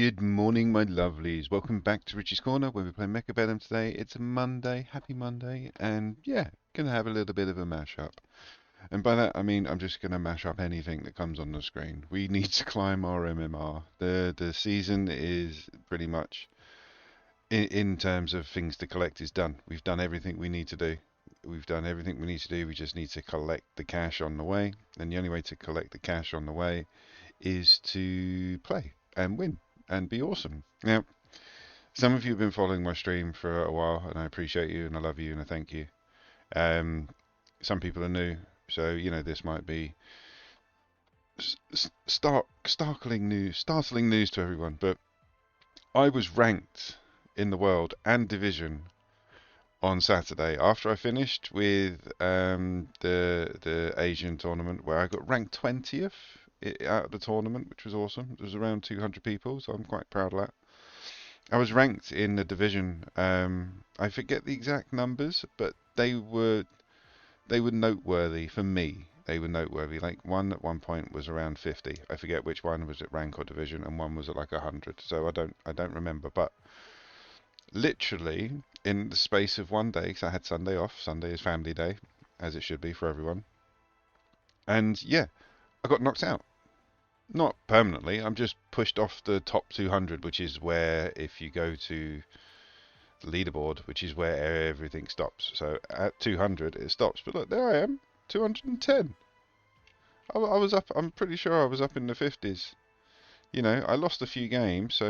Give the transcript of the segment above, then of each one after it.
Good morning, my lovelies. Welcome back to Richie's Corner, where we play Mechabellum today. It's a Monday, happy Monday, and yeah, gonna have a little bit of a mashup. And by that I mean I'm just gonna mash up anything that comes on the screen. We need to climb our MMR. The season is pretty much in terms of things to collect is done. We've done everything we need to do. We've done everything we need to do. We just need to collect the cash on the way, and the only way to collect the cash on the way is to play and win and be awesome. Now, some of you have been following my stream for a while, and I appreciate you, and I love you, and I thank you. Um, some people are new, so this might be startling news to everyone. But I was ranked in the world and division on Saturday after I finished with the Asian tournament, where I got ranked 20th out of the tournament, which was awesome. It was around 200 people, so I'm quite proud of that. I was ranked in the division. I forget the exact numbers, but they were noteworthy for me. They were noteworthy. Like one at one point was around 50. I forget which one was at rank or division, and one was at like 100. So I don't remember. But literally in the space of one day, because I had Sunday off. Sunday is family day, as it should be for everyone. And yeah, I got knocked out. Not permanently. I'm just pushed off the top 200, which is where if you go to the leaderboard, which is where everything stops. So at 200 it stops. But look, there I am, 210. I was up. I'm pretty sure I was up in the 50s. I lost a few games,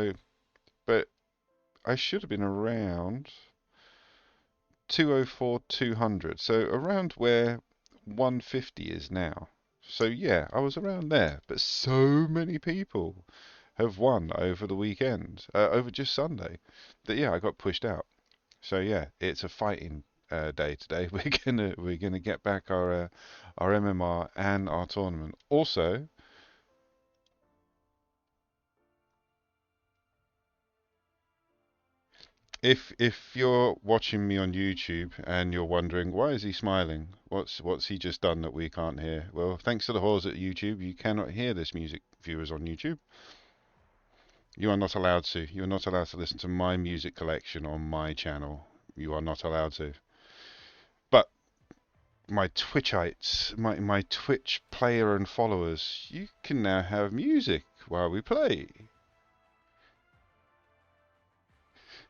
but I should have been around 204, 200. So around where 150 is now. So yeah, I was around there. But so many people have won over the weekend, over just Sunday, that yeah, I got pushed out. So yeah, it's a fighting day today. We're gonna get back our MMR and our tournament. Also, if you're watching me on YouTube and you're wondering why is he smiling, what's he just done that we can't hear? Well, thanks to the whores at YouTube, you cannot hear this music, viewers on YouTube. You are not allowed to. You are not allowed to listen to my music collection on my channel. You are not allowed to. But my Twitchites, my Twitch player and followers, you can now have music while we play.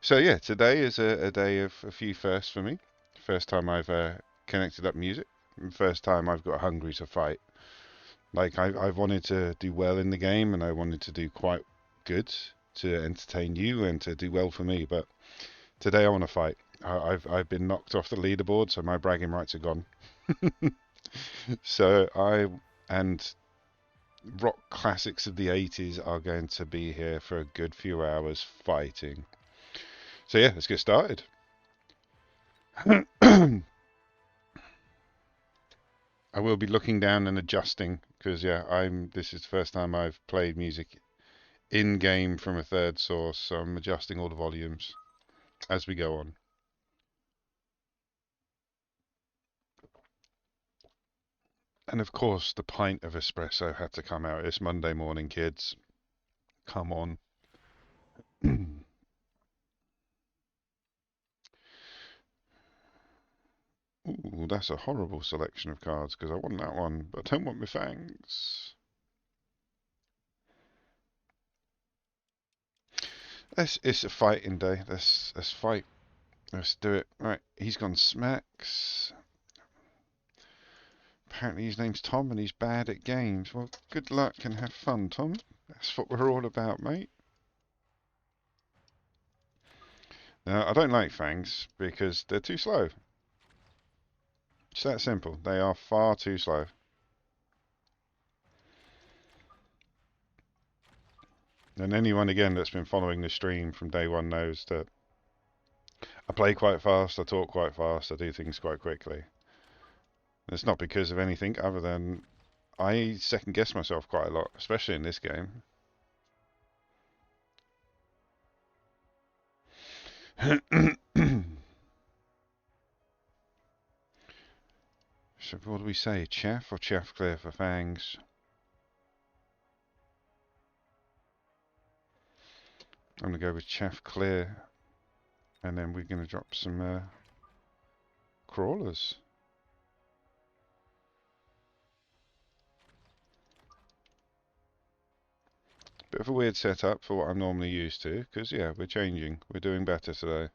So yeah, today is a day of a few firsts for me. First time I've connected up music. First time I've got hungry to fight. Like I've wanted to do well in the game, and I wanted to do quite good to entertain you and to do well for me. But today I want to fight. I've been knocked off the leaderboard, so my bragging rights are gone. So I and rock classics of the 80s are going to be here for a good few hours fighting. So yeah, let's get started. I will be looking down and adjusting because yeah, this is the first time I've played music in game from a third source, so I'm adjusting all the volumes as we go on. And of course, the pint of espresso had to come out. It's Monday morning, kids. Come on. Ooh, that's a horrible selection of cards because I want that one, but I don't want my fangs. It's a fighting day. Let's fight. Let's do it. Right, he's gone smacks. Apparently his name's Tom and he's bad at games. Well, good luck and have fun, Tom. That's what we're all about, mate. Now, I don't like fangs because they're too slow. It's that simple. They are far too slow. And anyone, again, that's been following the stream from day one knows that I play quite fast, I talk quite fast, I do things quite quickly. And it's not because of anything other than I second guess myself quite a lot, especially in this game. So what do we say? Chaff or chaff clear for fangs? I'm going to go with chaff clear, and then we're going to drop some crawlers. Bit of a weird setup for what I'm normally used to, because yeah, we're changing. We're doing better today.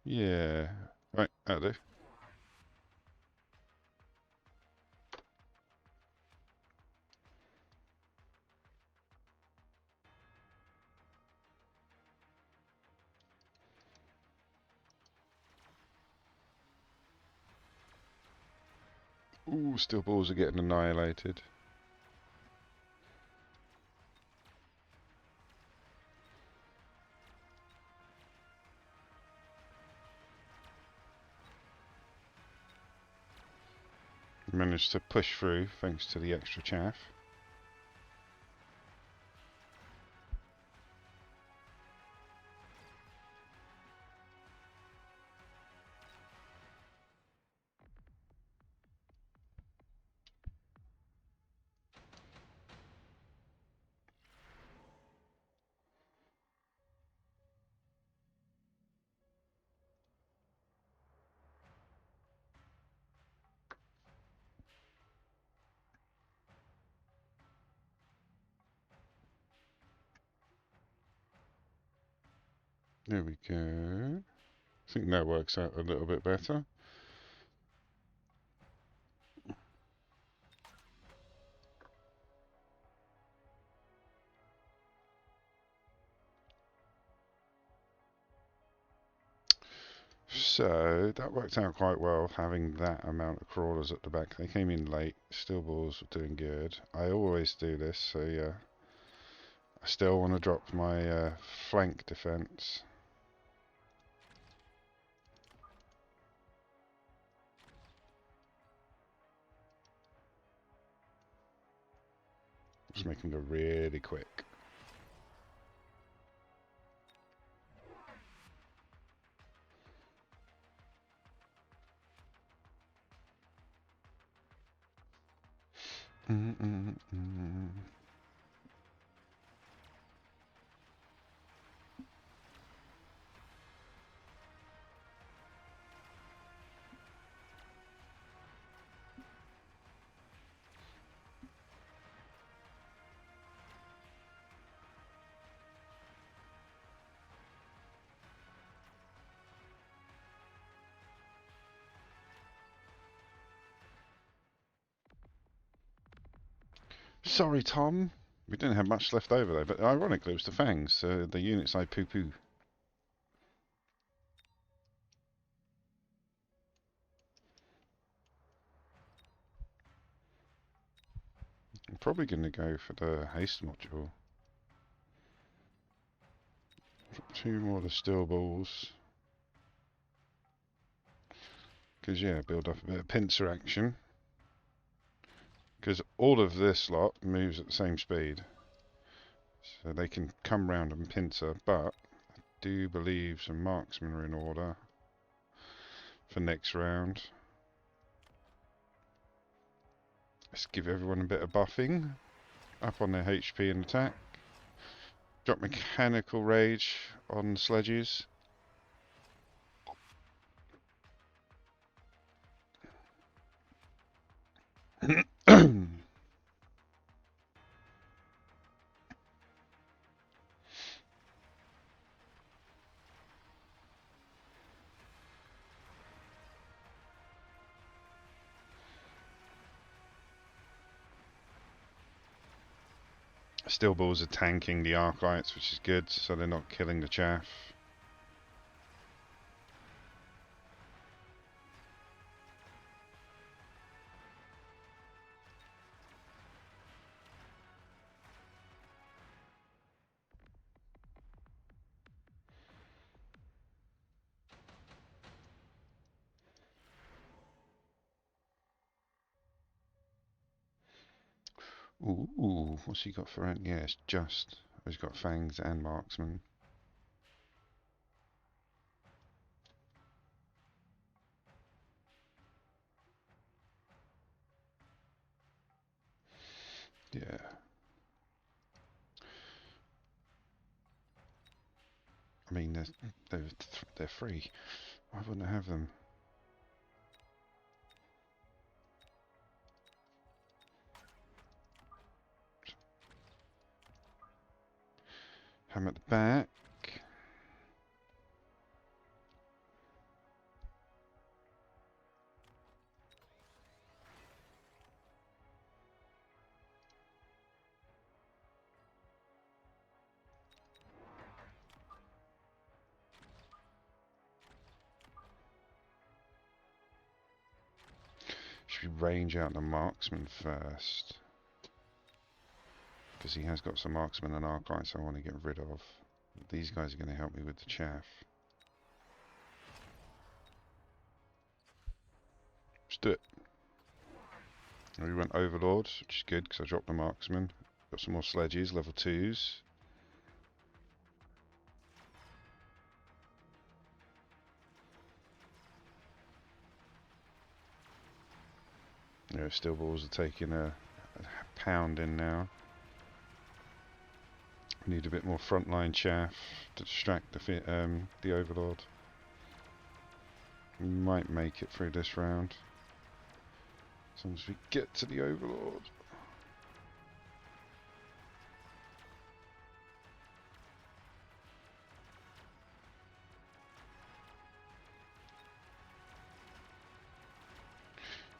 Yeah. Right, that'll do. Ooh, still balls are getting annihilated. Managed to push through thanks to the extra chaff. There we go. I think that works out a little bit better. So that worked out quite well, having that amount of crawlers at the back. They came in late. Steel balls were doing good. I always do this, so yeah. I still want to drop my flank defense. Just make them go really quick. Sorry, Tom. We didn't have much left over though, but ironically it was the fangs, the units I poo-poo. I'm probably going to go for the haste module. Two more of the steel balls. Because, yeah, build up a bit of pincer action. Because all of this lot moves at the same speed. So they can come round and pincer, but I do believe some marksmen are in order for next round. Let's give everyone a bit of buffing. Up on their HP and attack. Drop mechanical rage on sledges. Steel balls are tanking the arc lights, which is good, so they're not killing the chaff. Ooh, what's he got for? Yeah, it's just. He's got fangs and marksman. Yeah. I mean, they're free. Why wouldn't I have them? Have them at the back. Should we range out the marksman first? Because he has got some marksman and archites I want to get rid of. These guys are going to help me with the chaff. Let's do it. We went Overlord, which is good because I dropped the marksman. Got some more sledges, level 2s. Yeah, steel balls are taking a pounding now. Need a bit more frontline chaff to distract the Overlord. We might make it through this round. As long as we get to the Overlord.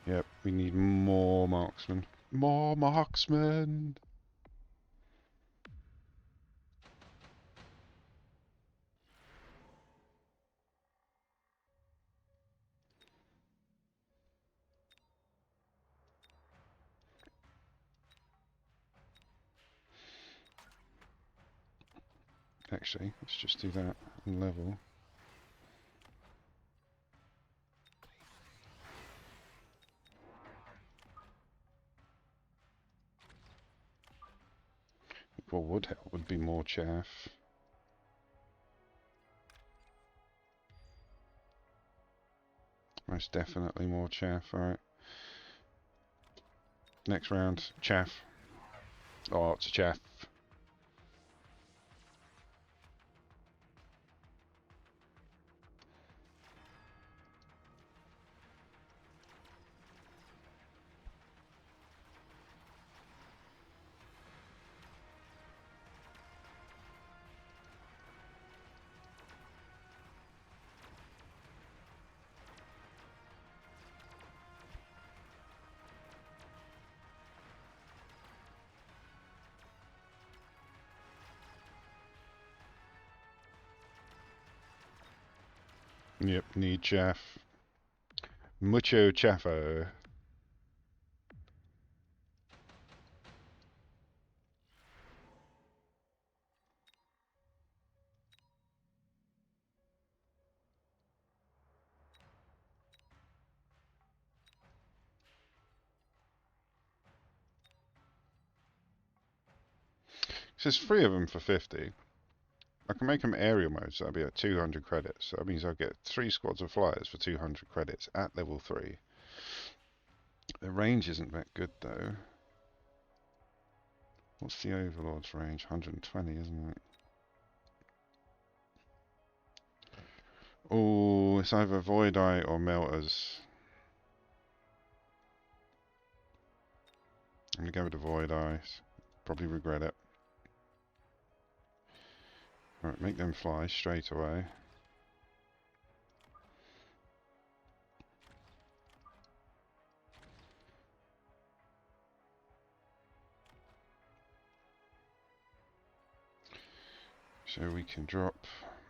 Yep, we need more marksmen. More marksmen! Actually, let's just do that and level. What would help would be more chaff. Most definitely more chaff, alright. Next round, chaff. Oh, it's a chaff. Yep, need chaff. Mucho chaffo. So there's 3 of them for 50. I can make them aerial mode, so that'll be at 200 credits. So that means I'll get 3 squads of flyers for 200 credits at level 3. The range isn't that good though. What's the Overlord's range? 120, isn't it? Oh, it's either Void Eye or Melters. I'm gonna go with the Void Eyes. Probably regret it. Alright, make them fly straight away. So we can drop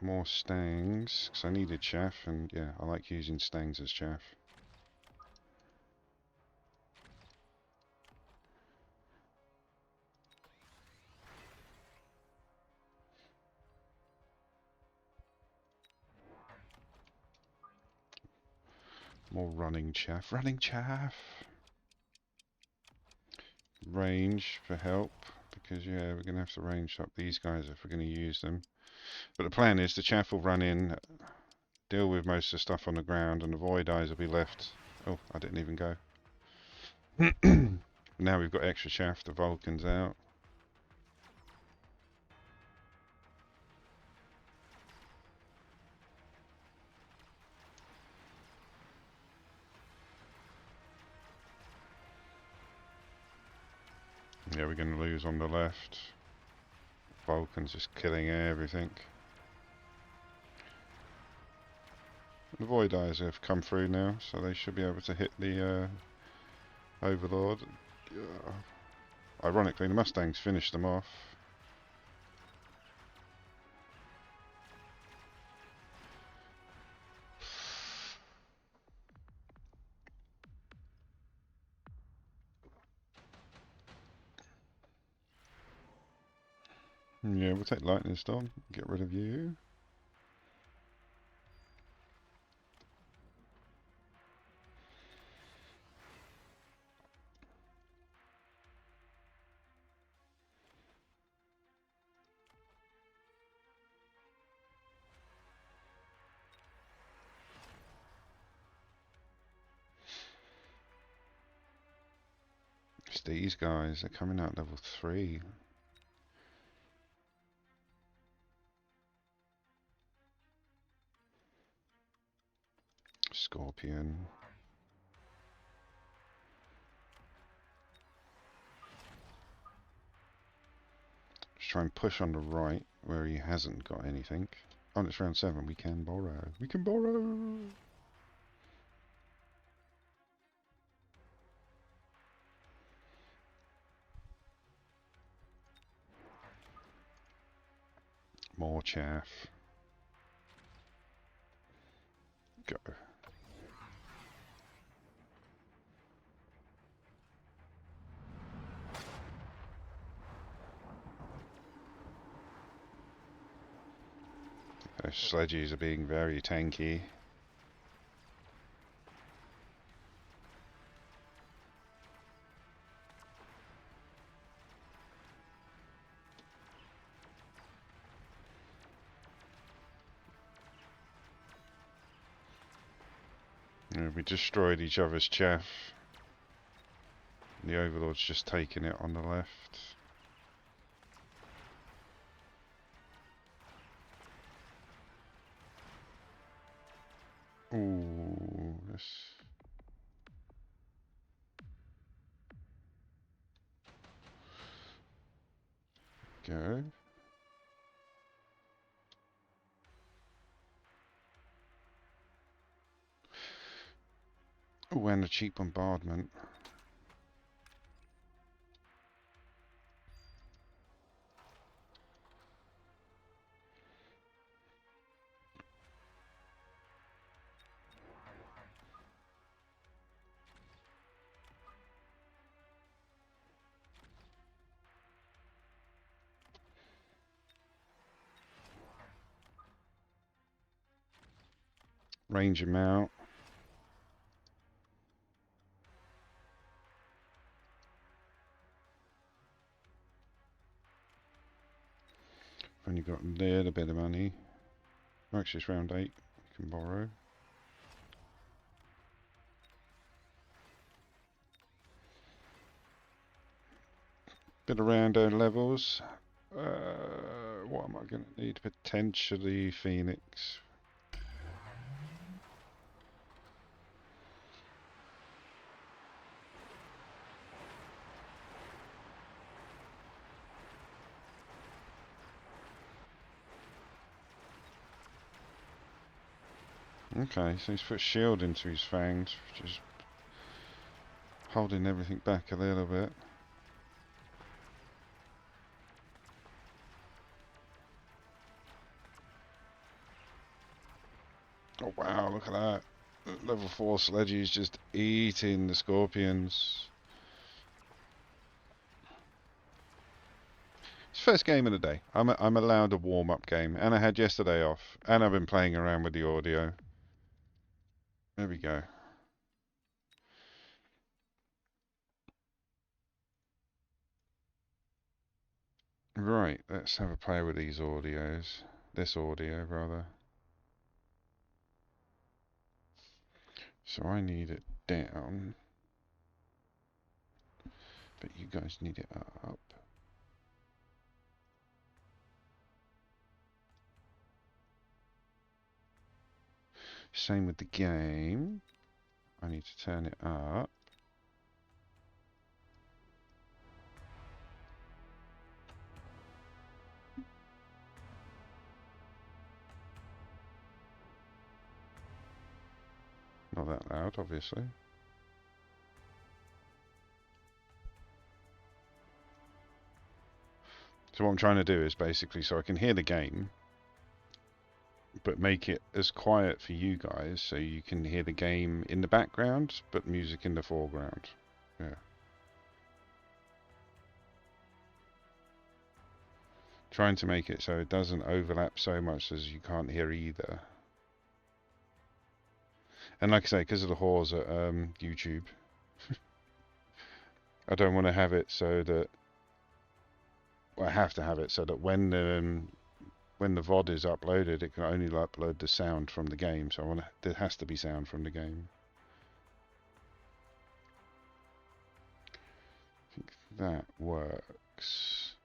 more stangs, because I needed chaff, and yeah, I like using stangs as chaff. More running chaff. Running chaff! Range for help, because yeah, we're going to have to range up these guys if we're going to use them. But the plan is the chaff will run in, deal with most of the stuff on the ground, and the Void Eyes will be left. Oh, I didn't even go. Now we've got extra chaff, the Vulcan's out. Yeah, we're going to lose on the left. Vulcan's just killing everything. The Void Eyes have come through now, so they should be able to hit the Overlord. Ironically, the Mustangs finished them off. Yeah, we'll take Lightning Storm, get rid of you. It's these guys, they're coming out level 3. Scorpion. Just try and push on the right where he hasn't got anything. Oh, it's round 7, we can borrow. We can borrow! More chaff. Go. Those sledges are being very tanky. Yeah, we destroyed each other's chaff. The Overlord's just taking it on the left. Ooh, this. Go. Ooh, and a cheap bombardment. Range him out. Only got a little bit of money. Actually, it's round 8. You can borrow. Bit of rando levels. What am I going to need? Potentially Phoenix. Okay, so he's put shield into his fangs, which is holding everything back a little bit. Oh wow, look at that. Level 4 sledges just eating the scorpions. It's first game of the day. I'm allowed a warm-up game, and I had yesterday off, and I've been playing around with the audio. There we go. Right, let's have a play with these audios. This audio, rather. So I need it down But you guys need it up. Same with the game. I need to turn it up. Not that loud, obviously. So what I'm trying to do is basically so I can hear the game, but make it as quiet for you guys so you can hear the game in the background, but music in the foreground. Yeah. Trying to make it so it doesn't overlap so much as you can't hear either. And like I say, because of the whores at YouTube, I don't want to have it so that... Well, I have to have it so that when the VOD is uploaded, it can only upload the sound from the game. So I want there has to be sound from the game. I think that works.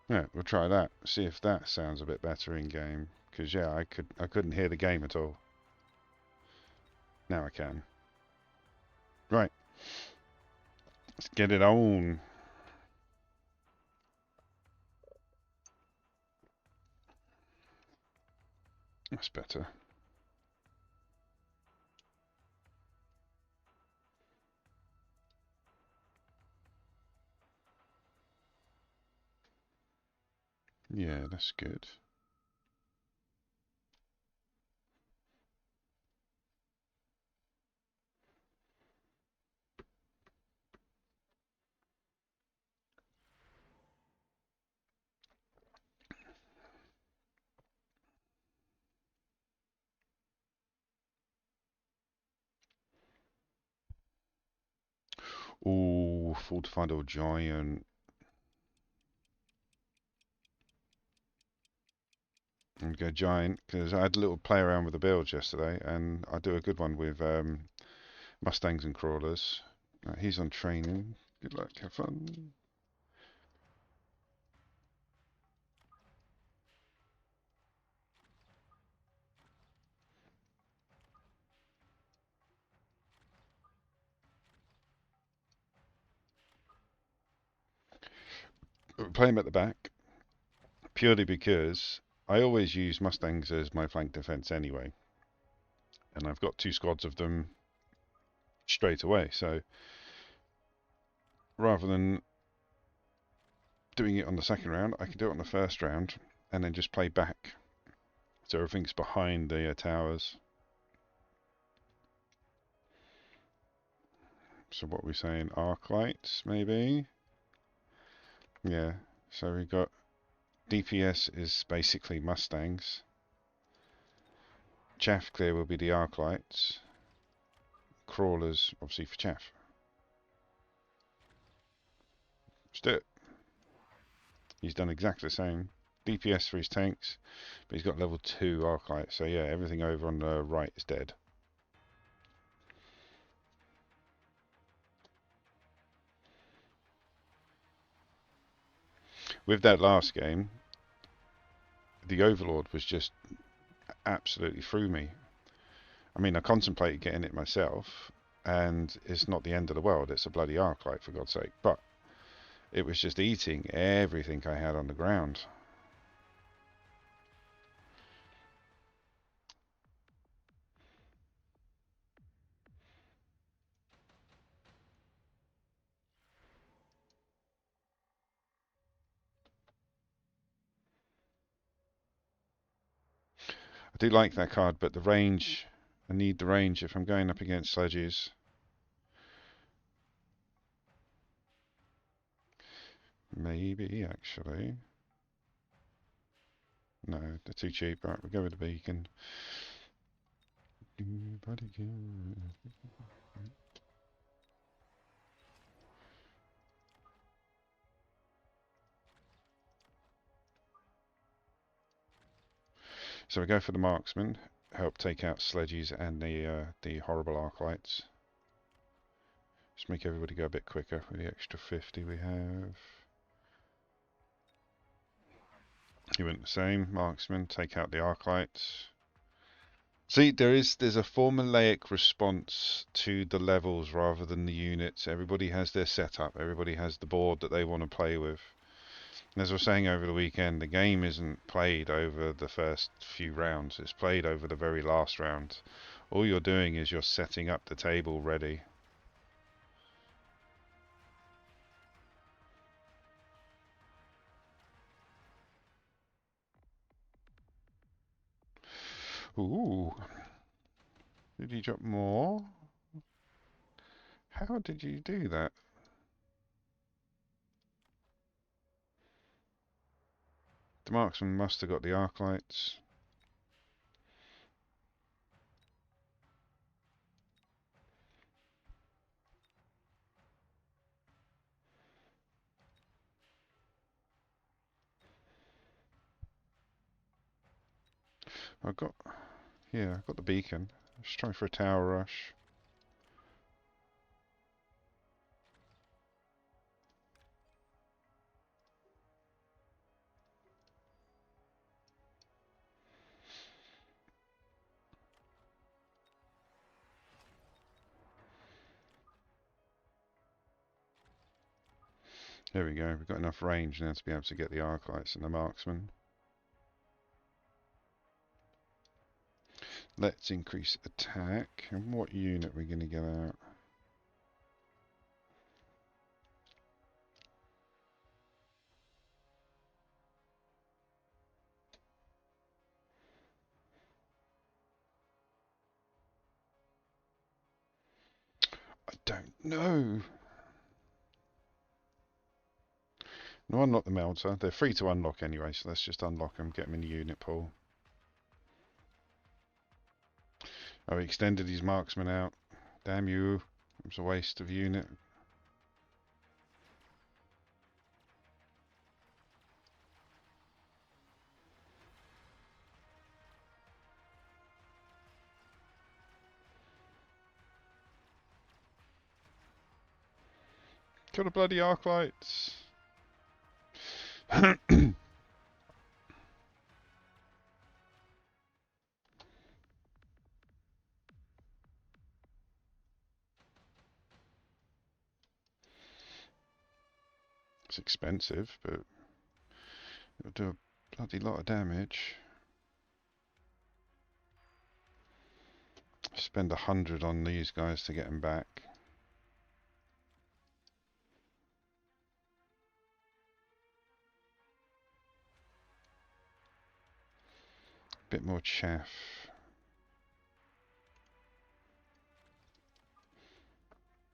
Yeah, we'll try that. See if that sounds a bit better in game. Because yeah, I couldn't hear the game at all. Now I can. Right. Let's get it on. That's better. Yeah, that's good. Ooh, fortified or giant. I'm going to go giant because I had a little play around with the builds yesterday, and I do a good one with Mustangs and crawlers. He's on training. Good luck, have fun. Play him at the back purely because I always use Mustangs as my flank defense anyway, and I've got 2 squads of them straight away. So rather than doing it on the second round, I can do it on the first round and then just play back. So everything's behind the towers. So what are we saying? Arc lights, maybe? Yeah. So we got DPS is basically Mustangs. Chaff clear will be the arc lights. Crawlers, obviously for chaff. Let's do it. He's done exactly the same. DPS for his tanks, but he's got level 2 arc lights. So yeah, everything over on the right is dead. With that last game, the Overlord was just absolutely through me. I mean, I contemplated getting it myself, and it's not the end of the world. It's a bloody arc light, for God's sake. But it was just eating everything I had on the ground. I do like that card, but the range, I need the range if I'm going up against sledges. Maybe, actually. No, they're too cheap. Right, we'll go with the beacon. So we go for the marksman. help take out sledges and the horrible arclights. Just make everybody go a bit quicker with the extra 50 we have. He went the same. Marksman, take out the arclights. See, there's a formulaic response to the levels rather than the units. Everybody has their setup. Everybody has the board that they want to play with. And as I was saying over the weekend, the game isn't played over the first few rounds. It's played over the very last round. All you're doing is you're setting up the table ready. Ooh. Did you drop more? How did you do that? The marksman must have got the arc lights. I've got, yeah, I've got the beacon. Just trying for a tower rush. There we go. We've got enough range now to be able to get the arc lights and the marksman. Let's increase attack. And what unit are we going to get out? I don't know. No, unlock the melter. They're free to unlock anyway, so let's just unlock them, get them in the unit pool. Oh, he extended his marksman out. Damn you. It was a waste of unit. Kill the bloody arc lights. It's expensive, but it'll do a bloody lot of damage. Spend 100 on these guys to get them back. Bit more chaff.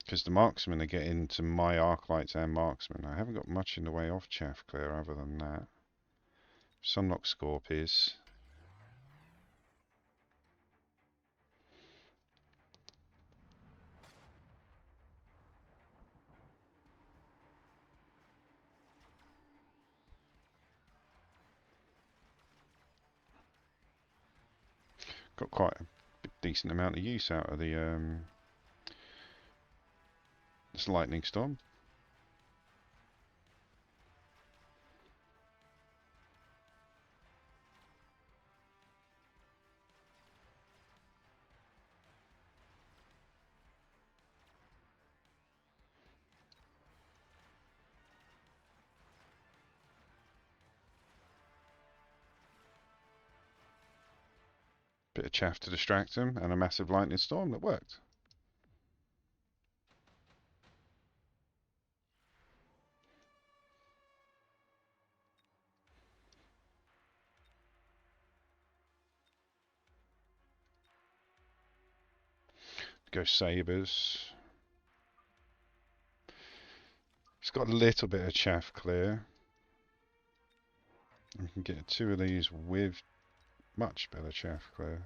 Because the marksmen are getting to my arc lights and marksmen. I haven't got much in the way of chaff clear other than that. Sunlock Scorpies. Got quite a decent amount of use out of this lightning storm. Bit of chaff to distract them, and a massive lightning storm that worked. Go sabers. It's got a little bit of chaff clear. We can get 2 of these with much better chaff clear.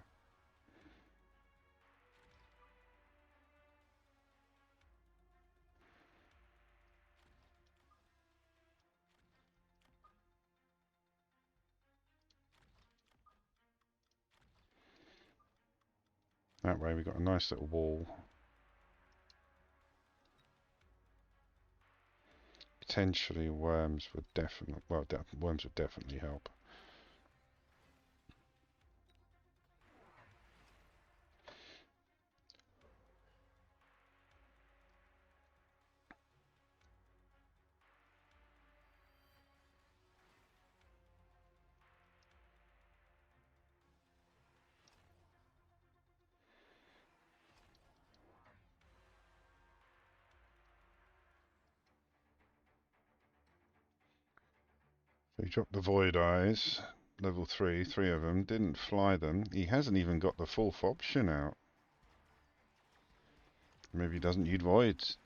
That way we got a nice little wall. Potentially worms would definitely, well, worms would definitely help. So he dropped the void eyes, level 3, 3 of them, didn't fly them. He hasn't even got the fourth option out. Maybe he doesn't need voids.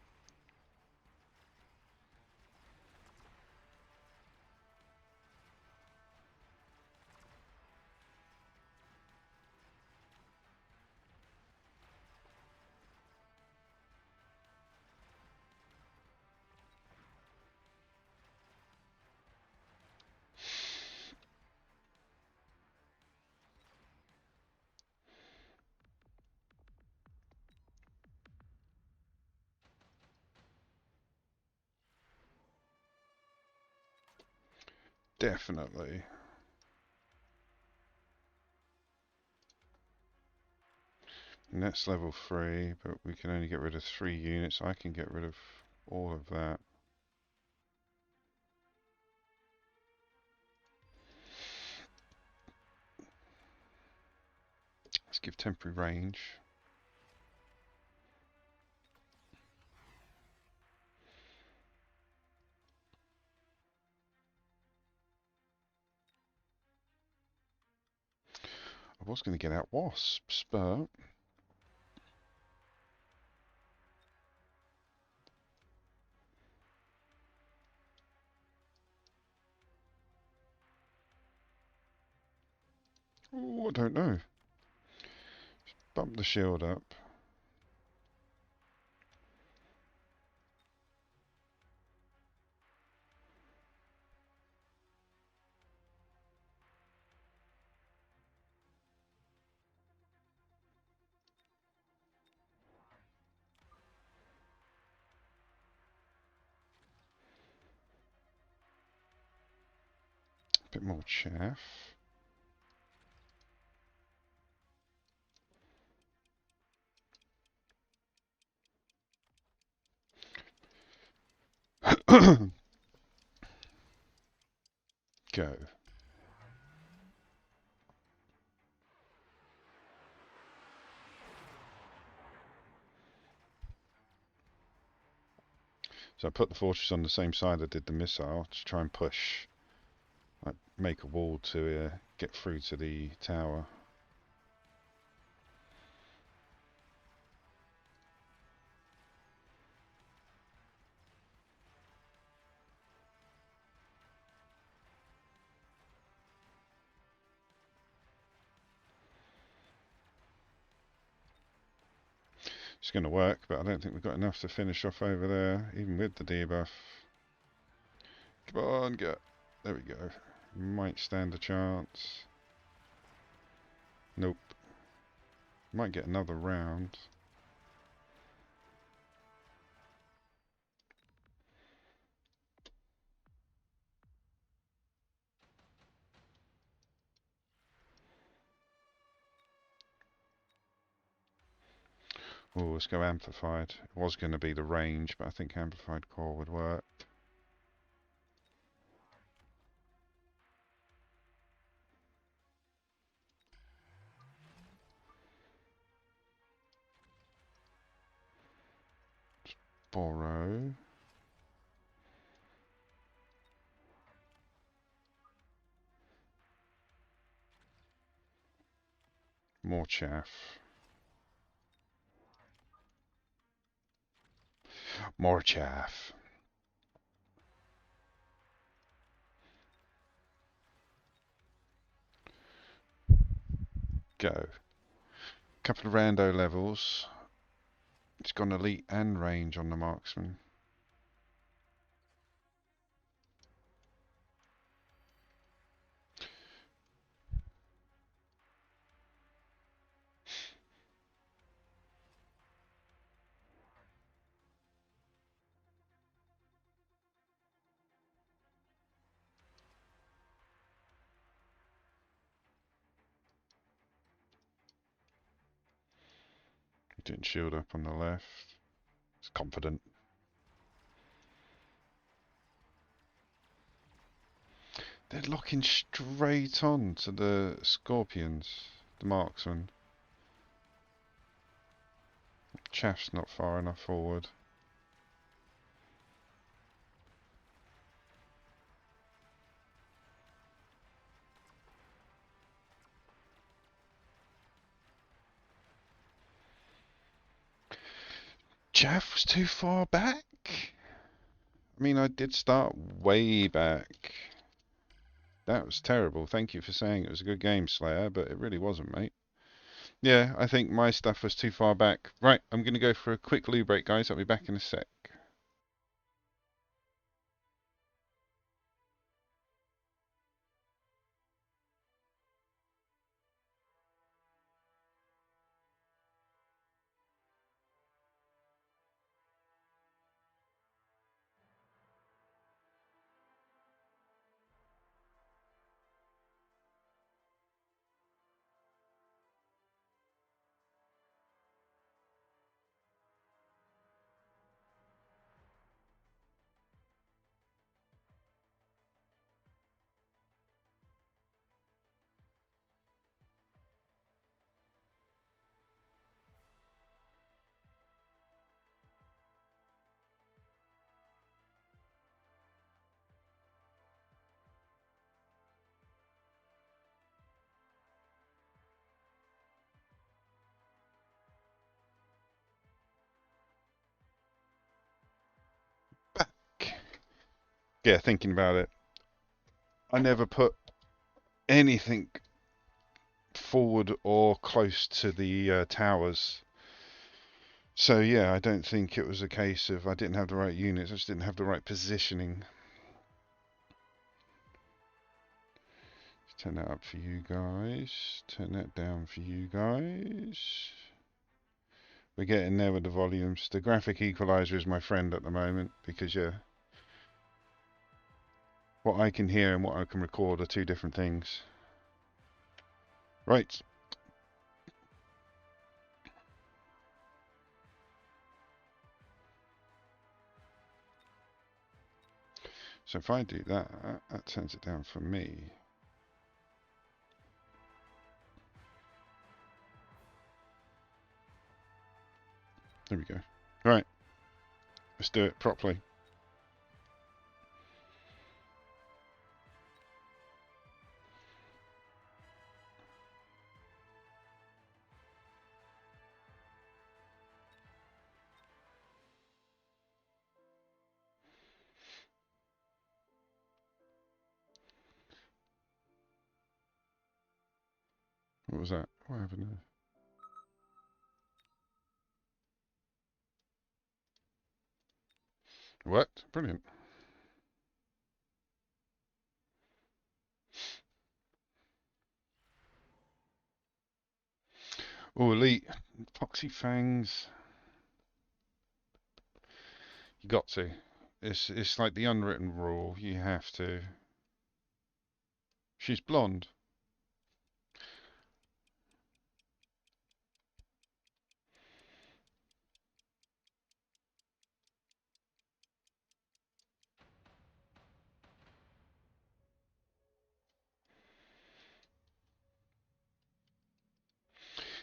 Definitely. And that's level 3, but we can only get rid of 3 units. I can get rid of all of that. Let's give temporary range. I was going to get out wasps, but oh, I don't know. Bump the shield up. A bit more chaff. Go. So I put the fortress on the same side I did the missile to try and push, like make a wall to get through to the tower. It's going to work, but I don't think we've got enough to finish off over there, even with the debuff. Come on, get. There we go. Might stand a chance. Nope. Might get another round. Oh, let's go amplified. It was going to be the range, but I think amplified core would work. Borrow. More chaff. More chaff. Go. Couple of rando levels. It's gone elite and range on the marksman. Didn't shield up on the left. It's confident. They're locking straight on to the scorpions, the marksman. Chaff's not far enough forward. Chaff was too far back. I mean, I did start way back. That was terrible. Thank you for saying it was a good game, Slayer, but it really wasn't, mate. Yeah, I think my stuff was too far back. Right, I'm going to go for a quick loo break, guys. I'll be back in a sec. Back. Yeah, thinking about it. I never put anything forward or close to the towers. So yeah, I don't think it was a case of I didn't have the right units, I just didn't have the right positioning. Let's turn that up for you guys. Turn that down for you guys. We're getting there with the volumes. The graphic equalizer is my friend at the moment because yeah, what I can hear and what I can record are two different things. Right. So if I do that, that turns it down for me. There we go. Right. Let's do it properly. What was that? What happened there? What? Brilliant. Oh, elite. Foxy Fangs. You got to. It's like the unwritten rule. You have to. She's blonde.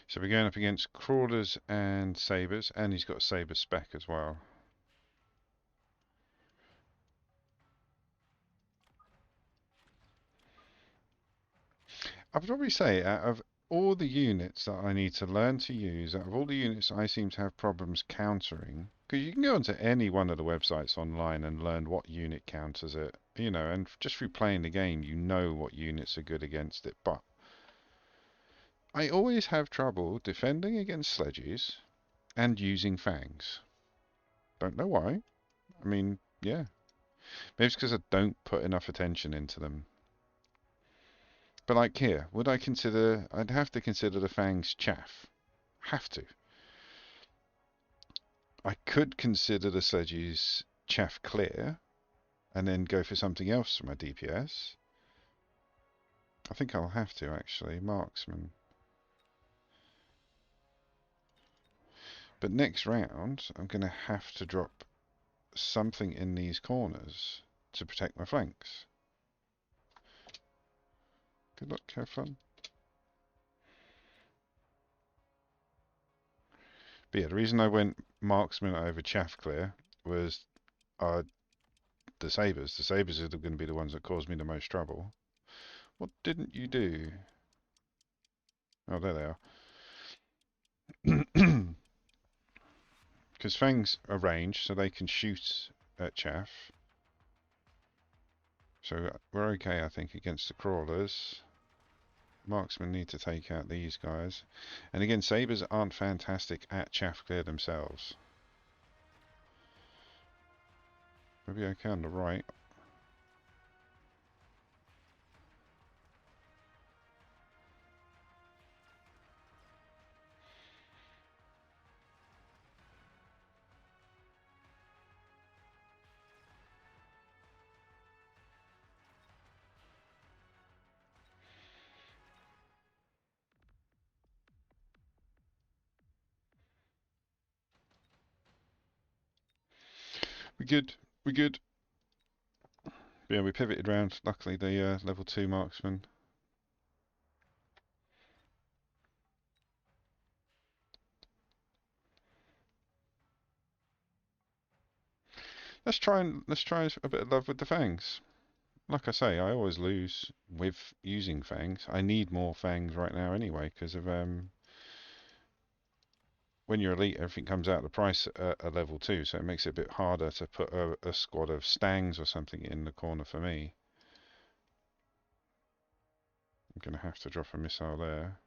So we're going up against crawlers and sabers, and he's got a saber spec as well. I would probably say out of all the units that I need to learn to use, out of all the units I seem to have problems countering, because you can go onto any one of the websites online and learn what unit counters it, you know, and just through playing the game, you know what units are good against it. But I always have trouble defending against sledges and using fangs. Don't know why. I mean, yeah. Maybe it's because I don't put enough attention into them. But like here, would I consider... I'd have to consider the fangs chaff. Have to. I could consider the sledges chaff clear and then go for something else for my DPS. I think I'll have to actually. Marksman. But next round, I'm going to have to drop something in these corners to protect my flanks. Good luck, have fun. But yeah, the reason I went marksman over chaff clear was uh, the sabres. The sabres are going to be the ones that caused me the most trouble. What didn't you do? Oh, there they are. Because fangs are ranged, so they can shoot at chaff. So we're okay, I think, against the crawlers. Marksmen need to take out these guys. And again, sabres aren't fantastic at chaff clear themselves. We'll be okay on the right. We're good. We're good. Yeah, we pivoted round. Luckily, the level 2 marksman. Let's try a bit of love with the fangs. Like I say, I always lose with using fangs. I need more fangs right now anyway because of when you're elite, everything comes out of the price at a level 2, so it makes it a bit harder to put a squad of stangs or something in the corner for me. I'm going to have to drop a missile there.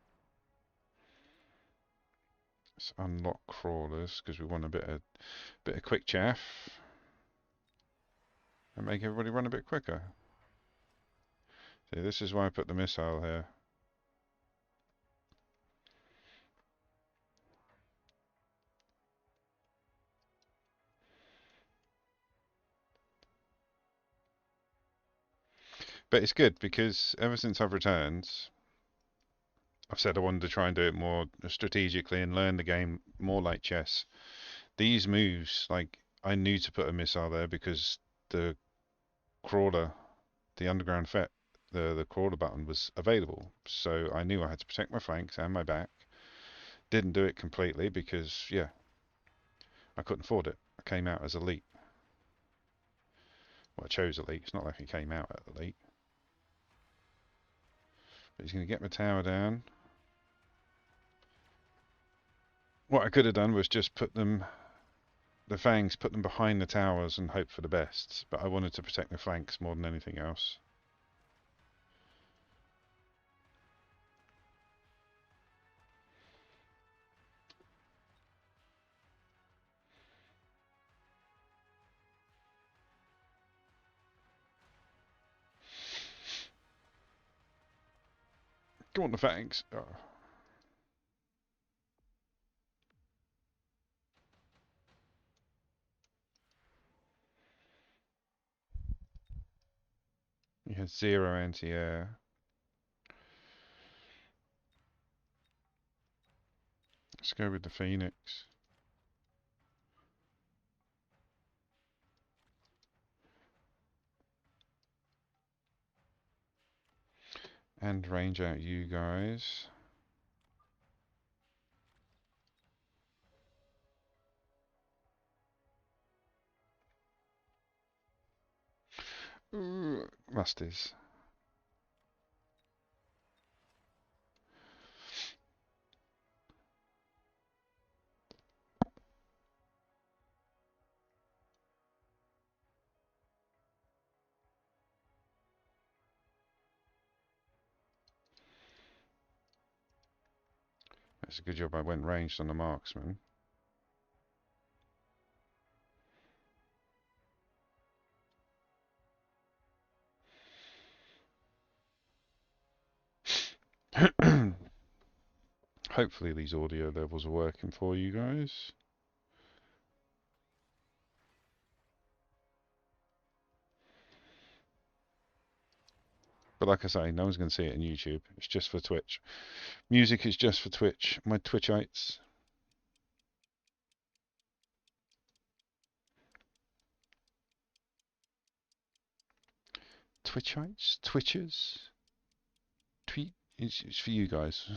Let's unlock crawlers because we want a bit of quick chaff and make everybody run a bit quicker. See, this is why I put the missile here. But it's good because ever since I've returned, I've said I wanted to try and do it more strategically and learn the game more like chess. These moves, like, I knew to put a missile there because the crawler, the underground fet, the crawler button was available. So I knew I had to protect my flanks and my back. Didn't do it completely because, yeah, I couldn't afford it. I came out as elite. Well, I chose elite. It's not like I came out at elite. But he's going to get my tower down. What I could have done was just put them, the fangs, put them behind the towers and hope for the best. But I wanted to protect the flanks more than anything else. Go on, the fangs. Oh. He has 0 anti-air. Let's go with the Phoenix. And range out you guys. Ooh, musties. That's a good job I went ranged on the marksman. Hopefully these audio levels are working for you guys. But like I say, no one's going to see it on YouTube. It's just for Twitch. Music is just for Twitch. My Twitchites. Twitchites? Twitchers? Tweet? It's for you guys.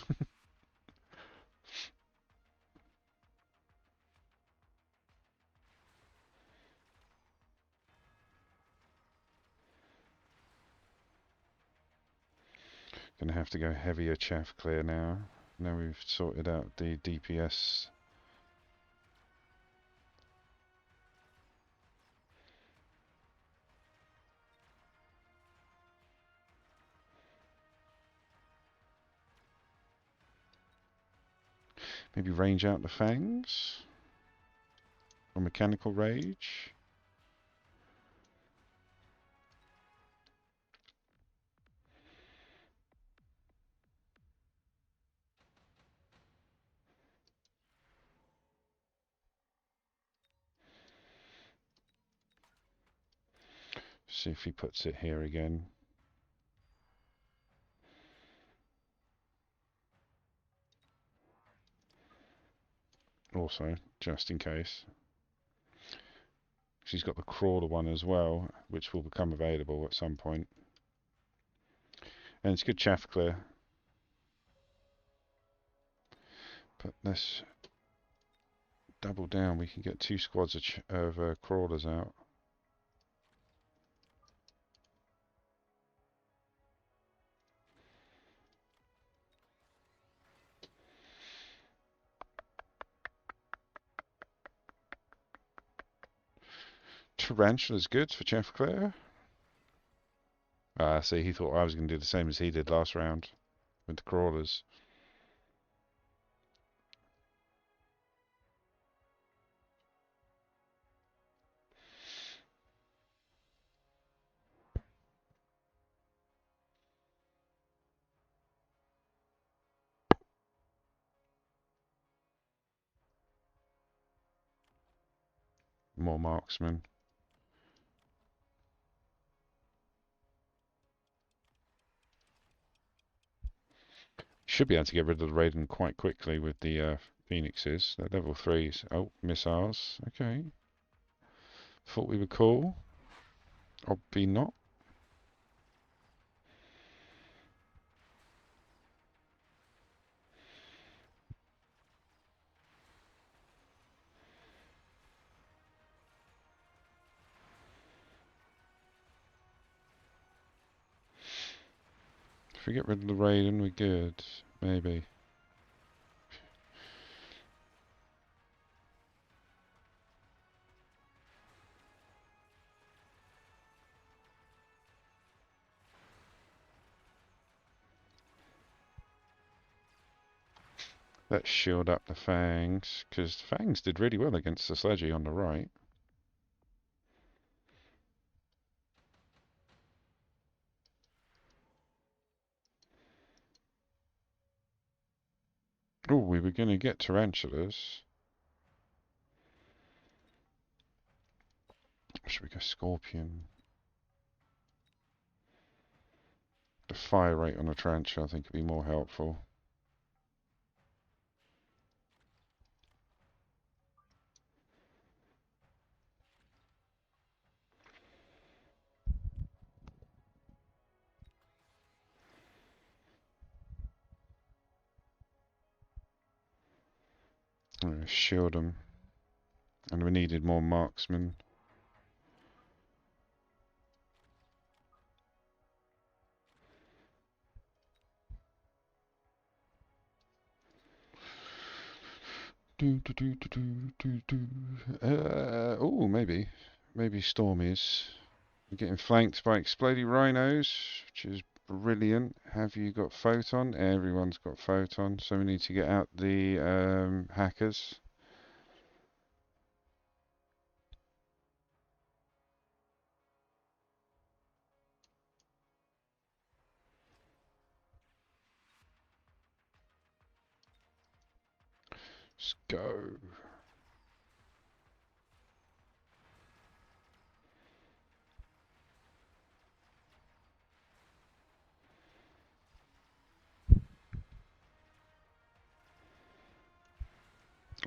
Gonna have to go heavier chaff clear now. Now we've sorted out the DPS. Maybe range out the fangs? Or mechanical rage? See if he puts it here again. Also, just in case. She's got the crawler one as well, which will become available at some point. And it's good chaff clear. But let's double down. We can get 2 squads of crawlers out. Tarantula's good for chaff clear. Ah, see, he thought I was going to do the same as he did last round with the crawlers. More marksmen. Should be able to get rid of the Raiden quite quickly with the Phoenixes. They're level 3s. Oh, missiles. Okay. Thought we were cool. Obvi not. If we get rid of the Raiden, we're good. Maybe. Let's shield up the Fangs, because Fangs did really well against the Sledgy on the right. Oh, we were going to get Tarantulas. Should we go Scorpion? The fire rate on a Tarantula I think would be more helpful. Shield them. And we needed more marksmen. Oh, maybe. Maybe Stormies. We're getting flanked by exploding rhinos, which is brilliant. Have you got photon? Everyone's got photon, so we need to get out the hackers. Let's go.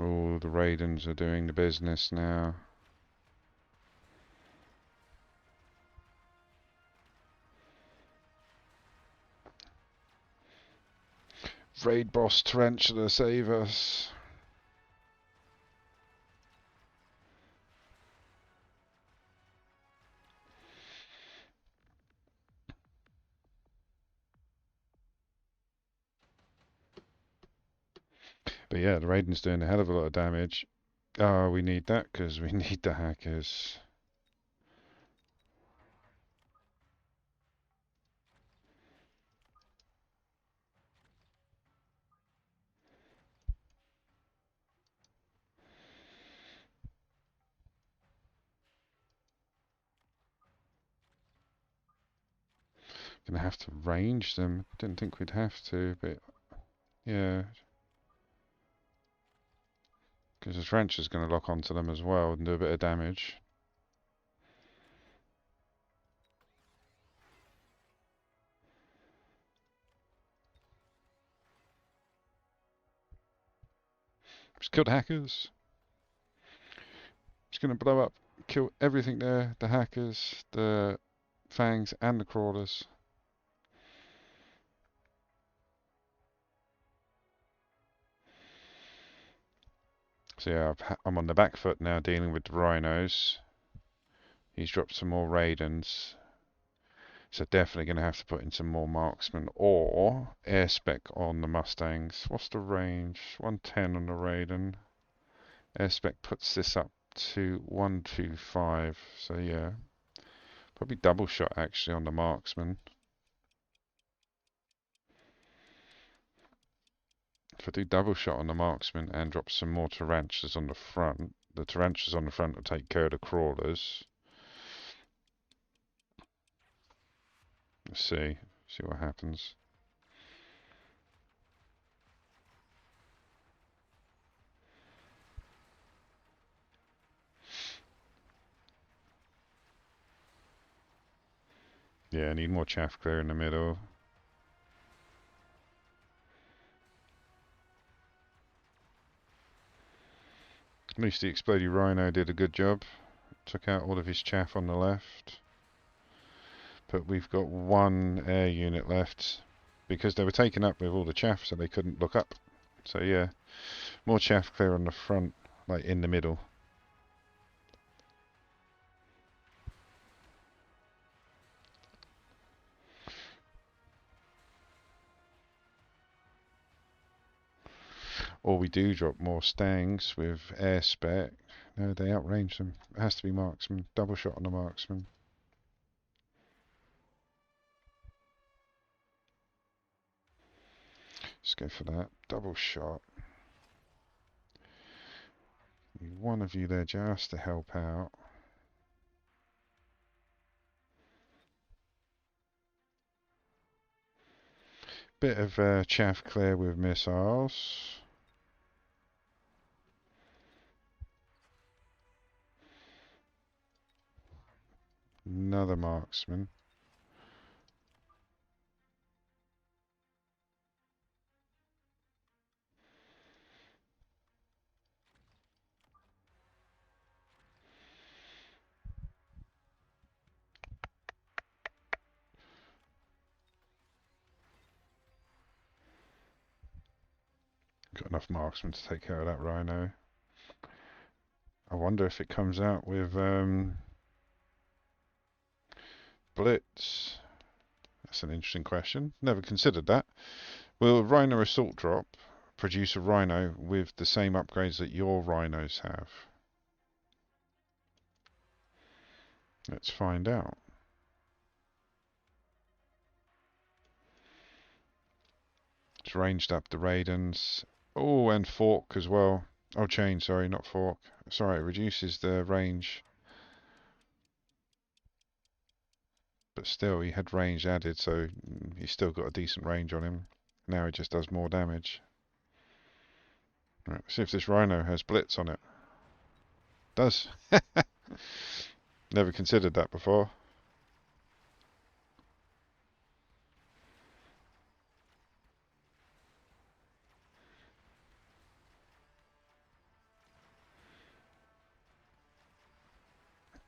Oh, the Raidens are doing the business now. Raid boss tarantula, save us. But yeah, the Raiden's doing a hell of a lot of damage. Oh, we need that because we need the hackers. Gonna have to range them. Didn't think we'd have to, but yeah. Because the Trencher's gonna lock onto them as well and do a bit of damage. Just kill the hackers. Just gonna blow up, kill everything there. The hackers, the fangs, and the crawlers. So yeah, I'm on the back foot now dealing with the rhinos. He's dropped some more Raidens. So definitely going to have to put in some more marksmen or air spec on the Mustangs. What's the range? 110 on the Raiden. Air spec puts this up to 125. So yeah, probably double shot actually on the marksman. If I do double shot on the marksman and drop some more tarantulas on the front, the tarantulas on the front will take care of the crawlers. Let's see what happens. Yeah, I need more chaff clear in the middle. At least the explodey rhino did a good job. Took out all of his chaff on the left. But we've got one air unit left because they were taken up with all the chaff, so they couldn't look up. So yeah, more chaff clear on the front, like in the middle. Or we do drop more stangs with air spec. No, they outrange them. It has to be marksman. Double shot on the marksman. Let's go for that. Double shot. Need one of you there just to help out. Bit of chaff clear with missiles. Another marksman. Got enough marksmen to take care of that rhino. I wonder if it comes out with blitz. That's an interesting question. Never considered that. Will a rhino assault drop produce a rhino with the same upgrades that your rhinos have? Let's find out. It's ranged up the Raidens. Oh, and fork as well. Oh, chain, sorry, not fork. Sorry, it reduces the range. But still, he had range added, so he's still got a decent range on him. Now he just does more damage. Right, see if this rhino has blitz on it. Does. Never considered that before.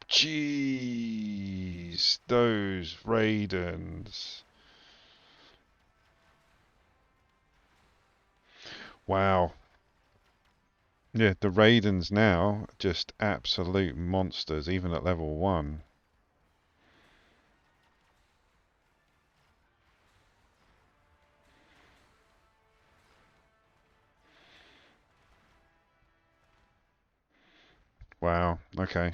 Jeez, those Raidens. Wow. Yeah, the Raidens now just absolute monsters, even at level 1. Wow. Okay.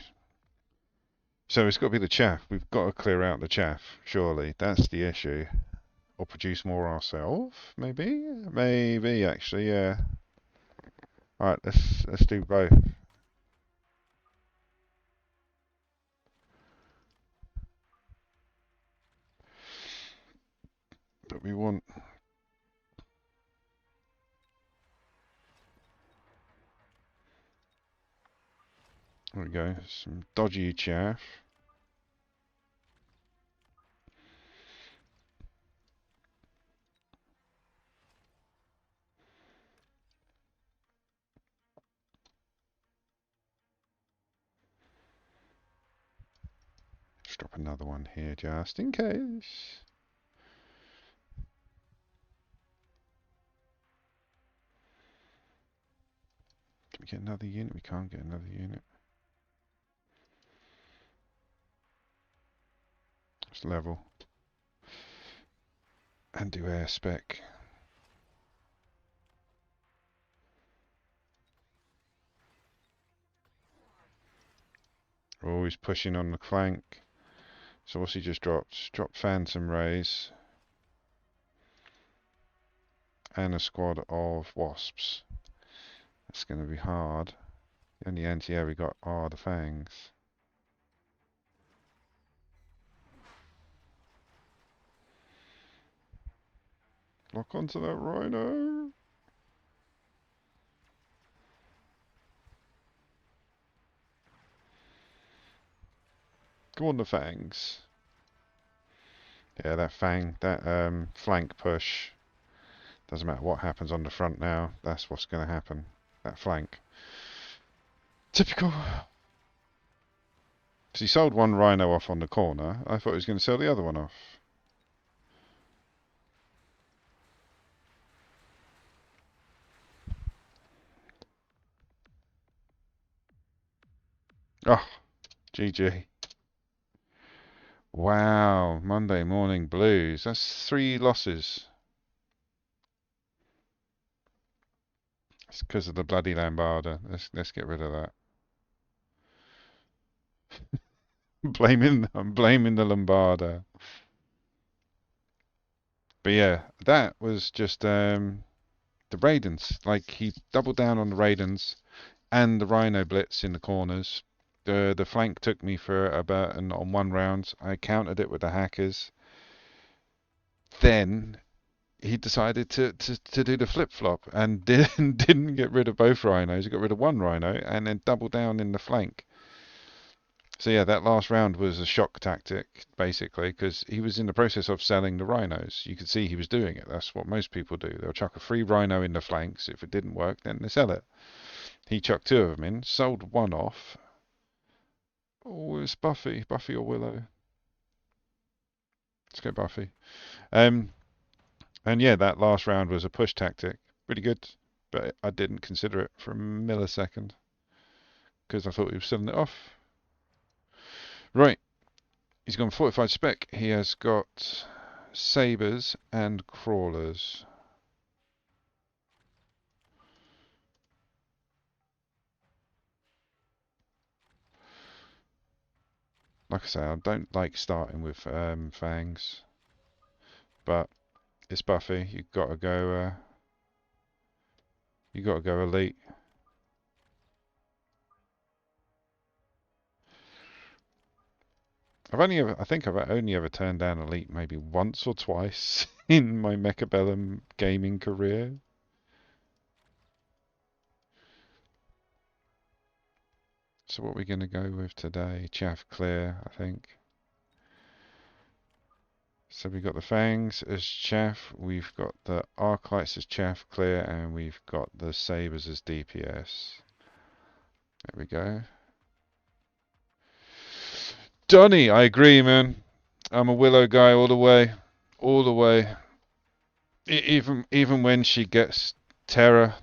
So it's got to be the chaff. We've got to clear out the chaff, surely. That's the issue. Or produce more ourselves, maybe? Maybe, actually, yeah. Alright, let's do both. But we want... There we go. Some dodgy chaff. Let's drop another one here just in case. Can we get another unit? We can't get another unit. Let's level. And do air spec. Always pushing on the flank. So what's he just dropped? Dropped Phantom Rays. And a squad of Wasps. That's going to be hard. The only anti-air we got are the Fangs. Lock onto that Rhino. Go on the Fangs. Yeah, that flank push. Doesn't matter what happens on the front now. That's what's going to happen. That flank. Typical. Because he sold one Rhino off on the corner. I thought he was going to sell the other one off. Oh, GG. Wow, Monday morning blues. That's 3 losses. It's because of the bloody Lambarda. Let's get rid of that. I'm blaming the Lombarda. But yeah, that was just the Raidens. Like he doubled down on the Raidens and the Rhino Blitz in the corners. The flank took me for about on 1 round. I countered it with the hackers. Then he decided to do the flip flop and didn't get rid of both rhinos. He got rid of one rhino and then doubled down in the flank. So yeah, that last round was a shock tactic, basically, because he was in the process of selling the rhinos. You could see he was doing it. That's what most people do. They'll chuck a free rhino in the flanks. If it didn't work, then they sell it. He chucked 2 of them in, sold one off. Oh, it's Buffy. Buffy or Willow. Let's go Buffy. And yeah, that last round was a push tactic. Pretty good, but I didn't consider it for a millisecond because I thought he was selling it off. Right. He's gone fortified spec. He has got sabers and crawlers. Like I say, I don't like starting with fangs, but it's Buffy. You've got to go. You got to go elite. I think I've only ever turned down elite maybe once or twice in my Mechabellum gaming career. So what are we going to go with today? Chaff clear, I think. So we've got the fangs as chaff, we've got the arclights as chaff clear, and we've got the sabers as DPS. There we go. Donny, I agree, man. I'm a Willow guy all the way, all the way. Even when she gets terror,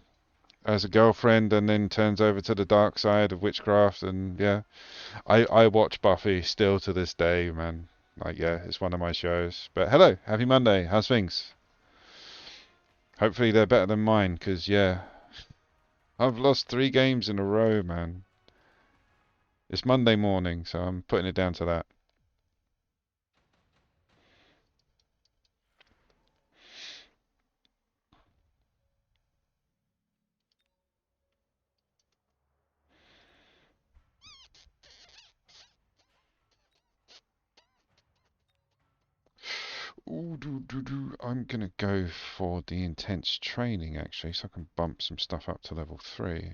as a girlfriend and then turns over to the dark side of witchcraft. And yeah, I watch Buffy still to this day, man. Like, yeah, it's one of my shows. But hello, happy Monday. How's things? Hopefully they're better than mine, 'cause yeah, I've lost 3 games in a row, man. It's Monday morning, so I'm putting it down to that. Ooh, I'm gonna go for the intense training actually, so I can bump some stuff up to level 3.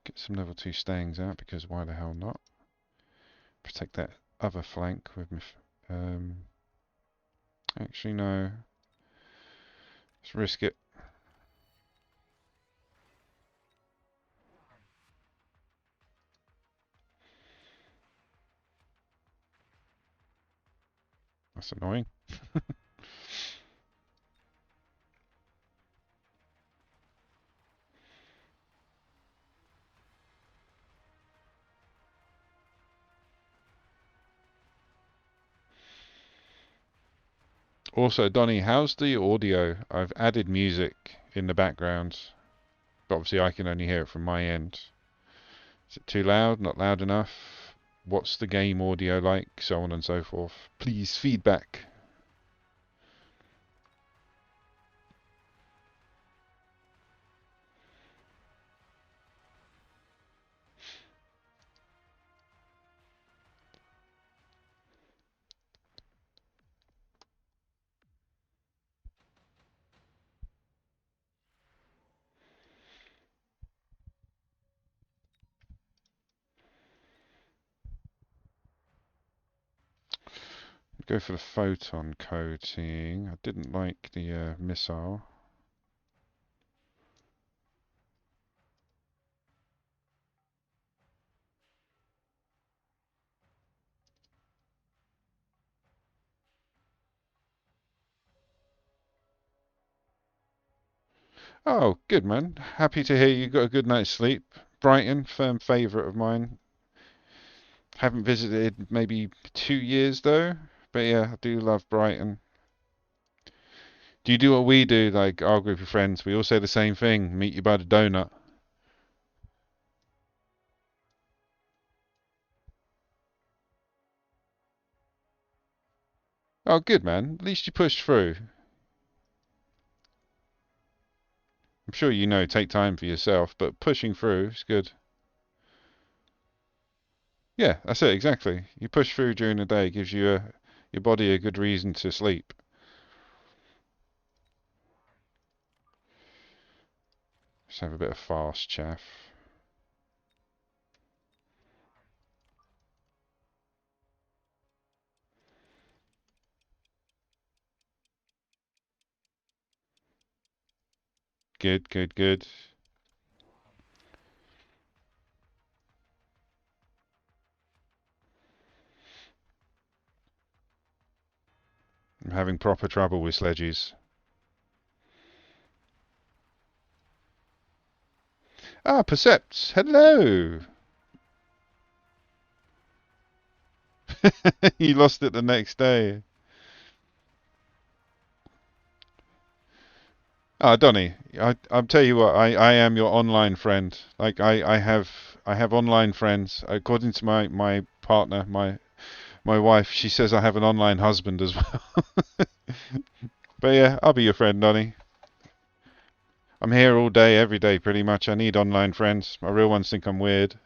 Get some level 2 stayings out, because why the hell not? Protect that other flank with my. Actually, no. Let's risk it. That's annoying. Also, Donny, how's the audio? I've added music in the background, but obviously I can only hear it from my end. Is it too loud? Not loud enough? What's the game audio like? So on and so forth. Please, feedback. Go for the photon coating. I didn't like the missile. Oh, good man. Happy to hear you got a good night's sleep. Brighton, firm favourite of mine. Haven't visited maybe 2 years though. But yeah, I do love Brighton. Do you do what we do, like our group of friends? We all say the same thing. Meet you by the donut. Oh, good man. At least you pushed through. I'm sure you know, take time for yourself, but pushing through is good. Yeah, that's it, exactly. You push through during the day, gives your body a good reason to sleep. Just have a bit of fast chaff. Good, good, good. I'm having proper trouble with sledges. Ah, Percepts, hello! You lost it the next day. Ah, Donny, I'll tell you what, I am your online friend. Like I have online friends. According to my partner, my wife, she says I have an online husband as well. But yeah, I'll be your friend, Donny. I'm here all day, every day, pretty much. I need online friends. My real ones think I'm weird.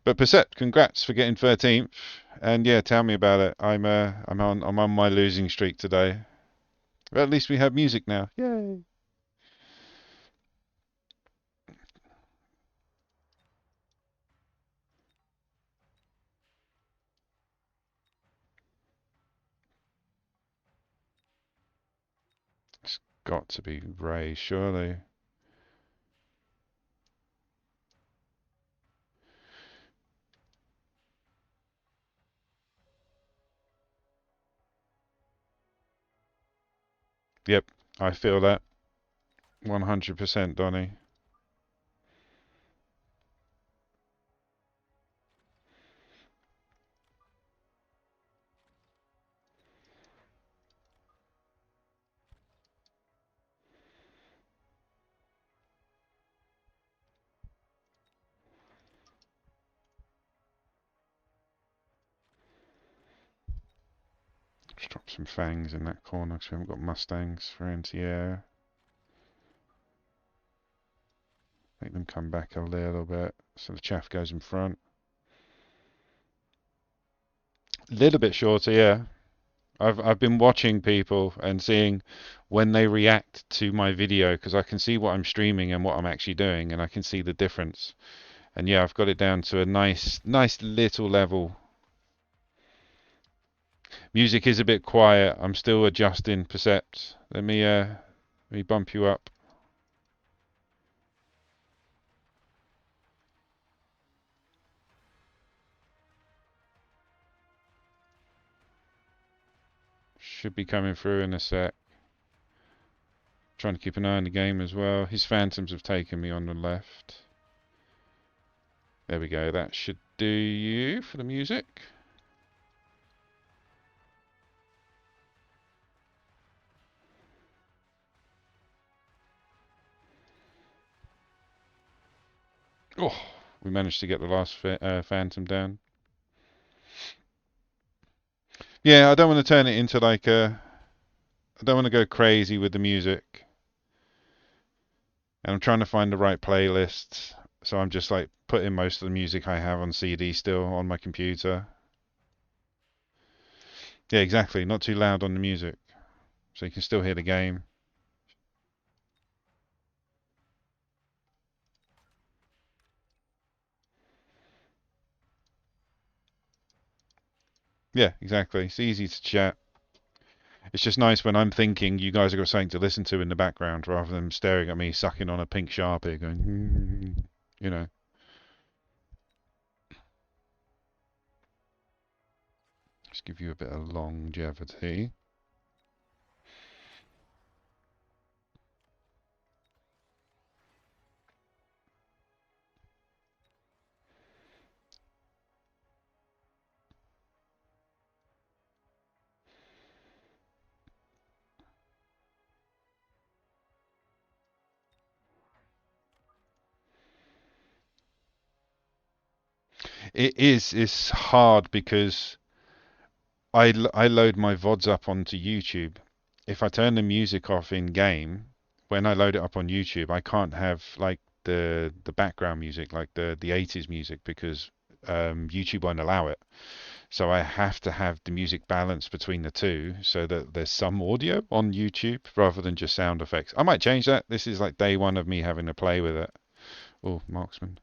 But Percept, congrats for getting 13th. And yeah, tell me about it. I'm on my losing streak today. But at least we have music now. Yay! It's got to be Ray, surely. Yep, I feel that 100%, Donny. Let's drop some fangs in that corner because we haven't got mustangs for anti-air. Make them come back a little bit so the chaff goes in front. A little bit shorter, yeah. I've been watching people and seeing when they react to my video because I can see what I'm streaming and what I'm actually doing, and I can see the difference. And yeah, I've got it down to a nice little level. Music is a bit quiet. I'm still adjusting percept. Let me bump you up. Should be coming through in a sec. Trying to keep an eye on the game as well. His phantoms have taken me on the left. There we go. That should do you for the music. Oh, we managed to get the last phantom down. Yeah, I don't want to turn it into like a. I don't want to go crazy with the music. And I'm trying to find the right playlists. So I'm just like putting most of the music I have on CD still on my computer. Yeah, exactly. Not too loud on the music. So you can still hear the game. Yeah, exactly. It's easy to chat. It's just nice when I'm thinking you guys have got something to listen to in the background rather than staring at me sucking on a pink Sharpie going, you know. Just give you a bit of longevity. It's hard because I load my VODs up onto YouTube. If I turn the music off in game, when I load it up on YouTube, I can't have like the background music, like the 80s music, because YouTube won't allow it. So I have to have the music balance between the two so that there's some audio on YouTube rather than just sound effects. I might change that. This is like day one of me having to play with it. Oh, marksman.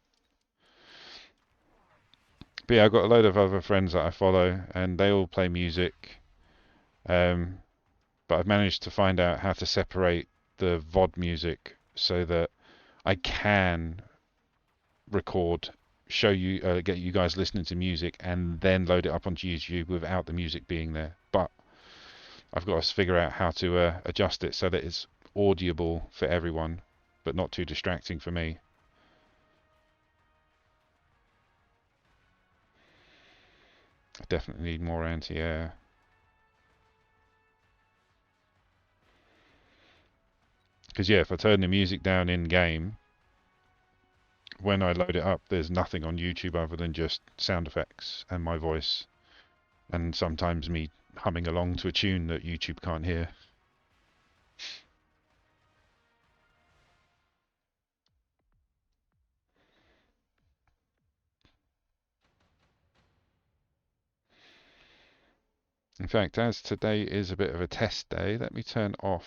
But yeah, I've got a load of other friends that I follow, and they all play music. Um, but I've managed to find out how to separate the VOD music so that I can record, show you, get you guys listening to music, and then load it up onto YouTube without the music being there. But I've got to figure out how to adjust it so that it's audible for everyone, but not too distracting for me. I definitely need more anti-air. Because yeah, if I turn the music down in game, when I load it up, there's nothing on YouTube other than just sound effects and my voice, and sometimes me humming along to a tune that YouTube can't hear. In fact, as today is a bit of a test day, let me turn off.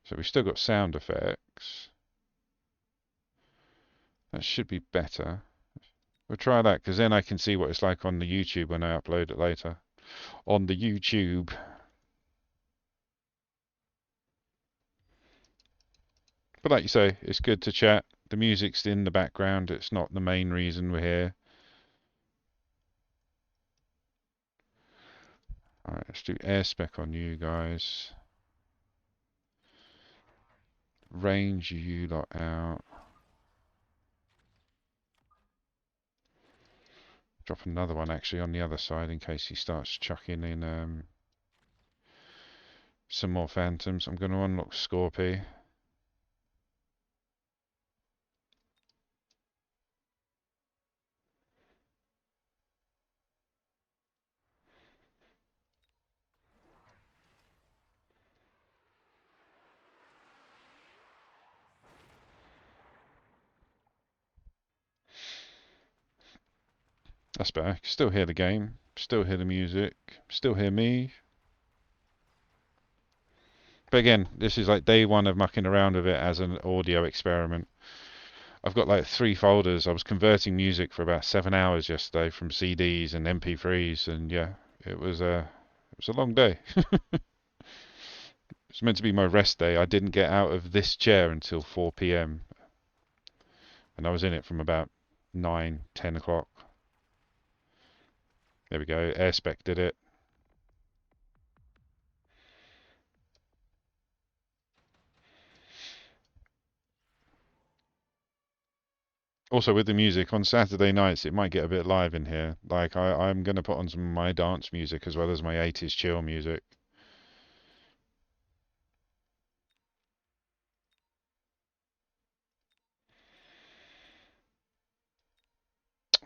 So we've still got sound effects. That should be better. We'll try that because then I can see what it's like on the YouTube when I upload it later. On the YouTube. But like you say, it's good to chat. The music's in the background. It's not the main reason we're here. Alright, let's do air spec on you guys. Range you lot out. Drop another one actually on the other side in case he starts chucking in some more phantoms. I'm going to unlock Scorpy. That's better. Still hear the game. Still hear the music. Still hear me. But again, this is like day one of mucking around with it as an audio experiment. I've got like 3 folders. I was converting music for about 7 hours yesterday from CDs and MP3s, and yeah, it was a long day. It's meant to be my rest day. I didn't get out of this chair until 4 p.m. and I was in it from about 9, 10 o'clock. There we go. Airspec did it. Also with the music on Saturday nights, it might get a bit live in here. Like I'm gonna put on some of my dance music as well as my 80s chill music.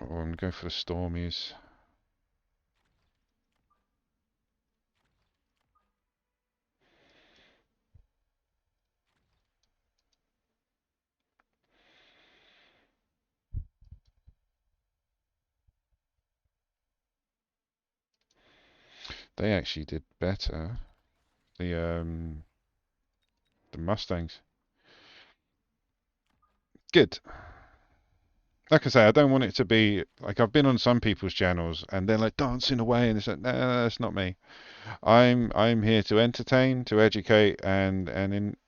Oh, I'm gonna go for the Stormies. They actually did better. The the Mustangs. Good. Like I say, I don't want it to be like I've been on some people's channels and they're like dancing away and it's like, no, that's not me. I'm here to entertain, to educate, and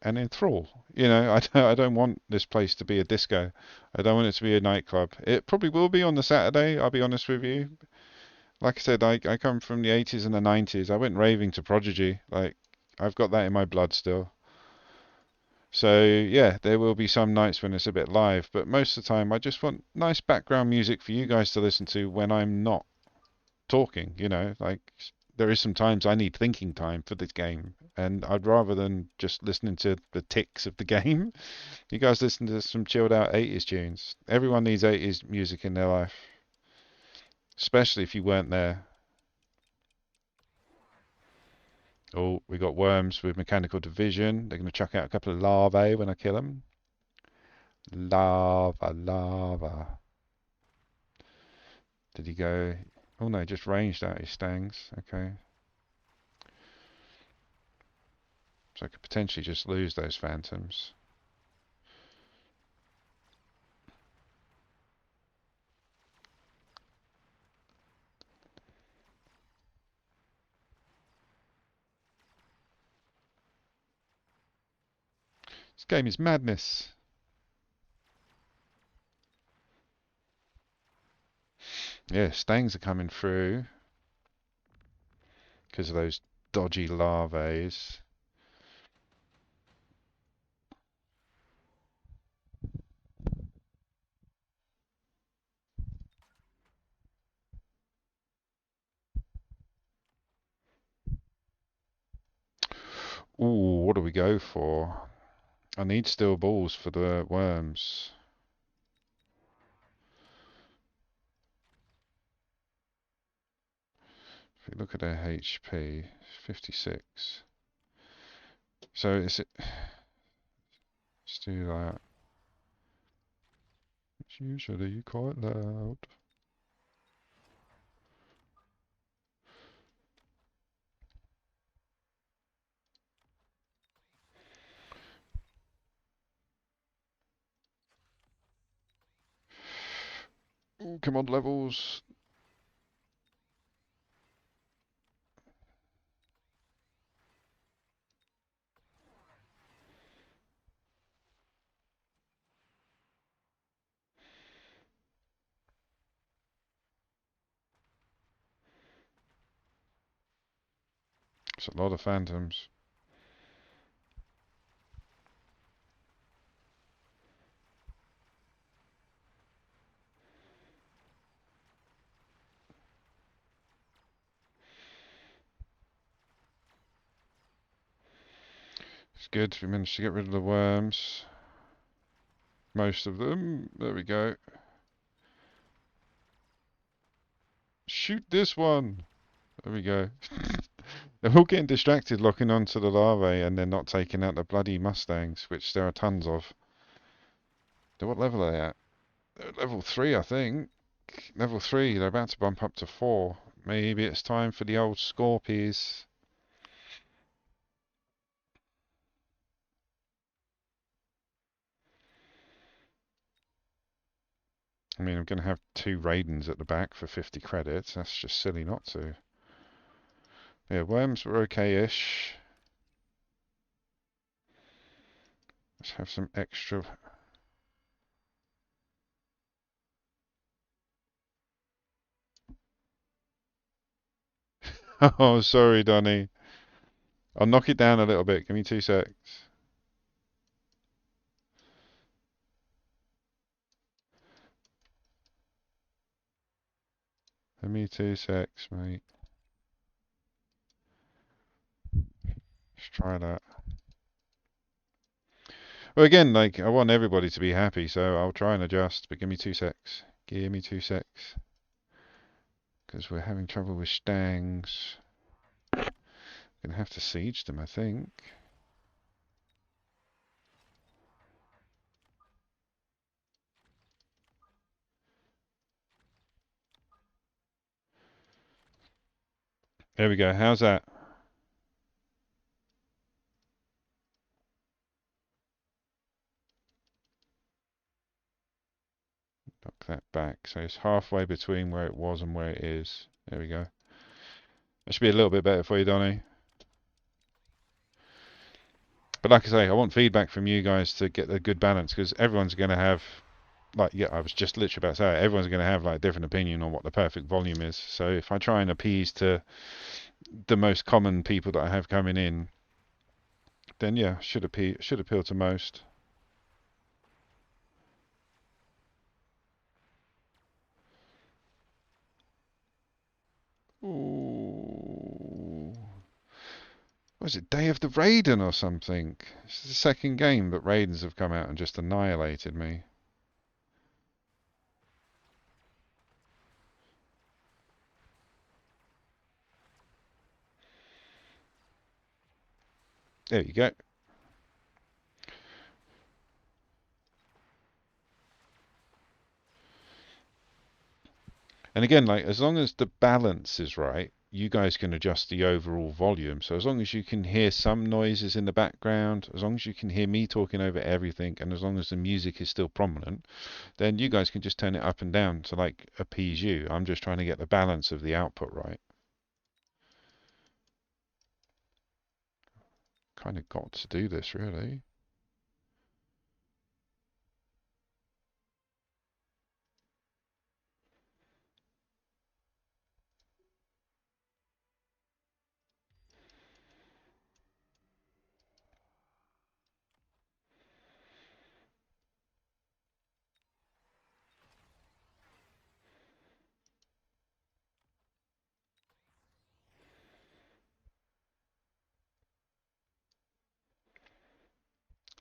enthrall. I don't want this place to be a disco. I don't want it to be a nightclub. It probably will be on the Saturday. I'll be honest with you. Like I said, I come from the 80s and the 90s. I went raving to Prodigy. Like I've got that in my blood still. So yeah, there will be some nights when it's a bit live, but most of the time I just want nice background music for you guys to listen to when I'm not talking. Like there is some times I need thinking time for this game, and I'd rather than just listening to the ticks of the game, you guys listen to some chilled out 80s tunes. Everyone needs 80s music in their life, especially if you weren't there. Oh, we got worms with mechanical division. They're going to chuck out a couple of larvae when I kill them. Lava, lava. Did he go? Oh no, just ranged out his stangs. Okay. So I could potentially just lose those phantoms. This game is madness. Yeah, stangs are coming through because of those dodgy larvae. Ooh, what do we go for? I need steel balls for the worms. If we look at their HP, 56. So let's do that. It's usually quite loud. Ooh, come on, levels. It's a lot of phantoms. It's good. We managed to get rid of the worms. Most of them. There we go. Shoot this one. There we go. They're all getting distracted locking onto the larvae and they're not taking out the bloody mustangs, which there are tons of. What level are they at? They're at level 3, I think. Level 3, they're about to bump up to 4. Maybe it's time for the old Scorpies. I mean, I'm going to have 2 Raidens at the back for 50 credits. That's just silly not to. Yeah, worms were okay-ish. Let's have some extra. Oh, sorry, Donny. I'll knock it down a little bit. Give me 2 secs. Give me 2 secs, mate. Let's try that. Well, again, like, I want everybody to be happy, so I'll try and adjust, but give me 2 secs. Give me 2 secs. Because we're having trouble with stangs. Gonna have to siege them, I think. There we go. How's that? Knock that back. So it's halfway between where it was and where it is. There we go. That should be a little bit better for you, Donny. But like I say, I want feedback from you guys to get a good balance because everyone's going to have, like, yeah, I was just literally about to say, everyone's going to have like different opinion on what the perfect volume is. So if I try and appease to the most common people that I have coming in, then yeah, should appeal to most. Ooh. Was it Day of the Raiden or something? It's the second game that Raidens have come out and just annihilated me. There you go. And again, like, as long as the balance is right, you guys can adjust the overall volume. So as long as you can hear some noises in the background, as long as you can hear me talking over everything, and as long as the music is still prominent, then you guys can just turn it up and down to like appease you. I'm just trying to get the balance of the output right. Kind of got to do this, really.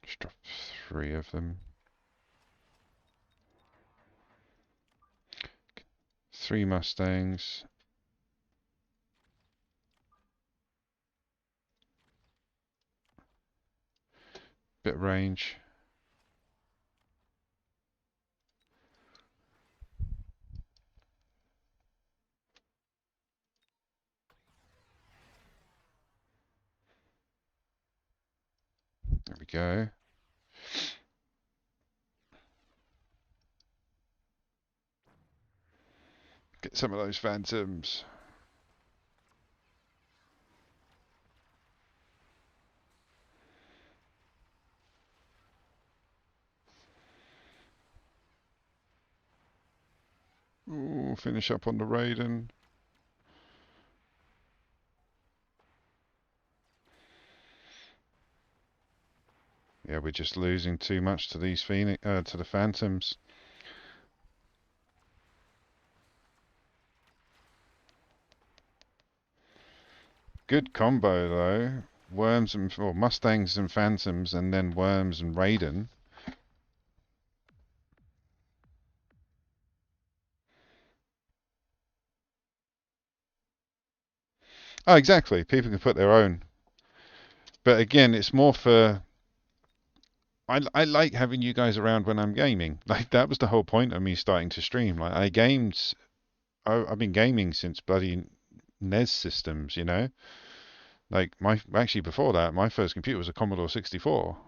Just drop 3 of them. 3 Mustangs. Bit of range. There we go. Get some of those phantoms. Ooh, finish up on the Raiden. Yeah, we're just losing too much to these to the phantoms. Good combo though. Worms and or Mustangs and Phantoms, and then Worms and Raiden. Oh, exactly. People can put their own. But again, it's more for. I like having you guys around when I'm gaming. Like that was the whole point of me starting to stream. Like I gamed. I've been gaming since bloody NES systems. You know. Like my actually before that, my first computer was a Commodore 64.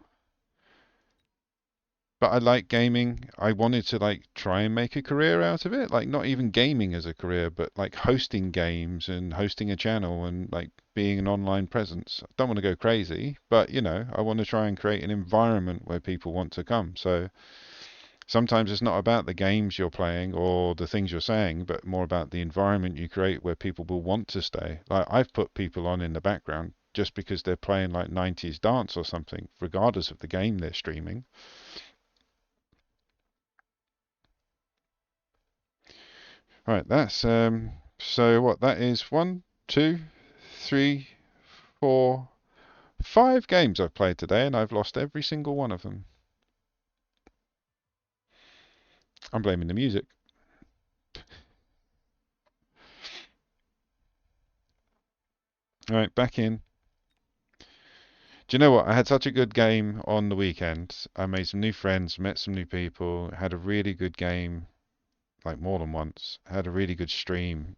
But I like gaming. I wanted to like try and make a career out of it. Like not even gaming as a career, but like hosting games and hosting a channel and like being an online presence. I don't want to go crazy, but you know, I want to try and create an environment where people want to come. So sometimes it's not about the games you're playing or the things you're saying, but more about the environment you create where people will want to stay. Like I've put people on in the background just because they're playing like 90s dance or something, regardless of the game they're streaming. Right, that's so what that is one, two, three, four, five games I've played today and I've lost every single one of them. I'm blaming the music. All right, back in. Do you know what? I had such a good game on the weekend. I made some new friends, met some new people, had a really good game, like more than once. Had a really good stream,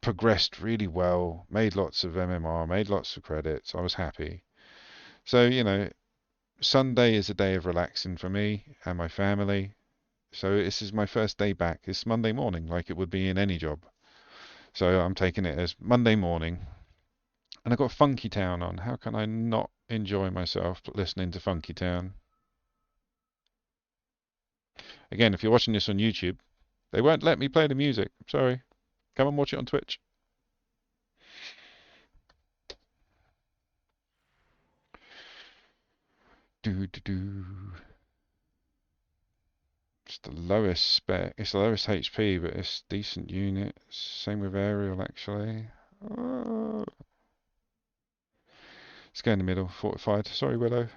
progressed really well, made lots of MMR, made lots of credits. I was happy. So, you know, Sunday is a day of relaxing for me and my family. So this is my first day back. It's Monday morning, like it would be in any job. So I'm taking it as Monday morning. And I've got Funky Town on. How can I not enjoy myself listening to Funky Town? Again, if you're watching this on YouTube, they won't let me play the music. Sorry. Come and watch it on Twitch. Do do do. It's the lowest spec. It's the lowest HP, but it's decent unit. Same with aerial, actually. Oh, let's go in the middle. Fortified. Sorry, Willow.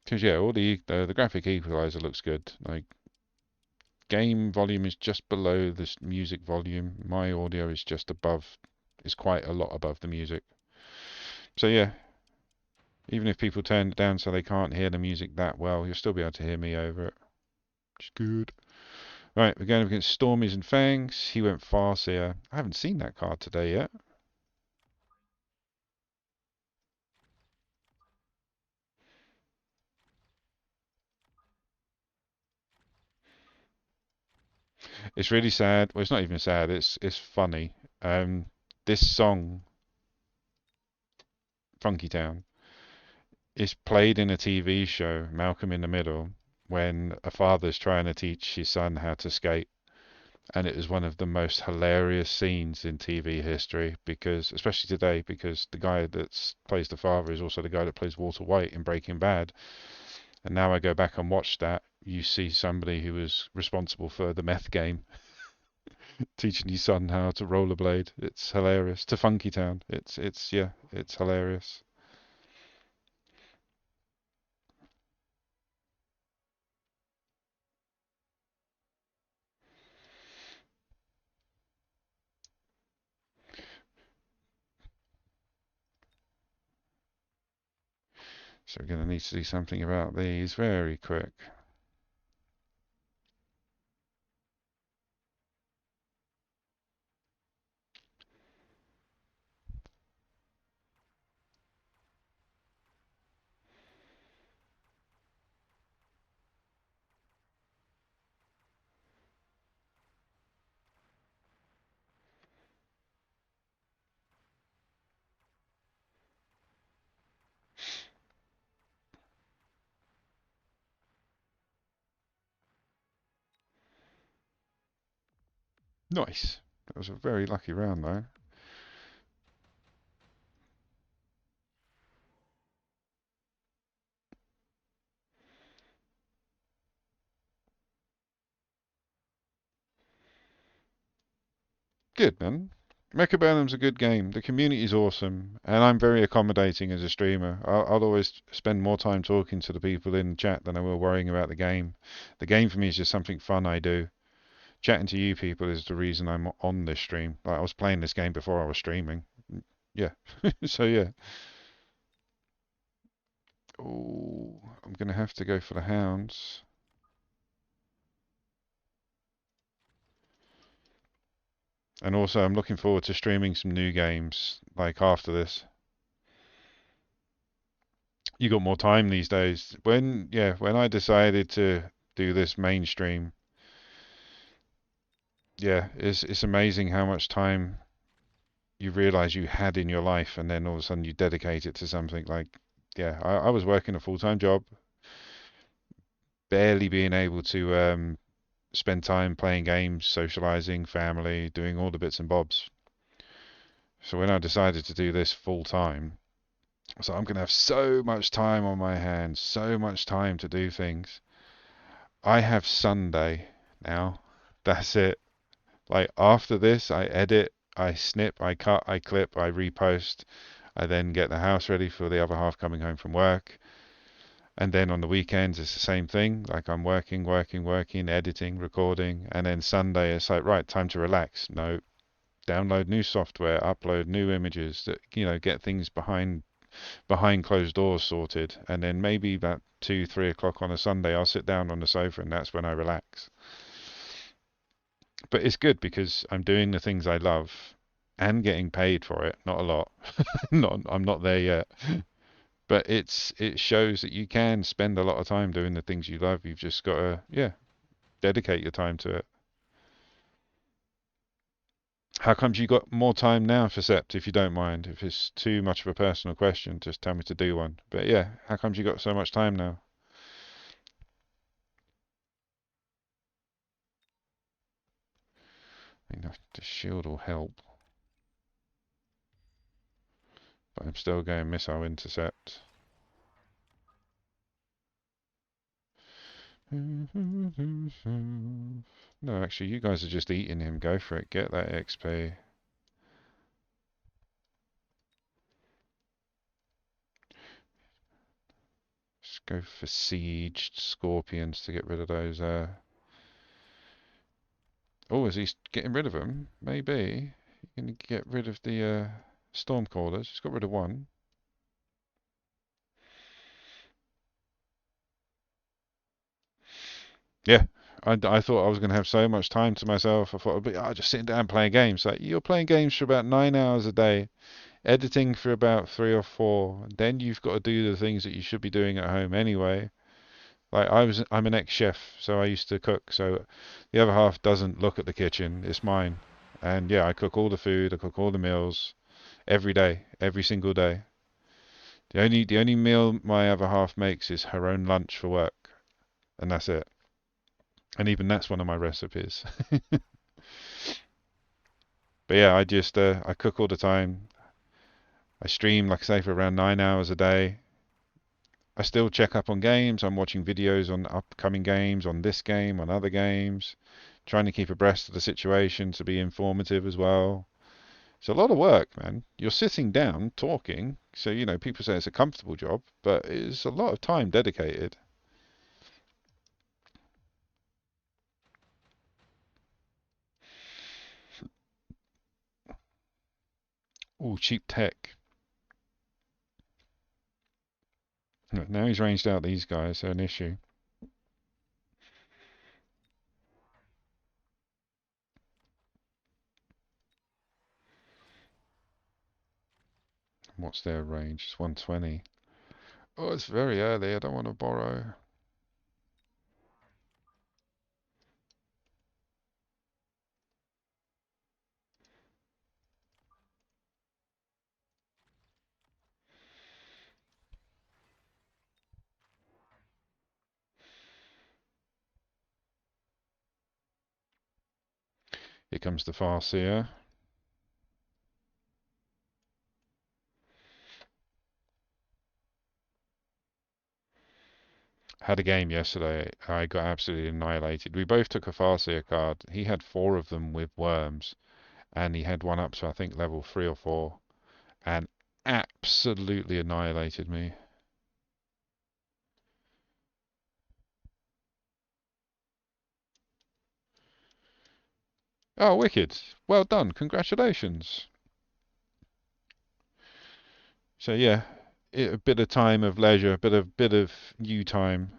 Because yeah, all the graphic equalizer looks good. Like game volume is just below this music volume. My audio is just above, is quite a lot above the music. So yeah, even if people turn it down so they can't hear the music that well, you'll still be able to hear me over it, which is good. Right, we're going up against Stormies and Fangs. He went Farseer. I haven't seen that card today yet. It's really sad. Well, it's not even sad. It's funny. Um, this song, Funky Town, is played in a TV show, Malcolm in the Middle, when a father's trying to teach his son how to skate. And it is one of the most hilarious scenes in TV history because, especially today, because the guy that plays the father is also the guy that plays Walter White in Breaking Bad. And now I go back and watch that, you see somebody who was responsible for the meth game teaching his son how to rollerblade. It's hilarious. To Funky Town. It's yeah, it's hilarious. So we're going to need to do something about these very quick. Nice. That was a very lucky round, though. Good, man. Mechabellum's a good game. The community's awesome, and I'm very accommodating as a streamer. I'll always spend more time talking to the people in chat than I will worrying about the game. The game for me is just something fun I do. Chatting to you people is the reason I'm on this stream. Like I was playing this game before I was streaming. Yeah. So yeah. Oh, I'm gonna have to go for the hounds. And also, I'm looking forward to streaming some new games like after this. You got more time these days. When I decided to do this mainstream, yeah, it's amazing how much time you realize you had in your life, and then all of a sudden you dedicate it to something like, yeah, I was working a full-time job, barely being able to spend time playing games, socializing, family, doing all the bits and bobs. So when I decided to do this full time, so I'm gonna have so much time on my hands, so much time to do things. I have Sunday now. That's it. Like after this, I edit, I snip, I cut, I clip, I repost. I then get the house ready for the other half coming home from work. And then on the weekends, it's the same thing. Like I'm working, working, working, editing, recording. And then Sunday, it's like, right, time to relax. No, download new software, upload new images that, get things behind closed doors sorted. And then maybe about 2, 3 o'clock on a Sunday, I'll sit down on the sofa and that's when I relax. But it's good because I'm doing the things I love and getting paid for it. Not a lot. I'm not there yet. But it shows that you can spend a lot of time doing the things you love. You've just got to, yeah, dedicate your time to it. How comes you got more time now for Sept, if you don't mind? If it's too much of a personal question, just tell me to do one. But yeah, how comes you got so much time now? I mean, the shield will help, but I'm still going missile intercept. No, actually, you guys are just eating him. Go for it. Get that XP. Just go for sieged scorpions to get rid of those. Oh, is he getting rid of them? Maybe. You can get rid of the stormcallers. He's got rid of one. Yeah. I thought I was going to have so much time to myself. I thought I'd be just sitting down playing games. Like you're playing games for about 9 hours a day, editing for about 3 or 4. Then you've got to do the things that you should be doing at home anyway. Like I'm an ex-chef, so I used to cook. So the other half doesn't look at the kitchen. It's mine. And yeah, I cook all the food. I cook all the meals every day, every single day. The only meal my other half makes is her own lunch for work, and that's it. And even that's one of my recipes. But yeah, I cook all the time. I stream, like I say, for around 9 hours a day. I still check up on games. I'm watching videos on upcoming games, on this game, on other games, trying to keep abreast of the situation to be informative as well. It's a lot of work, man. You're sitting down talking, so people say it's a comfortable job, but it's a lot of time dedicated. Oh, cheap tech. Now he's ranged out these guys, so an issue. What's their range? It's 120. Oh, it's very early. I don't want to borrow. Here comes the Farseer. Had a game yesterday. I got absolutely annihilated. We both took a Farseer card. He had four of them with worms, and he had one up to I think level 3 or 4, and absolutely annihilated me. Oh, wicked! Well done. Congratulations. So yeah, a bit of time of leisure, a bit of you time.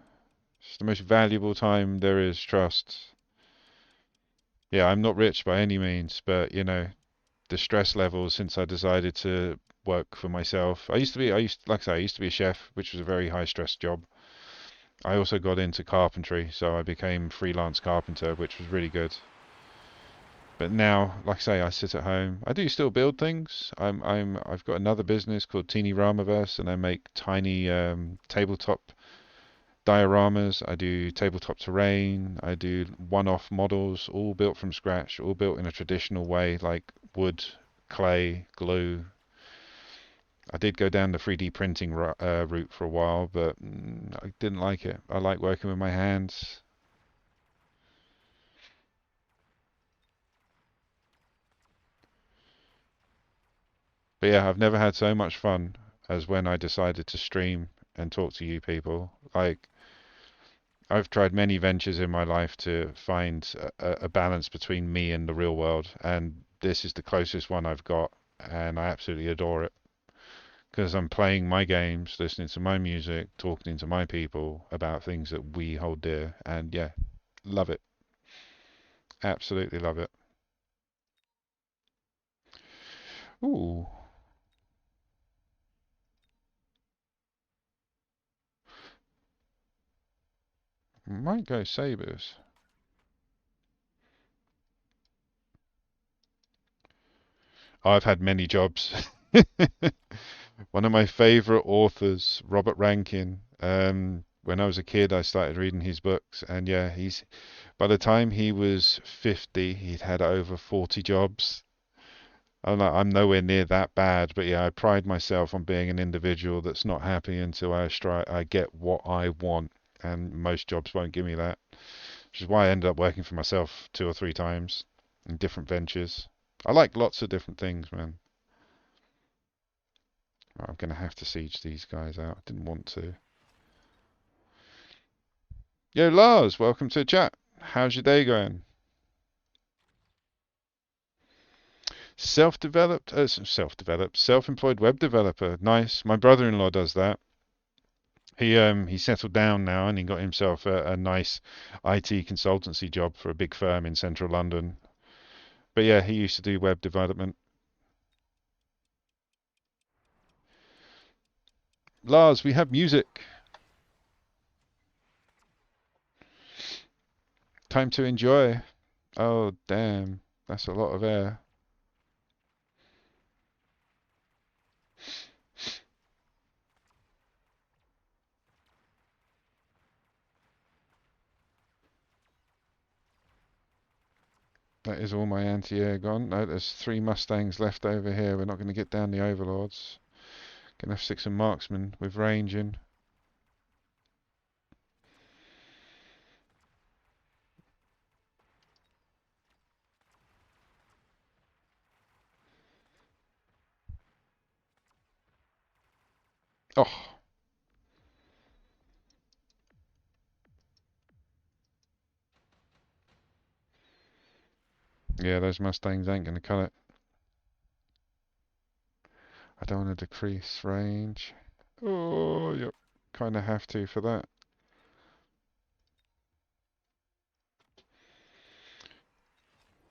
It's the most valuable time there is. Trust. Yeah, I'm not rich by any means, but the stress levels since I decided to work for myself. Like I say, I used to be a chef, which was a very high stress job. I also got into carpentry, so I became freelance carpenter, which was really good. But now, like I say, I sit at home. I do still build things. I've got another business called Teeny Ramaverse, and I make tiny tabletop dioramas. I do tabletop terrain. I do one-off models, all built from scratch, all built in a traditional way, like wood, clay, glue. I did go down the 3D printing route for a while, but I didn't like it. I like working with my hands. But yeah, I've never had so much fun as when I decided to stream and talk to you people. Like, I've tried many ventures in my life to find a balance between me and the real world, and this is the closest one I've got, and I absolutely adore it because I'm playing my games, listening to my music, talking to my people about things that we hold dear, and yeah, love it. Absolutely love it. Ooh, might go Sabres. I've had many jobs. One of my favorite authors, Robert Rankin. When I was a kid, I started reading his books, and yeah, by the time he was 50, he'd had over 40 jobs. I'm nowhere near that bad, but yeah, I pride myself on being an individual that's not happy until I get what I want, and most jobs won't give me that. Which is why I ended up working for myself 2 or 3 times in different ventures. I like lots of different things, man. I'm gonna have to siege these guys out. I didn't want to. Yo, Lars, welcome to the chat. How's your day going? Self-employed web developer. Nice. My brother-in-law does that. He settled down now and he got himself a nice IT consultancy job for a big firm in central London. But yeah, he used to do web development. Lars, we have music. Time to enjoy. Oh, damn. That's a lot of air. That is all my anti-air gone. No, there's 3 Mustangs left over here. We're not going to get down the overlords. Gonna have to stick some marksmen with range in. Oh, yeah, those Mustangs ain't gonna cut it. I don't want to decrease range. Oh, yep. Kind of have to for that.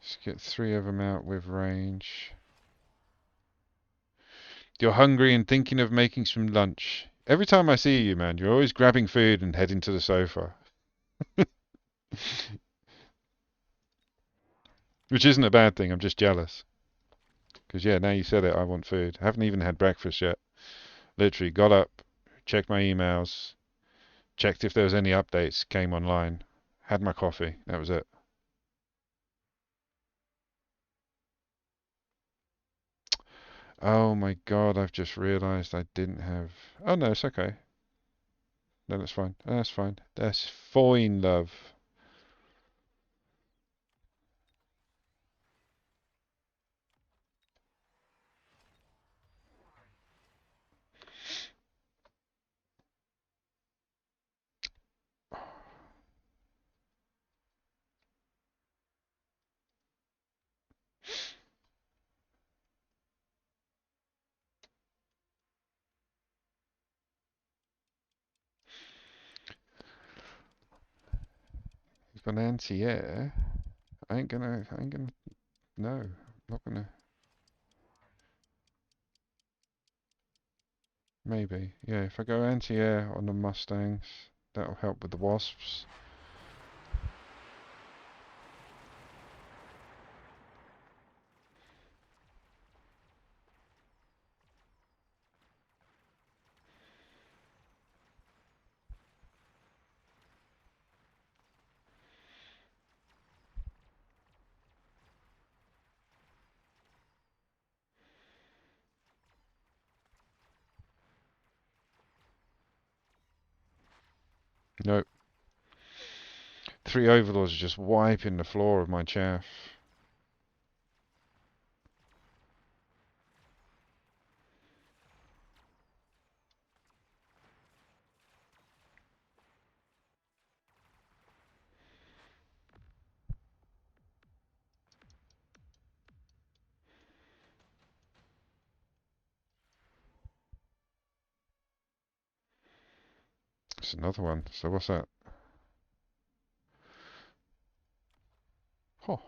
Let's get 3 of them out with range. You're hungry and thinking of making some lunch. Every time I see you, man, you're always grabbing food and heading to the sofa. Which isn't a bad thing, I'm just jealous. Because, yeah, now you said it, I want food. I haven't even had breakfast yet. Literally got up, checked my emails, checked if there was any updates, came online, had my coffee. That was it. Oh my God, I've just realised I didn't have. Oh no, it's okay. No, that's fine. That's fine. That's fine, love. He's got an anti-air. I ain't gonna, no, I'm not gonna, maybe. Yeah, if I go anti-air on the Mustangs, that'll help with the Wasps. Nope. Three Overlords are just wiping the floor of my chaff. It's another one. So what's that? Oh,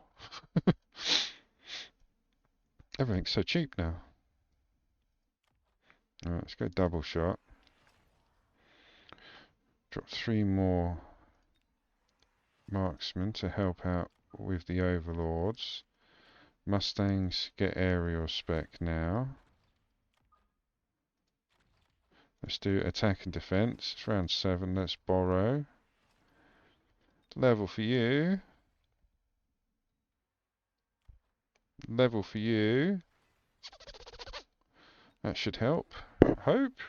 everything's so cheap now. Alright, let's go double shot. Drop three more marksmen to help out with the Overlords. Mustangs get aerial spec now. Let's do attack and defense. It's round 7. Let's borrow. Level for you. Level for you. That should help. Hope.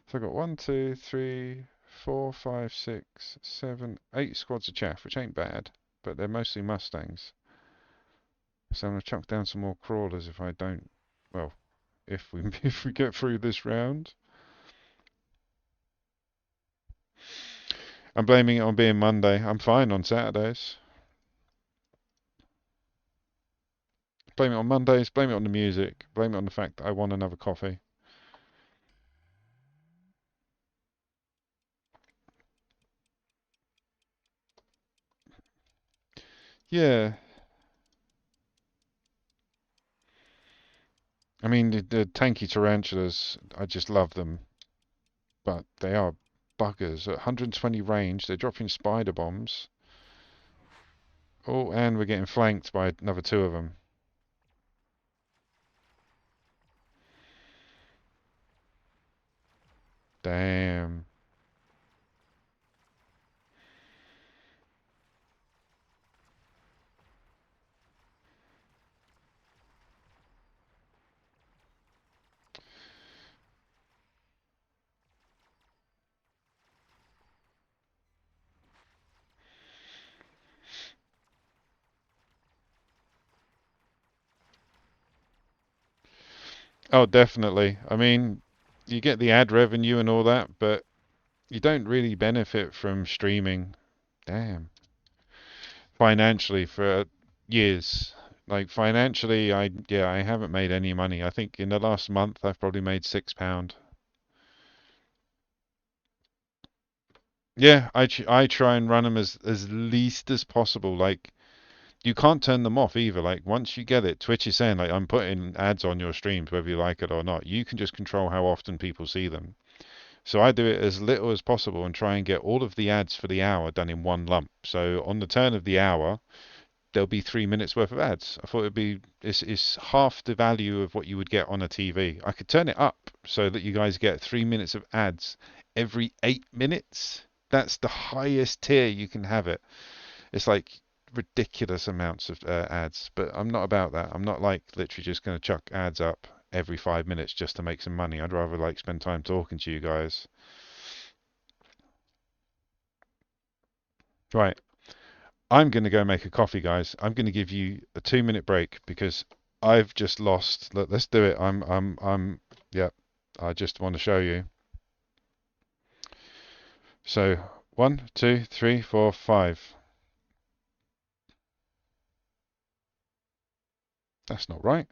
So I've got 1, 2, 3, 4, 5, 6, 7, 8 squads of chaff, which ain't bad, but they're mostly Mustangs. So I'm gonna chuck down some more crawlers if I don't. Well, if we if we get through this round. I'm blaming it on being Monday. I'm fine on Saturdays. Blame it on Mondays. Blame it on the music. Blame it on the fact that I want another coffee. Yeah, I mean the tanky tarantulas. I just love them, but they are buggers. At 120 range, they're dropping spider bombs. Oh, and we're getting flanked by another two of them. Damn. Oh, definitely. I mean, you get the ad revenue and all that, but you don't really benefit from streaming. Damn. Financially for years. Like financially, I haven't made any money. I think in the last month I've probably made £6. Yeah, I try and run them as least as possible. Like you can't turn them off either. Like once you get it, Twitch is saying like I'm putting ads on your streams whether you like it or not. You can just control how often people see them. So I do it as little as possible and try and get all of the ads for the hour done in one lump. So on the turn of the hour, there'll be 3 minutes worth of ads. I thought it's half the value of what you would get on a TV. I could turn it up so that you guys get 3 minutes of ads every 8 minutes. That's the highest tier you can have it. It's like ridiculous amounts of ads, but I'm not about that. I'm not like literally just going to chuck ads up every 5 minutes just to make some money. I'd rather like spend time talking to you guys. Right. I'm going to go make a coffee, guys. I'm going to give you a 2 minute break because I've just lost. Let's do it. Yeah. I just want to show you. So, 1, 2, 3, 4, 5. That's not right.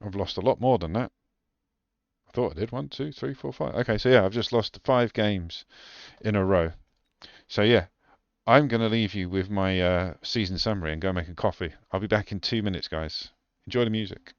I've lost a lot more than that. I thought I did. 1, 2, 3, 4, 5. Okay, so yeah, I've just lost 5 games in a row. So yeah, I'm going to leave you with my season summary and go make a coffee. I'll be back in 2 minutes, guys. Enjoy the music.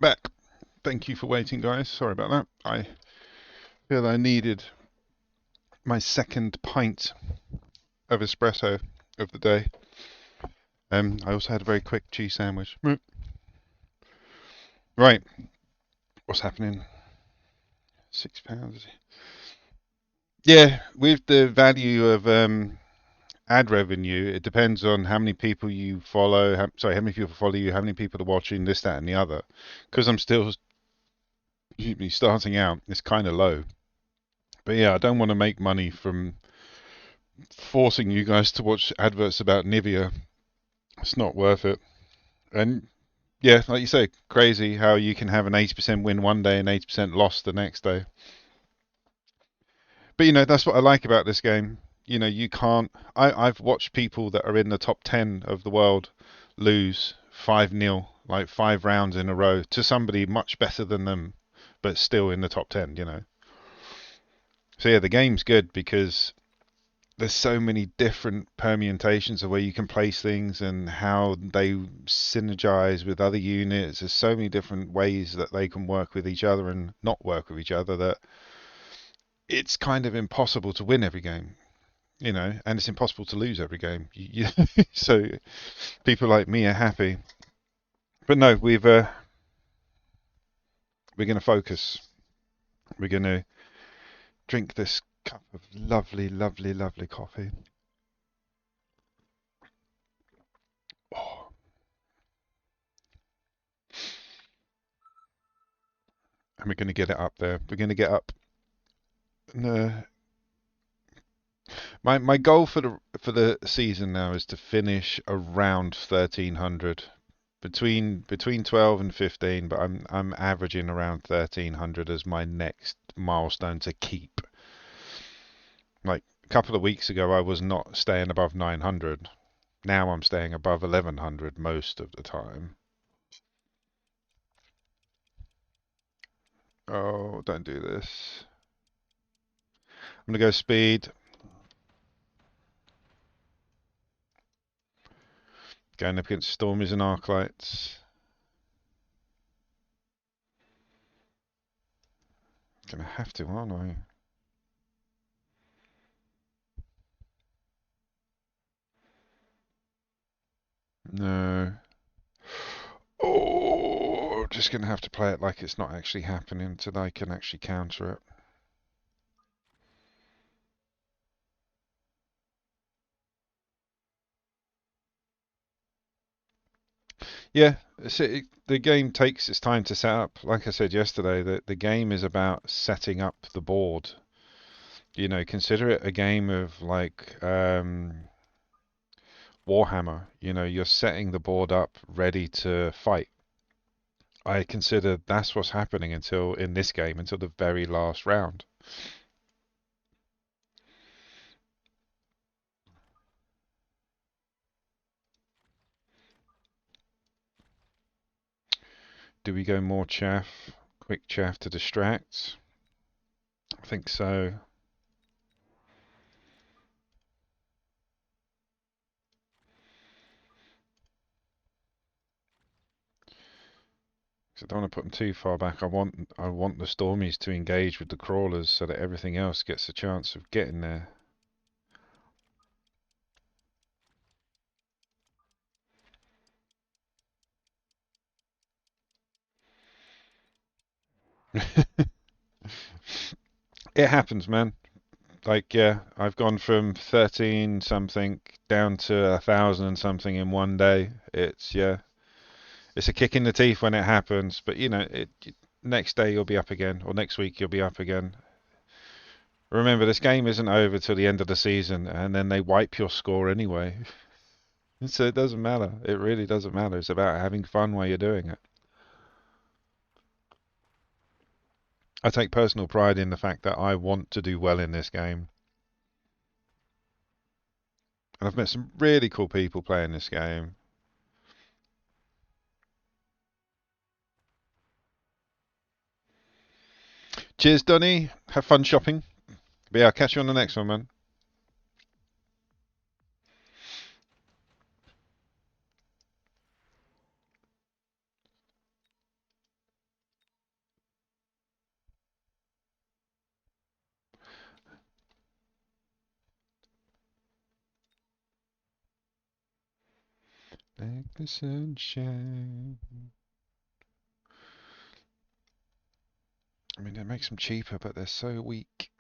back. Thank you for waiting, guys. Sorry about that. I feel I needed my second pint of espresso of the day. I also had a very quick cheese sandwich. Right, what's happening? £6. Yeah, with the value of ad revenue, it depends on how many people you follow. Sorry, how many people follow you, how many people are watching this, that, and the other. Because I'm still starting out, it's kind of low. But yeah, I don't want to make money from forcing you guys to watch adverts about Nivea. It's not worth it. And yeah, like you say, crazy how you can have an 80% win one day and 80% loss the next day. But that's what I like about this game. You can't. I've watched people that are in the top 10 of the world lose 5-0, like 5 rounds in a row to somebody much better than them, but still in the top 10. So yeah, the game's good because there's so many different permutations of where you can place things and how they synergize with other units. There's so many different ways that they can work with each other and not work with each other that it's kind of impossible to win every game, and it's impossible to lose every game. So people like me are happy. But no, we're going to focus. We're going to drink this cup of lovely, lovely, lovely coffee. Oh, and we're going to get it up there. We're going to get up. No, my goal for the season now is to finish around 1300, between 12 and 15, but I'm averaging around 1300 as my next milestone to keep. Like a couple of weeks ago, I was not staying above 900. Now I'm staying above 1100 most of the time. Oh, don't do this. I'm gonna go speed. Going up against Stormies and Arclights. Gonna have to, aren't I? No. Oh, just gonna have to play it like it's not actually happening until I can actually counter it. Yeah, the game takes its time to set up. Like I said yesterday, the game is about setting up the board. Consider it a game of like Warhammer. You're setting the board up ready to fight. I consider that's what's happening until in this game until the very last round. Do we go more chaff? Quick chaff to distract? I think so. Because I don't want to put them too far back. I want the Stormies to engage with the crawlers so that everything else gets a chance of getting there. It happens, man. Like, yeah, I've gone from 13 something down to 1,000 something in one day. It's a kick in the teeth when it happens, but next day you'll be up again, or next week you'll be up again. Remember, this game isn't over till the end of the season, and then they wipe your score anyway. So it doesn't matter. It really doesn't matter. It's about having fun while you're doing it. I take personal pride in the fact that I want to do well in this game. And I've met some really cool people playing this game. Cheers, Donny. Have fun shopping. But yeah, I'll catch you on the next one, man. like the sunshine. I mean, it makes them cheaper, but they're so weak.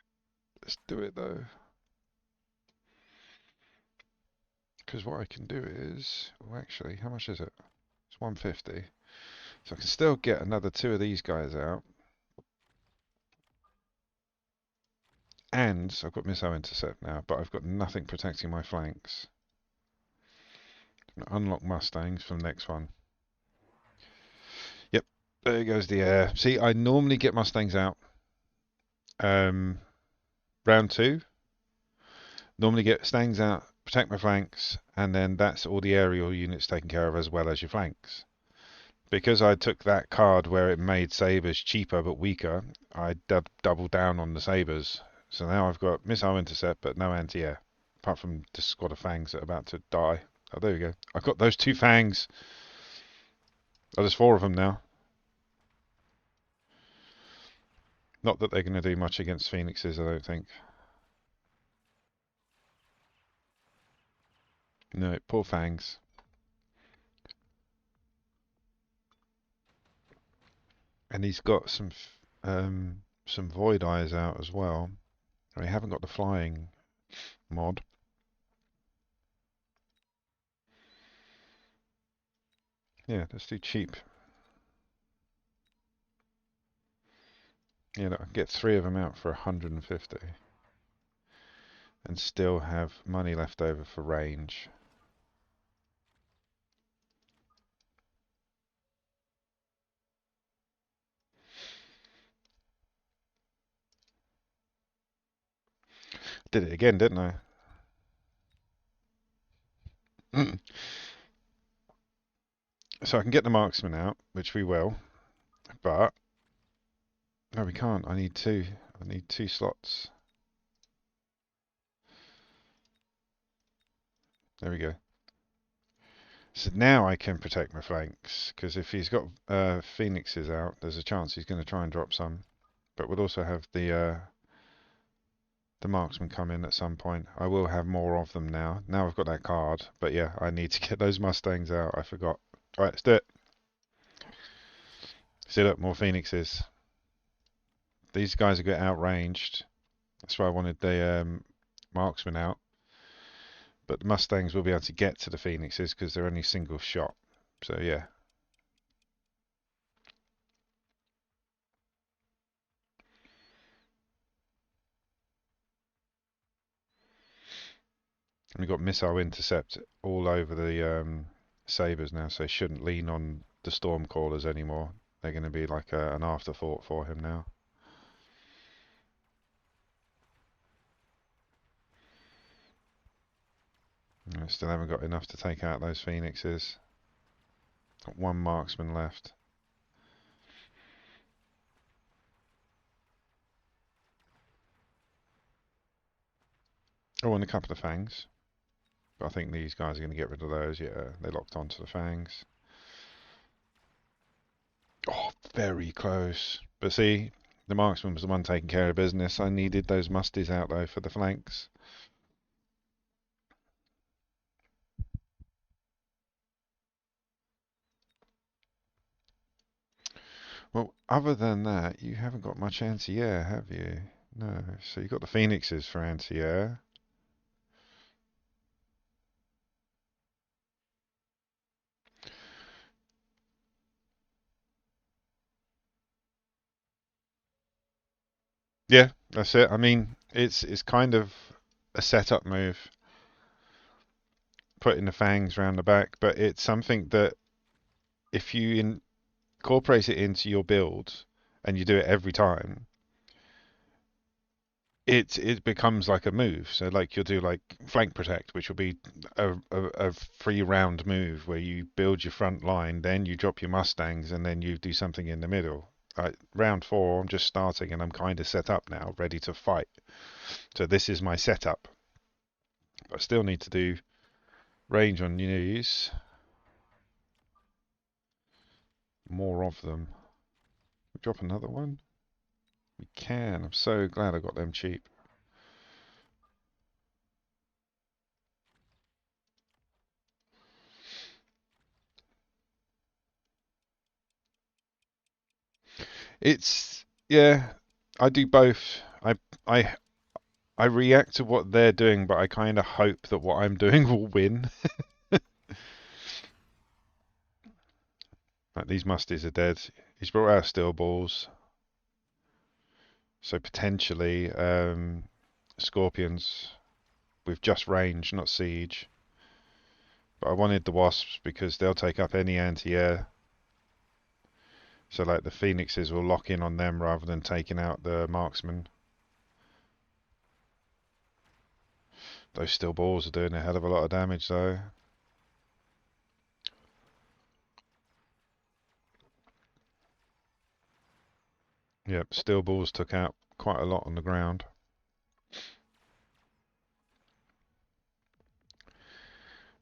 Let's do it though. Because what I can do is, well, actually, how much is it? It's 150. So I can still get another two of these guys out. And I've got missile intercept now, but I've got nothing protecting my flanks. Unlock Mustangs for the next one. Yep, there goes the air. See, I normally get Mustangs out. Round two, normally get Stangs out, protect my flanks, and then that's all the aerial units taken care of as well as your flanks. Because I took that card where it made sabers cheaper but weaker, I doubled down on the sabers. So now I've got missile intercept but no anti-air, apart from this squad of fangs that are about to die. Oh, there we go. I've got those two fangs. Oh, there's four of them now. Not that they're going to do much against phoenixes, I don't think. No, poor fangs. And he's got some void eyes out as well. We haven't got the flying mod. Yeah, let's do cheap. Yeah, look, I can get three of them out for 150 and still have money left over for range. Did it again, didn't I? So I can get the marksman out, which we will, but no, we can't. I need two. I need two slots. There we go. So now I can protect my flanks, because if he's got phoenixes out, there's a chance he's going to try and drop some. But we'll also have the marksman come in at some point. I will have more of them now. Now I've got that card. But yeah, I need to get those Mustangs out. I forgot. Alright, let's do it. See, look, more phoenixes. These guys are getting outranged. That's why I wanted the marksman out. But the Mustangs will be able to get to the phoenixes because they're only single shot. So yeah. And we've got missile intercept all over the sabers now, so they shouldn't lean on the stormcallers anymore. They're going to be like an afterthought for him now. I still haven't got enough to take out those phoenixes. Got one marksman left. Oh, and a couple of fangs. But I think these guys are going to get rid of those. Yeah, they locked onto the fangs. Oh, very close. But see, the marksman was the one taking care of business. I needed those musties out though for the flanks. Well, other than that, you haven't got much anti-air, have you? No. So you've got the phoenixes for anti-air. Yeah, that's it. I mean, it's kind of a setup move, putting the fangs round the back, but it's something that if you incorporate it into your build and you do it every time, it becomes like a move. So like you'll do like flank protect, which will be a 3 round move where you build your front line, then you drop your Mustangs, and then you do something in the middle. Round 4, I'm just starting and I'm kind of set up now, ready to fight. So this is my setup. But I still need to do range on these. More of them. We drop another one? We can. I'm so glad I got them cheap. It's yeah. I do both. I I react to what they're doing, but I kind of hope that what I'm doing will win. Like these musties are dead. He's brought out steel balls, so potentially scorpions with just range, not siege. But I wanted the wasps because they'll take up any anti-air. So like the phoenixes will lock in on them rather than taking out the marksman. Those steel balls are doing a hell of a lot of damage though. Yep, steel balls took out quite a lot on the ground.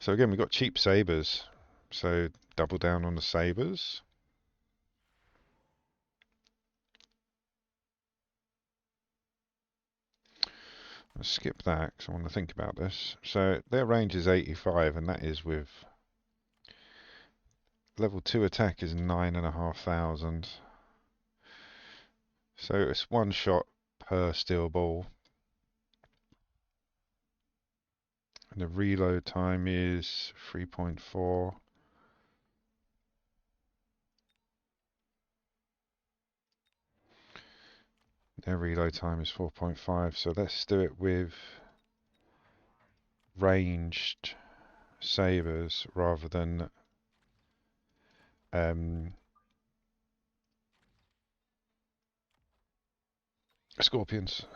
So again, we've got cheap sabers. So double down on the sabers. Let's skip that because I want to think about this. So their range is 85, and that is with level 2 attack is 9,500. So it's one shot per steel ball. And the reload time is 3.4. Their reload time is 4.5. So let's do it with ranged sabers rather than scorpions.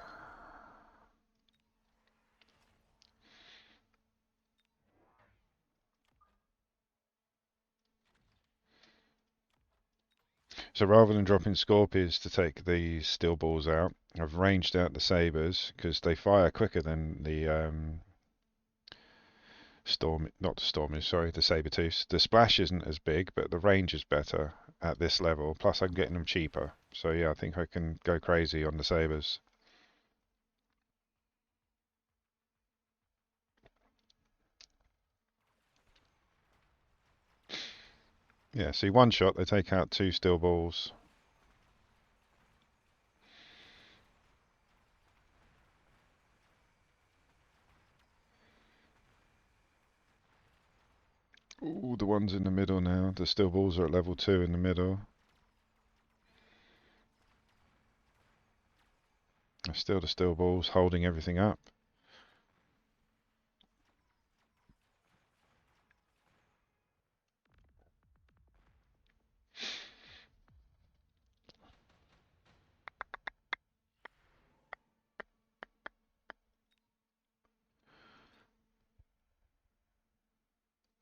So rather than dropping scorpions to take these steel balls out, I've ranged out the sabers because they fire quicker than the storm, not the stormies, sorry, the saber-tooths. The splash isn't as big, but the range is better at this level. Plus, I'm getting them cheaper. So yeah, I think I can go crazy on the sabers. Yeah, see, one shot they take out two steel balls. Ooh, the ones in the middle now. The steel balls are at level 2 in the middle. Still the steel balls holding everything up.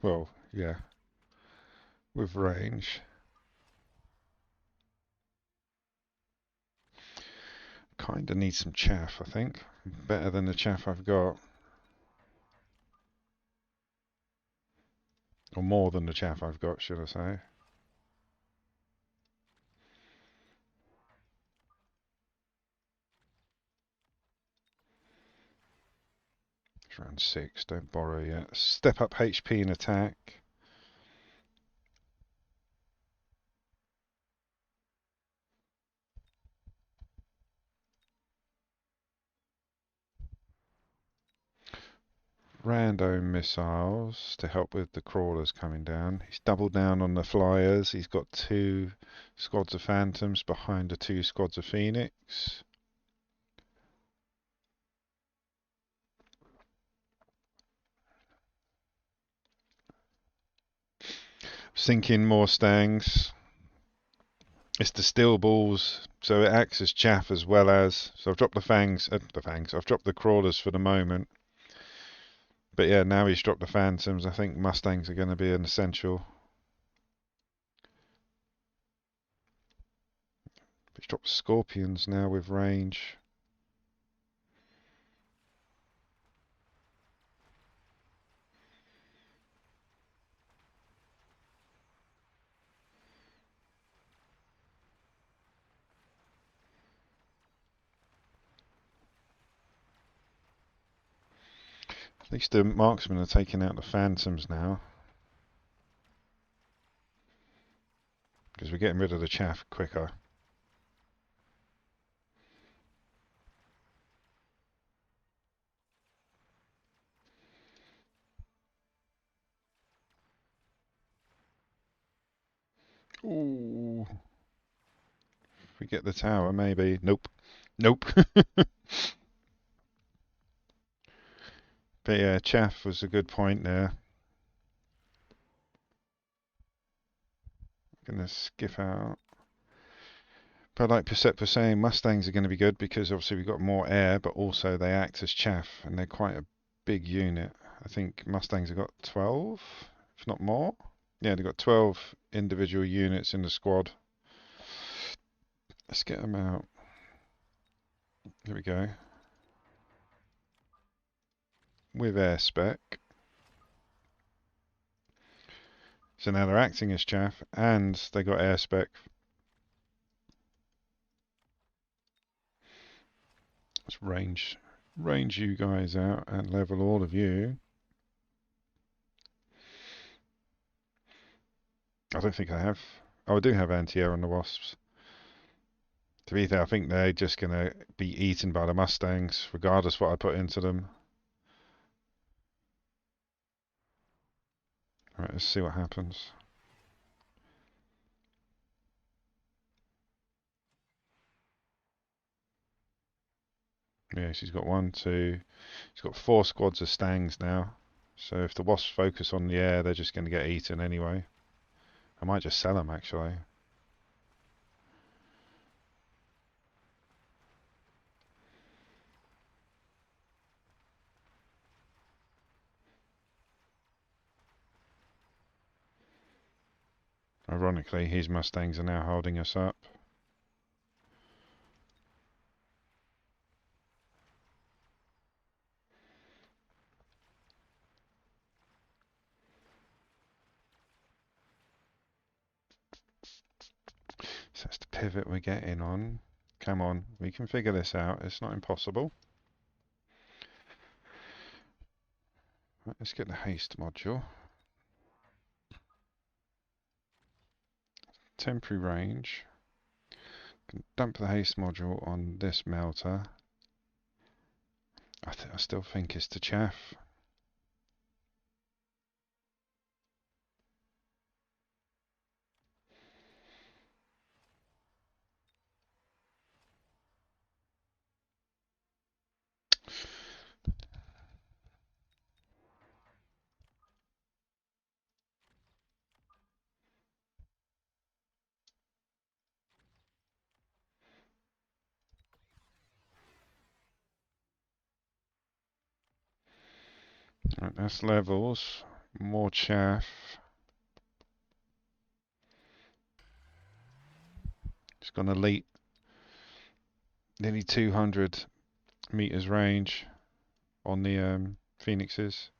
Well, yeah, with range. Kinda need some chaff, I think. Better than the chaff I've got. Or more than the chaff I've got, should I say. It's around 6, don't borrow yet. Step up HP and attack. Random missiles to help with the crawlers coming down. He's doubled down on the flyers. He's got 2 squads of phantoms behind the 2 squads of phoenix. Sinking more stangs. It's the steel balls, so it acts as chaff as well as. So I've dropped I've dropped the crawlers for the moment. But yeah, now he's dropped the phantoms. I think mustangs are going to be an essential. He's dropped scorpions now with range. At least the marksmen are taking out the phantoms now. Because we're getting rid of the chaff quicker. Ooh. If we get the tower, maybe. Nope. Nope. But yeah, chaff was a good point there. Gonna skip out. But like Percept was saying, Mustangs are going to be good because obviously we've got more air, but also they act as chaff, and they're quite a big unit. I think Mustangs have got 12, if not more. Yeah, they've got 12 individual units in the squad. Let's get them out. Here we go. With air spec. So now they're acting as chaff, and they got air spec. Let's range you guys out and level all of you. I don't think I have. Oh, I do have anti-air on the Wasps. To be fair, I think they're just going to be eaten by the Mustangs, regardless what I put into them. Alright, let's see what happens. Yeah, she's got one, two. She's got 4 squads of Stangs now. So if the Wasps focus on the air, they're just going to get eaten anyway. I might just sell them, actually. Ironically, his Mustangs are now holding us up. So that's the pivot we're getting on. Come on, we can figure this out. It's not impossible. Right, let's get the haste module. Temporary range. Can dump the haste module on this melter. I still think it's the chaff. Right, that's levels. More chaff. It's got an elite. Nearly 200 meters range on the Phoenixes.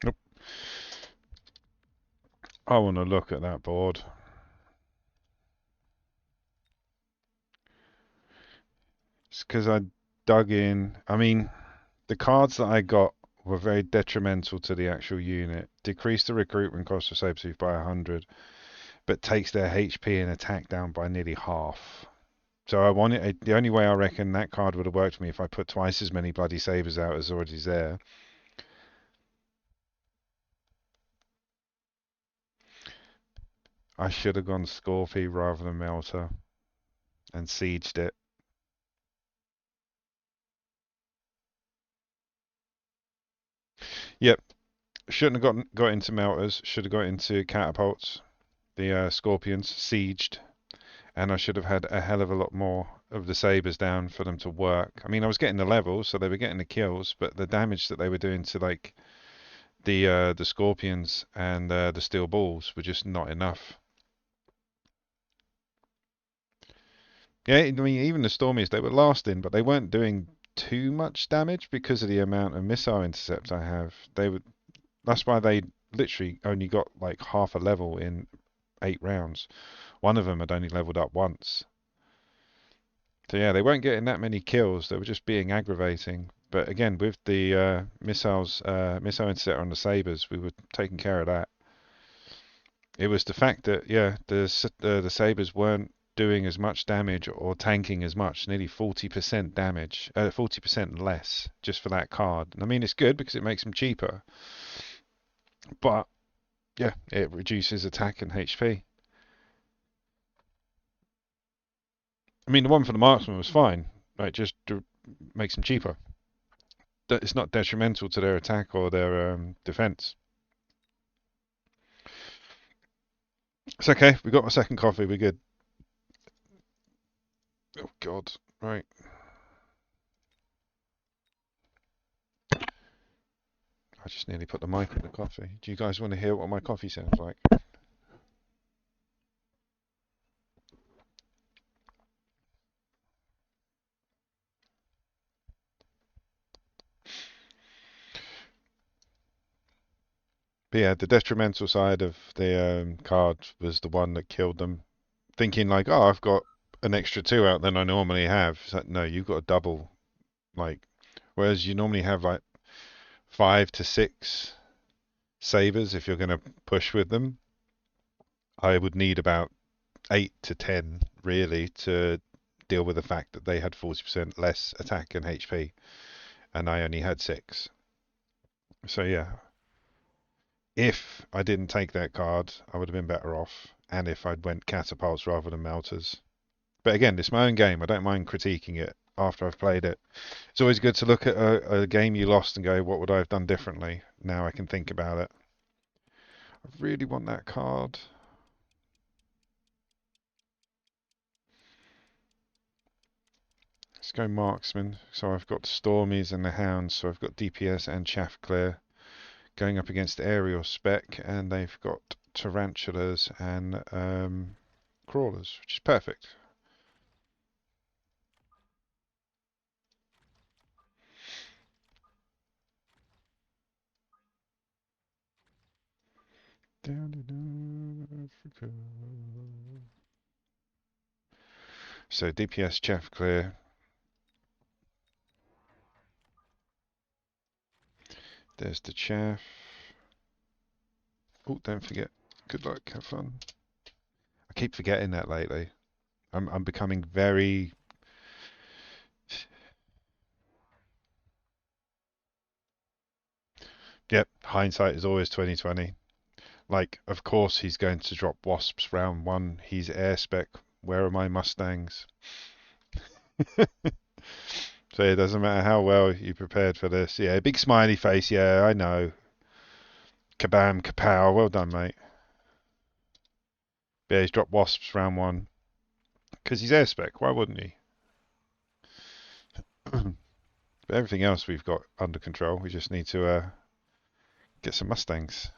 Nope. I want to look at that board. It's because I dug in. I mean, the cards that I got were very detrimental to the actual unit. Decreased the recruitment cost of Sabertooth by 100, but takes their HP and attack down by nearly half. So I want it. The only way I reckon that card would have worked for me if I put twice as many bloody sabers out as already there. I should have gone Scorpy rather than Melter and sieged it. Yep, shouldn't have got into Melters. Should have got into Catapults. The Scorpions sieged, and I should have had a hell of a lot more of the sabers down for them to work. I mean, I was getting the levels, so they were getting the kills, but the damage that they were doing to like the Scorpions and the Steel Balls were just not enough. Yeah, I mean, even the Stormies, they were lasting, but they weren't doing too much damage because of the amount of missile intercept I have. That's why they literally only got like half a level in 8 rounds. One of them had only leveled up once. So yeah, they weren't getting that many kills. They were just being aggravating. But again, with the missile interceptor on the sabers, we were taking care of that. It was the fact that yeah, the sabers weren't doing as much damage or tanking as much, nearly 40% damage, 40% less just for that card. And I mean, it's good because it makes them cheaper, but yeah, it reduces attack and HP. I mean, the one for the marksman was fine, right? Just makes them cheaper. It's not detrimental to their attack or their defense. It's okay. We got my second coffee. We're good. Oh God. Right. I just nearly put the mic on the coffee. Do you guys want to hear what my coffee sounds like? But yeah, the detrimental side of the card was the one that killed them. Thinking like, oh, I've got an extra 2 out than I normally have. It's like, no, you've got a double. Like, whereas you normally have like 5 to 6 sabers if you're going to push with them. I would need about 8 to 10 really to deal with the fact that they had 40% less attack and HP, and I only had 6. So yeah, if I didn't take that card, I would have been better off, and if I'd went catapults rather than melters. But again, it's my own game. I don't mind critiquing it after I've played it. It's always good to look at a game you lost and go, what would I have done differently? Now I can think about it. I really want that card. Let's go marksman. So I've got Stormies and the Hounds, so I've got DPS and Chaff Clear going up against aerial spec, and they've got tarantulas and crawlers, which is perfect. Down in Africa. So DPS chaff clear. There's the chaff. Oh, don't forget. Good luck. Have fun. I keep forgetting that lately. I'm becoming very. Yep. Hindsight is always 2020. Like, of course he's going to drop wasps round one. He's air spec. Where are my Mustangs? So it doesn't matter how well you prepared for this. Yeah, big smiley face. Yeah, I know. Kabam, kapow. Well done, mate. Yeah, he's dropped wasps round one. Because he's air spec. Why wouldn't he? But everything else we've got under control. We just need to get some Mustangs.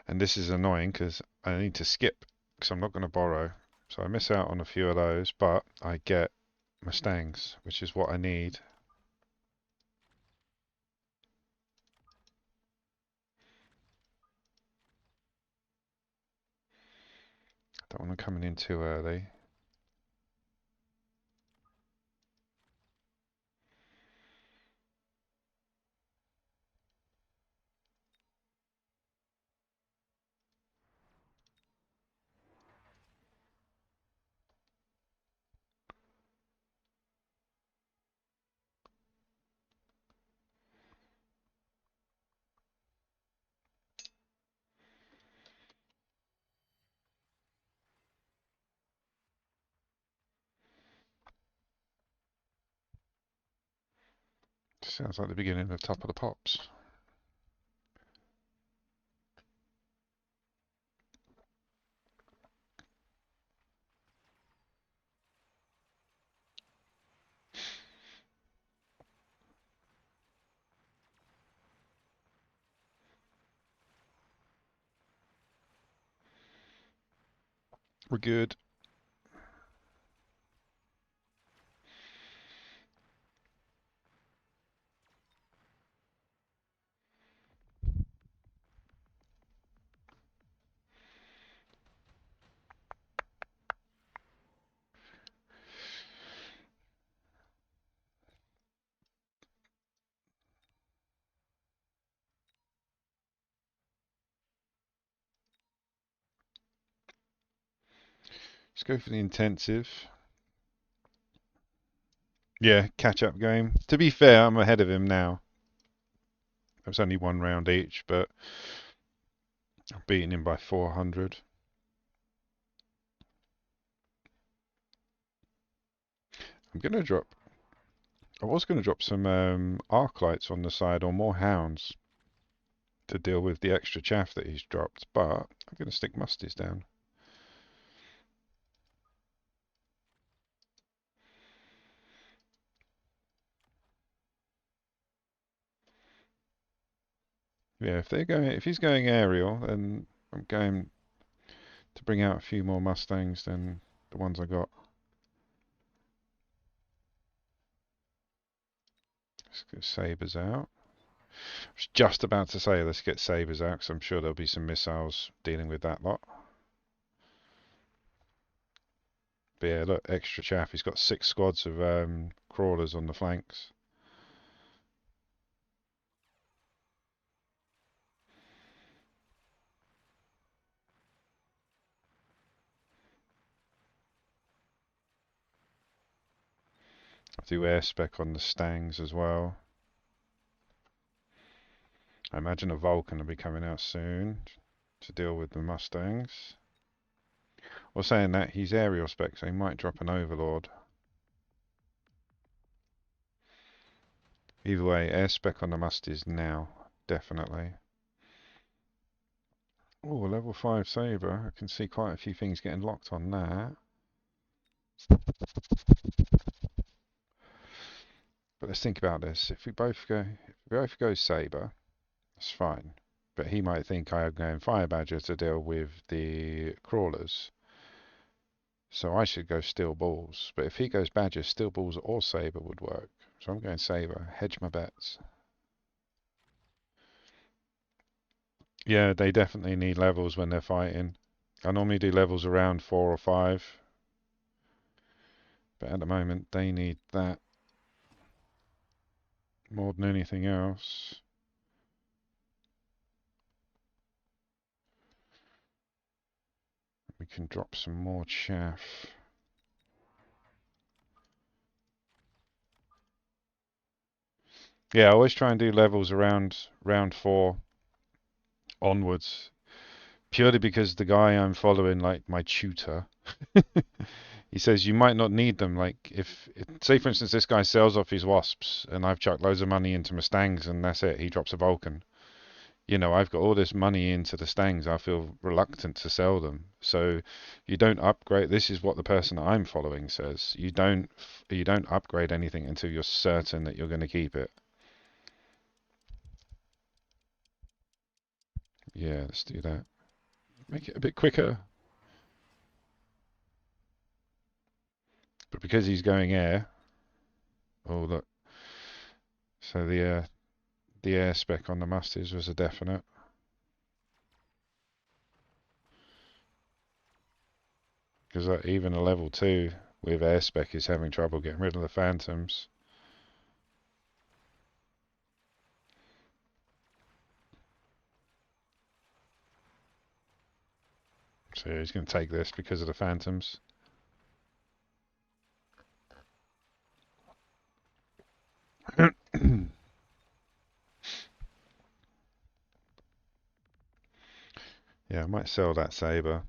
And this is annoying because I need to skip because I'm not going to borrow. So I miss out on a few of those, but I get Mustangs, which is what I need. I don't want to come in too early. Sounds like the beginning of the Top of the Pops. We're good. Let's go for the intensive. Yeah, catch up game. To be fair, I'm ahead of him now. It was only one round each, but I've beaten him by 400. I'm gonna drop. I was gonna drop some arc lights on the side or more hounds to deal with the extra chaff that he's dropped, but I'm gonna stick musties down. Yeah, if he's going aerial, then I'm going to bring out a few more mustangs than the ones I got. Let's get sabers out. I was just about to say let's get sabers out because I'm sure there'll be some missiles dealing with that lot. But yeah, look, extra chaff. He's got 6 squads of crawlers on the flanks. I'll do air spec on the stangs as well. I imagine a Vulcan will be coming out soon to deal with the mustangs. Well, saying that, he's aerial spec, so he might drop an overlord. Either way, air spec on the musties now, definitely. Oh, level 5 saber. I can see quite a few things getting locked on that. But let's think about this. If we both go saber, that's fine. But he might think I am going fire badger to deal with the crawlers. So I should go steel balls. But if he goes badger, steel balls or saber would work. So I'm going saber. Hedge my bets. Yeah, they definitely need levels when they're fighting. I normally do levels around 4 or 5. But at the moment, they need that more than anything else. We can drop some more chaff. Yeah, I always try and do levels around round 4 onwards. Purely because the guy I'm following, like my tutor, he says you might not need them. Like say for instance, this guy sells off his wasps, and I've chucked loads of money into my stangs, and that's it. He drops a Vulcan. You know, I've got all this money into the stangs. I feel reluctant to sell them. So you don't upgrade. This is what the person I'm following says. You don't upgrade anything until you're certain that you're going to keep it. Yeah, let's do that. Make it a bit quicker. But because he's going air, oh look. So the air spec on the Musties was a definite. Because even a level 2 with air spec is having trouble getting rid of the phantoms. So yeah, he's going to take this because of the phantoms. Yeah, I might sell that saber.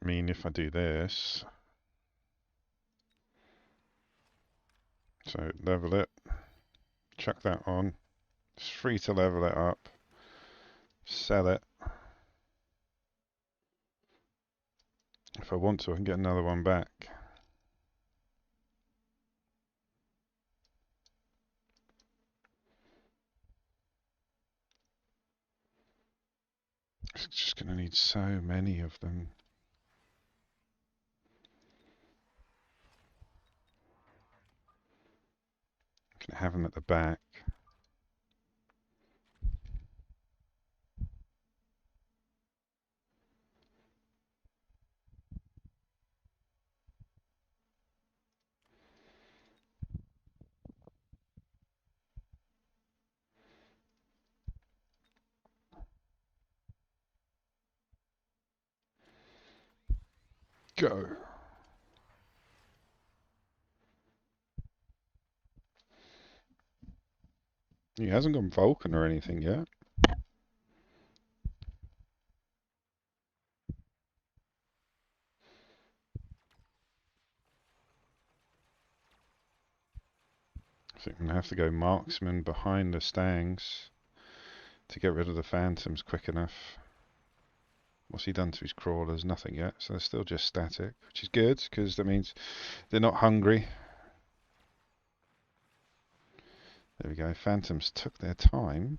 I mean, if I do this, so level it, chuck that on. It's free to level it up, sell it. if I want to, I can get another one back. It's just going to need so many of them. Can have them at the back. Go. He hasn't gone Vulcan or anything yet. I think I'm going to have to go Marksman behind the Stangs to get rid of the Phantoms quick enough. What's he done to his crawlers? Nothing yet, so they're still just static, which is good, because that means they're not hungry. There we go, Phantoms took their time.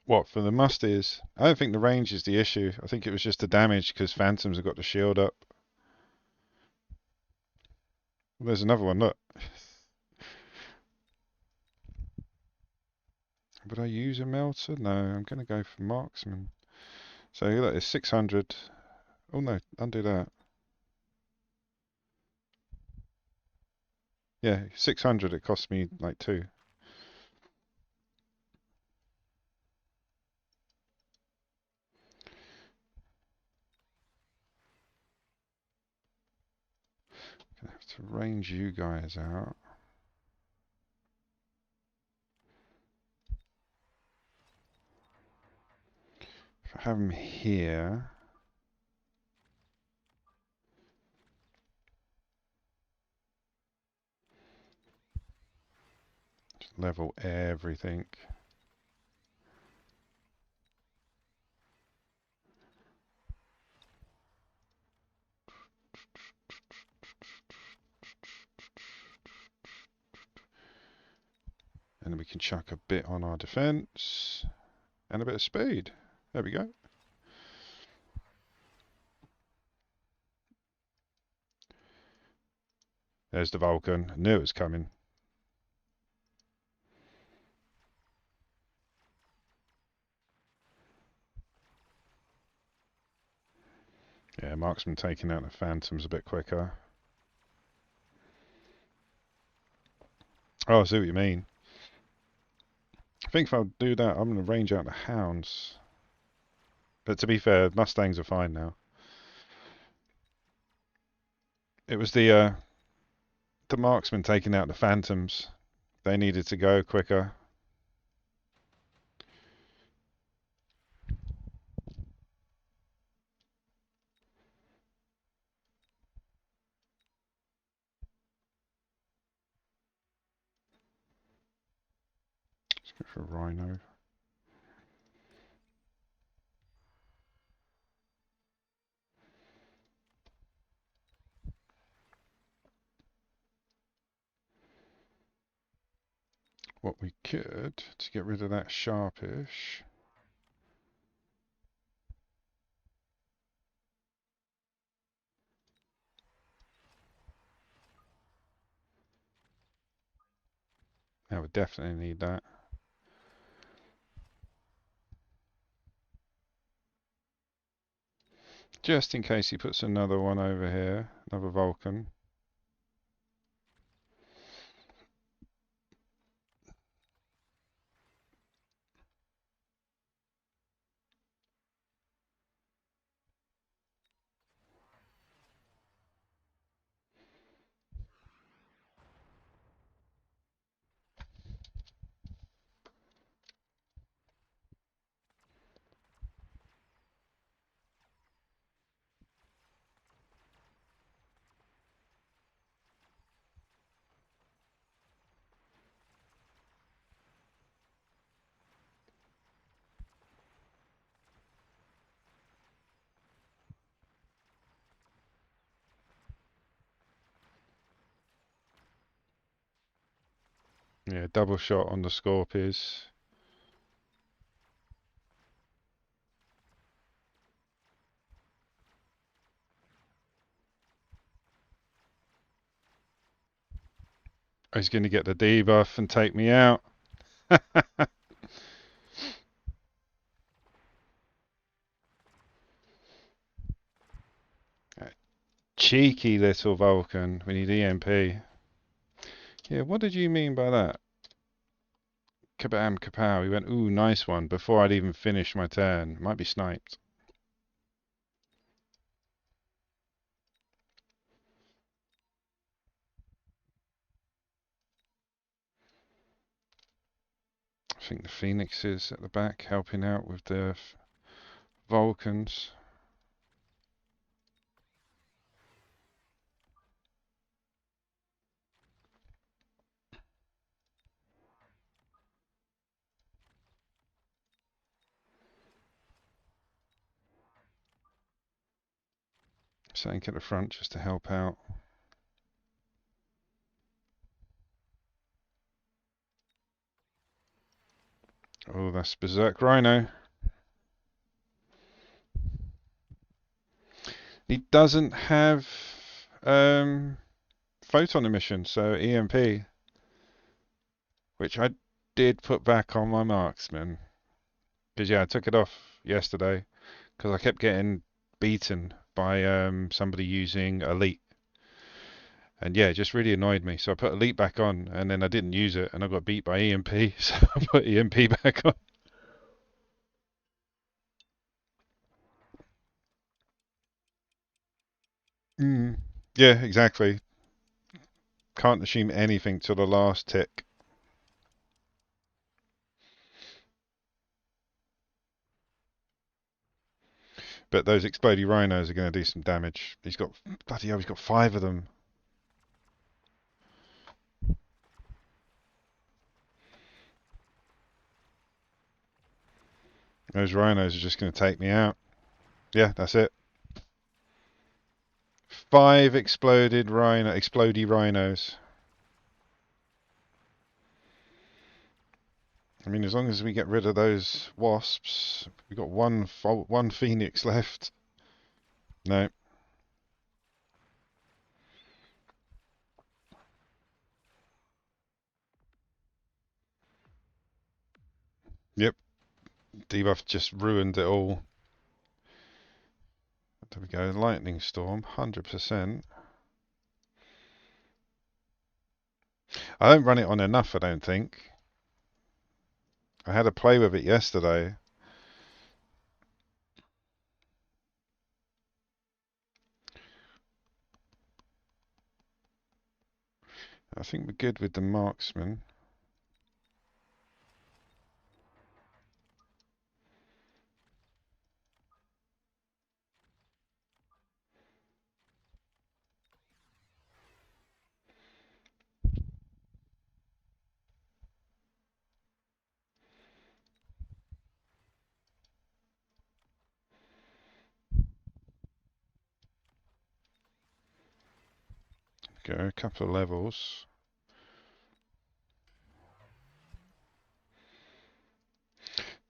What, for the Musties? I don't think the range is the issue. I think it was just the damage, because Phantoms have got the shield up. Well, there's another one, look. Would I use a melter? No, I'm going to go for Marksman. So look, it's 600. Oh no, undo that. Yeah, 600, it cost me like 2. Gonna have to range you guys out. If I have them here, just level everything. And then we can chuck a bit on our defense and a bit of speed. There we go. There's the Vulcan. I knew it was coming. Yeah, Marksman taking out the Phantoms a bit quicker. Oh, I see what you mean. I think if I do that, I'm going to range out the Hounds. But to be fair, Mustangs are fine now. It was the Marksman taking out the Phantoms. They needed to go quicker. Let's go for a Rhino. What we could, to get rid of that sharpish, I would definitely need that. Just in case he puts another one over here, another Vulcan. Yeah, double shot on the Scorpies. He's going to get the debuff and take me out. Cheeky little Vulcan. We need EMP. Yeah, what did you mean by that? Kabam, kapow. He went, ooh, nice one, before I'd even finished my turn. Might be sniped. I think the Phoenix is at the back helping out with the Vulcans. Something at the front just to help out. Oh, that's Berserk Rhino. He doesn't have photon emission, so EMP, which I did put back on my marksman. Because, yeah, I took it off yesterday because I kept getting beaten by somebody using Elite. And yeah, it just really annoyed me. So I put Elite back on and then I didn't use it and I got beat by EMP. So I put EMP back on. Mm. Yeah, exactly. Can't assume anything till the last tick. But those explodey rhinos are going to do some damage. He's got, bloody hell, he's got 5 of them. Those rhinos are just going to take me out. Yeah, that's it. 5 explodey rhinos. I mean, as long as we get rid of those wasps, we've got one phoenix left. No. Yep. Debuff just ruined it all. There we go. Lightning storm, 100%. I don't run it on enough, I don't think. I had a play with it yesterday. I think we're good with the marksman. Go a couple of levels.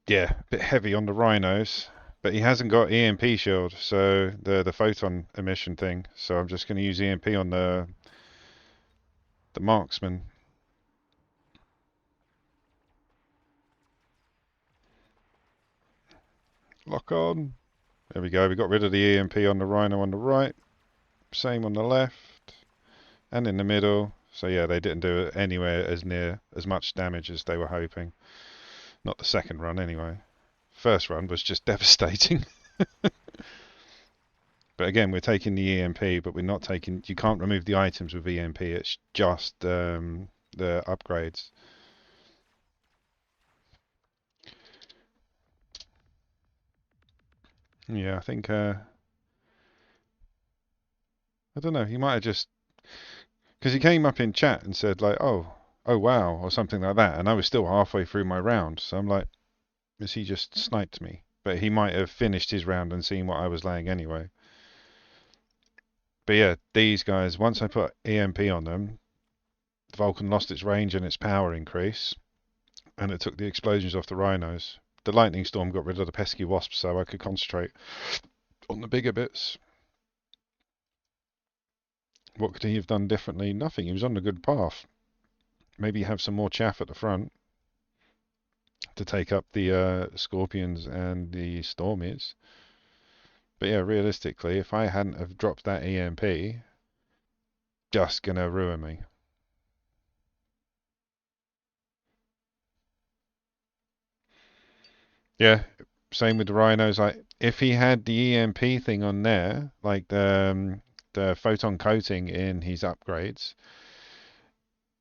Yeah, a bit heavy on the rhinos, but he hasn't got EMP shield, so the photon emission thing. So I'm just going to use EMP on the marksman. Lock on. There we go. We got rid of the EMP on the rhino on the right. Same on the left and in the middle. So yeah, they didn't do it anywhere as near as much damage as they were hoping. Not the second run anyway. First run was just devastating. But again, we're taking the EMP, but we're not taking. You can't remove the items with EMP. It's just the upgrades. Yeah, I think. I don't know. He might have just because he came up in chat and said like, oh wow, or something like that, and I was still halfway through my round, so I'm like, is he just sniped me? But he might have finished his round and seen what I was laying anyway. But yeah, these guys, once I put EMP on them, the Vulcan lost its range and its power increase, and it took the explosions off the rhinos. The lightning storm got rid of the pesky wasps, so I could concentrate on the bigger bits. What could he have done differently? Nothing. He was on a good path. Maybe have some more chaff at the front to take up the scorpions and the stormies. But yeah, realistically, if I hadn't have dropped that EMP, just gonna ruin me. Yeah, same with the rhinos. Like if he had the EMP thing on there, like the photon coating in his upgrades,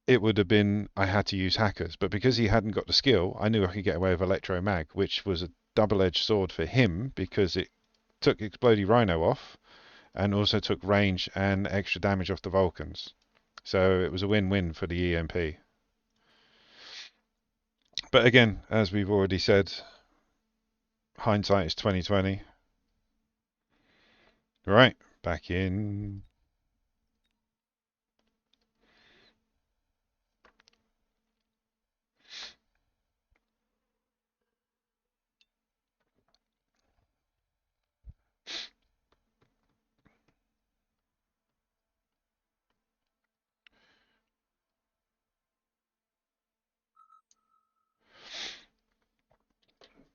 it would have been I had to use hackers. But because he hadn't got the skill, I knew I could get away with electromag, which was a double-edged sword for him because it took Explodey Rhino off and also took range and extra damage off the Vulcans. So it was a win-win for the EMP. But again, as we've already said, hindsight is 2020. Right, back in.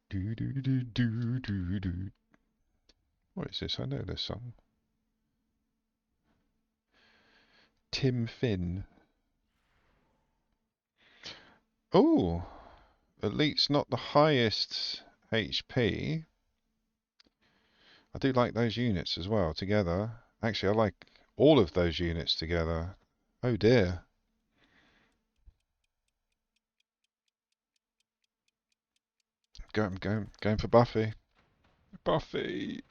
Do, do, do, do, do, do. What is this? I know this song. Tim Finn. Oh, Elite's not the highest HP. I do like those units as well together. Actually, I like all of those units together. Oh dear. Going for Buffy. Buffy.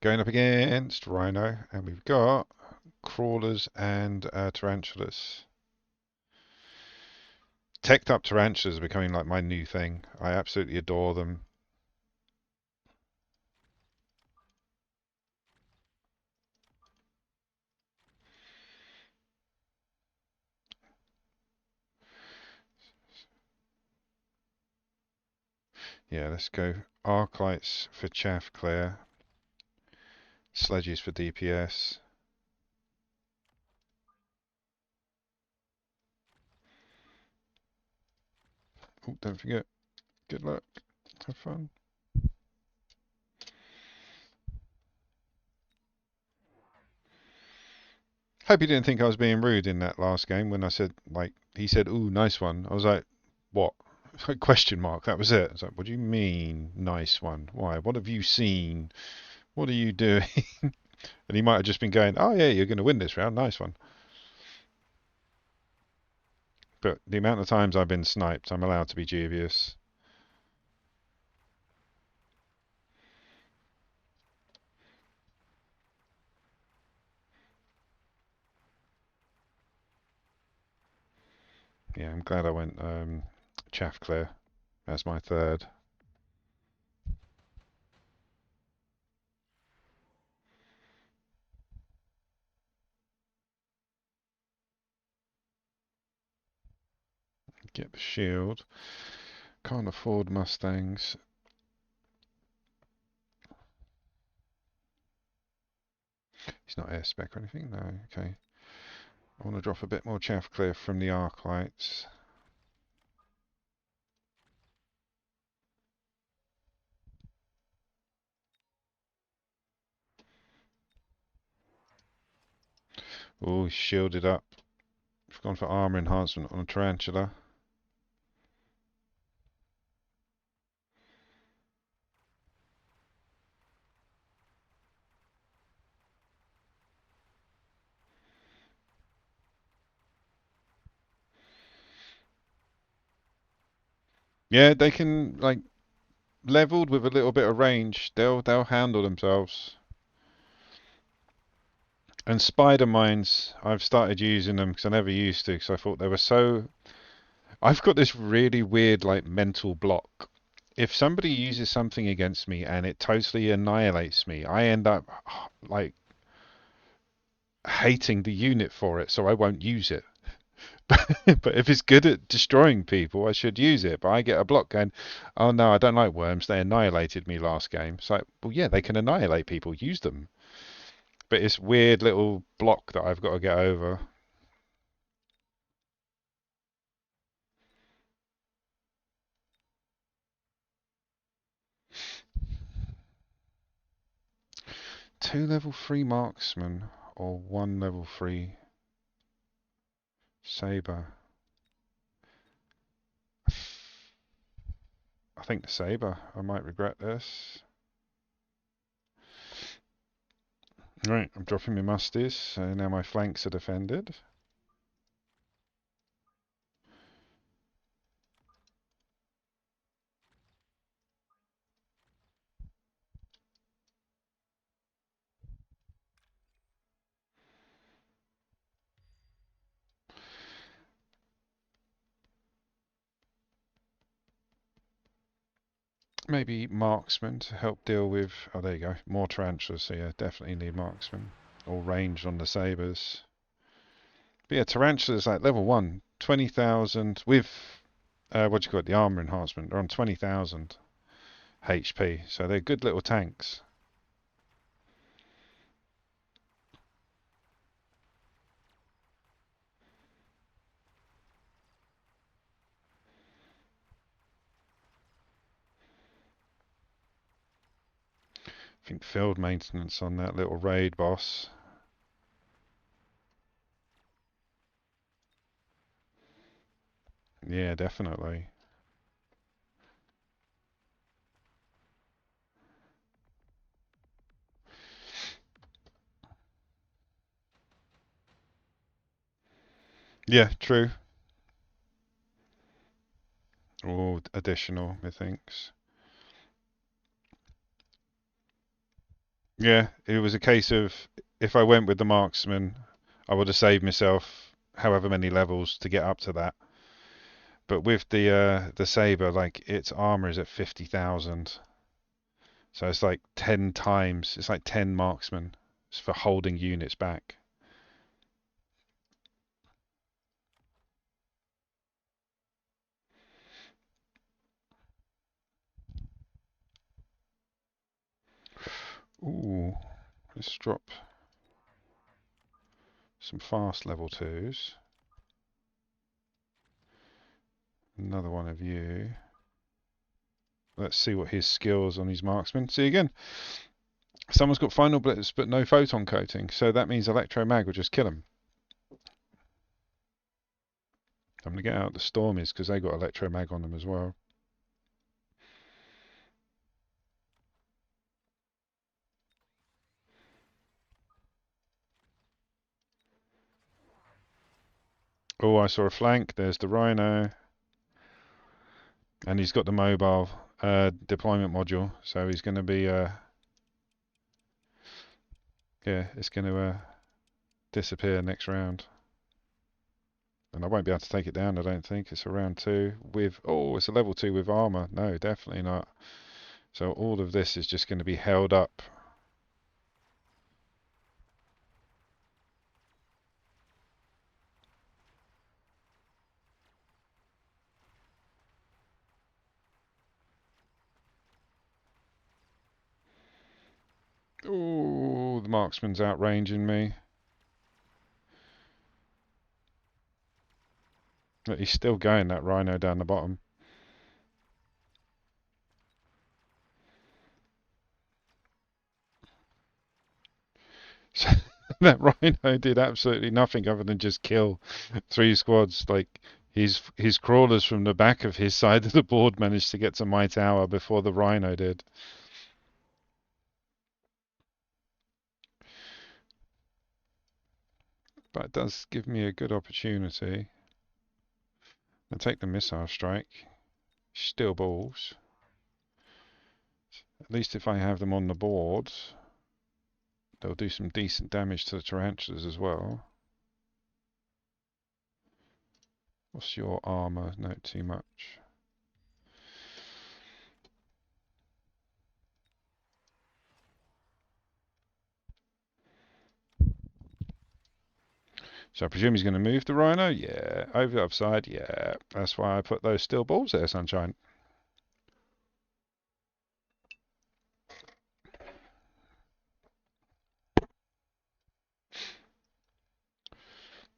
Going up against Rhino, and we've got crawlers and tarantulas. Teched up tarantulas are becoming like my new thing. I absolutely adore them. Yeah, let's go arc lights for chaff clear, sledges for DPS. Oh, don't forget. Good luck. Have fun. Hope you didn't think I was being rude in that last game when I said, like, he said, "Ooh, nice one." I was like, "What?" Question mark. That was it. I was like, "What do you mean, nice one? Why? What have you seen? What are you doing?" And he might have just been going, "Oh yeah, you're going to win this round. Nice one." But the amount of times I've been sniped, I'm allowed to be dubious. Yeah, I'm glad I went chaff clear as my third. Get the shield. Can't afford Mustangs. He's not air spec or anything? No, okay. I want to drop a bit more chaff clear from the arc lights. Oh, he's shielded up. We've gone for armor enhancement on a tarantula. Yeah, they can like leveled with a little bit of range. They'll handle themselves. And spider mines, I've started using them because I never used to because I thought they were so. I've got this really weird like mental block. If somebody uses something against me and it totally annihilates me, I end up like hating the unit for it, so I won't use it. But if it's good at destroying people, I should use it. But I get a block going, oh no, I don't like worms. They annihilated me last game. It's like, well, yeah, they can annihilate people. Use them. But it's weird little block that I've got to get over. Two level 3 marksman or one level 3 saber. I think the saber. I might regret this. Right, I'm dropping my musties, so now my flanks are defended. Maybe marksman to help deal with. Oh, there you go. More tarantulas. So yeah, definitely need marksman. All ranged on the sabers. But yeah, tarantulas like level 1, 20,000 with what do you call it? The armor enhancement. They're on 20,000 HP, so they're good little tanks. I think field maintenance on that little raid boss. Yeah, definitely. Yeah, true. Or additional, methinks. Yeah, it was a case of if I went with the marksman, I would have saved myself however many levels to get up to that. But with the saber, like its armor is at 50,000, so it's like 10 times. It's like 10 marksmen. It's for holding units back. Ooh, let's drop some fast level 2s. Another one of you. Let's see what his skills on his marksman. See again, someone's got final blitz but no photon coating, so that means electromag will just kill him. I'm gonna get out the stormies because they got electromag on them as well. Oh, I saw a flank. There's the rhino, and he's got the mobile deployment module, so he's going to be yeah, it's going to disappear next round. And I won't be able to take it down, I don't think. It's a round 2 with... Oh, it's a level 2 with armor. No, definitely not. So all of this is just going to be held up. Oh, the marksman's outranging me. But he's still going, that rhino down the bottom. So that rhino did absolutely nothing other than just kill 3 squads. Like his crawlers from the back of his side of the board managed to get to my tower before the rhino did. But it does give me a good opportunity. I'll take the missile strike. Still balls. At least if I have them on the board, they'll do some decent damage to the tarantulas as well. What's your armor? Not too much. So I presume he's going to move the rhino? Yeah. Over the upside? Yeah. That's why I put those steel balls there, sunshine.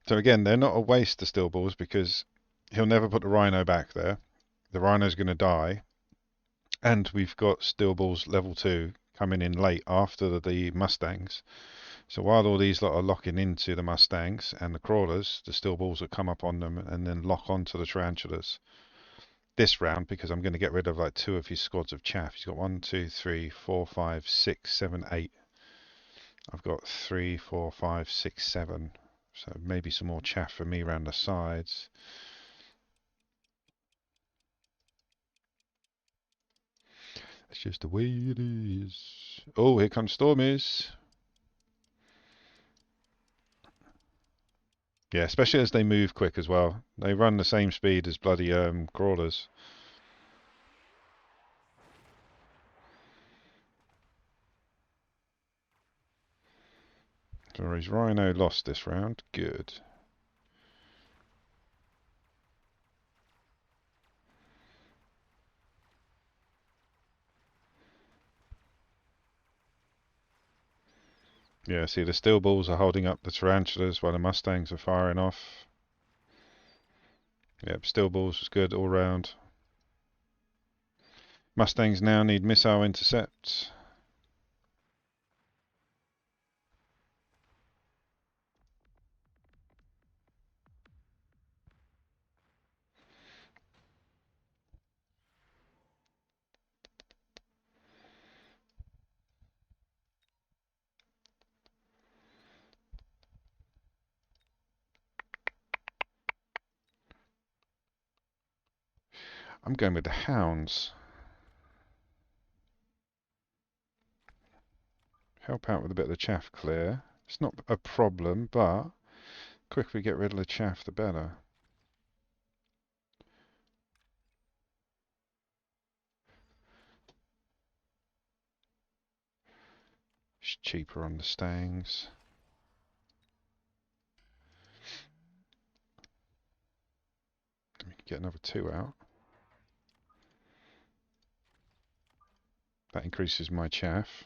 So again, they're not a waste, the steel balls, because he'll never put the rhino back there. The rhino's going to die. And we've got steel balls level 2 coming in late after the Mustangs. So while all these lot are locking into the Mustangs and the crawlers, the steel balls will come up on them and then lock onto the tarantulas. This round, because I'm going to get rid of like 2 of his squads of chaff. He's got 1, 2, 3, 4, 5, 6, 7, 8. I've got 3, 4, 5, 6, 7. So maybe some more chaff for me around the sides. That's just the way it is. Oh, here comes Stormies. Yeah, especially as they move quick as well. They run the same speed as bloody crawlers. So his rhino lost this round. Good. Yeah, see the steel balls are holding up the tarantulas while the Mustangs are firing off. Yep, steel balls was good all round. Mustangs now need missile intercept. I'm going with the hounds. Help out with a bit of the chaff clear. It's not a problem, but the quicker we get rid of the chaff, the better. It's cheaper on the stangs. We can get another 2 out. That increases my chaff.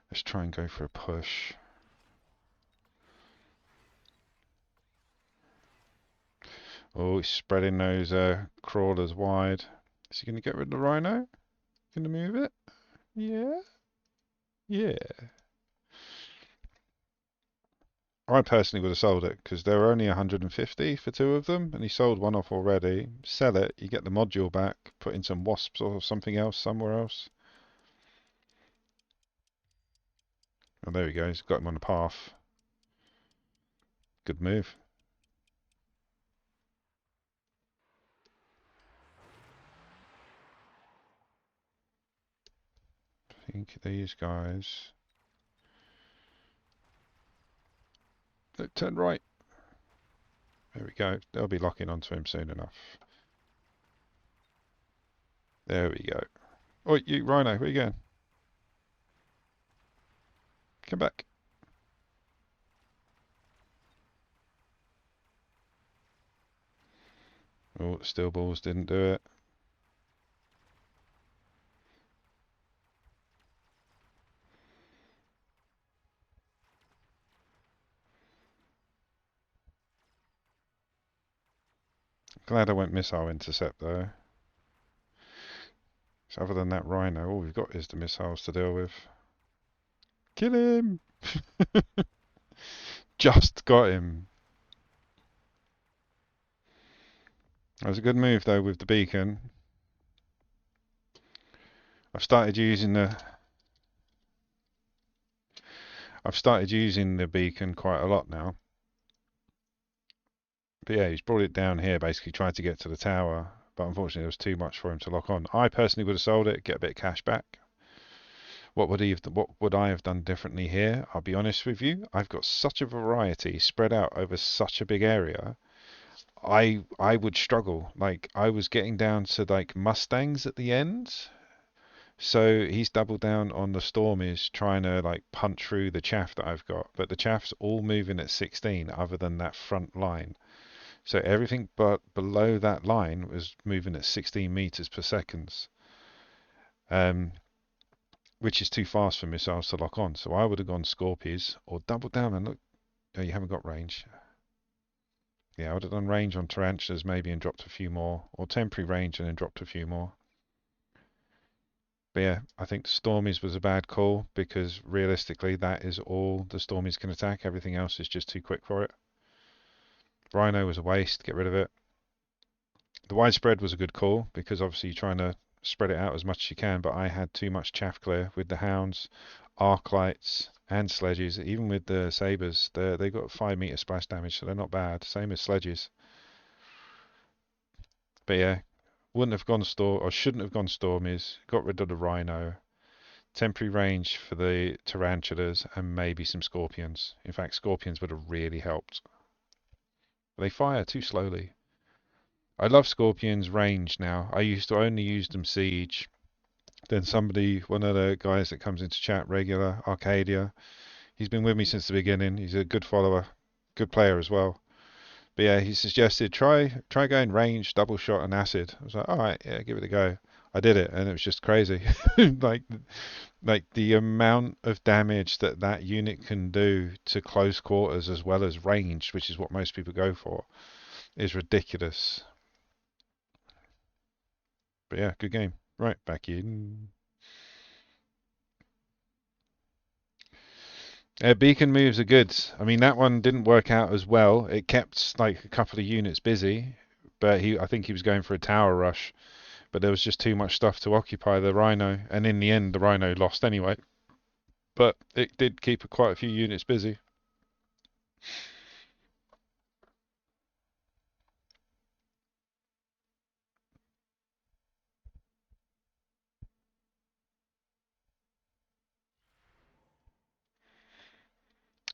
Let's try and go for a push. Oh, he's spreading those crawlers wide. Is he going to get rid of the rhino? Going to move it? Yeah. Yeah. I personally would have sold it because they were only 150 for 2 of them, and he sold one off already. Sell it, you get the module back, put in some wasps or something else somewhere else. Oh, there we go. He's got him on the path. Good move. I think these guys. Look, turn right. There we go. They'll be locking onto him soon enough. There we go. Oh, you Rhino, where you going? Come back. Oh, steel balls didn't do it. Glad I went missile intercept though. So other than that rhino, all we've got is the missiles to deal with. Kill him! Just got him. That was a good move though with the beacon. I've started using the beacon quite a lot now. But yeah, he's brought it down here, basically tried to get to the tower, but unfortunately there was too much for him to lock on. I personally would have sold it, get a bit of cash back. What would I have done differently here? I'll be honest with you. I've got such a variety spread out over such a big area. I would struggle. Like I was getting down to like Mustangs at the end. So he's doubled down on the Stormies trying to like punch through the chaff that I've got, but the chaff's all moving at 16 other than that front line. So everything but below that line was moving at 16 meters per second, um, which is too fast for missiles to lock on. So I would have gone Scorpions or doubled down and look. Oh, you haven't got range. Yeah, I would have done range on tarantulas maybe and dropped a few more, or temporary range and then dropped a few more. But yeah, I think the Stormies was a bad call because realistically that is all the Stormies can attack. Everything else is just too quick for it. Rhino was a waste, get rid of it. The widespread was a good call because obviously you're trying to spread it out as much as you can, but I had too much chaff clear with the hounds, arc lights, and sledges. Even with the sabres, they got 5 meter splash damage, so they're not bad. Same as sledges. But yeah, wouldn't have gone storm or shouldn't have gone stormies. Got rid of the rhino. Temporary range for the tarantulas and maybe some scorpions. In fact, scorpions would have really helped. They fire too slowly. I love scorpions range now. I used to only use them siege. Then somebody, one of the guys that comes into chat regular, Arcadia, he's been with me since the beginning. He's a good follower, good player as well. But yeah, he suggested try going range, double shot, and acid. I was like, all right, yeah, give it a go. I did it, and it was just crazy. like like the amount of damage that that unit can do to close quarters as well as range, which is what most people go for, is ridiculous. But yeah, good game. Right, back in. Beacon moves are good. I mean, that one didn't work out as well. It kept like a couple of units busy, but I think he was going for a tower rush, but there was just too much stuff to occupy the Rhino, and in the end, the Rhino lost anyway. But it did keep quite a few units busy.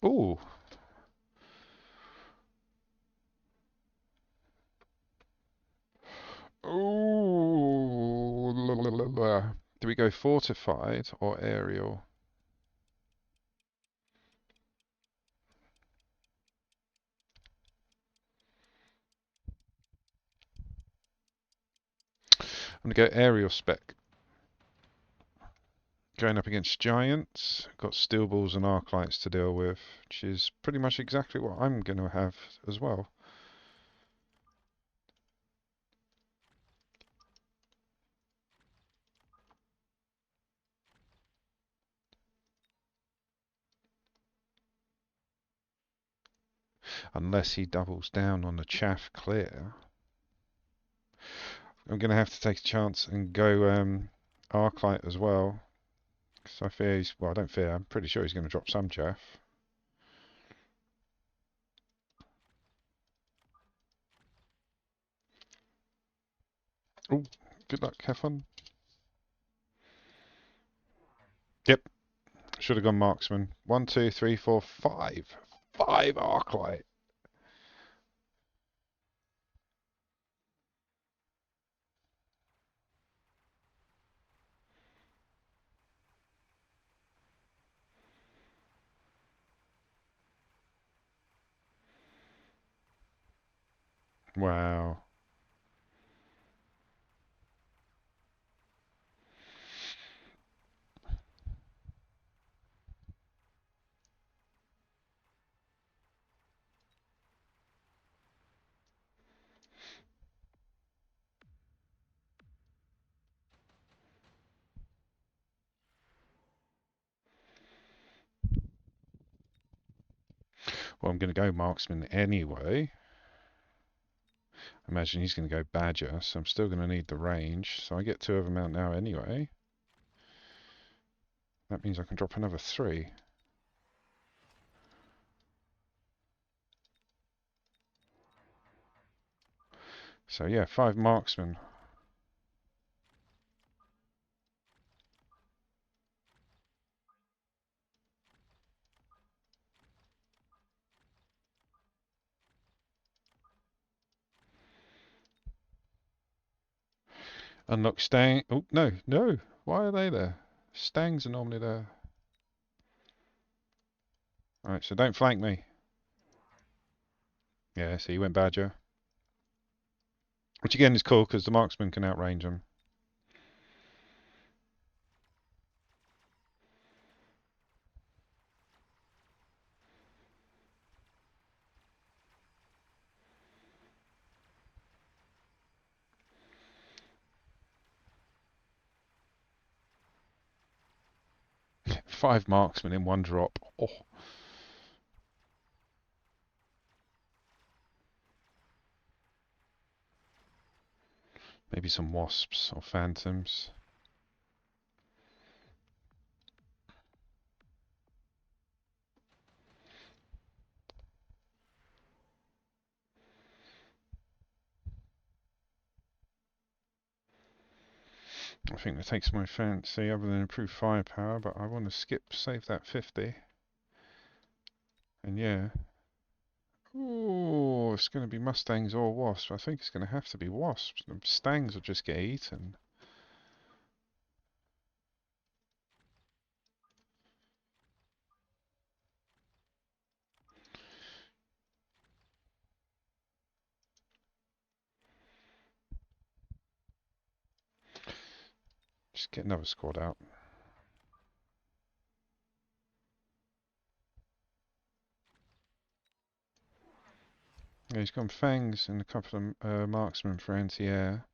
Ooh. Ooh. Do we go fortified or aerial? I'm going to go aerial spec. Going up against giants. Got steel balls and arc lights to deal with, which is pretty much exactly what I'm going to have as well. Unless he doubles down on the chaff clear. I'm going to have to take a chance and go arc light as well. Because I fear he's, well, I don't fear, I'm pretty sure he's going to drop some chaff. Oh, good luck, have fun. Yep, should have gone marksman. 1, 2, 3, 4, 5. 5 arc light. Wow. Well, I'm going to go marksman anyway. Imagine he's going to go badger, so I'm still going to need the range. So I get 2 of them out now anyway. That means I can drop another 3. So yeah, 5 marksmen. Unlock stang. Oh, no, no. Why are they there? Stangs are normally there. Alright, so don't flank me. Yeah, see, you went badger. Which again is cool because the marksman can outrange them. Five marksmen in one drop. Oh, maybe some wasps or phantoms. I think that takes my fancy other than improved firepower, but I want to save that 50. And yeah. Oh, it's going to be Mustangs or Wasps. I think it's going to have to be Wasps. The Stangs will just get eaten. Just get another squad out. Yeah, he's got Fangs and a couple of marksmen for anti-air.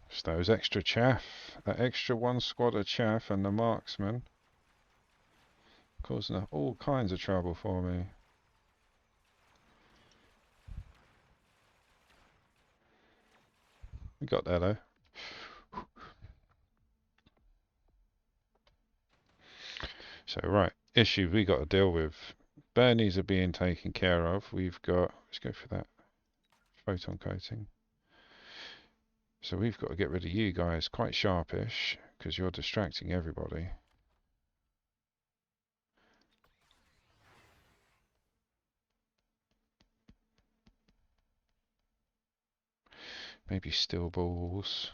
Just those extra chaff, that extra one squad of chaff and the marksman causing all kinds of trouble for me. We got there though. So right, issue we got to deal with. Bernies are being taken care of. We've got, let's go for that photon coating. So we've got to get rid of you guys quite sharpish because you're distracting everybody. Maybe steel balls.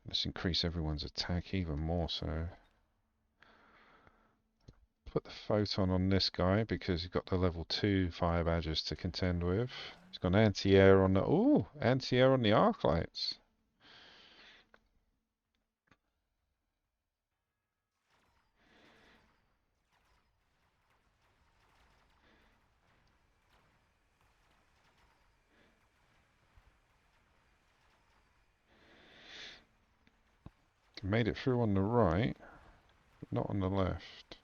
Let's increase everyone's attack even more so. Put the photon on this guy because he's got the level 2 fire badgers to contend with. He's got anti-air on the... Ooh, anti-air on the arc lights. Made it through on the right, but not on the left.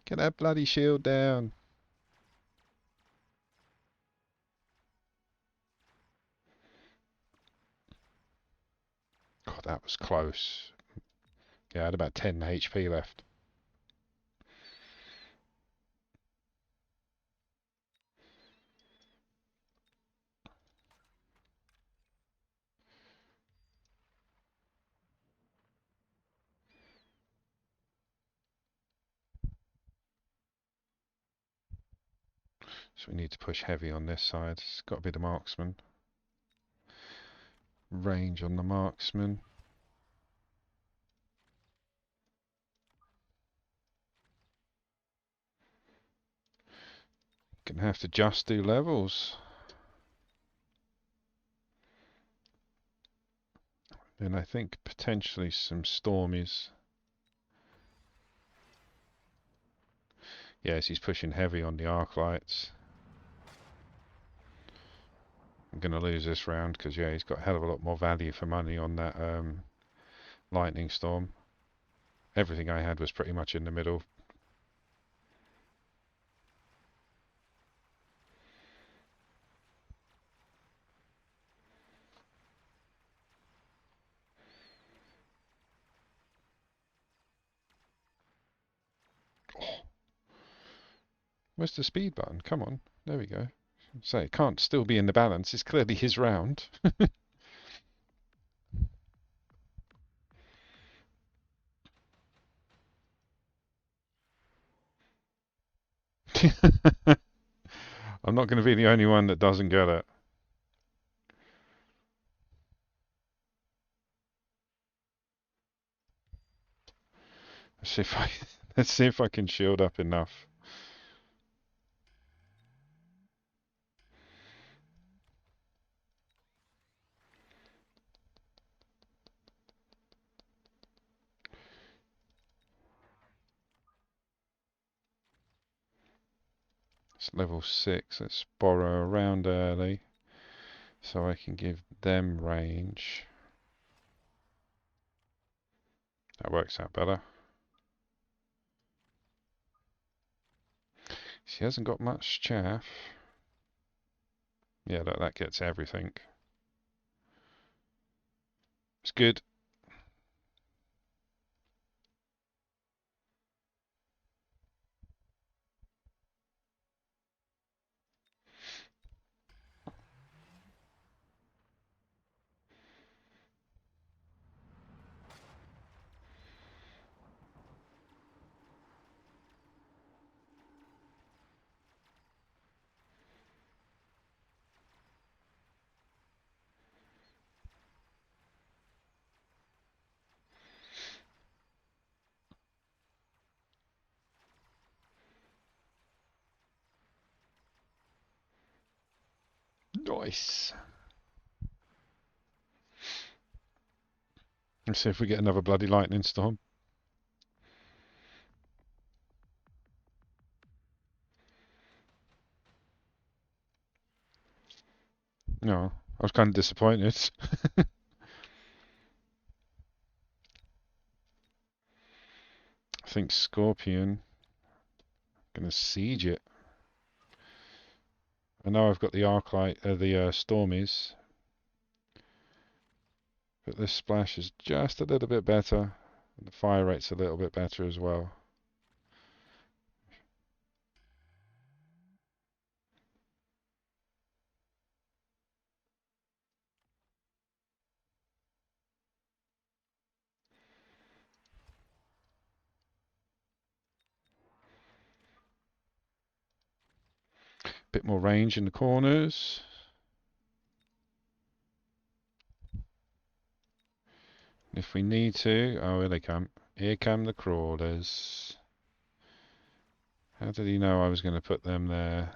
Get that bloody shield down. God, that was close. Yeah, I had about 10 HP left. So we need to push heavy on this side. It's got to be the marksman. Range on the marksman. Gonna have to just do levels. And I think potentially some stormies. Yes, he's pushing heavy on the arc lights. I'm going to lose this round because, yeah, he's got a hell of a lot more value for money on that lightning storm. Everything I had was pretty much in the middle. Where's the speed button? Come on. There we go. So it can't still be in the balance. It's clearly his round. I'm not going to be the only one that doesn't get it. Let's see if I let's see if I can shield up enough. It's level 6. Let's borrow around early so I can give them range. That works out better. She hasn't got much chaff. Yeah, look, that gets everything. It's good. Nice. Let's see if we get another bloody lightning storm. No, I was kind of disappointed. I think Scorpion gonna siege it. I know I've got the Arclight, the Stormies, but this splash is just a little bit better. The fire rate's a little bit better as well. Bit more range in the corners. If we need to, oh, here they come. Here come the crawlers. How did he know I was going to put them there?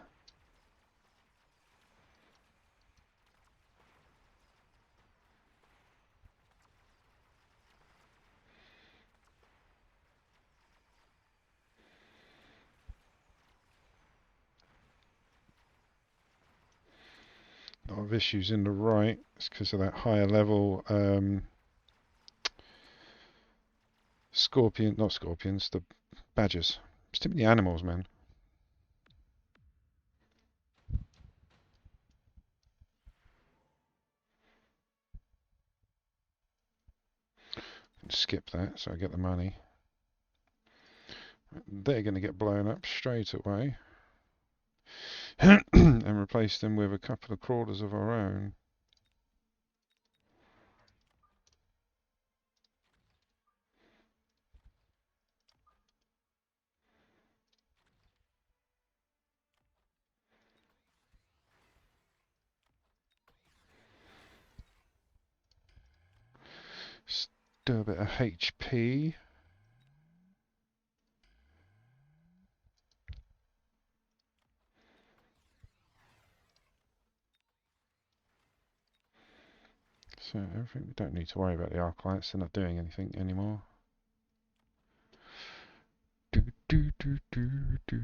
A lot of issues in the right. It's because of that higher level scorpion, not scorpions, the badgers. It's too many animals, man. Skip that so I get the money. They're going to get blown up straight away. And replace them with a couple of crawlers of our own. Do a bit of HP. So everything, we don't need to worry about the arc lights. They're not doing anything anymore. Do, do, do, do, do.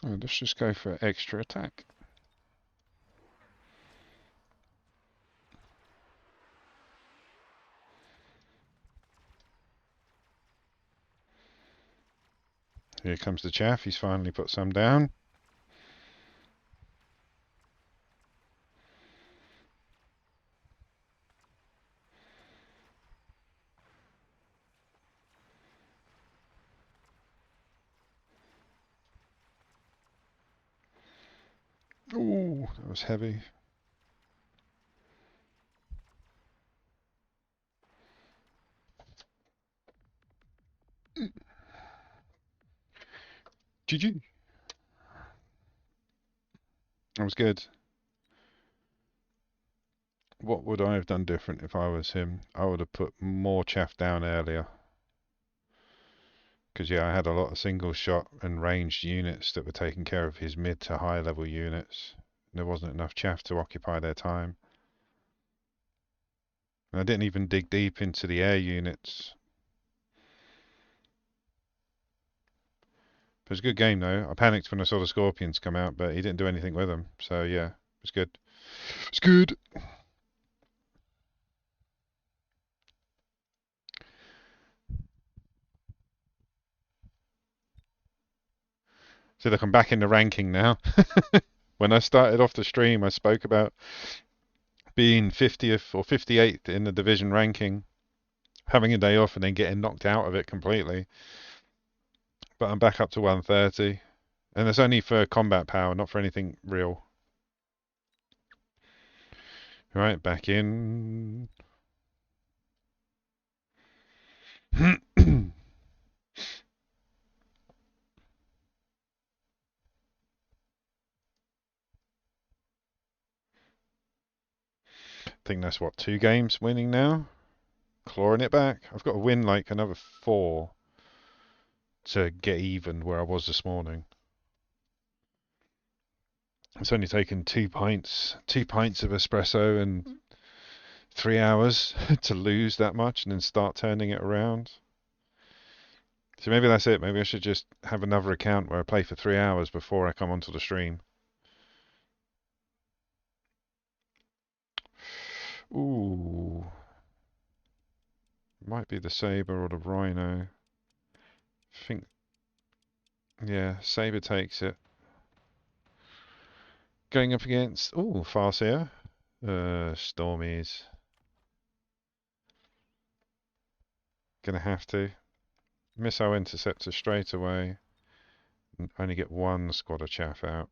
Oh, let's just go for extra attack. Here comes the chaff. He's finally put some down. Ooh, that was heavy. GG. That was good. What would I have done different if I was him? I would have put more chaff down earlier. Because, yeah, I had a lot of single shot and ranged units that were taking care of his mid to high level units. There wasn't enough chaff to occupy their time. And I didn't even dig deep into the air units. It was a good game, though. I panicked when I saw the Scorpions come out, but he didn't do anything with them. So, yeah, it was good. It's good. So, look, I'm back in the ranking now. When I started off the stream, I spoke about being 50th or 58th in the division ranking, having a day off and then getting knocked out of it completely. But I'm back up to 130. And that's only for combat power, not for anything real. Right, back in. I think that's what, 2 games winning now? Clawing it back. I've got to win like another 4 to get even where I was this morning. It's only taken 2 pints of espresso and 3 hours to lose that much and then start turning it around. So maybe that's it. Maybe I should just have another account where I play for 3 hours before I come onto the stream. Ooh. Might be the Sabre or the Rhino. I think, yeah, Sabre takes it. Going up against, ooh, Farseer. Stormies. Gonna have to. Missile interceptor straight away. Only get 1 squad of chaff out.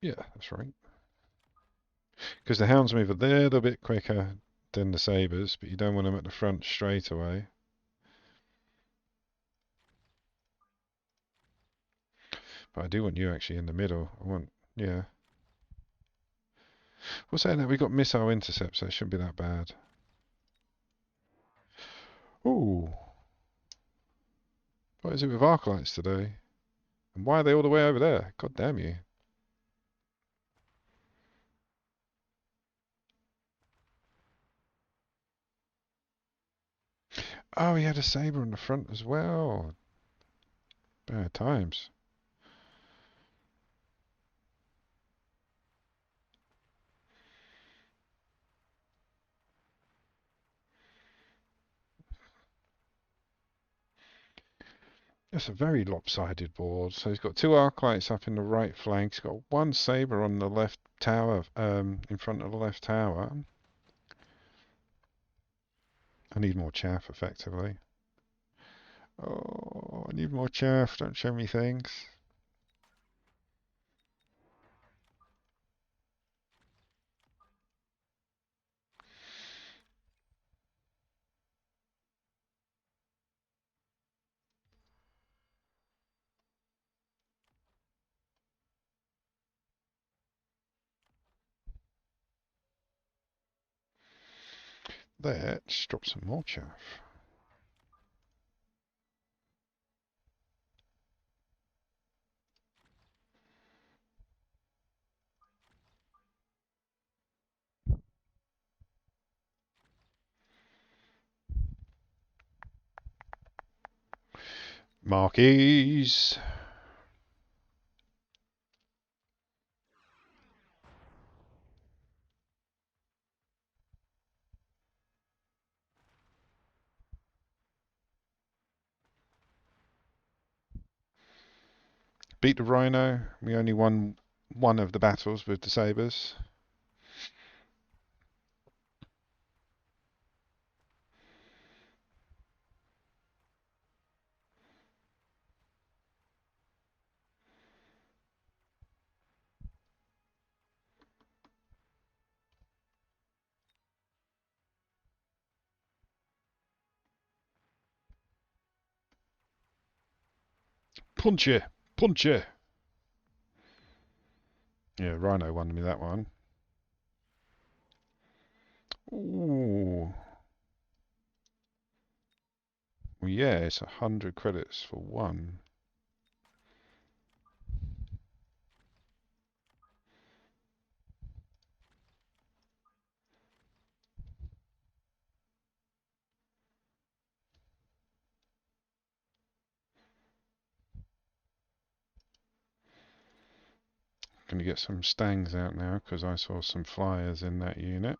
Yeah, that's right. Because the hounds move a little bit quicker than the sabres, but you don't want them at the front straight away. But I do want you actually in the middle. I want, yeah. We'll say that we got missile intercepts, so it shouldn't be that bad. Ooh. What is it with Arclights today? And why are they all the way over there? God damn you. Oh, he had a sabre on the front as well. Bad times. It's a very lopsided board. So he's got 2 Arclights up in the right flank. He's got 1 sabre on the left tower, in front of the left tower. I need more chaff, effectively. Oh, I need more chaff. Don't show me things. Let's drop some more chaff. Marquees. Beat the Rhino. We only won one of the battles with the Sabres. Punch it! Punch it! Yeah, Rhino won me that one. Ooh. Well, yeah, it's 100 credits for one. Gonna get some stangs out now because I saw some flyers in that unit.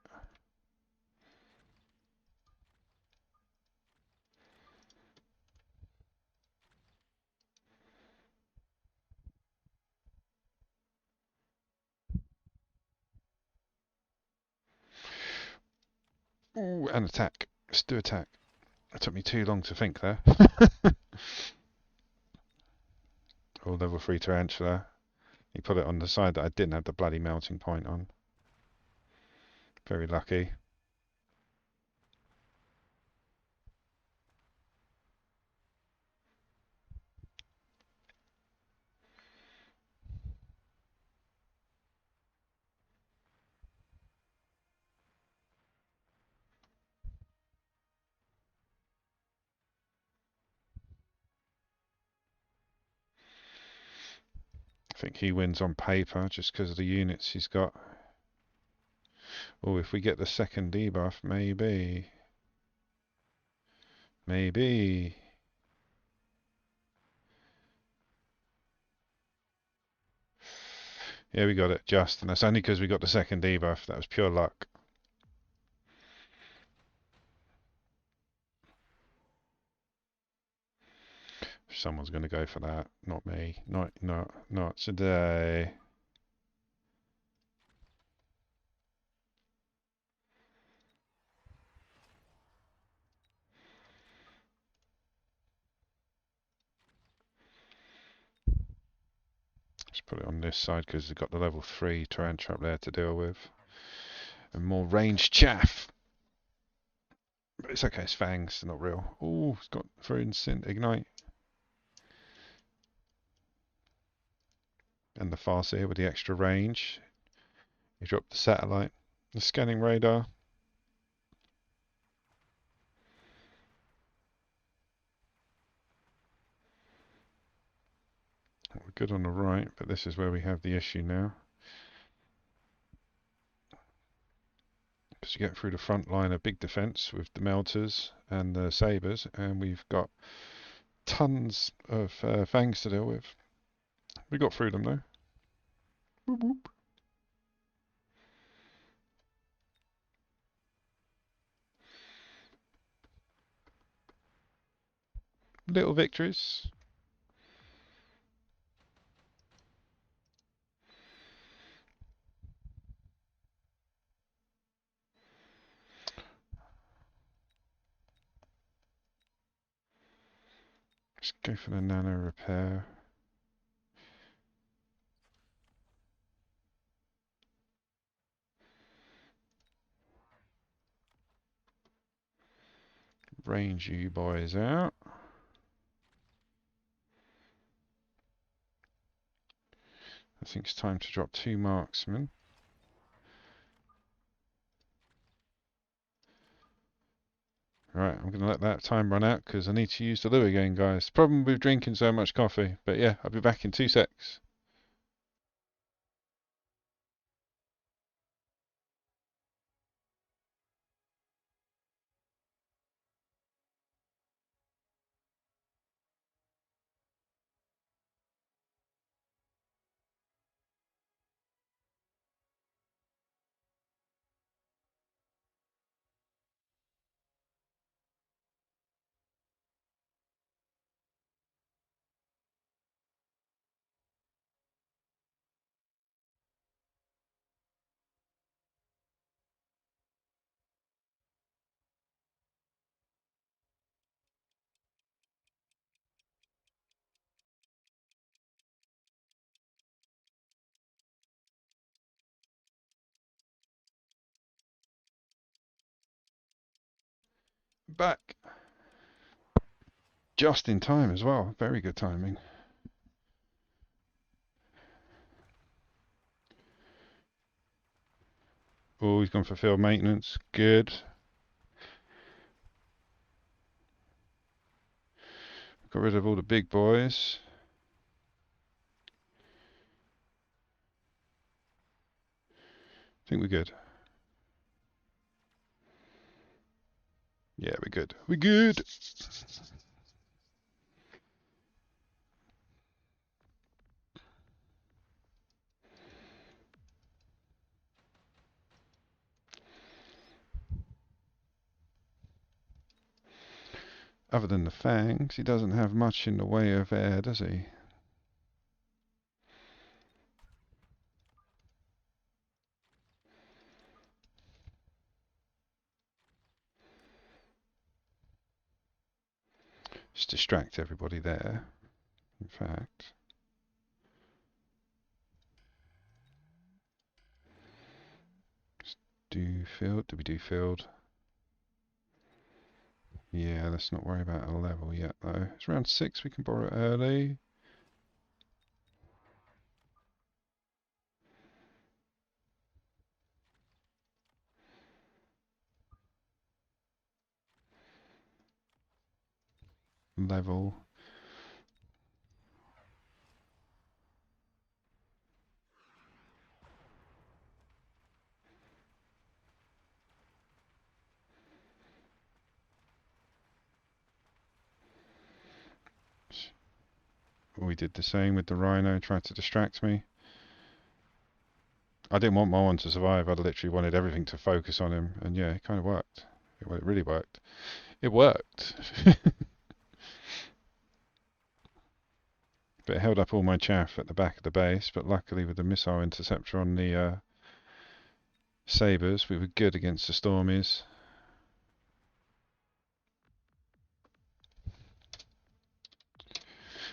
Ooh, and attack. Let's do attack. It took me too long to think there. Oh, level 3 tarantula. He put it on the side that I didn't have the bloody melting point on. Very lucky. I think he wins on paper just because of the units he's got. Oh, if we get the second debuff, maybe. Maybe. Yeah, we got it just, and that's only because we got the second debuff. That was pure luck. Someone's going to go for that. Not me. Not today. Let's put it on this side because we've got the level 3 Tarantula up there to deal with. And more ranged chaff. But it's okay, it's fangs, they're not real. Oh, it's got for instant ignite. And the Farseer with the extra range. He dropped the satellite. The scanning radar. We're good on the right, but this is where we have the issue now. Because you get through the front line of big defence with the melters and the sabres, and we've got tons of fangs to deal with. We got through them though. Whoop, whoop. Little victories. Let's go for the nano repair. Range you boys out. I think it's time to drop 2 marksmen. Alright, I'm going to let that time run out because I need to use the loo again, guys. Problem with drinking so much coffee. But yeah, I'll be back in 2 secs. Back. Just in time as well. Very good timing. Oh, he's gone for field maintenance. Good. Got rid of all the big boys. I think we're good. Yeah, we're good. We're good. Other than the fangs, he doesn't have much in the way of air, does he? Just distract everybody there, in fact. Just do field. Do we do field? Yeah, let's not worry about a level yet, though. It's round 6, we can borrow it early. Level. We did the same with the rhino, tried to distract me. I didn't want my one to survive, I literally wanted everything to focus on him, and yeah, it kind of worked. Well, it really worked. It worked! But it held up all my chaff at the back of the base, but luckily with the missile interceptor on the sabres, we were good against the Stormies.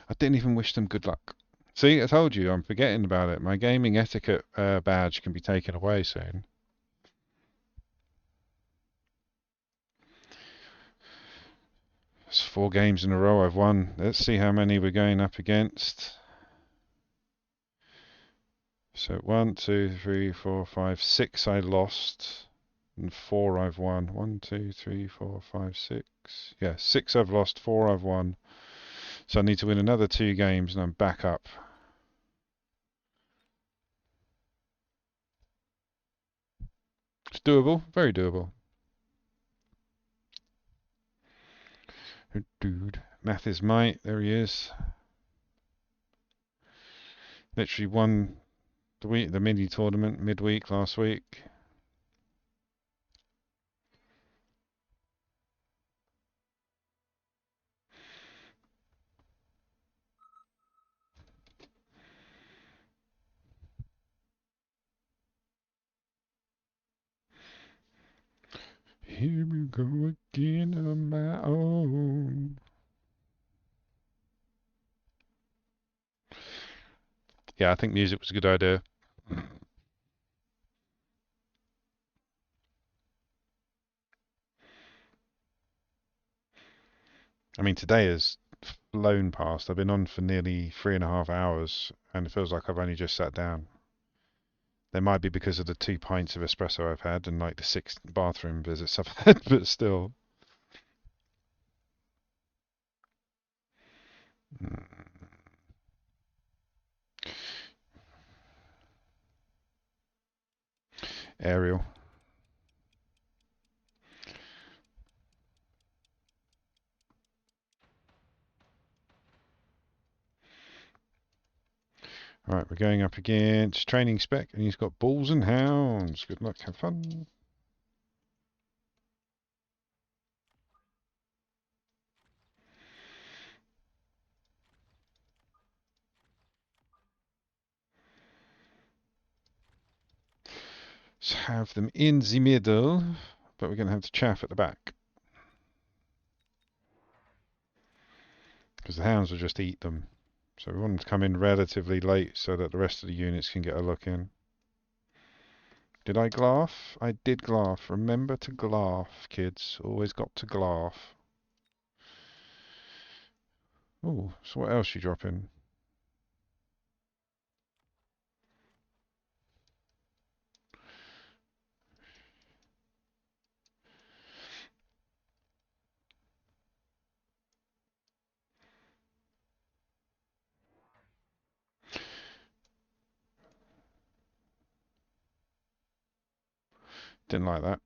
I didn't even wish them good luck. See, I told you, I'm forgetting about it. My gaming etiquette badge can be taken away soon. It's 4 games in a row I've won. Let's see how many we're going up against. So 1, 2, 3, 4, 5, 6 I lost, and 4 I've won. 1, 2, 3, 4, 5, 6. Yeah, 6 I've lost, 4 I've won. So I need to win another 2 games and I'm back up. It's doable, very doable. Dude, math is might. There he is. Literally won the mini tournament midweek last week. Here we go again on my own. Yeah, I think music was a good idea. I mean, today has flown past. I've been on for nearly 3.5 hours, and it feels like I've only just sat down. There might be because of the 2 pints of espresso I've had and like the 6 bathroom visits I've had, but still. aerial. Alright, we're going up against training spec, and he's got balls and hounds. Good luck, have fun. Let's have them in the middle, but we're going to have the chaff at the back. Because the hounds will just eat them. So we want them to come in relatively late so that the rest of the units can get a look in. Did I glaff? I did glaff. Remember to glaff, kids. Always got to glaff. Oh, so what else you drop in? Didn't like that.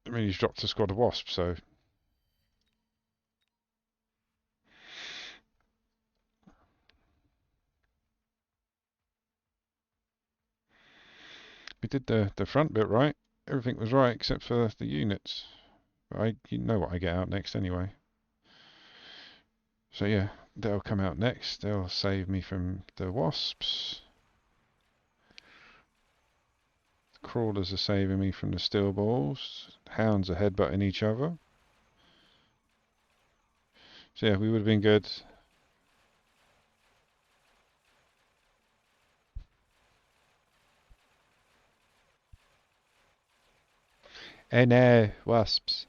I mean, he's dropped a squad of wasps, so... We did the front bit right. Everything was right except for the units. You know what I get out next anyway. So yeah, they'll come out next. They'll save me from the wasps. The crawlers are saving me from the steel balls. Hounds are headbutting each other. So yeah, we would have been good. Oh no, wasps.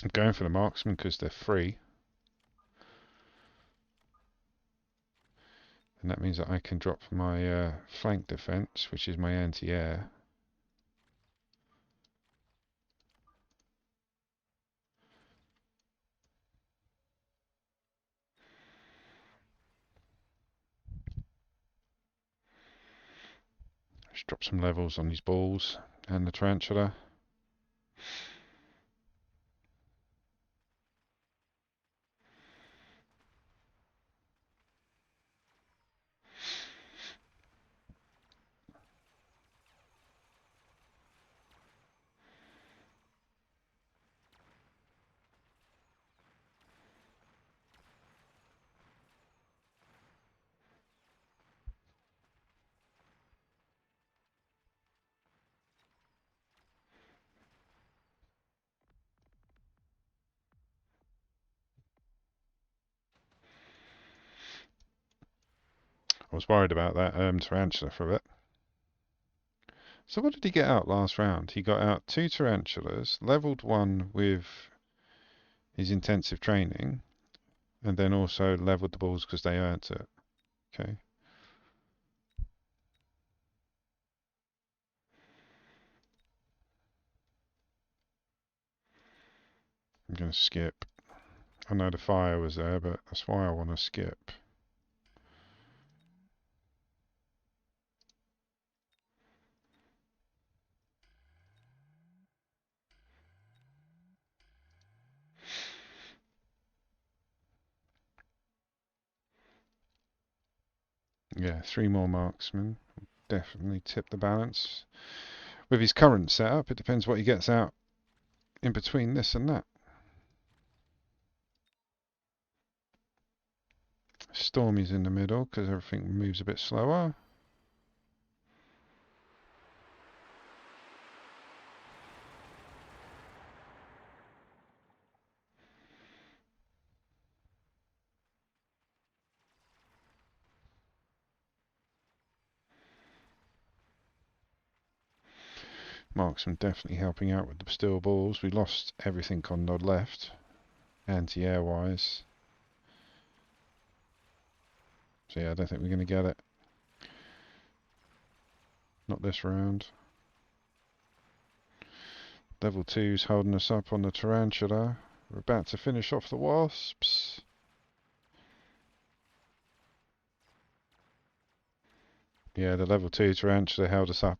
I'm going for the marksman because they're free. And that means that I can drop my flank defense, which is my anti-air. Just drop some levels on these balls and the tarantula. I was worried about that tarantula for a bit. So what did he get out last round? He got out 2 tarantulas, leveled 1 with his intensive training, and then also leveled the balls because they earned it. Okay. I'm going to skip. I know the fire was there, but that's why I want to skip. Yeah, 3 more marksmen. Definitely tip the balance. With his current setup, it depends what he gets out in between this and that. Stormy's in the middle because everything moves a bit slower. Marksman definitely helping out with the steel balls. We lost everything on the left, anti-air wise. So yeah, I don't think we're going to get it. Not this round. Level 2's holding us up on the tarantula. We're about to finish off the wasps. Yeah, the level 2 tarantula held us up.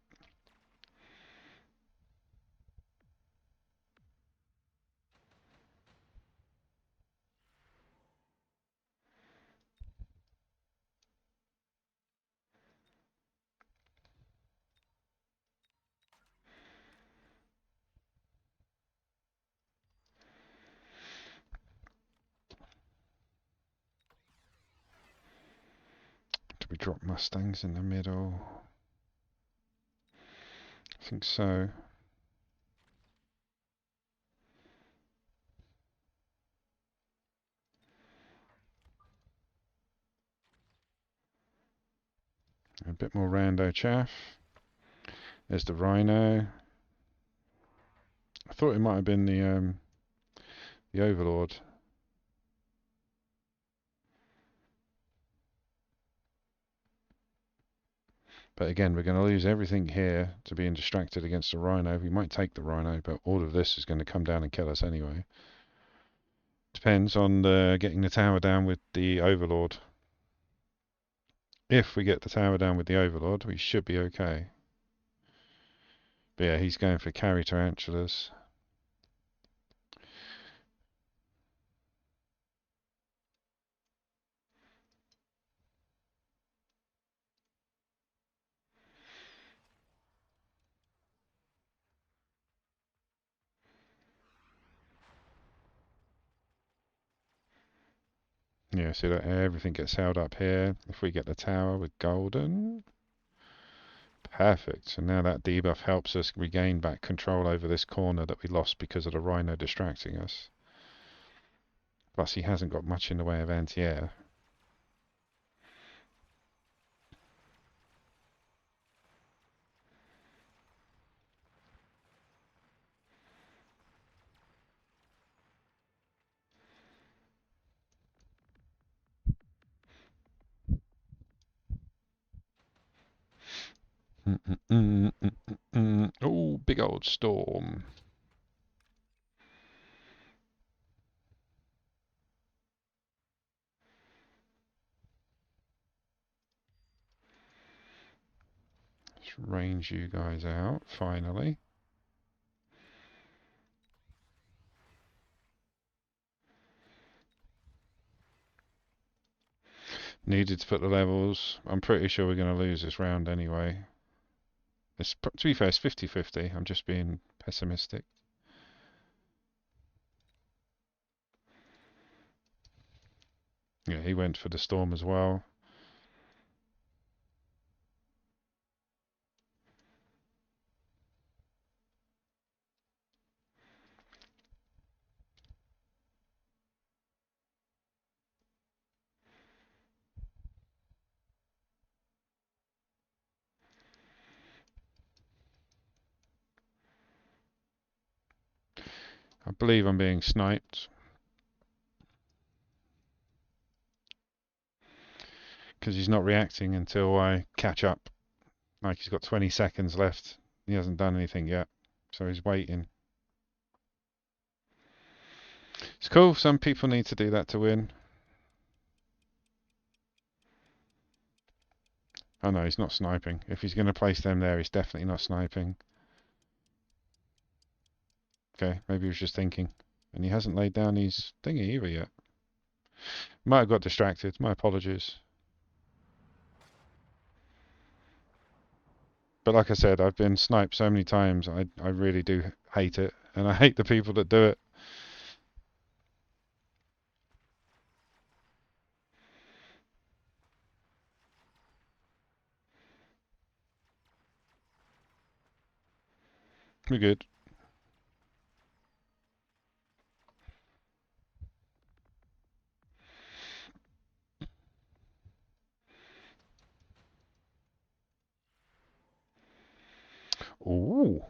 Do we drop mustangs in the middle? I think so. A bit more rando chaff. There's the rhino. I thought it might have been the overlord. But again, we're going to lose everything here to being distracted against the rhino. We might take the rhino, but all of this is going to come down and kill us anyway. Depends on getting the tower down with the overlord. If we get the tower down with the overlord, we should be okay. But yeah, he's going for carry tarantulas. Yeah, see that everything gets held up here. If we get the tower with golden, perfect. And now that debuff helps us regain back control over this corner that we lost because of the rhino distracting us. Plus he hasn't got much in the way of anti-air. Oh, big old storm. Let's range you guys out, finally. Needed to put the levels. I'm pretty sure we're going to lose this round anyway. To be fair, it's 50-50. I'm just being pessimistic. Yeah, he went for the storm as well. I believe I'm being sniped. Because he's not reacting until I catch up. Like he's got 20 seconds left. He hasn't done anything yet. So he's waiting. It's cool. Some people need to do that to win. Oh no, he's not sniping. If he's going to place them there, he's definitely not sniping. Okay, maybe he was just thinking. And he hasn't laid down his thingy either yet. Might have got distracted. My apologies. But like I said, I've been sniped so many times. I really do hate it. And I hate the people that do it. We're good. Ooh.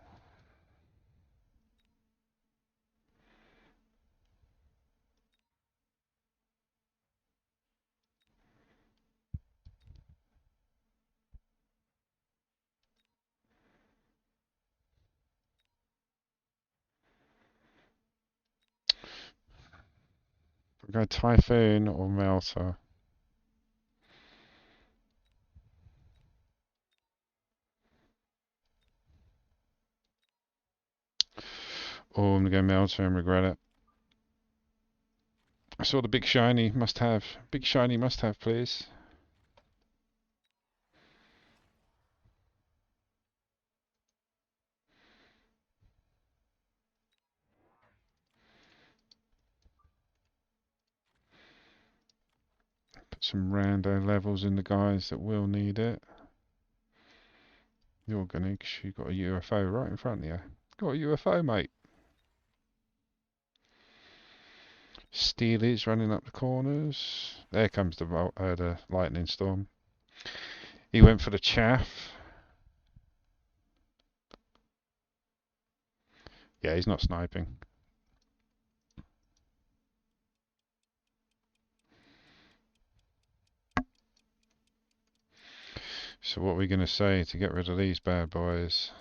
We go Typhoon or Melter. Oh, I'm gonna go Melter and regret it. I saw the big shiny must have. Big shiny must have, please. Put some rando levels in the guys that will need it. You're gonna, 'cause you got a UFO right in front of you. Got a UFO, mate. Steely's running up the corners. There comes the lightning storm. He went for the chaff. Yeah, he's not sniping. So what are we going to say to get rid of these bad boys?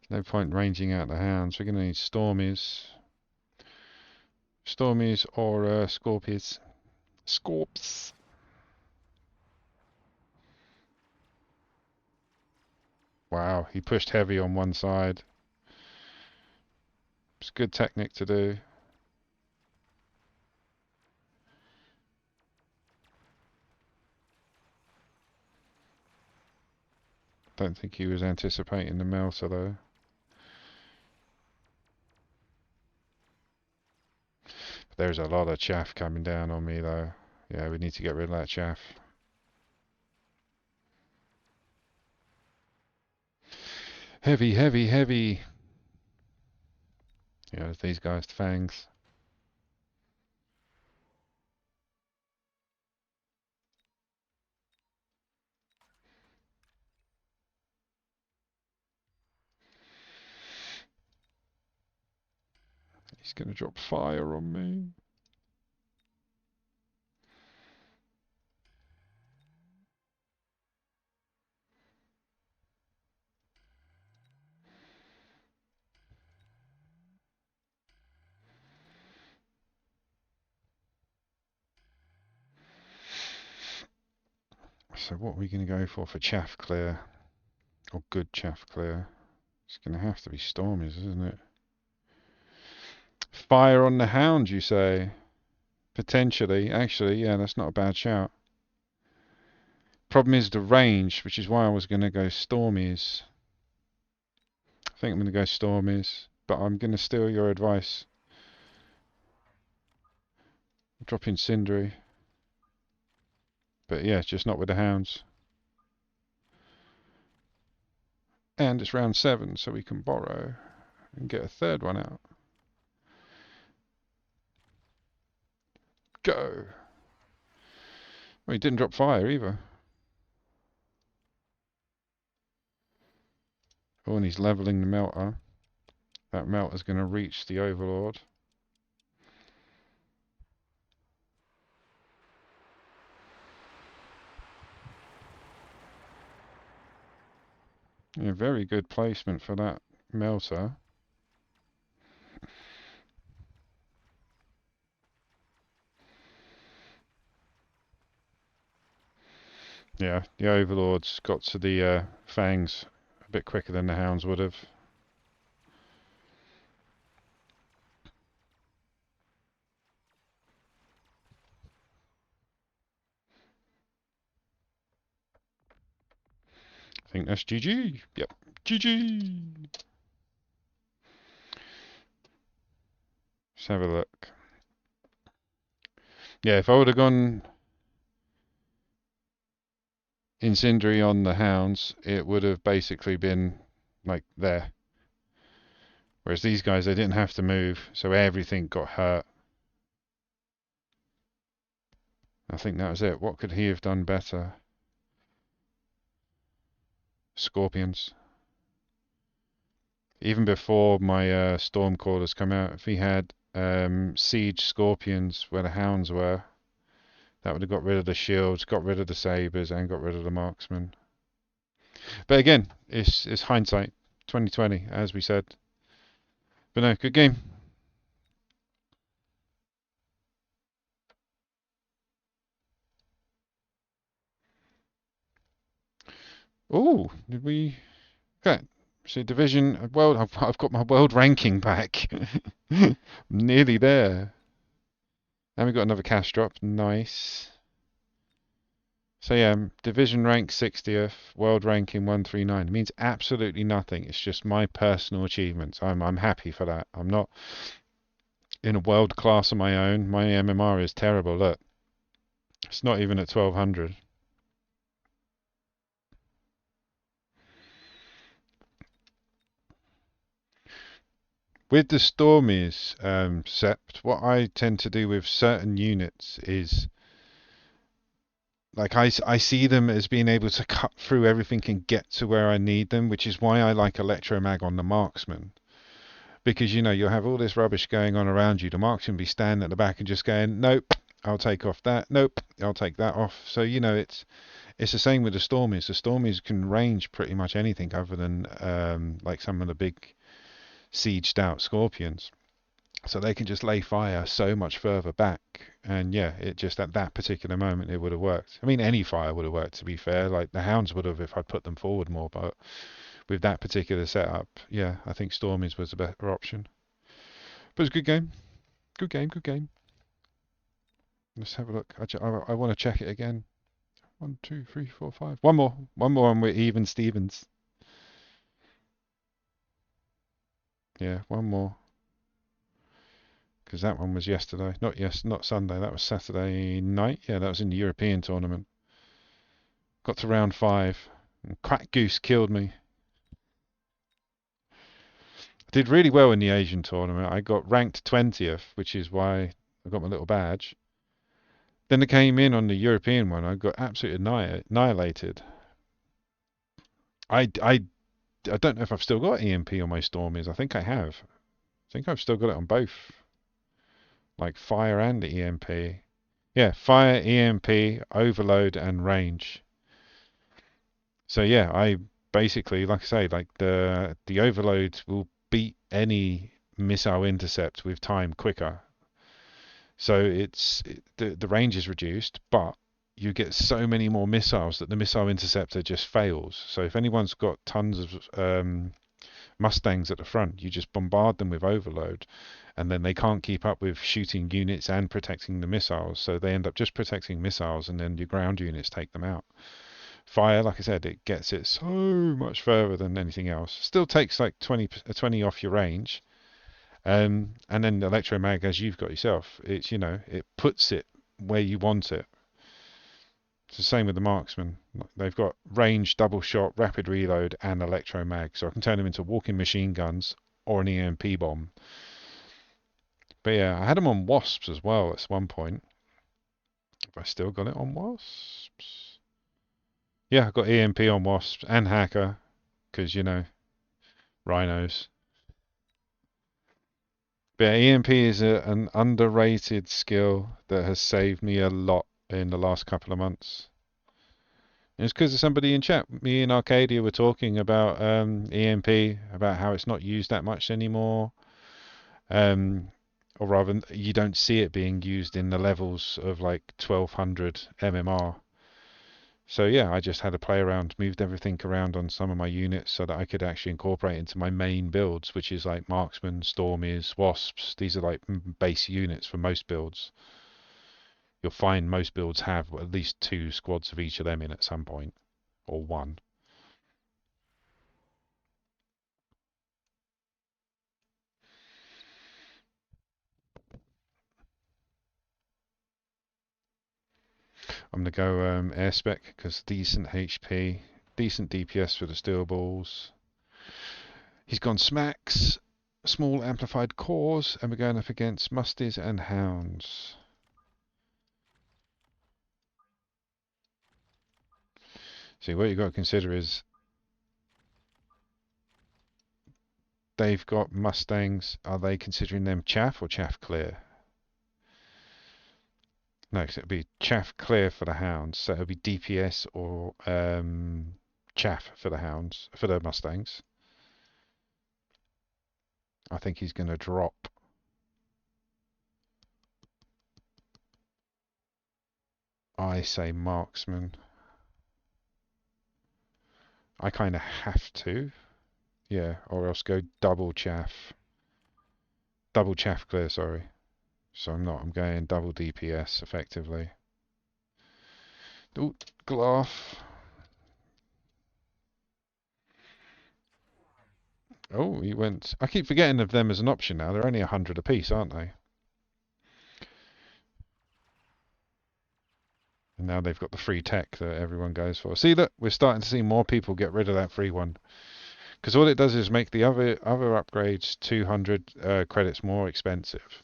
No point ranging out the hounds. We're going to need Stormies. Stormies or Scorpions. Scorps. Wow, he pushed heavy on one side. It's a good technique to do. Don't think he was anticipating the Melter though. There's a lot of chaff coming down on me though. Yeah, we need to get rid of that chaff. Heavy, heavy, heavy. Yeah, there's these guys, fangs. He's gonna drop fire on me. So what are we going to go for chaff clear? Or good chaff clear? It's going to have to be Stormies, isn't it? Fire on the hound, you say? Potentially. Actually, yeah, that's not a bad shout. Problem is the range, which is why I was going to go Stormies. I think I'm going to go Stormies, but I'm going to steal your advice. Drop in Cindery. But yeah, just not with the hounds. And it's round 7, so we can borrow and get a third one out. Go! Well, he didn't drop fire either. Oh, and he's leveling the melter. That melter's going to reach the Overlord. Yeah, very good placement for that melter. Yeah, the Overlord's got to the fangs a bit quicker than the hounds would have. I think that's GG. Yep, GG. Let's have a look. Yeah, if I would have gone Incendiary on the hounds, it would have basically been like there. Whereas these guys, they didn't have to move, so everything got hurt. I think that was it. What could he have done better? Scorpions. Even before my storm callers come out, if he had siege scorpions where the hounds were, that would have got rid of the shields, got rid of the sabers, and got rid of the marksmen. But again, it's hindsight, 2020, as we said. But no, good game. Oh, did we? Okay. So division world. I've got my world ranking back. Nearly there. And we got another cash drop. Nice. So yeah, division rank 60th, world ranking 139. It means absolutely nothing. It's just my personal achievements. I'm happy for that. I'm not in a world class of my own. My MMR is terrible. Look, it's not even at 1200. With the Stormies, Sept, what I tend to do with certain units is like I see them as being able to cut through everything and get to where I need them, which is why I like Electromag on the Marksman. Because you know you'll have all this rubbish going on around you. The Marksman be standing at the back and just going, nope, I'll take off that. Nope, I'll take that off. So you know it's the same with the Stormies. The Stormies can range pretty much anything other than like some of the big sieged out Scorpions. So they can just lay fire so much further back. And yeah, it just at that particular moment it would have worked. I mean, any fire would have worked to be fair. Like the Hounds would have if I'd put them forward more. But with that particular setup, yeah, I think Stormies was a better option. But it's a good game. Good game. Good game. Let's have a look. I want to check it again. One, two, three, four, five. One more. One more, and we're even Stevens. Yeah, one more. Because that one was yesterday. Not Sunday. That was Saturday night. Yeah, that was in the European tournament. Got to round 5. And Quack Goose killed me. I did really well in the Asian tournament. I got ranked 20th, which is why I got my little badge. Then I came in on the European one. I got absolutely annihilated. I don't know if I've still got EMP on my Stormies. I think I have. I think I've still got it on both, like fire and EMP. Yeah, fire, EMP, overload, and range. So yeah, I basically, like I say, like the overload will beat any missile intercept with time quicker. So the range is reduced, but you get so many more missiles that the missile interceptor just fails. So if anyone's got tons of Mustangs at the front, you just bombard them with overload, and then they can't keep up with shooting units and protecting the missiles, so they end up just protecting missiles, and then your ground units take them out. Fire, like I said, it gets it so much further than anything else. Still takes like 20 off your range, and then electromag, as you've got yourself, it's it puts it where you want it. It's the same with the marksman. They've got range, double shot, rapid reload, and electromag, so I can turn them into walking machine guns or an EMP bomb. But yeah, I had them on wasps as well at one point. Have I still got it on wasps? Yeah, I got EMP on wasps and hacker, because rhinos. But yeah, EMP is an underrated skill that has saved me a lot in the last couple of months. It's because of somebody in chat. Me and Arcadia were talking about EMP, about how it's not used that much anymore. Um, or rather, you don't see it being used in the levels of like 1200 MMR. So yeah, I just had a play around, moved everything around on some of my units so that I could actually incorporate into my main builds, which is like marksmen, stormies, wasps. These are like base units for most builds. You'll find most builds have at least 2 squads of each of them in at some point, or 1. I'm gonna go air spec because decent HP, decent DPS for the steel balls. He's gone smacks, small amplified cores, and we're going up against musties and hounds. See, what you've got to consider is they've got mustangs. Are they considering them chaff or chaff clear? No, 'cause it'll be chaff clear for the hounds, so it'll be DPS or chaff for the hounds, for the mustangs. I think he's going to drop. I say marksman. I kind of have to. Yeah, or else go double chaff. Double chaff clear, sorry. So I'm going double DPS effectively. Ooh, Glass. Oh, he went. I keep forgetting of them as an option now. They're only 100 apiece, aren't they? And now they've got the free tech that everyone goes for. See, look, we're starting to see more people get rid of that free one. Because all it does is make the other upgrades 200 credits more expensive.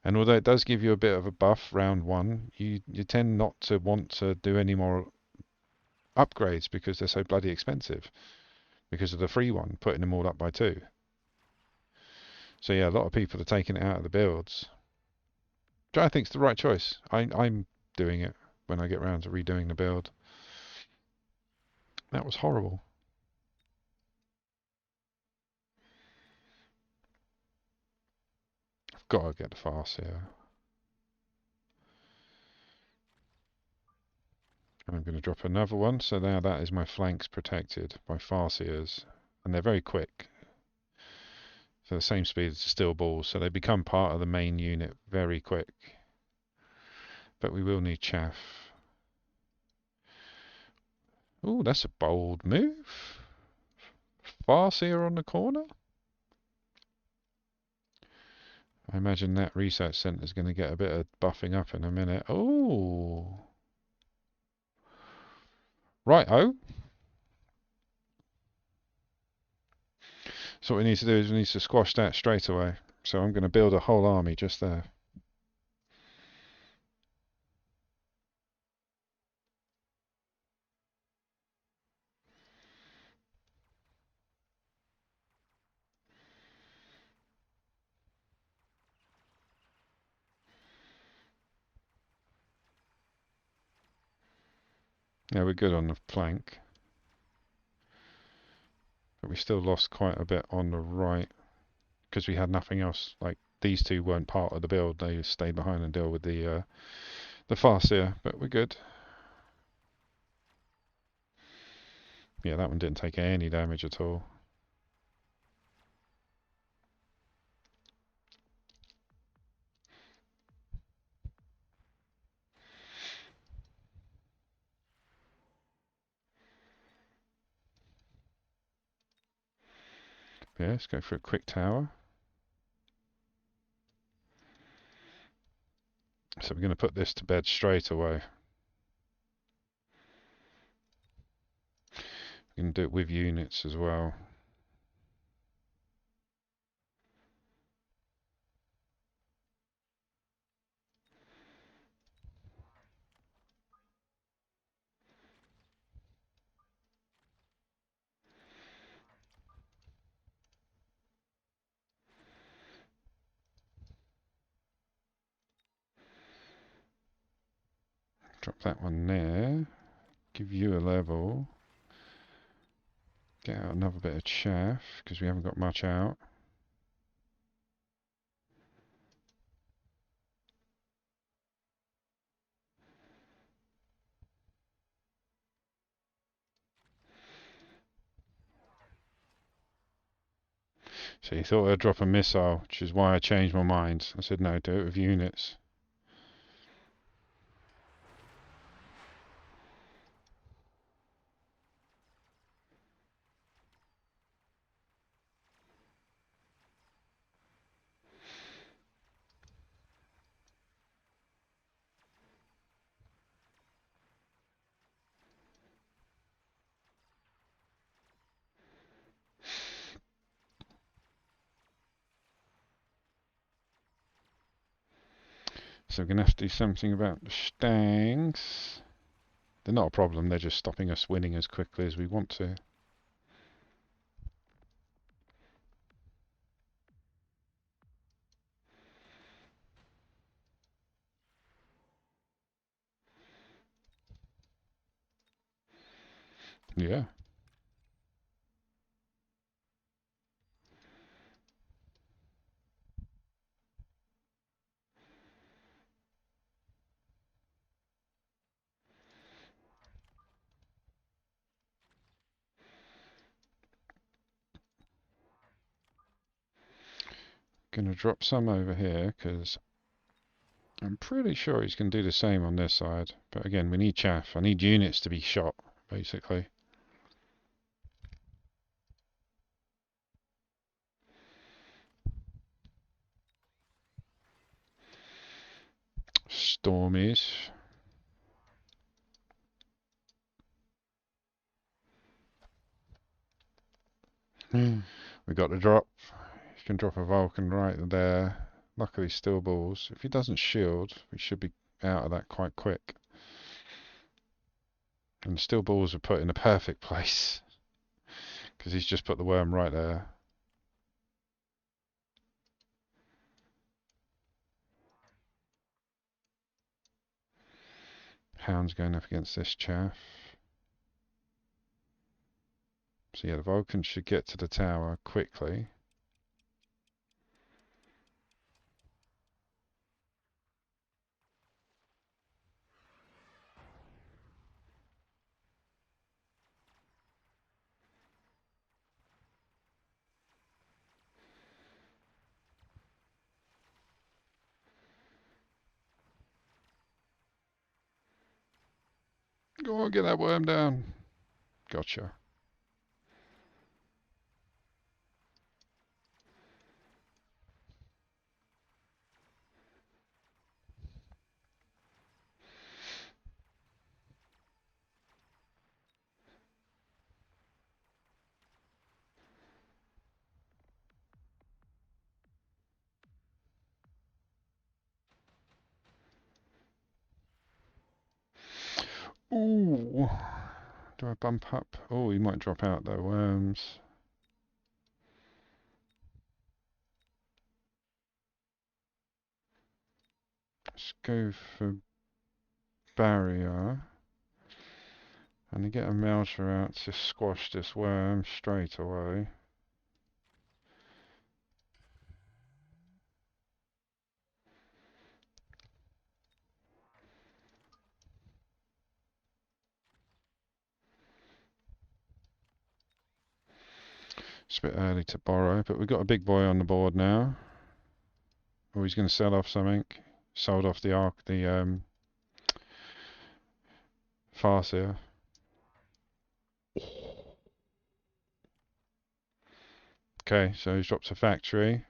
And although it does give you a bit of a buff round one, you tend not to want to do any more upgrades because they're so bloody expensive. Because of the free one, putting them all up by 2. So yeah, a lot of people are taking it out of the builds. Which I think's the right choice. I'm doing it when I get round to redoing the build. That was horrible. I've got to get the fast here. And I'm going to drop another one, so now that is my flanks protected by Farseers. And they're very quick. So the same speed as the steel balls, so they become part of the main unit very quick. But we will need chaff. Ooh, that's a bold move. Farseer on the corner? I imagine that research centre is going to get a bit of buffing up in a minute. Oh, right-o. So what we need to do is we need to squash that straight away. So I'm going to build a whole army just there. Yeah, we're good on the flank. But we still lost quite a bit on the right because we had nothing else. Like, these two weren't part of the build. They stayed behind and deal with the Farseer, but we're good. Yeah, that one didn't take any damage at all. Yeah, let's go for a quick tower. So we're going to put this to bed straight away. We can do it with units as well. Drop that one there. Give you a level. Get out another bit of chaff because we haven't got much out. So you thought I'd drop a missile, which is why I changed my mind. I said no, do it with units. So we're going to have to do something about the Stangs. They're not a problem, they're just stopping us winning as quickly as we want to. Yeah. Gonna drop some over here because I'm pretty sure he's going to do the same on this side. But again, we need chaff. I need units to be shot, basically. Stormies. We got the drop. You can drop a Vulcan right there. Luckily, steel balls. If he doesn't shield, we should be out of that quite quick. And steel balls are put in a perfect place because he's just put the worm right there. Hound's going up against this chaff. So yeah, the Vulcan should get to the tower quickly. Go on, get that worm down. Gotcha. Ooh. Do I bump up? Oh, he might drop out though. Worms. Let's go for barrier. And to get a melter out to squash this worm straight away. It's a bit early to borrow, but we've got a big boy on the board now. Oh, he's going to sell off something. Sold off the Farseer. Okay, so he's dropped a factory.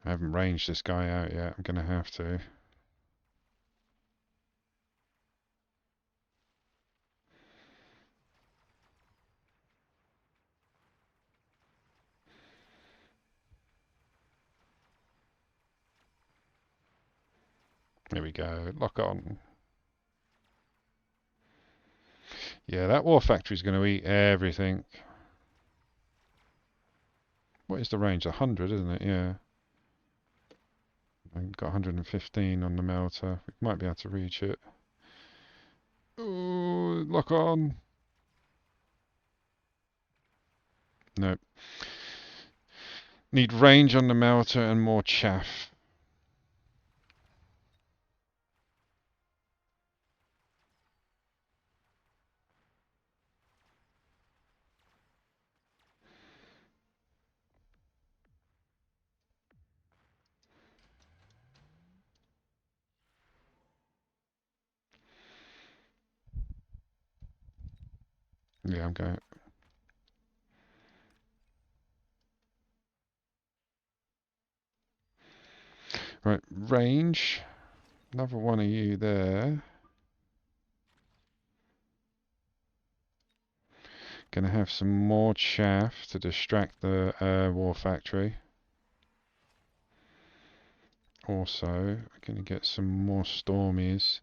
I haven't ranged this guy out yet. I'm going to have to. There we go. Lock on. Yeah, that war factory's going to eat everything. What is the range? 100, isn't it? Yeah. I've got 115 on the melter. We might be able to reach it. Ooh, lock on. Nope. Need range on the melter and more chaff. Yeah, I'm going. Right, range. Another one of you there. Gonna have some more chaff to distract the war factory. Also, gonna get some more stormies.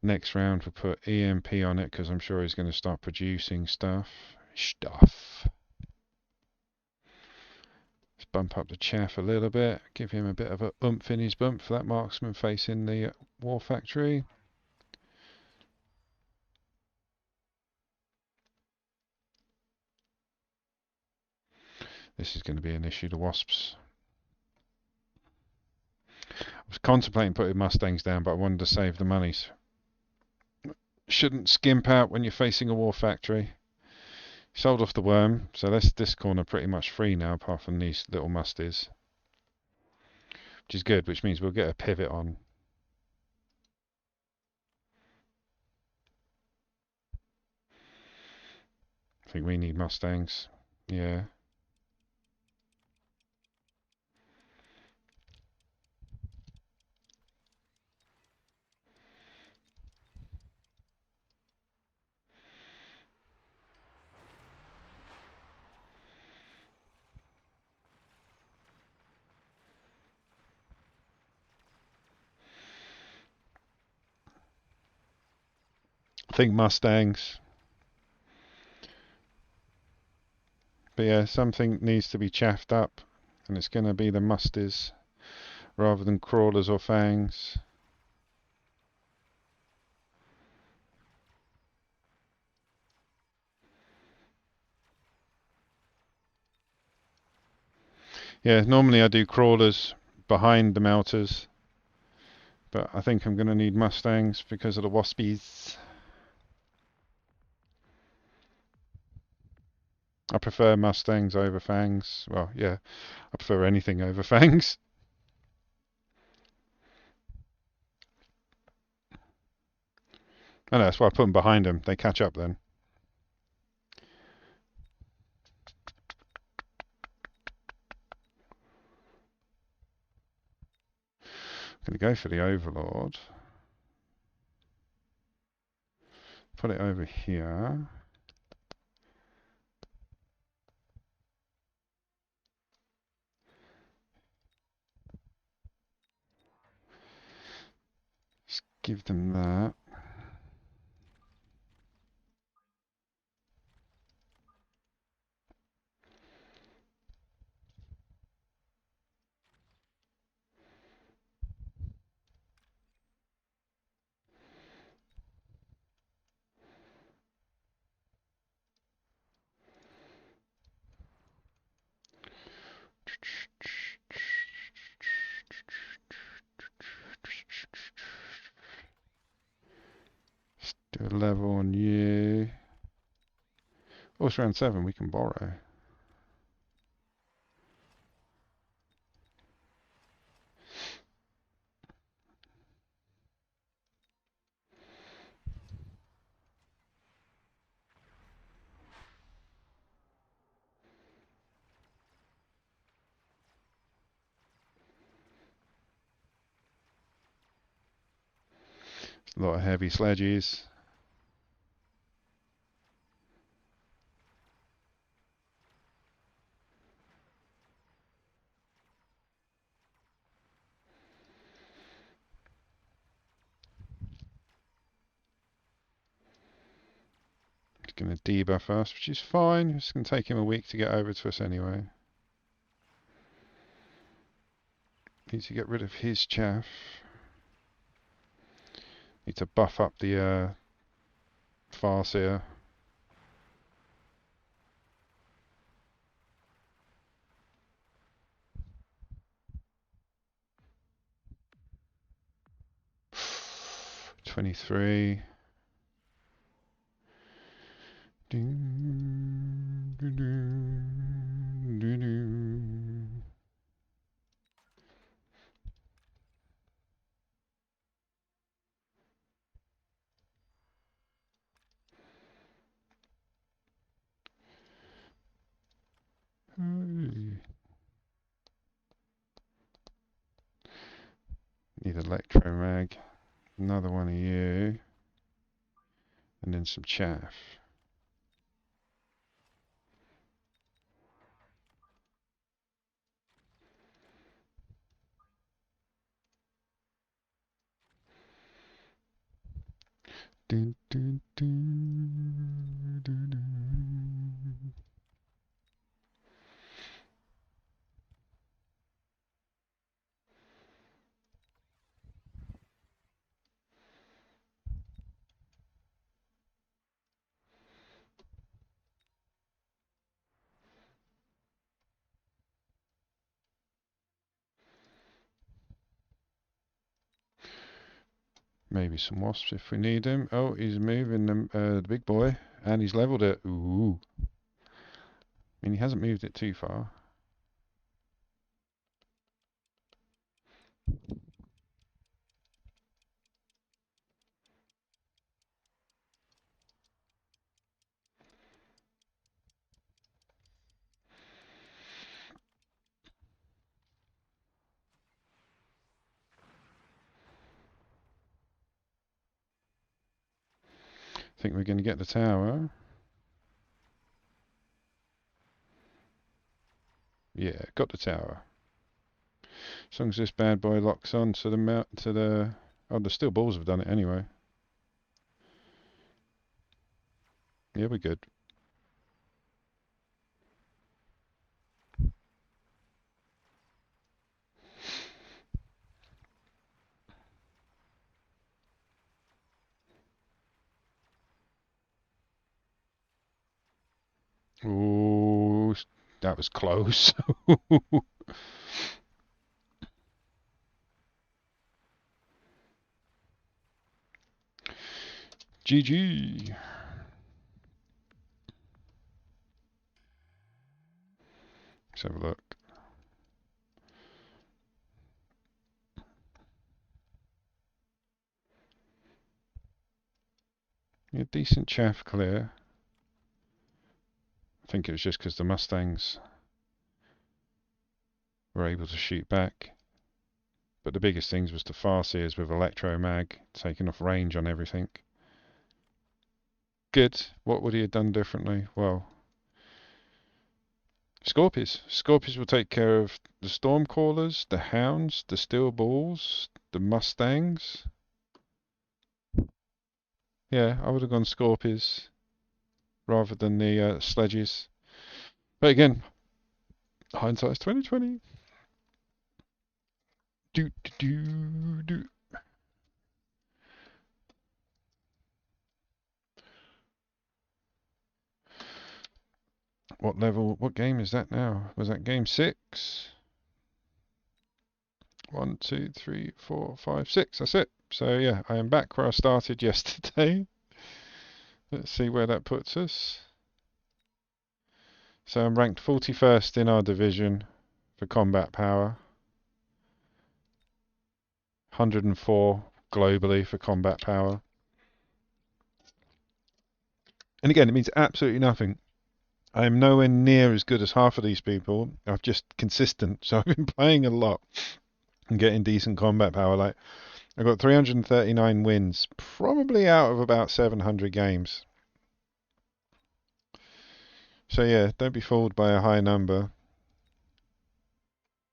Next round we'll put EMP on it because I'm sure he's going to start producing stuff. Let's bump up the chaff a little bit. Give him a bit of a oomph in his bump for that marksman facing the war factory. This is going to be an issue, the wasps. I was contemplating putting Mustangs down, but I wanted to save the money. So shouldn't skimp out when you're facing a war factory. Sold off the worm, so this corner pretty much free now, apart from these little musties, which is good, which means we'll get a pivot on. I think we need Mustangs. Yeah. I think Mustangs. But yeah, something needs to be chaffed up, and it's going to be the musties rather than crawlers or fangs. Yeah, normally I do crawlers behind the melters, but I think I'm going to need Mustangs because of the waspies. I prefer Mustangs over fangs. Well, yeah, I prefer anything over fangs. I know, that's why I put them behind them. They catch up then. I'm going to go for the Overlord. Put it over here. Just give them that. Just do a level on you. Oh, it's round 7. We can borrow. A lot of heavy sledges. He's going to debuff us, which is fine. It's going to take him a week to get over to us anyway. Need to get rid of his chaff. Need to buff up the Farseer. $23. Need electromag. Another one of you. And then some chaff. Dun, dun, dun, dun, dun. Maybe some wasps if we need him. Oh, he's moving the big boy, and he's leveled it. Ooh. I mean, he hasn't moved it too far. I think we're going to get the tower. Yeah, got the tower. As long as this bad boy locks on to the oh, the steel balls have done it anyway. Yeah, we're good. Ooh, that was close. GG. Let's have a look. Yeah, decent chaff clear. I think it was just because the Mustangs were able to shoot back. But the biggest things was the Farseers with Electro Mag taking off range on everything. Good. What would he have done differently? Well, Scorpions. Scorpions will take care of the Stormcallers, the Hounds, the Steel Balls, the Mustangs. Yeah, I would have gone Scorpions rather than the sledges. But again, hindsight's 2020. Do do do do. What level? What game is that now? Was that game 6? 1, 2, 3, 4, 5, 6. That's it. So yeah, I am back where I started yesterday. Let's see where that puts us. So I'm ranked 41st in our division for combat power. 104 globally for combat power. And again, it means absolutely nothing. I am nowhere near as good as half of these people. I'm just consistent. So I've been playing a lot and getting decent combat power. Like, I got 339 wins, probably out of about 700 games. So yeah, don't be fooled by a high number.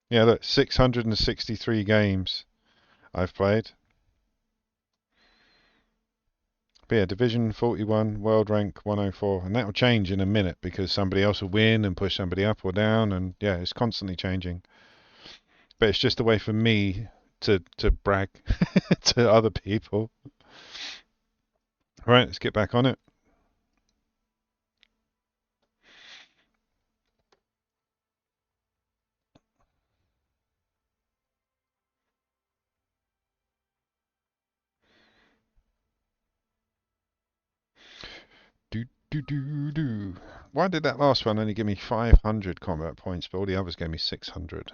Yeah, look, 663 games I've played. But yeah, Division 41, World Rank 104, and that will change in a minute because somebody else will win and push somebody up or down, and yeah, it's constantly changing. But it's just a way for me to brag to other people. Right, let's get back on it. Do do do do. Why did that last one only give me 500 combat points, but all the others gave me 600?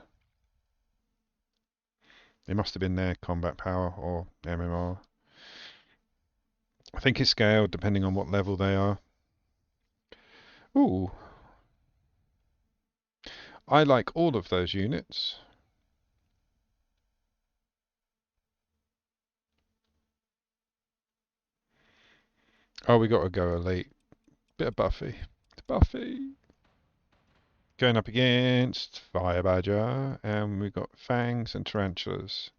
It must have been their combat power or MMR. I think it's scaled depending on what level they are. Ooh, I like all of those units. Oh, we got to go elite. Bit of Buffy. Buffy. Going up against Fire Badger, and we've got Fangs and Tarantulas.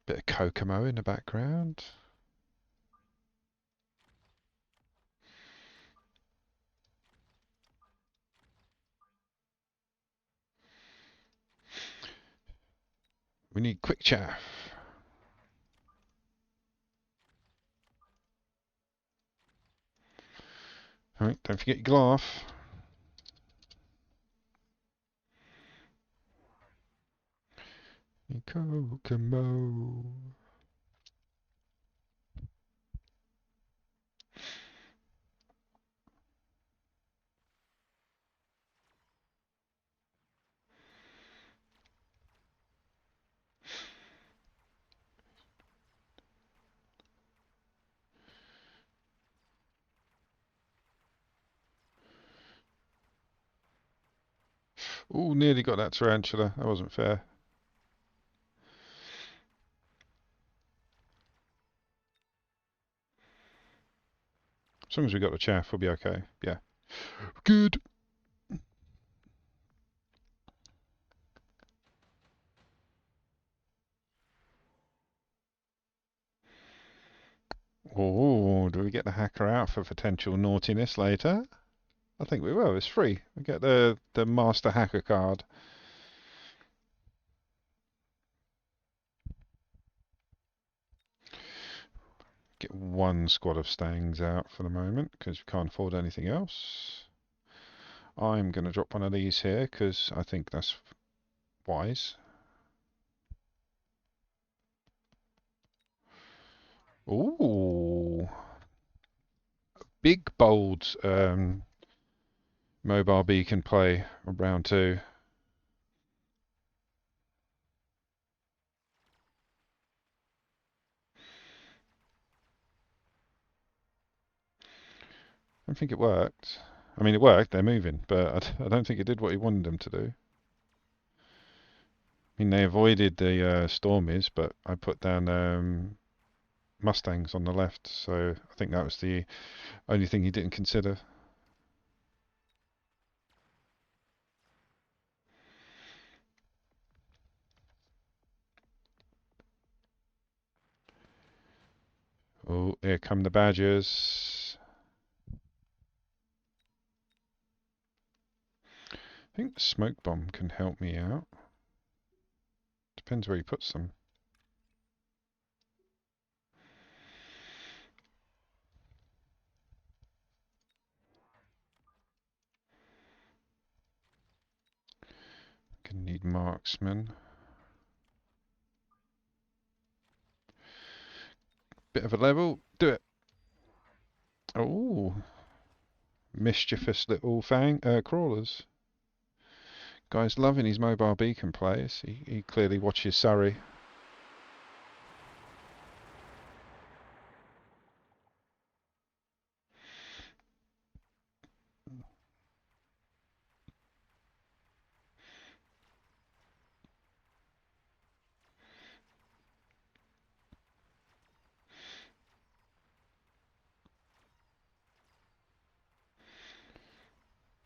Bit of Kokomo in the background. We need Quick Chaff. Alright, don't forget your Glove. Kokomo. Ooh, nearly got that tarantula. That wasn't fair. As long as we got the chaff, we'll be okay. Yeah. Good. Oh, do we get the hacker out for potential naughtiness later? I think we will. It's free. We get the master hacker card. Get one squad of stangs out for the moment because we can't afford anything else. I'm going to drop one of these here because I think that's wise. Ooh, big bold mobile beacon play on round two. I don't think it worked. I mean, it worked. They're moving, but I don't think it did what he wanted them to do. I mean, they avoided the Stormies, but I put down Mustangs on the left, so I think that was the only thing he didn't consider. Oh, here come the Badgers. I think the smoke bomb can help me out. Depends where he puts them. Gonna need marksmen. Bit of a level. Do it. Oh, mischievous little crawlers. Guy's loving his mobile beacon plays. He clearly watches Surrey.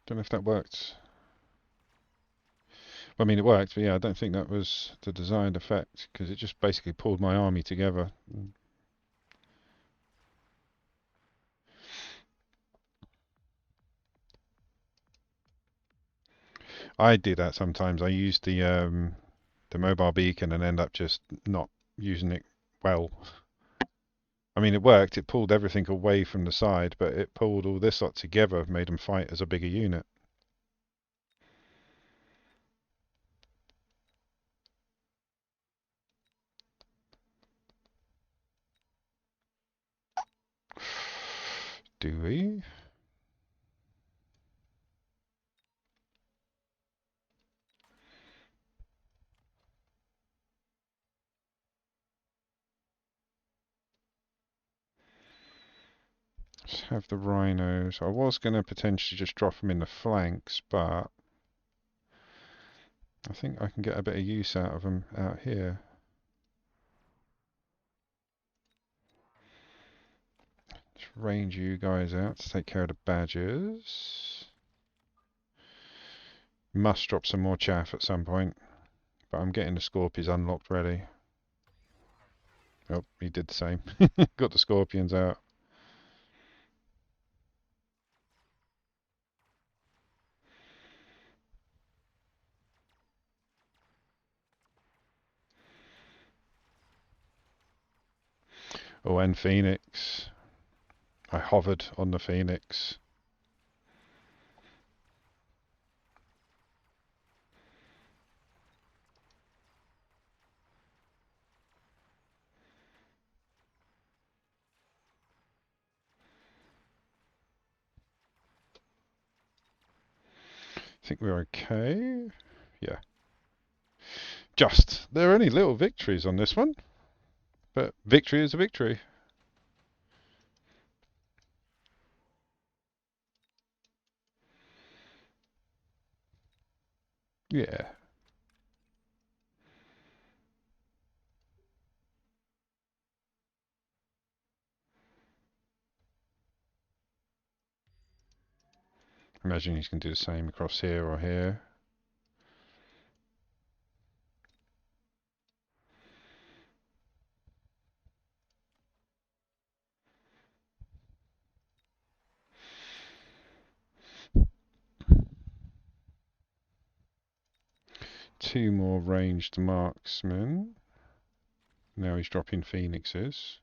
Don't know if that worked. Well, I mean, it worked, but yeah, I don't think that was the desired effect because it just basically pulled my army together. I do that sometimes. I use the mobile beacon and end up just not using it well. I mean, it worked. It pulled everything away from the side, but it pulled all this lot together, made them fight as a bigger unit. Do we? Let's have the rhinos. I was going to potentially just drop them in the flanks, but I think I can get a bit of use out of them out here. Let's range you guys out to take care of the badgers. Must drop some more chaff at some point, but I'm getting the scorpions unlocked ready. Oh, he did the same. Got the scorpions out. Oh, and Phoenix. I hovered on the Phoenix. I think we're okay. Yeah. Just. There are only little victories on this one, but victory is a victory. Yeah. Imagine he's going to do the same across here or here. Two more ranged marksmen. Now he's dropping phoenixes.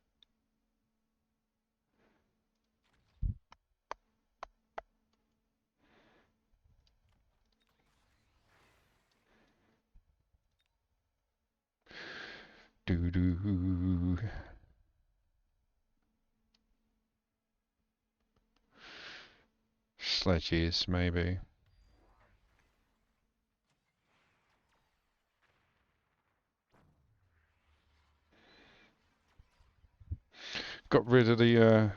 Doo-doo. Sledges, maybe. Got rid of the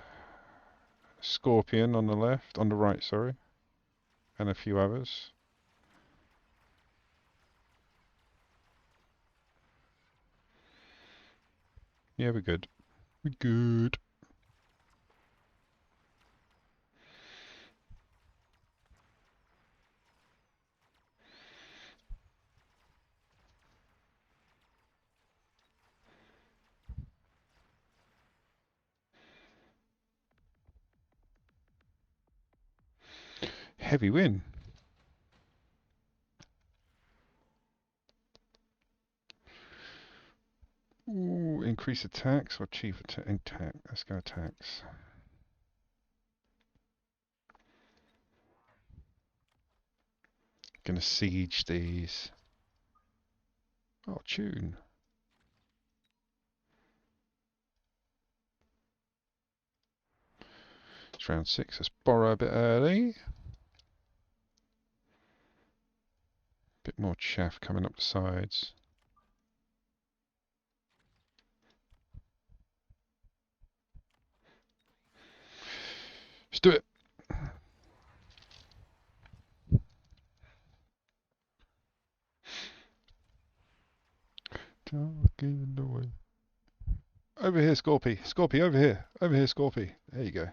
scorpion on the left, on the right, sorry, and a few others. Yeah, we're good. We're good. Heavy win. Ooh, increase attacks or chief attack? Let's go attacks. Gonna siege these. Oh, tune. It's round 6. Let's borrow a bit early. Bit more chaff coming up the sides. Let's do it. Don't get in the way. Over here, Scorpy. Scorpy, over here. Over here, Scorpy. There you go.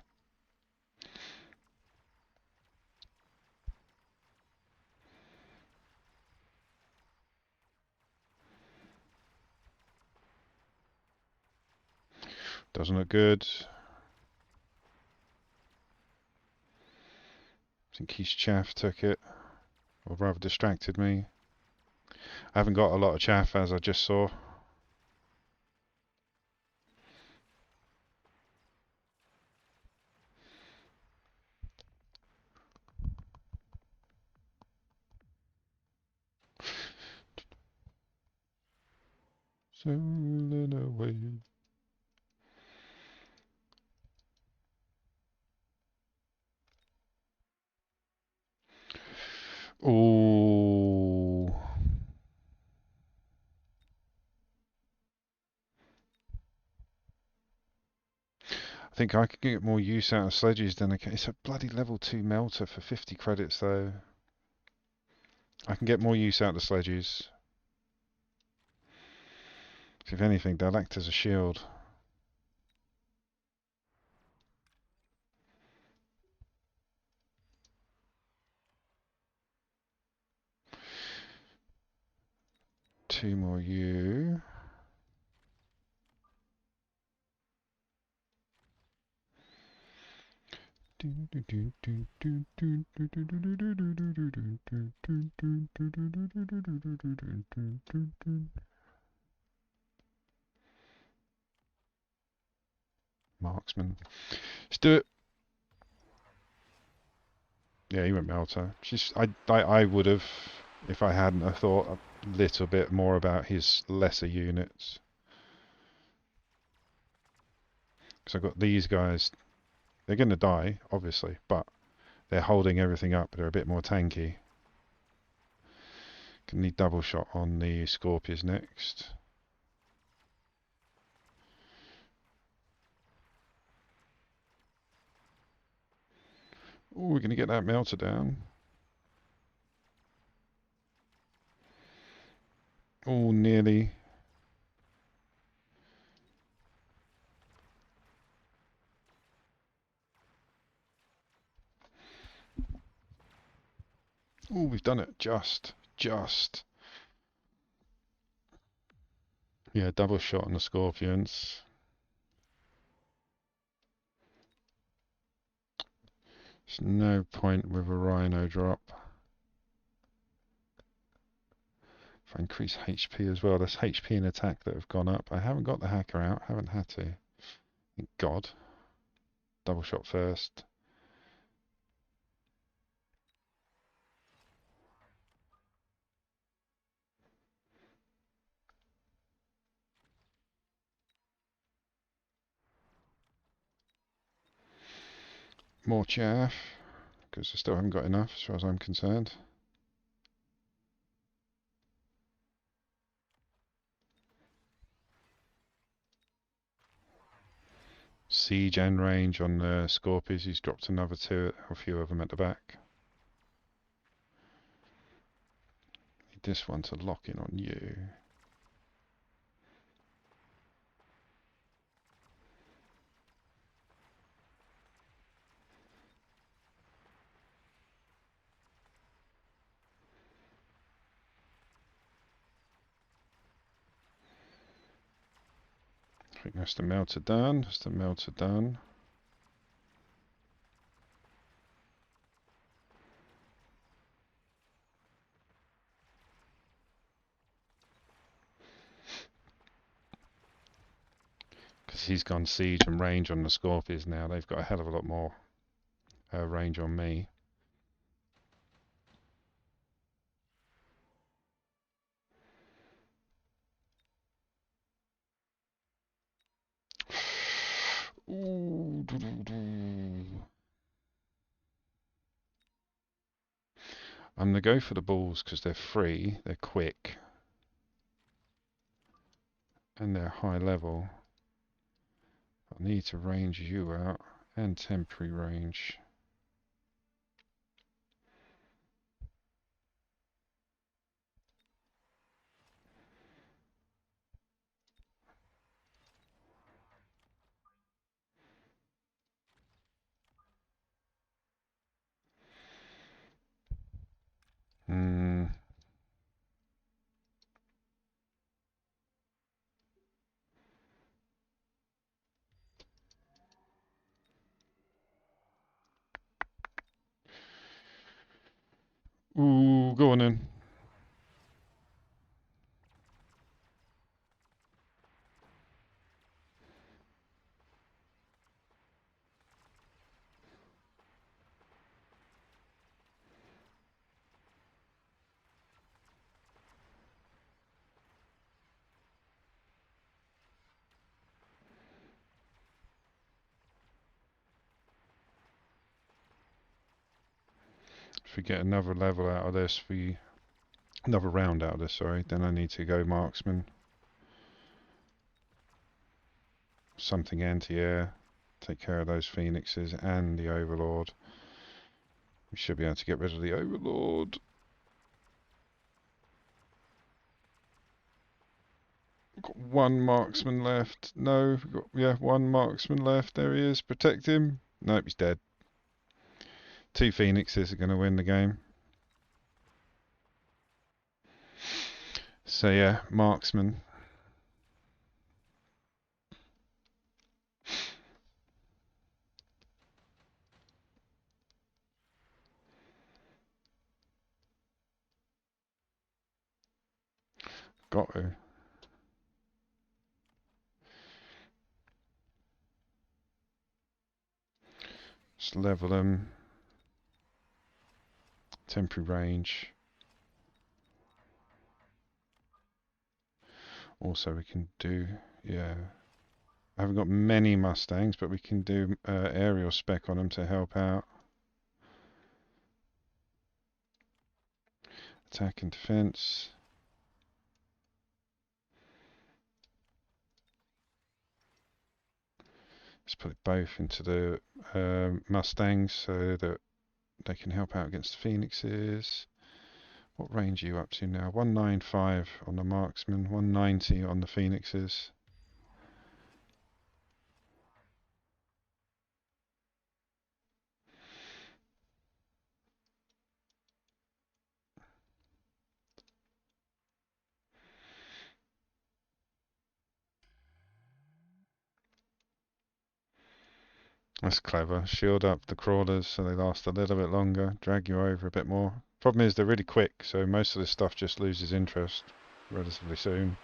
Doesn't look good. I think his chaff took it. Or rather distracted me. I haven't got a lot of chaff, as I just saw. Sailing away. Oh. I think I could get more use out of sledges than I can. It's a bloody level 2 melter for 50 credits, though. I can get more use out of sledges. If anything, they'll act as a shield. Two more you. Marksman. Let's do it. Yeah, he went melter. I would have, if I hadn't have thought a little bit more about his lesser units. So I've got these guys. They're going to die, obviously, but they're holding everything up. They're a bit more tanky. Gonna need double shot on the Scorpions next. Oh, we're gonna get that melter down. Oh, nearly. Oh, we've done it. Just. Yeah, double shot on the Scorpions. There's no point with a Rhino drop. If I increase HP as well, there's HP and attack that have gone up. I haven't got the hacker out, haven't had to. Thank God. Double shot first. More chaff, because I still haven't got enough as far as I'm concerned. Siege and range on the Scorpions. He's dropped another two, a few of them at the back. Need this one to lock in on you. I think that's the melter done. That's the melter done. Because he's gone siege and range on the Scorpions now. They've got a hell of a lot more range on me. Ooh, doo -doo -doo. I'm going to go for the balls because they're free, they're quick, and they're high level. I need to range you out and temporary range. Ooh, go on then. If we get another level out of this, another round out of this, sorry, then I need to go marksman. Something anti-air. Take care of those phoenixes and the overlord. We should be able to get rid of the overlord. We've got one marksman left. No, we've got, yeah, one marksman left. There he is. Protect him. Nope, he's dead. Two phoenixes are going to win the game. So yeah, marksman. Got to. Just level them. Temporary range. Also we can do, yeah. I haven't got many Mustangs, but we can do aerial spec on them to help out. Attack and defense. Let's put both into the Mustangs so that they can help out against the Phoenixes. What range are you up to now? 195 on the marksman, 190 on the Phoenixes. That's clever. Shield up the crawlers so they last a little bit longer, drag you over a bit more. Problem is they're really quick, so most of this stuff just loses interest relatively soon.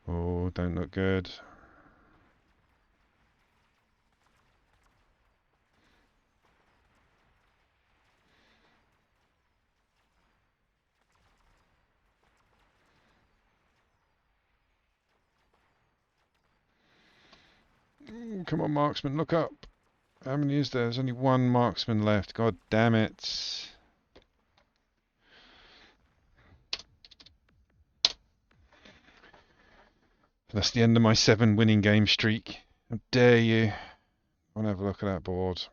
Oh, don't look good. Ooh, come on, marksman, look up. How many is there? There's only one marksman left. God damn it. That's the end of my 7 winning game streak. How dare you. I want to have a look at that board.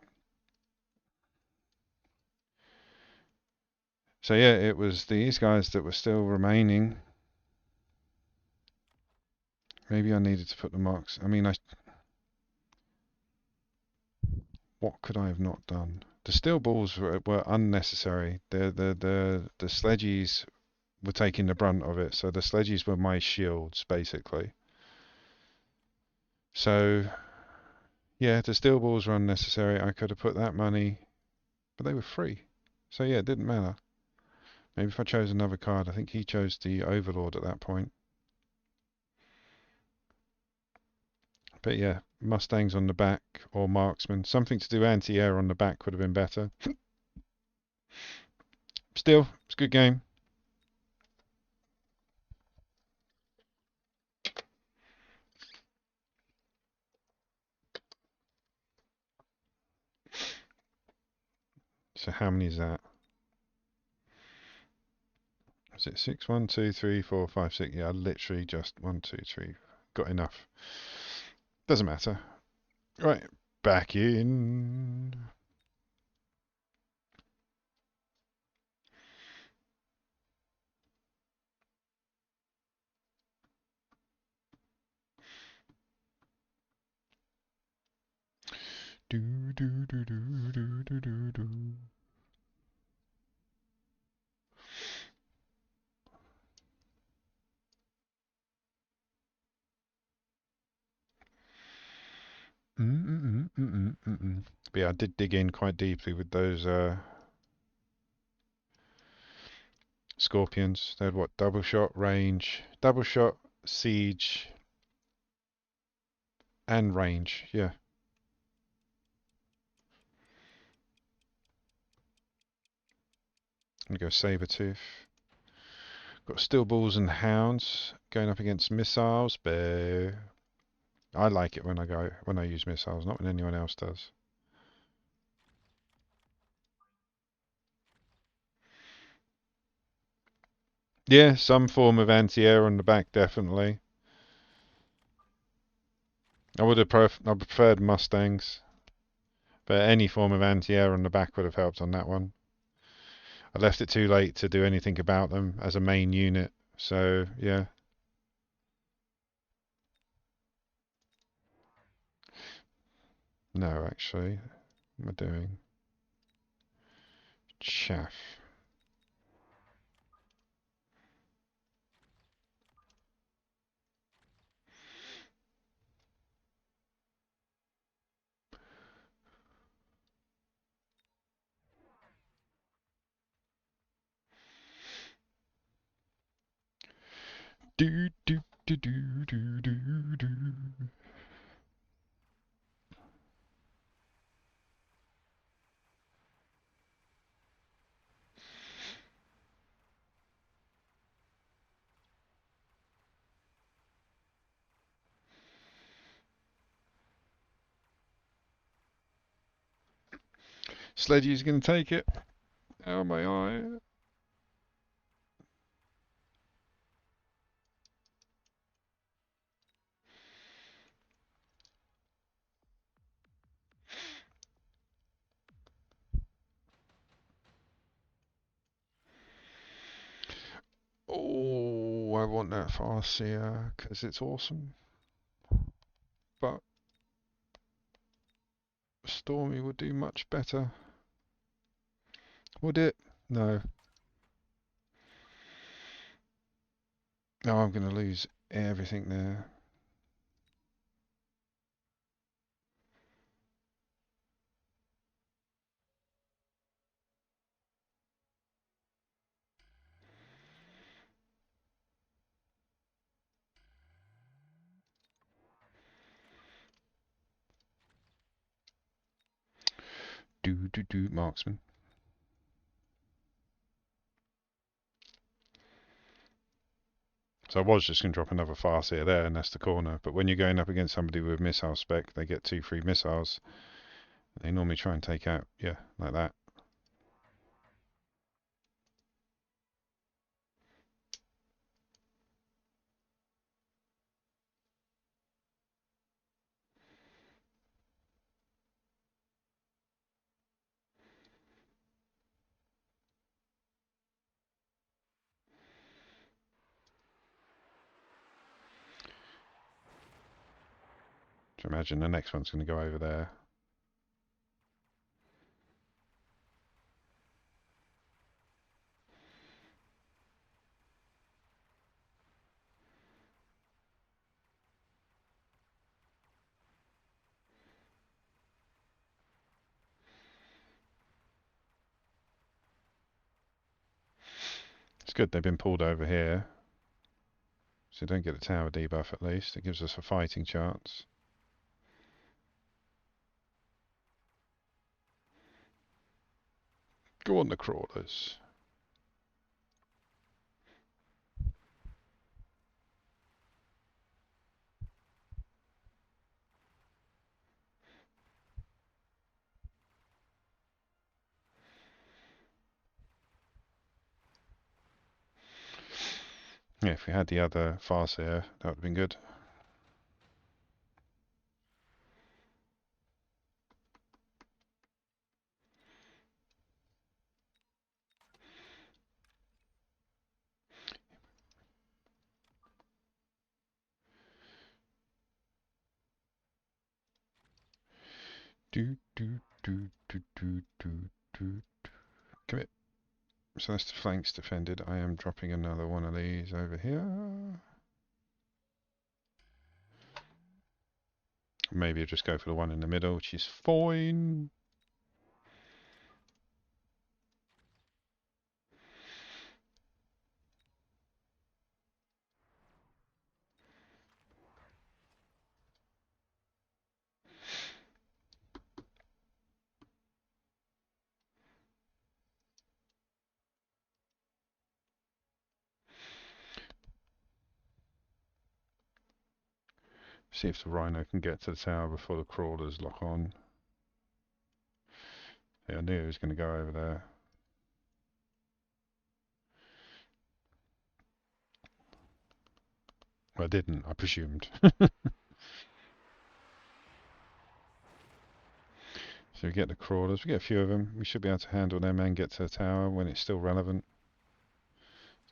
So yeah, it was these guys that were still remaining. Maybe I needed to put the marks. I mean, what could I have not done? The steel balls were unnecessary. The sledgies were taking the brunt of it, so the sledgies were my shields basically. So yeah, the steel balls were unnecessary. I could have put that money, but they were free. So yeah, it didn't matter. Maybe if I chose another card, I think he chose the Overlord at that point. But yeah, Mustangs on the back or Marksman. Something to do anti-air on the back would have been better. Still, it's a good game. So how many is that? Is it 6? 1, 2, 3, 4, 5, 6? Yeah, literally just 1, 2, 3. Got enough. Doesn't matter. Right, back in. Do do do do do do do do. But yeah, I did dig in quite deeply with those scorpions. They had what? Double shot, range, double shot, siege, and range. Yeah. I'm gonna go Sabertooth. Got steel balls and hounds going up against missiles. Boo. I like it when I use missiles, not when anyone else does. Yeah, some form of anti-air on the back, definitely. I preferred Mustangs, but any form of anti-air on the back would have helped on that one. I left it too late to do anything about them as a main unit, so yeah. No, actually, what am I doing? Chaff. Do do do do do do do. Sledgy's going to take it. Oh, my eye. Oh, I want that Farseer because it's awesome. But Stormy would do much better. Would it? No. No, I'm going to lose everything there. Do, marksman. So I was just going to drop another Farseer there, and that's the corner. But when you're going up against somebody with missile spec, they get 2 free missiles. They normally try and take out, yeah, like that. So imagine the next one's going to go over there. It's good they've been pulled over here. So don't get a tower debuff at least. It gives us a fighting chance. Go on the crawlers. Yeah, if we had the other Farseer, that would have been good. Do. Come here. So that's the flanks defended. I am dropping another one of these over here. Maybe I'll just go for the one in the middle, which is fine. See if the Rhino can get to the tower before the crawlers lock on. Yeah, I knew he was going to go over there. Well, I didn't, I presumed. So we get the crawlers, we get a few of them. We should be able to handle them and get to the tower when it's still relevant.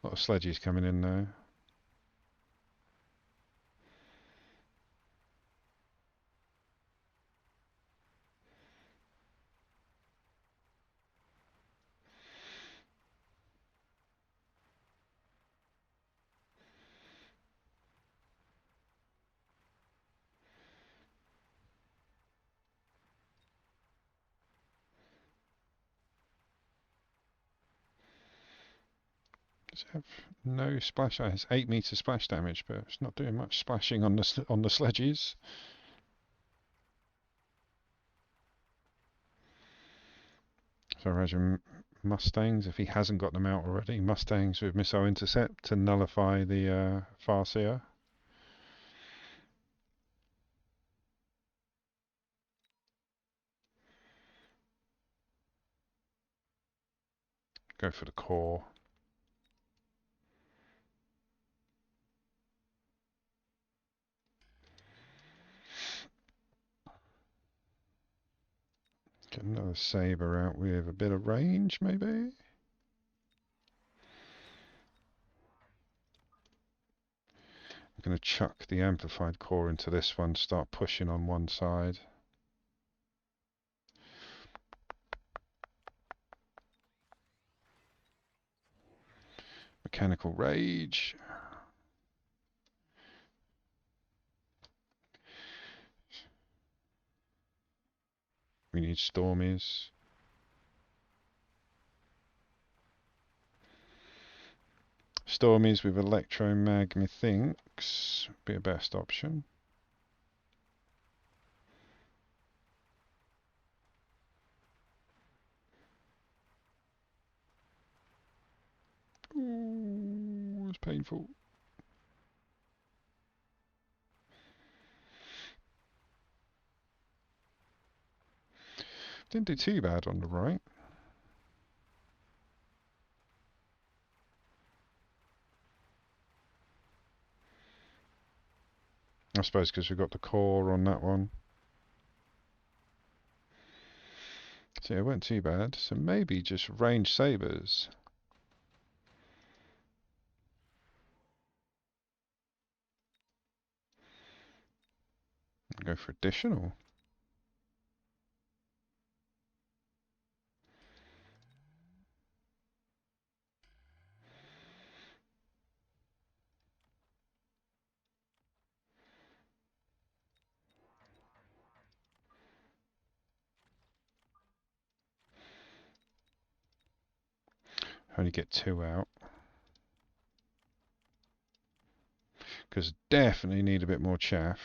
A lot of sledges coming in now. Does it have no splash? It has 8 meter splash damage, but it's not doing much splashing on the sledges. So I imagine Mustangs, if he hasn't got them out already, Mustangs with missile intercept to nullify the Farseer. Go for the core. Get another saber out with a bit of range, maybe? I'm going to chuck the amplified core into this one, start pushing on one side. Mechanical rage. We need stormies. Stormies with electromag, methinks, be a best option. Ooh, it's painful. Didn't do too bad on the right. I suppose because we've got the core on that one. So yeah, it weren't too bad. So maybe just range sabers. Go for additional. Only get 2 out. Because definitely need a bit more chaff.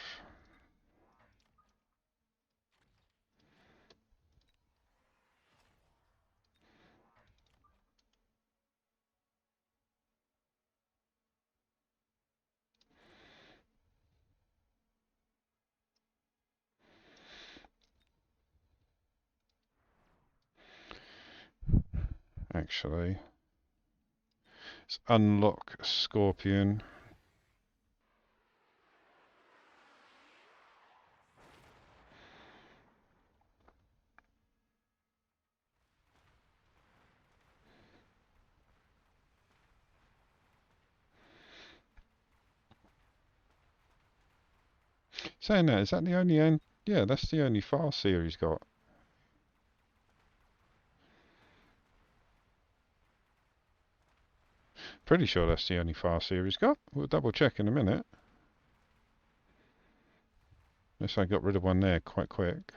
Actually, let's unlock Scorpion. Saying that, is that the only end? Yeah, that's the only Farseer he's got. Pretty sure that's the only Farseer he's got. We'll double check in a minute. Unless I got rid of one there quite quick.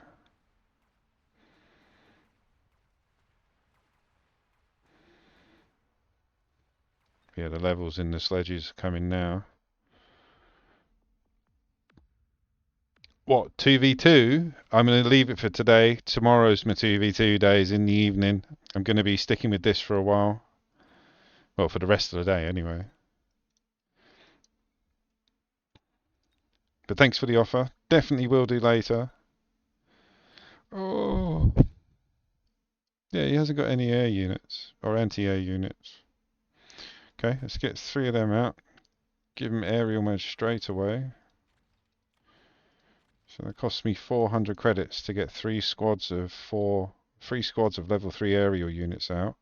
Yeah, the levels in the sledges are coming now. What, 2v2? I'm going to leave it for today. Tomorrow's my 2v2 days in the evening. I'm going to be sticking with this for a while. Well, for the rest of the day anyway. But thanks for the offer. Definitely will do later. Oh. Yeah, he hasn't got any air units. Or anti-air units. Okay, let's get 3 of them out. Give him aerial mode straight away. So that costs me 400 credits to get 3 squads of 3 squads of level 3 aerial units out.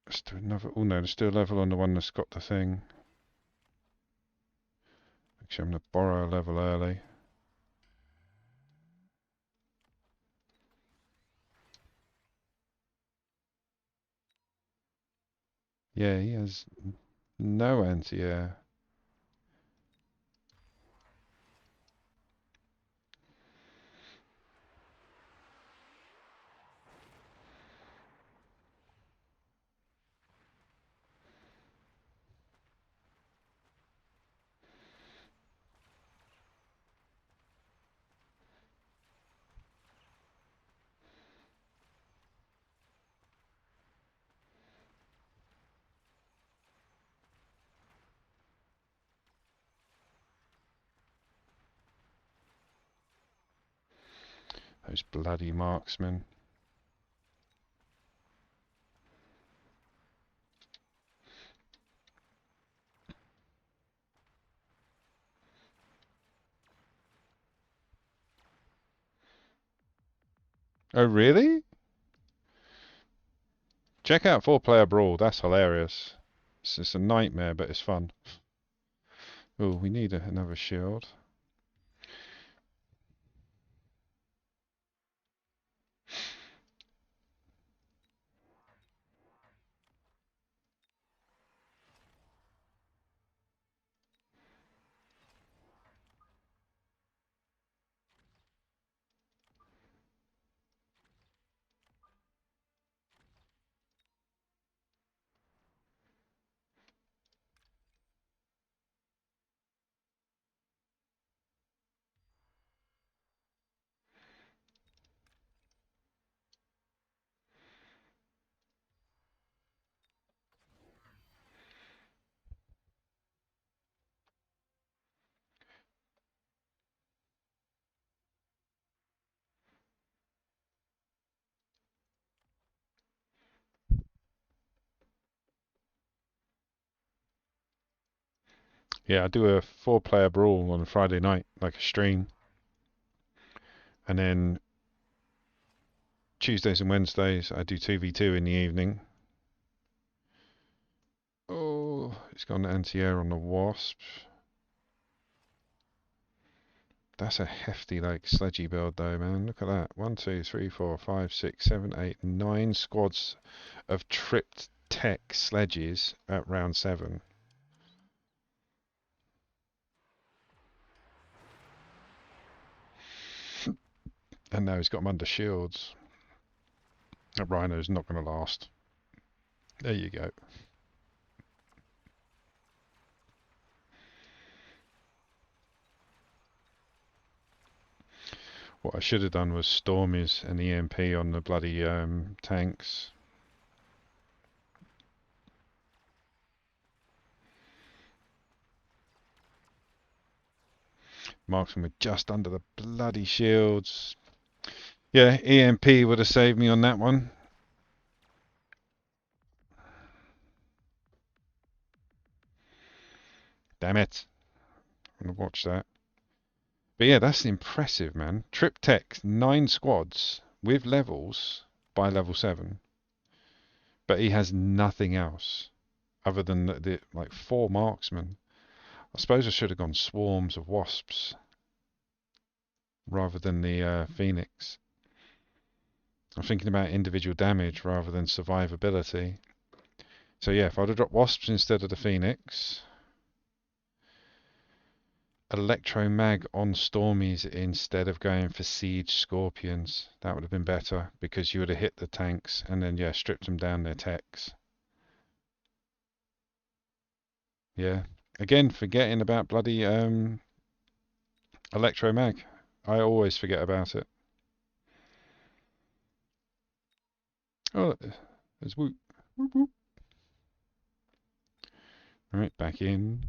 Let's do another. Oh no, let's do a level on the one that's got the thing. Actually, I'm going to borrow a level early. Yeah, he has no anti-air. Those bloody marksmen. Oh, really? Check out 4-player Brawl. That's hilarious. It's just a nightmare, but it's fun. Oh, we need another shield. Yeah, I do a 4-player Brawl on a Friday night, like a stream. And then Tuesdays and Wednesdays, I do 2v2 in the evening. Oh, it's got an anti-air on the Wasp. That's a hefty, like, sledgy build, though, man. Look at that. 1, 2, 3, 4, 5, 6, 7, 8, 9 squads of tripped tech sledges at round 7. And now he's got them under shields. That Rhino's not going to last. There you go. What I should have done was Stormies and EMP on the bloody tanks. Marksman were just under the bloody shields. Yeah, EMP would have saved me on that one. Damn it. I'm going to watch that. But yeah, that's impressive, man. Triptech, 9 squads with levels by level 7. But he has nothing else other than the like 4 marksmen. I suppose I should have gone swarms of wasps rather than the Phoenix. I'm thinking about individual damage rather than survivability. So yeah, if I'd have dropped wasps instead of the Phoenix, Electromag on Stormies instead of going for Siege Scorpions, that would have been better because you would have hit the tanks and then yeah, stripped them down their techs. Yeah. Again, forgetting about bloody Electromag. I always forget about it. Oh, there's Woot. Whoop, whoop. Right, back in.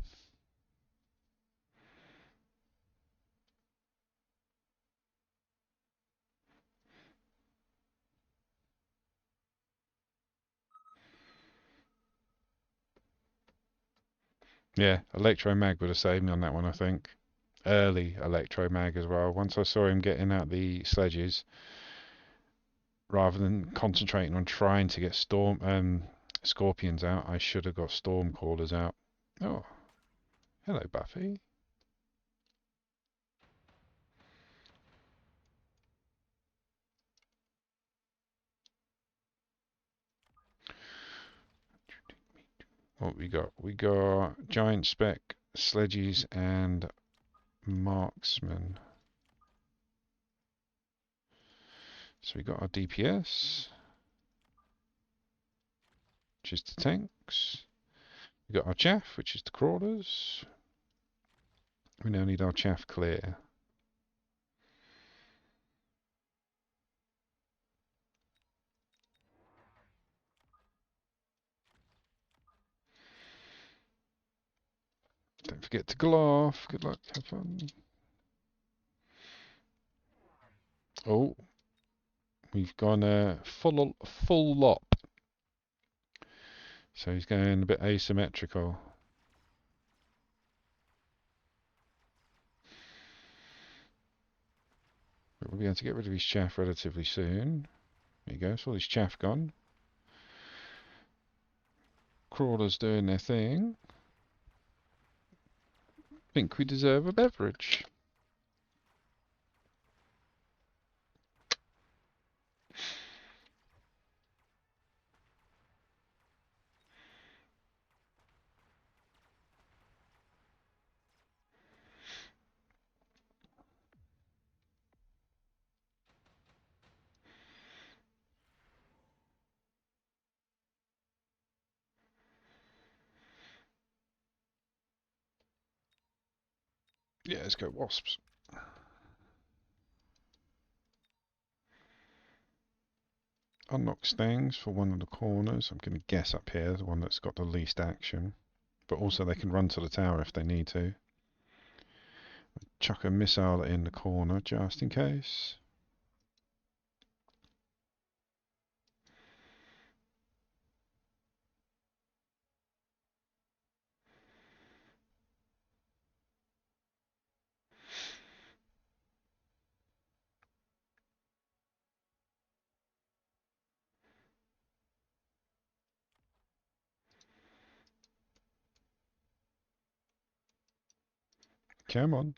Yeah, Electromag would have saved me on that one, I think. Early Electromag as well. Once I saw him getting out the sledges, rather than concentrating on trying to get scorpions out, I should have got storm callers out. Oh, hello, Buffy. What we got? We got giant spec, sledges, and marksmen. So we got our DPS, which is the tanks. We got our chaff, which is the crawlers. We now need our chaff clear. Don't forget to glow off. Good luck. Have fun. Oh, We've gone full lop. So he's going a bit asymmetrical. But we'll be able to get rid of his chaff relatively soon. There you go, so all his chaff gone. Crawlers doing their thing. Think we deserve a beverage. Yeah, let's go wasps. Unlock stings for one of the corners. I'm going to guess up here, the one that's got the least action. But also they can run to the tower if they need to. Chuck a missile in the corner just in case. Come on.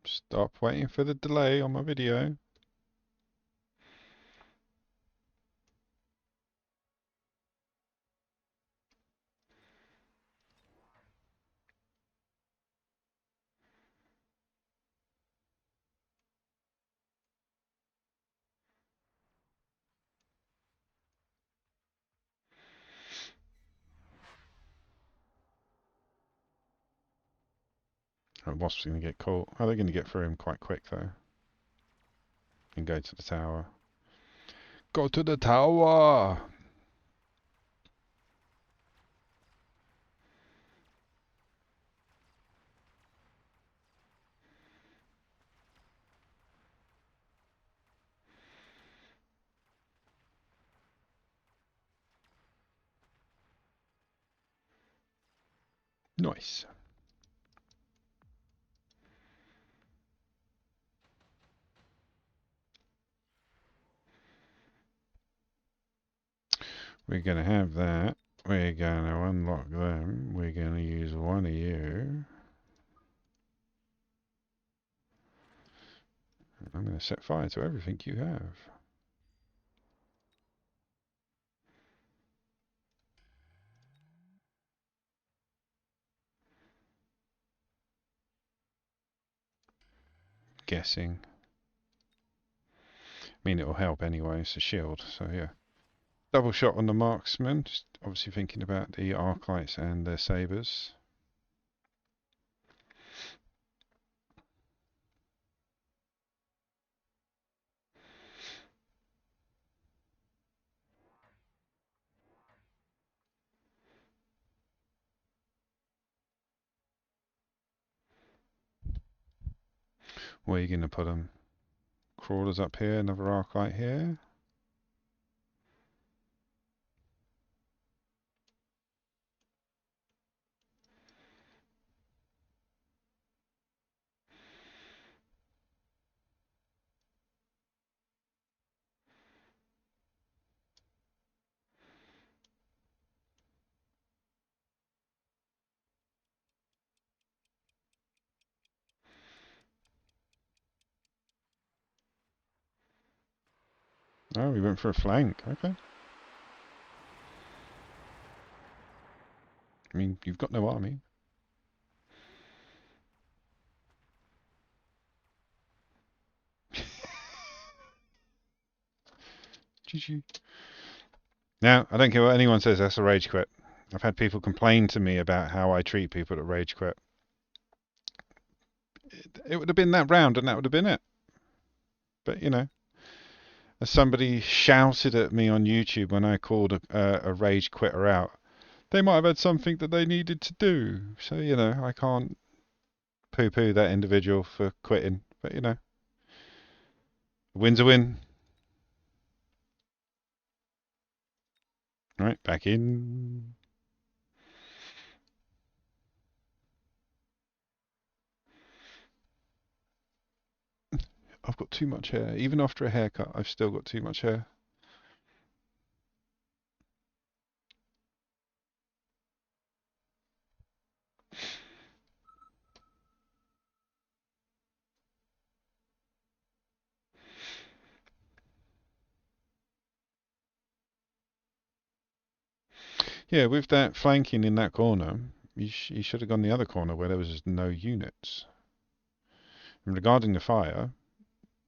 Stop waiting for the delay on my video. Oh, Wasp's going to get caught. Oh, they're going to get through him quite quick though. And go to the tower. Go to the tower! Nice. We're going to have that. We're going to unlock them. We're going to use one of you. I'm going to set fire to everything you have. Guessing. I mean, it'll help anyway. It's a shield, so yeah. Double shot on the marksman. Just obviously thinking about the arclights and their sabers. Where are you going to put them? Crawlers up here, another arclight here. Oh, we went for a flank. Okay. I mean, you've got no army. GG. Now, I don't care what anyone says, that's a rage quit. I've had people complain to me about how I treat people that rage quit. It would have been that round and that would have been it. But, you know, as somebody shouted at me on YouTube when I called a rage quitter out, they might have had something that they needed to do. So, you know, I can't poo-poo that individual for quitting. But, you know, a win's a win. Right, back in. I've got too much hair. Even after a haircut, I've still got too much hair. Yeah, with that flanking in that corner, you should have gone the other corner where there was just no units. And regarding the fire,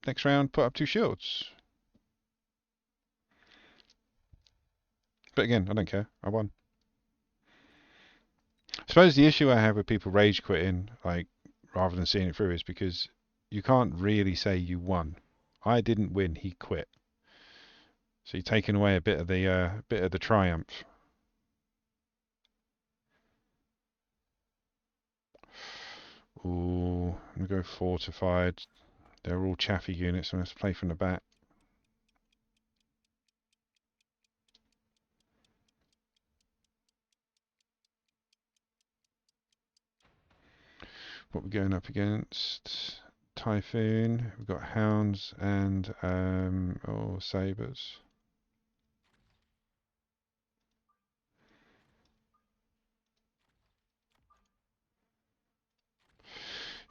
next round put up 2 shields. But again, I don't care. I won. I suppose the issue I have with people rage quitting, like, rather than seeing it through, is because you can't really say you won. I didn't win, he quit. So you're taking away a bit of the triumph. Ooh, I'm gonna go fortified. They're all chaffy units, so let's play from the back. What we're going up against? Typhoon. We've got hounds and sabers.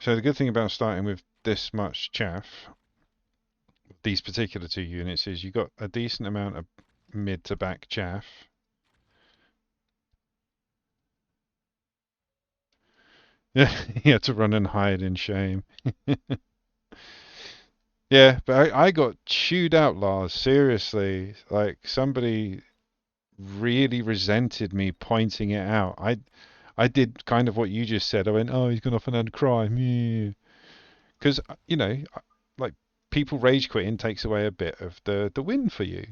So the good thing about starting with this much chaff, these particular 2 units, is you got a decent amount of mid to back chaff. Yeah, you had to run and hide in shame. Yeah, but I got chewed out, Lars. Seriously, like somebody really resented me pointing it out. I did kind of what you just said. I went, oh, he's gone off and had a crime. Yeah. Because, like people rage quitting takes away a bit of the win for you.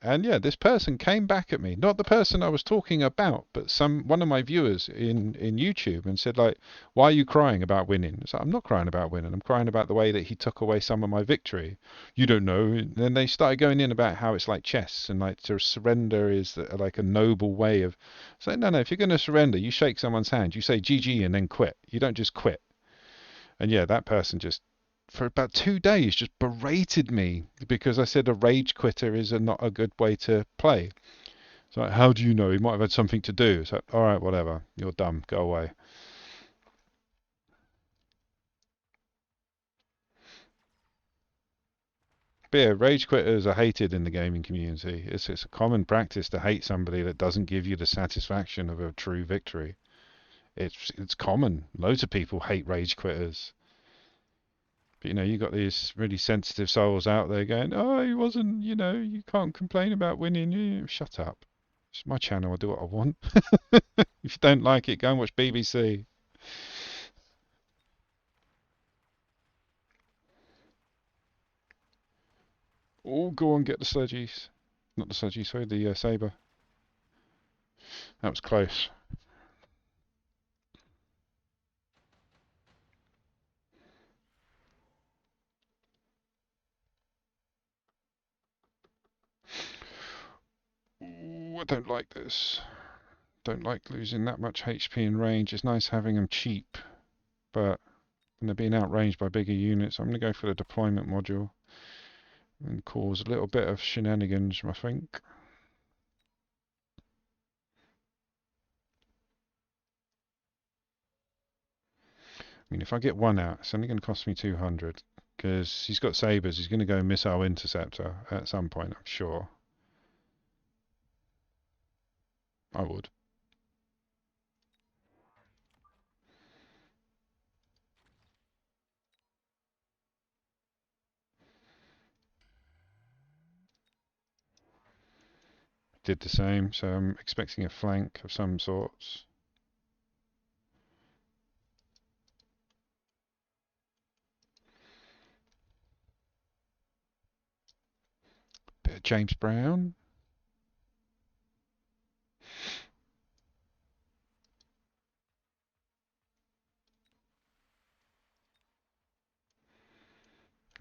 And yeah, this person came back at me, not the person I was talking about, but one of my viewers in YouTube, and said like, "Why are you crying about winning?" So I'm not crying about winning. I'm crying about the way that he took away some of my victory. You don't know. And then they started going in about how it's like chess and like to surrender is like a noble way of. It's like no, if you're going to surrender, you shake someone's hand, you say GG, and then quit. You don't just quit. And yeah, that person just, for about 2 days, just berated me because I said a rage quitter is not a good way to play. So like, how do you know? He might have had something to do. So, all right, whatever. You're dumb. Go away. But yeah, rage quitters are hated in the gaming community. It's a common practice to hate somebody that doesn't give you the satisfaction of a true victory. It's common. Loads of people hate rage quitters. But you got these really sensitive souls out there going, "Oh, he wasn't. You can't complain about winning." Shut up. It's my channel. I do what I want. If you don't like it, go and watch BBC. Oh, go on, get the sledgies. Not the sledgies, sorry, the saber. That was close. Ooh, I don't like this. Don't like losing that much HP in range. It's nice having them cheap, but when they're being outranged by bigger units, I'm going to go for the deployment module and cause a little bit of shenanigans, I think. I mean, if I get one out, it's only going to cost me 200 because he's got sabers. He's going to go missile interceptor at some point, I'm sure. I would. Did the same, so I'm expecting a flank of some sorts. Bit of James Brown.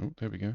Oh, there we go.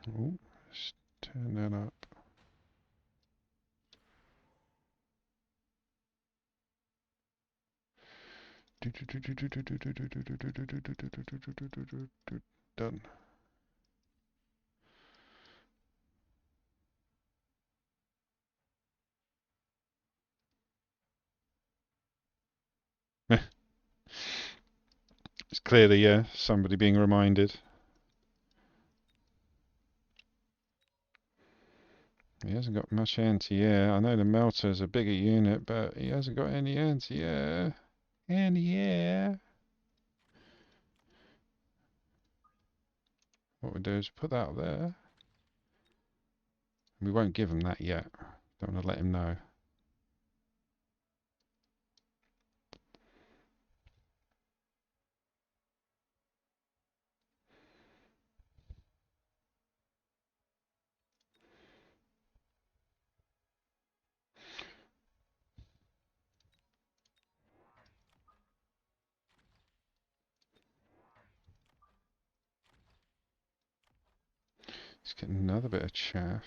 Oh, let's turn that up. Done. It's clearly somebody being reminded. He hasn't got much anti-air. I know the melter's a bigger unit, but he hasn't got any anti-air. Anti-air. What we'll do is put that up there. We won't give him that yet. Don't want to let him know. Let's get another bit of chaff.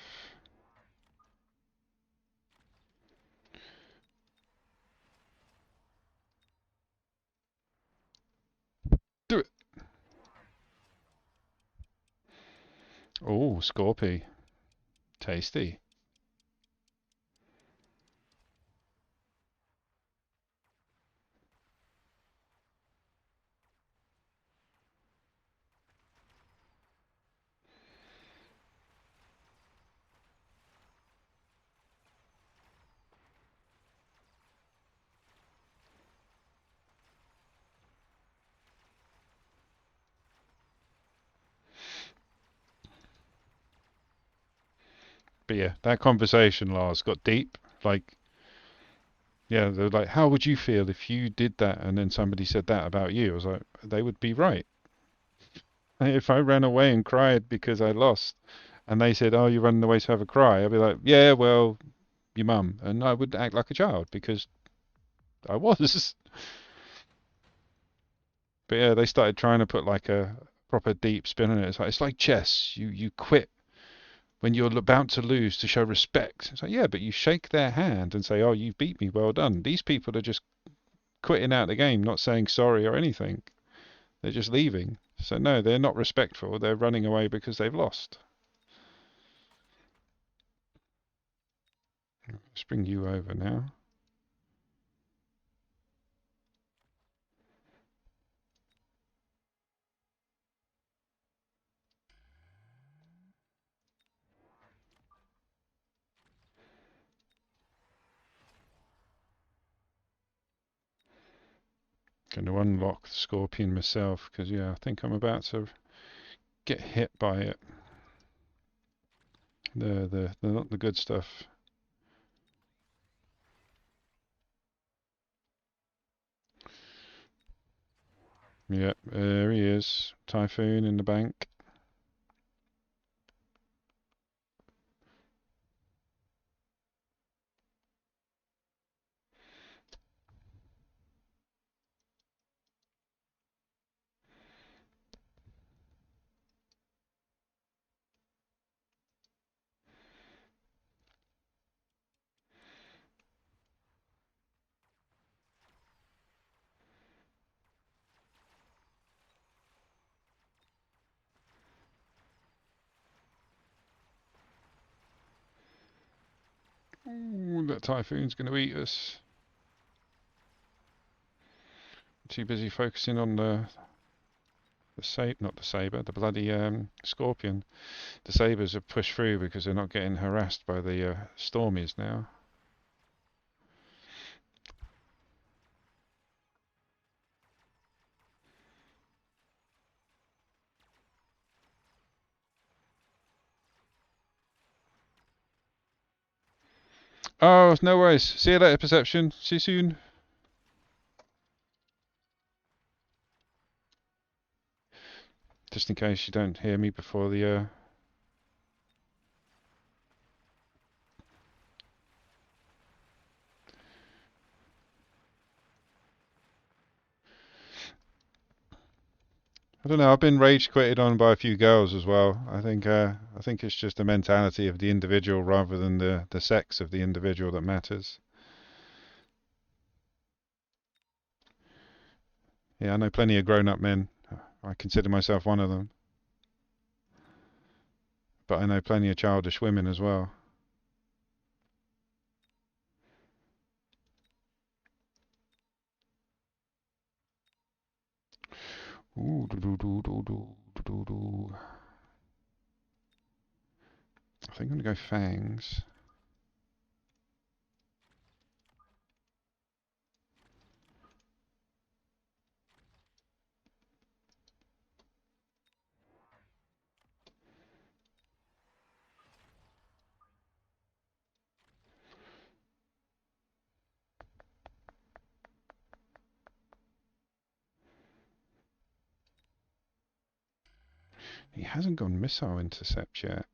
Do it! Oh, Scorpy. Tasty. But yeah, that conversation, Lars, got deep. Like, yeah, they're like, how would you feel if you did that and then somebody said that about you? I was like, they would be right. If I ran away and cried because I lost, and they said, oh, you're running away to have a cry, I'd be like, yeah, well, your mum. And I would act like a child because I was. But yeah, they started trying to put like a proper deep spin on it. It's like chess. You quit when you're about to lose to show respect. It's like, yeah, but you shake their hand and say, oh, you beat me, well done. These people are just quitting out the game, not saying sorry or anything. They're just leaving. So no, they're not respectful. They're running away because they've lost. Let's bring you over now. Going to unlock the Scorpion myself because, yeah, I think I'm about to get hit by it. The not the good stuff. Yep, there he is. Typhoon in the bank. Ooh, that Typhoon's going to eat us. Too busy focusing on not the saber, the bloody Scorpion. The sabers have pushed through because they're not getting harassed by the Stormies now. Oh, no worries. See you later, Perception. See you soon. Just in case you don't hear me before the. I don't know. I've been rage quitted on by a few girls as well. I think it's just the mentality of the individual rather than the sex of the individual that matters. Yeah, I know plenty of grown-up men. I consider myself one of them, but I know plenty of childish women as well. Ooh, do do do do do do do. I think I'm gonna go fangs. He hasn't gone missile intercept yet.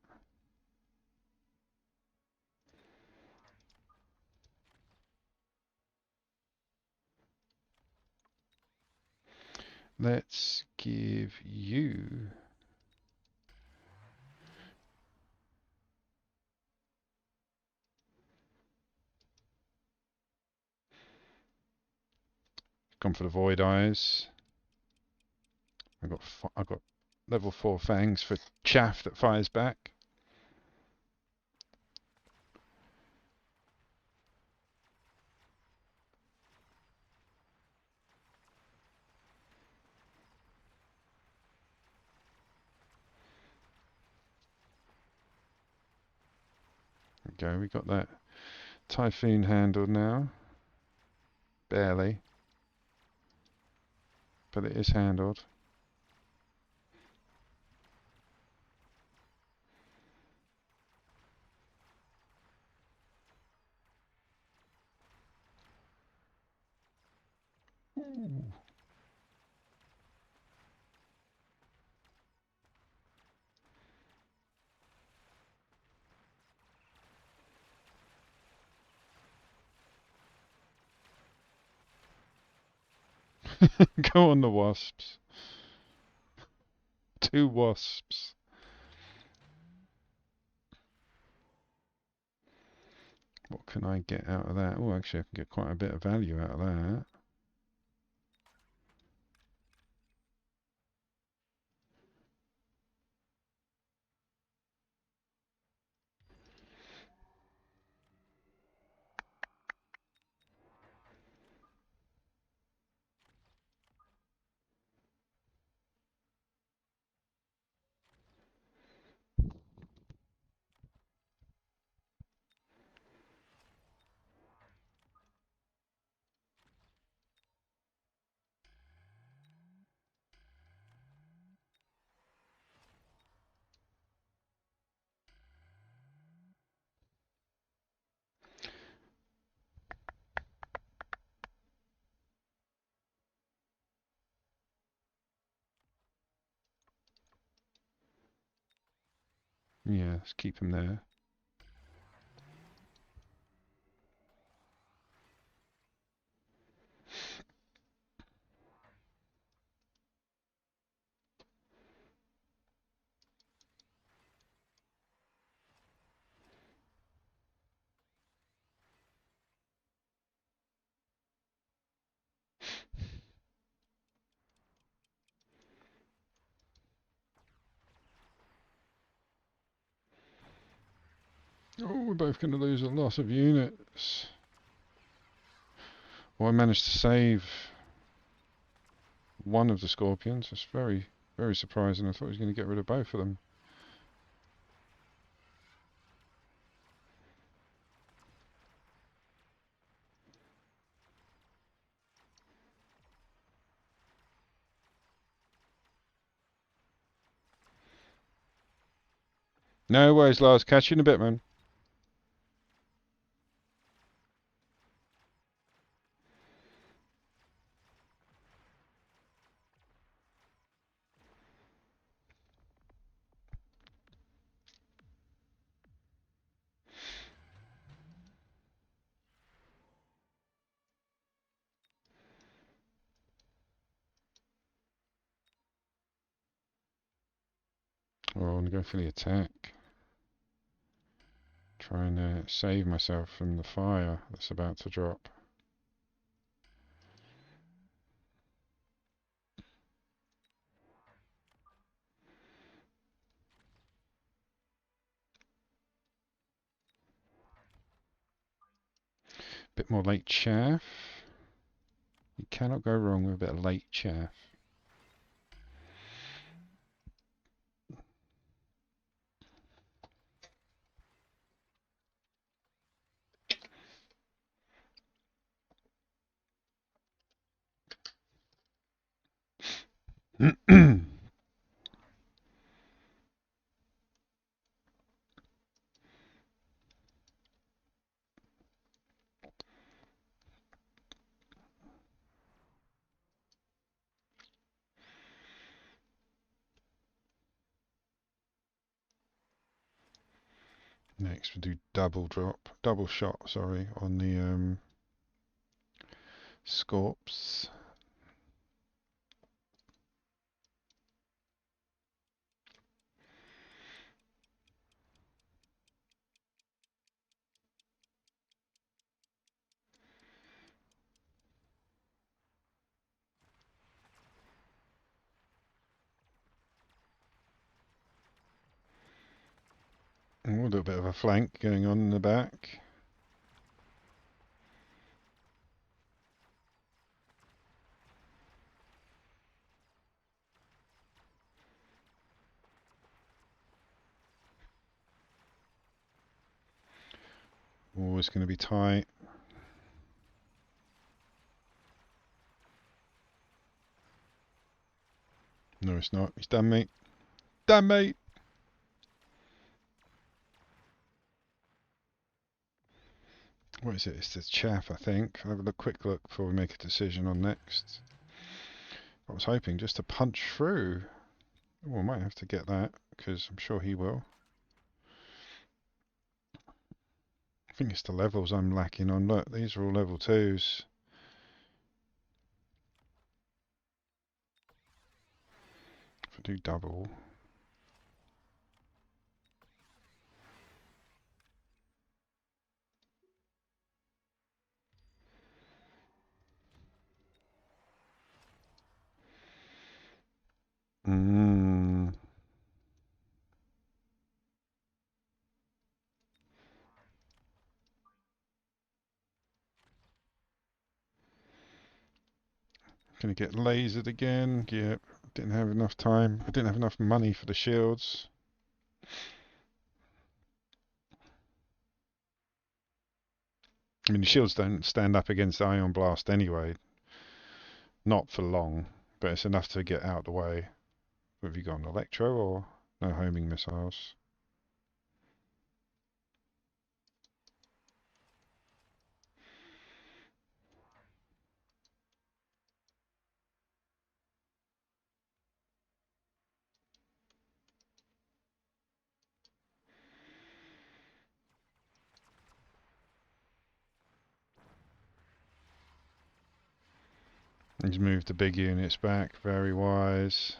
Let's give you. Gone for the void eyes. I got level 4 fangs for chaff that fires back. There we go. We got that typhoon handled now. Barely, but it is handled. Ooh. Go on the wasps. 2 wasps. What can I get out of that? Oh, actually, I can get quite a bit of value out of that. Yeah, let's keep him there. Oh, we're both going to lose a lot of units. Well, I managed to save one of the scorpions. That's very, very surprising. I thought he was going to get rid of both of them. No worries, Lars. Catch you in a bit, man. Oh, I'm going for the attack. Trying to save myself from the fire that's about to drop. Bit more late chaff. You cannot go wrong with a bit of late chaff. Next we'll do double shot, sorry, on the Scorps. Oh, a little bit of a flank going on in the back. Oh, it's going to be tight. No, it's not. He's done, mate. Done, mate! What is it? It's the chaff, I think. I'll have a quick look before we make a decision on next. I was hoping just to punch through. Oh, I might have to get that, because I'm sure he will. I think it's the levels I'm lacking on. Look, these are all level 2s. If I do double... Mmm... Gonna get lasered again. Yep, didn't have enough time. I didn't have enough money for the shields. I mean, the shields don't stand up against Ion Blast anyway. Not for long, but it's enough to get out of the way. What have you got, an Electro or no homing missiles? He's moved the big units back, very wise.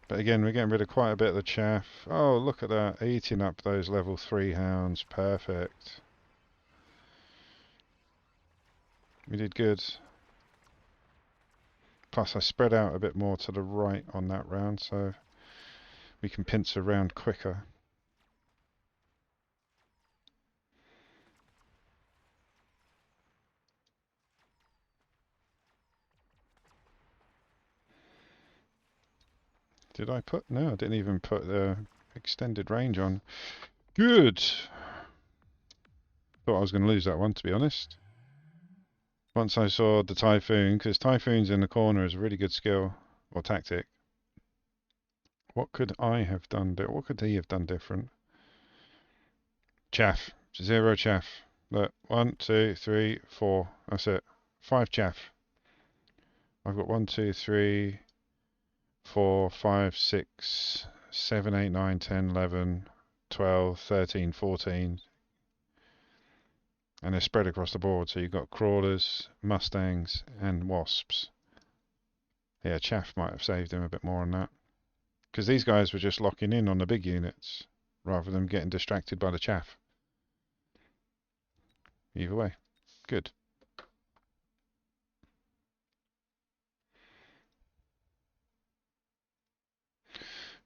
But again, we're getting rid of quite a bit of the chaff. Oh, look at that, eating up those level 3 hounds, perfect. We did good. Plus I spread out a bit more to the right on that round, so we can pincer around quicker. Did I put? No, I didn't even put the extended range on. Good! Thought I was going to lose that one, to be honest. Once I saw the Typhoon, because Typhoon's in the corner is a really good skill, or tactic. What could I have done? What could he have done different? Chaff. 0 chaff. Look, 1, 2, 3, 4. That's it. 5 chaff. I've got 1, 2, 3, 4, 5, 6, 7, 8, 9, 10, 11, 12, 13, 14. And they're spread across the board, so you've got crawlers, mustangs, and wasps. Yeah, chaff might have saved him a bit more on that. Because these guys were just locking in on the big units rather than getting distracted by the chaff. Either way, good.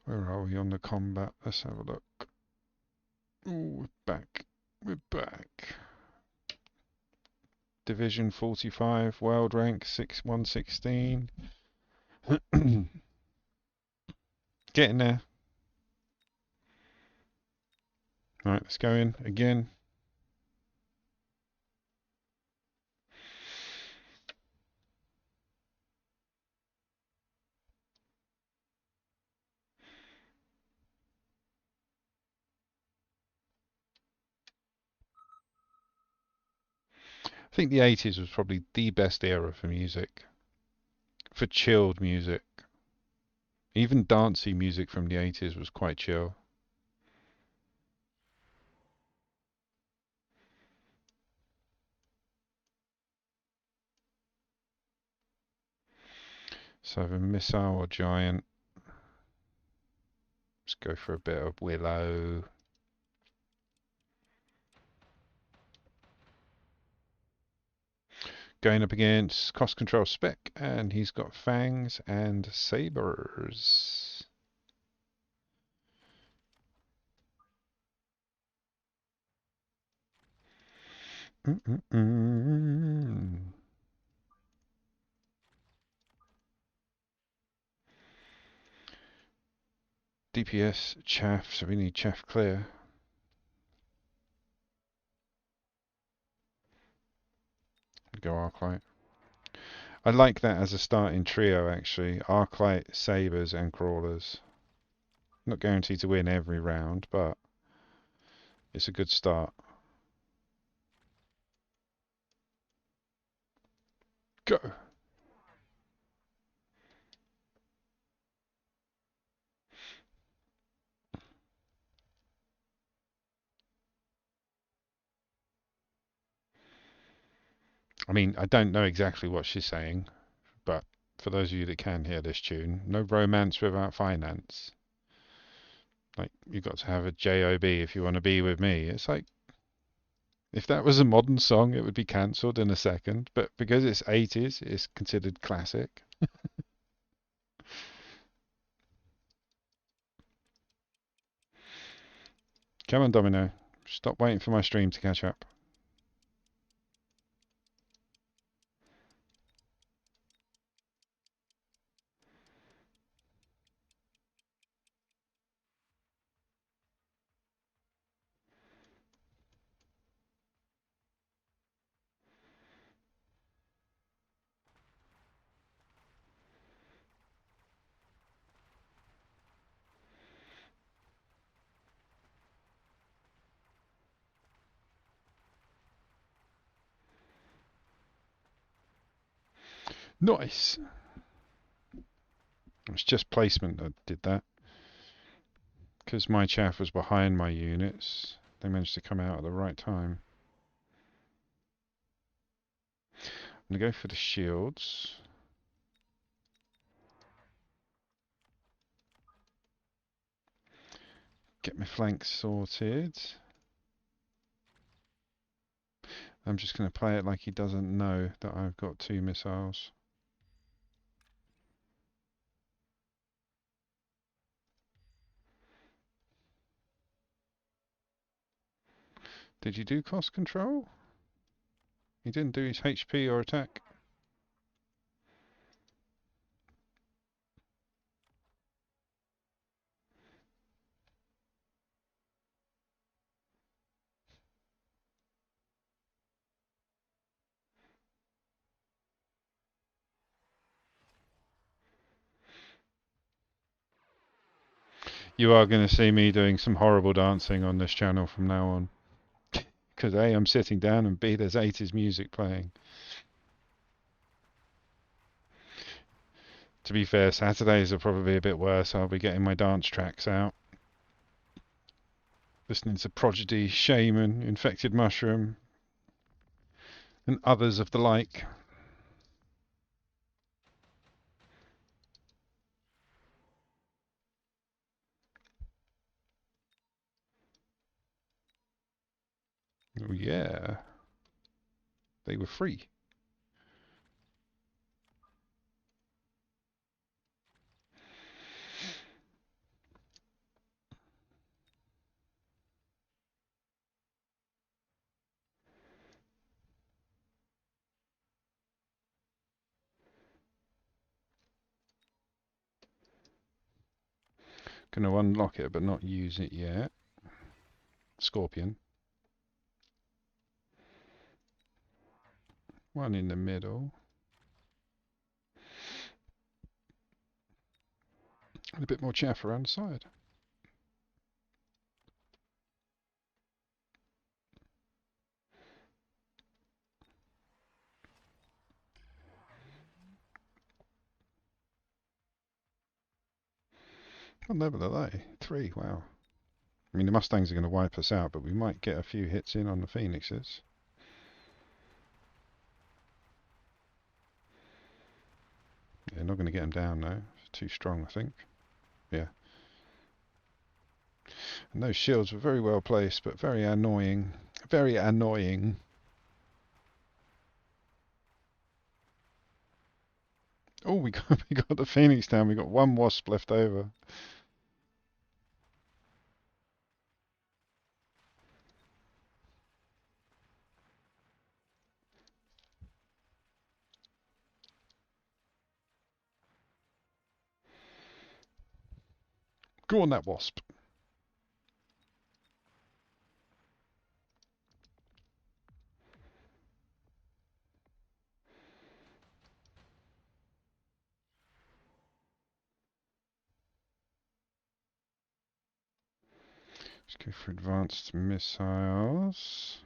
Where are we on the combat? Let's have a look. Ooh, we're back. We're back. Division 45, world rank 116. Getting there. Right, let's go in again. I think the 80s was probably the best era for music. For chilled music. Even dancey music from the 80s was quite chill. So the missile or giant. Let's go for a bit of willow. Going up against cost control spec, and he's got fangs and sabers. DPS chaff, so we need chaff clear. Go Arclight. I like that as a starting trio, actually. Arclight, sabers, and crawlers. Not guaranteed to win every round, but it's a good start. Go! I mean, I don't know exactly what she's saying, but for those of you that can hear this tune, no romance without finance. Like, you've got to have a job if you want to be with me. It's like, if that was a modern song, it would be cancelled in a second, but because it's 80s, it's considered classic. Come on, Domino. Stop waiting for my stream to catch up. Nice! It's just placement that did that. Because my chaff was behind my units, they managed to come out at the right time. I'm going to go for the shields. Get my flanks sorted. I'm just going to play it like he doesn't know that I've got 2 missiles. Did you do cost control? He didn't do his HP or attack. You are going to see me doing some horrible dancing on this channel from now on. Because A, I'm sitting down, and B, there's 80s music playing. To be fair, Saturdays are probably a bit worse. I'll be getting my dance tracks out. Listening to Prodigy, Shaman, Infected Mushroom, and others of the like. Oh yeah, they were free. Gonna unlock it but not use it yet. Scorpion. One in the middle. And a bit more chaff around the side. What level are they? 3, wow. I mean, the Mustangs are going to wipe us out, but we might get a few hits in on the Phoenixes. Yeah, not going to get them down though. It's too strong, I think. Yeah. And those shields were very well placed, but very annoying. Very annoying. Oh, we got the Phoenix down. We got one Wasp left over. Go on, that Wasp. Let's go for advanced missiles.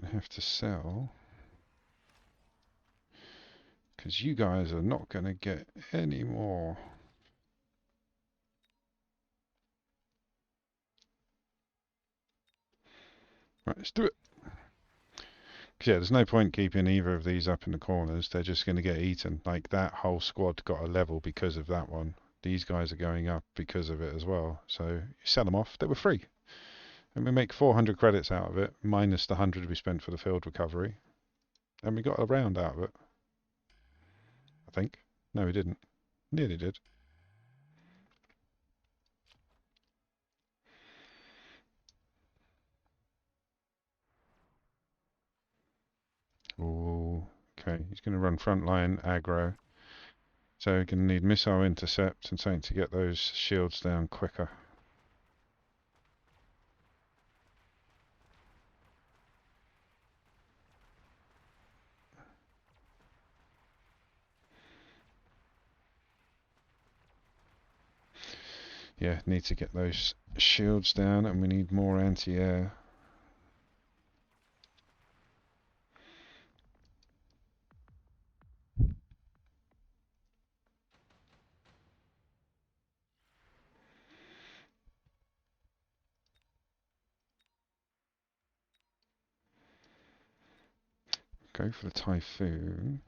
Gonna have to sell. Because you guys are not going to get any more. Right, let's do it. Yeah, there's no point keeping either of these up in the corners. They're just going to get eaten. Like, that whole squad got a level because of that one. These guys are going up because of it as well. So you sell them off. They were free. And we make 400 credits out of it, minus the 100 we spent for the field recovery. And we got a round out of it. I think. No, we didn't. Nearly did. Oh, okay. He's going to run front line aggro. So we're going to need missile intercept and something to get those shields down quicker. Yeah, need to get those shields down, and we need more anti-air. Go for the Typhoon.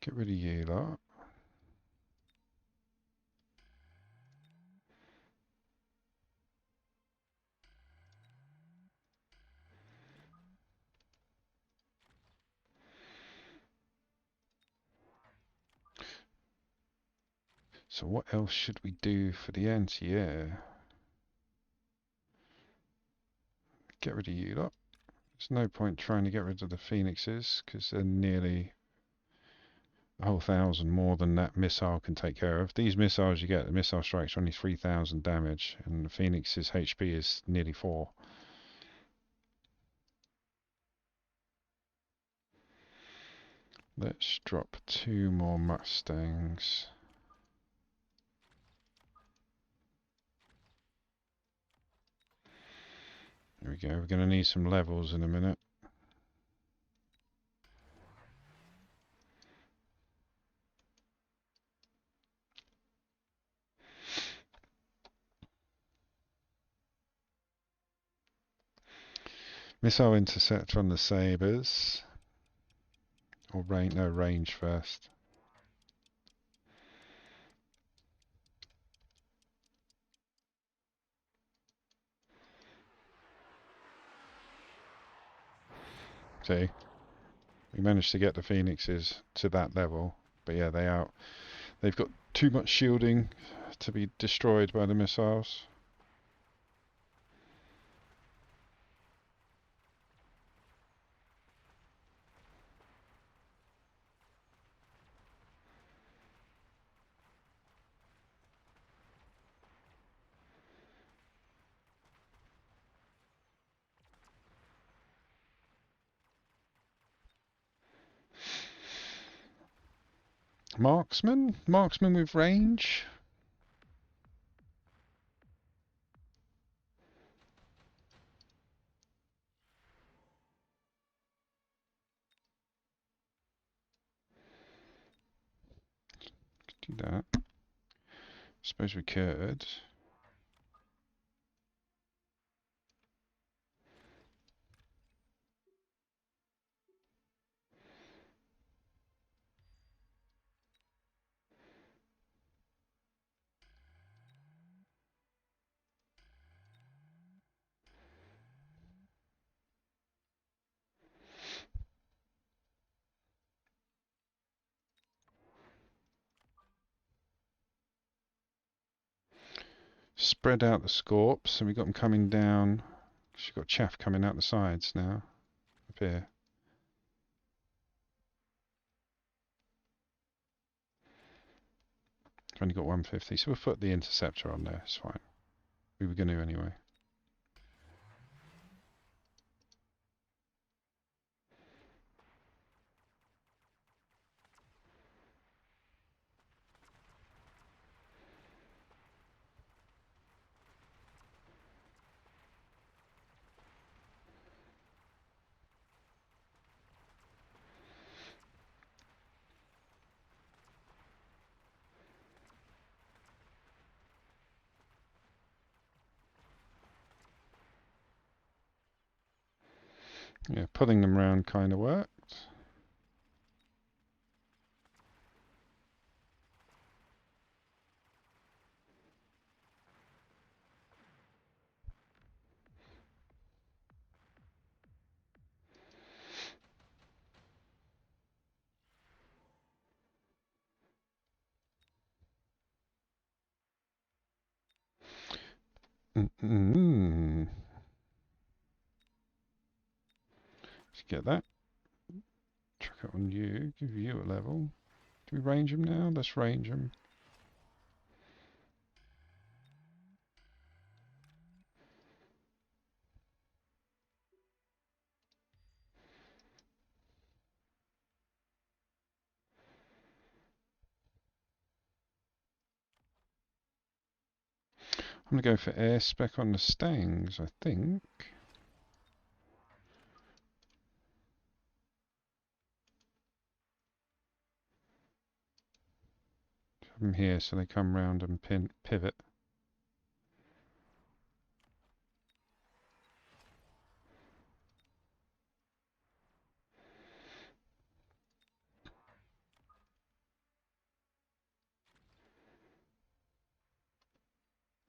Get rid of you lot. So what else should we do for the anti-air? Get rid of you lot. There's no point trying to get rid of the Phoenixes, because they're nearly a whole 1,000 more than that missile can take care of. These missiles you get, the missile strikes are only 3,000 damage, and the Phoenix's HP is nearly 4. Let's drop 2 more Mustangs. There we go. We're going to need some levels in a minute. Missile intercept on the Sabres. Or range? No, range first. See, we managed to get the Phoenixes to that level, but yeah, they've got too much shielding to be destroyed by the missiles. Marksman? Marksman with range? Could do that. Suppose we could. Spread out the Scorps, and we got them coming down. She's got chaff coming out the sides now. Up here. I've only got 150, so we'll put the interceptor on there. It's fine. We were going to anyway. Yeah, pulling them round kind of worked. Mm-mm. Let's get that. Chuck it on you. Give you a level. Do we range them now? Let's range them. I'm going to go for air spec on the Stangs, I think. Have them here so they come round and pivot.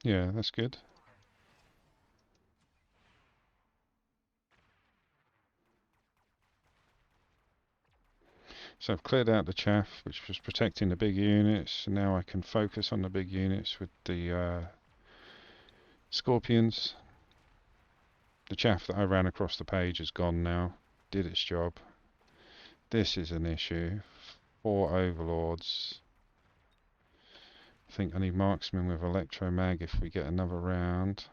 Yeah, that's good. So I've cleared out the chaff, which was protecting the big units, and now I can focus on the big units with the scorpions. The chaff that I ran across the page is gone now. Did its job. This is an issue. 4 overlords. I think I need marksmen with electromag if we get another round.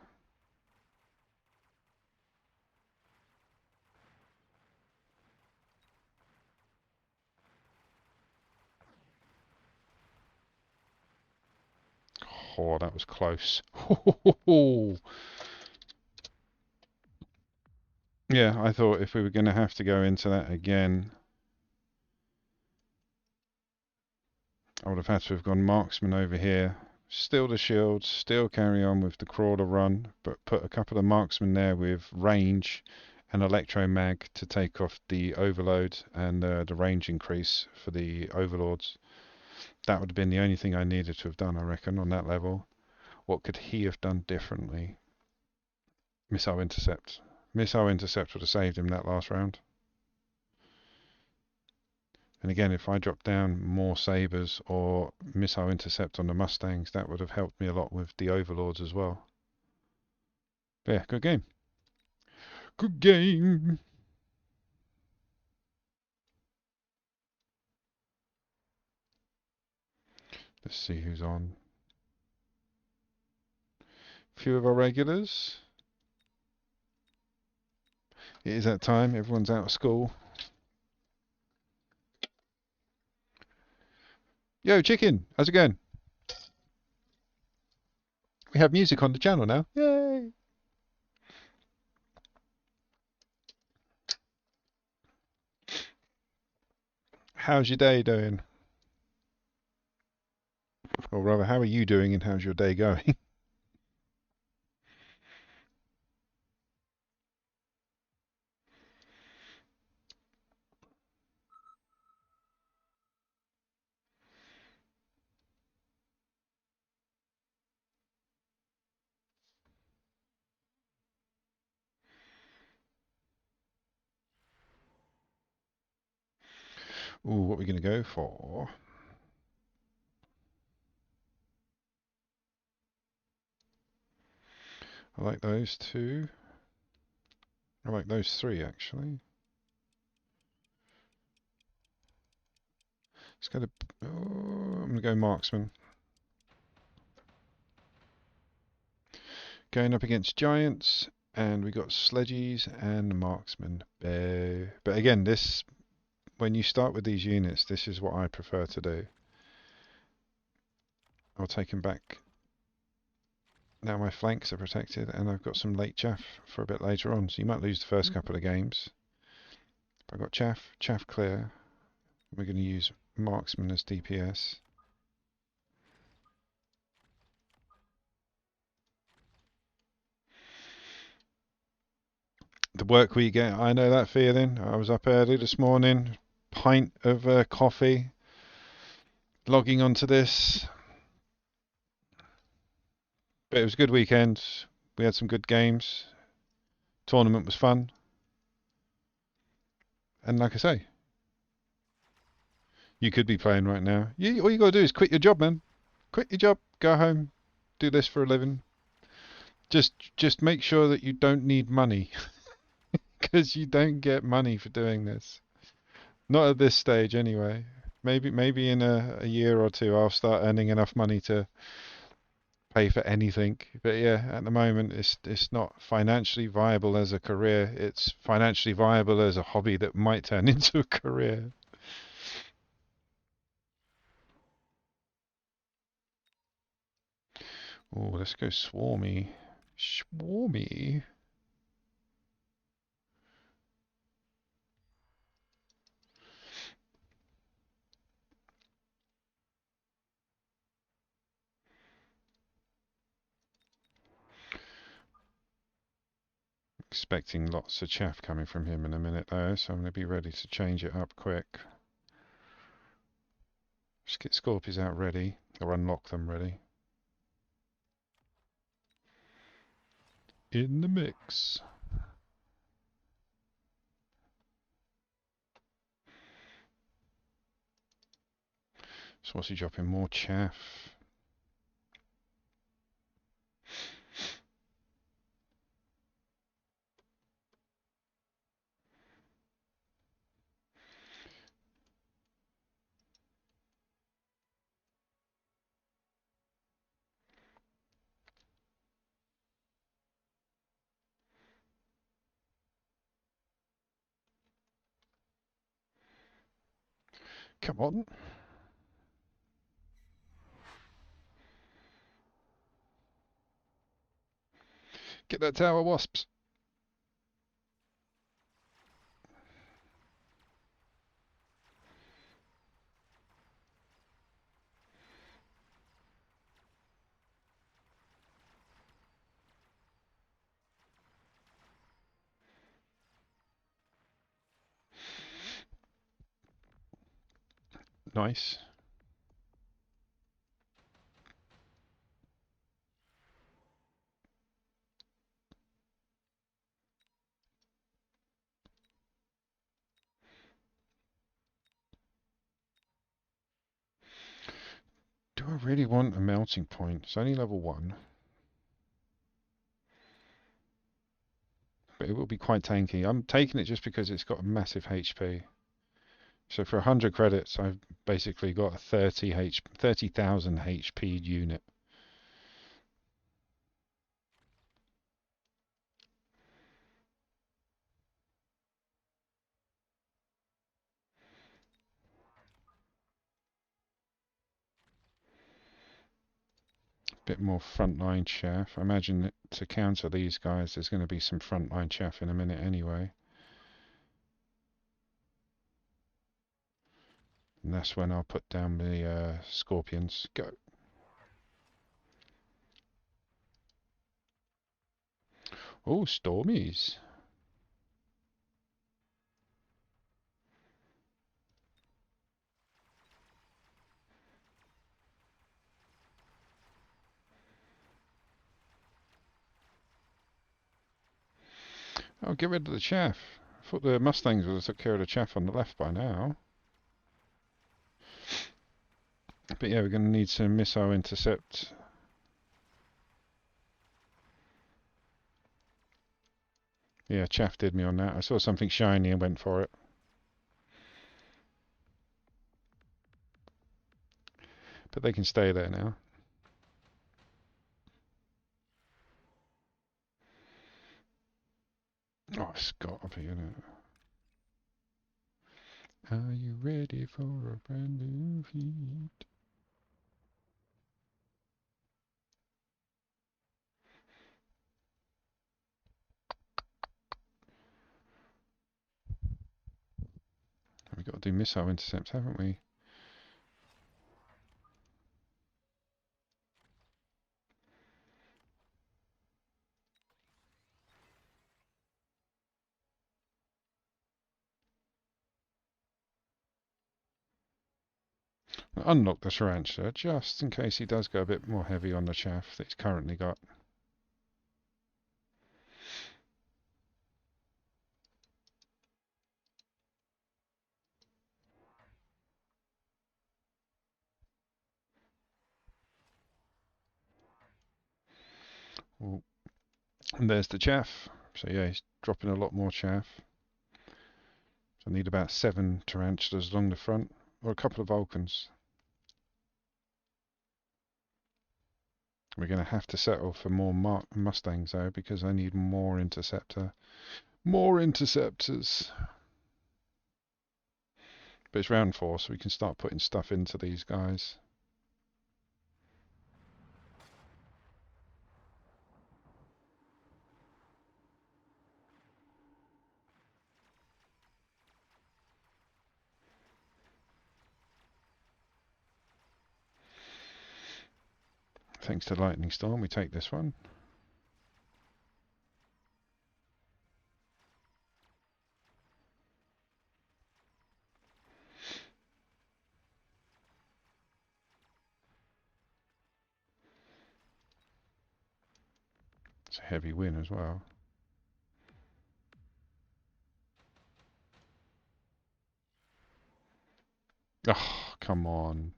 Oh, that was close. Yeah, I thought if we were going to have to go into that again, I would have had to have gone marksman over here. Still the shields, still carry on with the crawler run, but put a couple of marksmen there with range an electromag to take off the overload and the range increase for the overlords. That would have been the only thing I needed to have done, I reckon, on that level. What could he have done differently? Missile intercept. Missile intercept would have saved him that last round. And again, if I drop down more sabers or missile intercept on the Mustangs, that would have helped me a lot with the overlords as well. But yeah, good game. Good game. Let's see who's on. A few of our regulars. It is that time. Everyone's out of school. Yo, chicken. How's it going? We have music on the channel now. Yay! How's your day doing? Or rather, how are you doing and how's your day going? Ooh, what are we going to go for? I like those two. I like those three, actually. Let's go to... Oh, I'm going to go marksman. Going up against giants, and we got sledgies and marksmen. But again, this... When you start with these units, this is what I prefer to do. I'll take him back. Now my flanks are protected, and I've got some late chaff for a bit later on, so you might lose the first couple of games. But I've got chaff clear. We're going to use marksman as DPS. The work we get, I know that feeling. I was up early this morning, pint of coffee, logging onto this. But it was a good weekend. We had some good games. Tournament was fun. And like I say, you could be playing right now. All you got to do is quit your job, man. Quit your job, go home, do this for a living. Just make sure that you don't need money, because you don't get money for doing this. Not at this stage, anyway. Maybe in a year or two, I'll start earning enough money to pay for anything. But yeah, at the moment, it's not financially viable as a career. It's financially viable as a hobby that might turn into a career. Oh, let's go swarmy. Swarmy. Expecting lots of chaff coming from him in a minute though, so I'm going to be ready to change it up quick. Just get Scorpions out ready, or unlock them ready. In the mix. So what's he dropping? More chaff. Come on. Get that tower, wasps. Nice. Do I really want a melting point? It's only level 1. But it will be quite tanky. I'm taking it just because it's got a massive HP. So for 100 credits, I've basically got a 30,000 HP unit. Bit more frontline chaff. I imagine that to counter these guys, there's going to be some frontline chaff in a minute anyway. And that's when I'll put down the scorpions. Go. Oh, stormies. Oh, get rid of the chaff. I thought the Mustangs would have took care of the chaff on the left by now. But yeah, we're going to need some missile intercept. Yeah, chaff did me on that. I saw something shiny and went for it. But they can stay there now. Oh, it's got to be, isn't it? Are you ready for a brand new heat? We've got to do missile intercept, haven't we? Unlock the tarantula, just in case he does go a bit more heavy on the chaff that he's currently got. Oh, and there's the chaff. So yeah, he's dropping a lot more chaff. So I need about 7 tarantulas along the front, or a couple of Vulcans. We're going to have to settle for more Mustangs though, because I need more interceptor. More interceptors! But it's round 4, so we can start putting stuff into these guys. Thanks to Lightning Storm, we take this one. It's a heavy win as well. Oh, come on.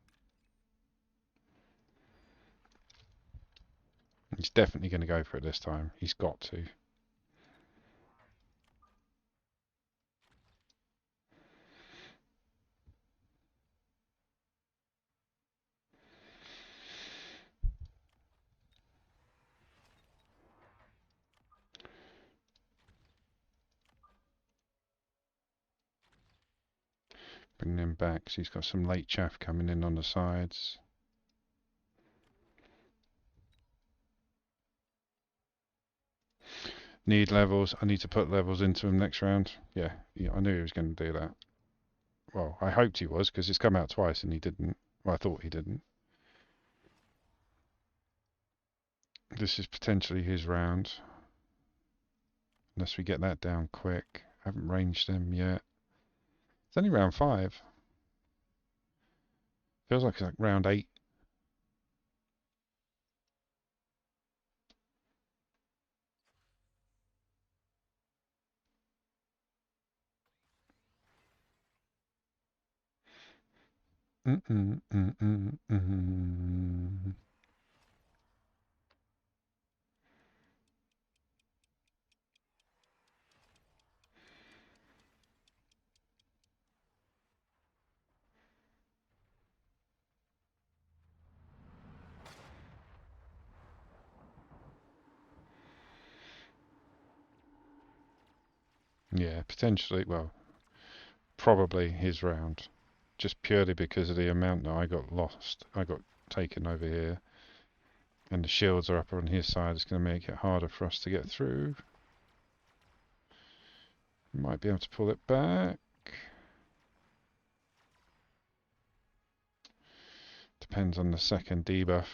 He's definitely going to go for it this time. He's got to. Bring them back, so he's got some late chaff coming in on the sides. Need levels. I need to put levels into him next round. Yeah, I knew he was going to do that. Well, I hoped he was, because it's come out twice and he didn't. Well, I thought he didn't. This is potentially his round. Unless we get that down quick. I haven't ranged him yet. It's only round 5. Feels like it's like round 8. Yeah, potentially. Well, probably his round. Just purely because of the amount that I got lost. I got taken over here. And the shields are up on his side. It's going to make it harder for us to get through. Might be able to pull it back. Depends on the second debuff.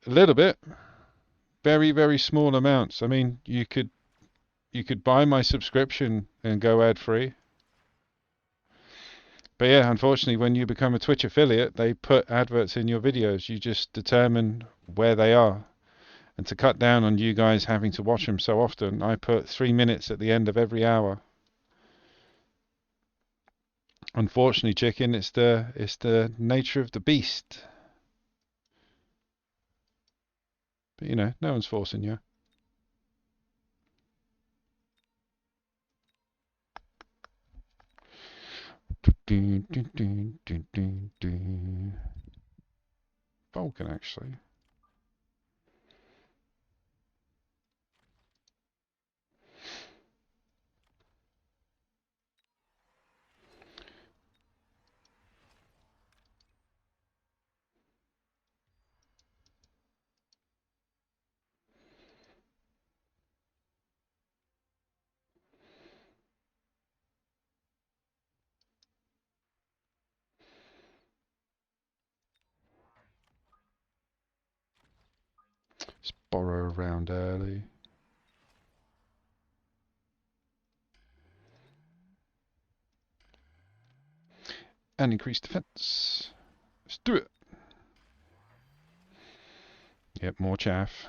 A little bit. Very, very small amounts. I mean, you could buy my subscription and go ad free. But yeah, unfortunately, when you become a Twitch affiliate, they put adverts in your videos. You just determine where they are. And to cut down on you guys having to watch them so often, I put 3 minutes at the end of every hour. Unfortunately, chicken, it's the nature of the beast. But you know, no one's forcing you. Vulcan, actually. Let's borrow around early. And increase defense. Let's do it. Yep, more chaff.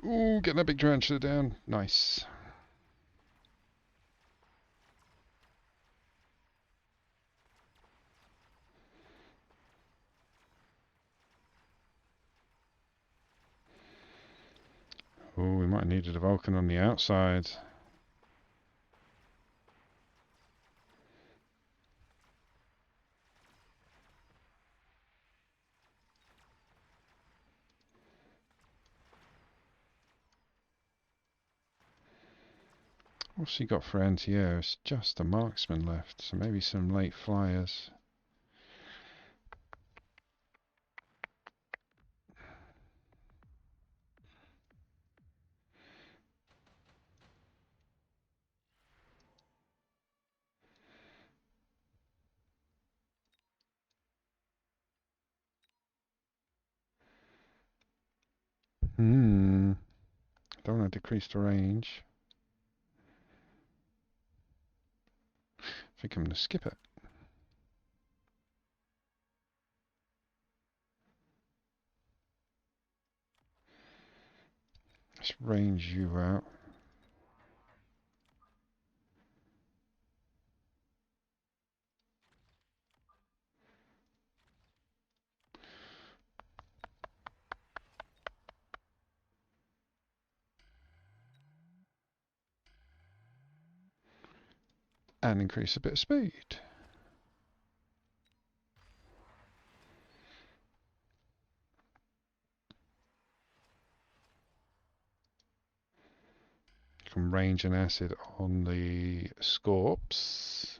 Ooh, getting that big tarantula down. Nice. Ooh, we might have needed a Vulcan on the outside. What's he got for anti-air? It's just a marksman left, so maybe some late flyers. Don't want to decrease the range. I think I'm going to skip it. Let's range you out. And increase a bit of speed. You can range an acid on the Scorps.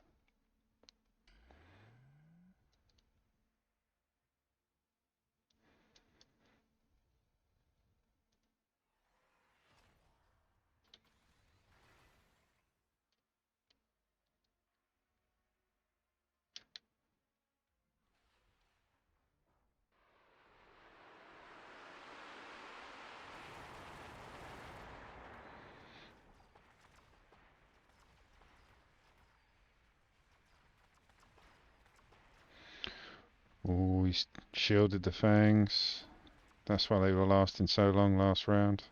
Oh, he's shielded the fangs. That's why they were lasting so long last round.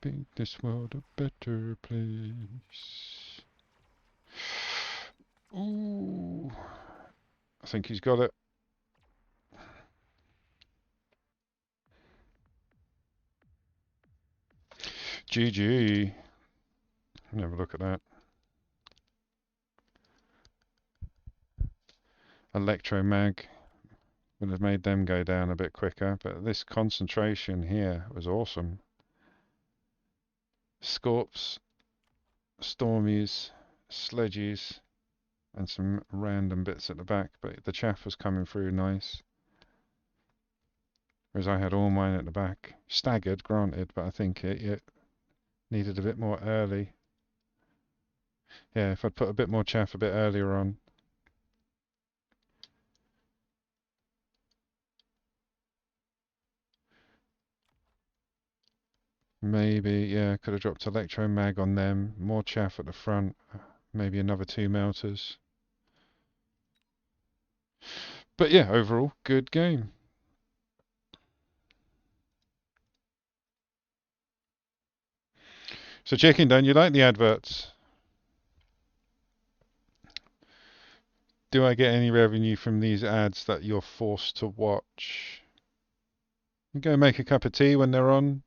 Make this world a better place. Ooh, I think he's got it. GG. Let me have a look at that. Electromag would have made them go down a bit quicker, but this concentration here was awesome. Scorps, Stormies, Sledges, and some random bits at the back, but the chaff was coming through nice. Whereas I had all mine at the back. Staggered, granted, but I think it needed a bit more early. Yeah, if I'd put a bit more chaff a bit earlier on. Maybe, yeah, could have dropped Electromag on them, more chaff at the front, maybe another 2 melters. But yeah, overall, good game. So Chicken, don't you like the adverts? Do I get any revenue from these ads that you're forced to watch? You go make a cup of tea when they're on,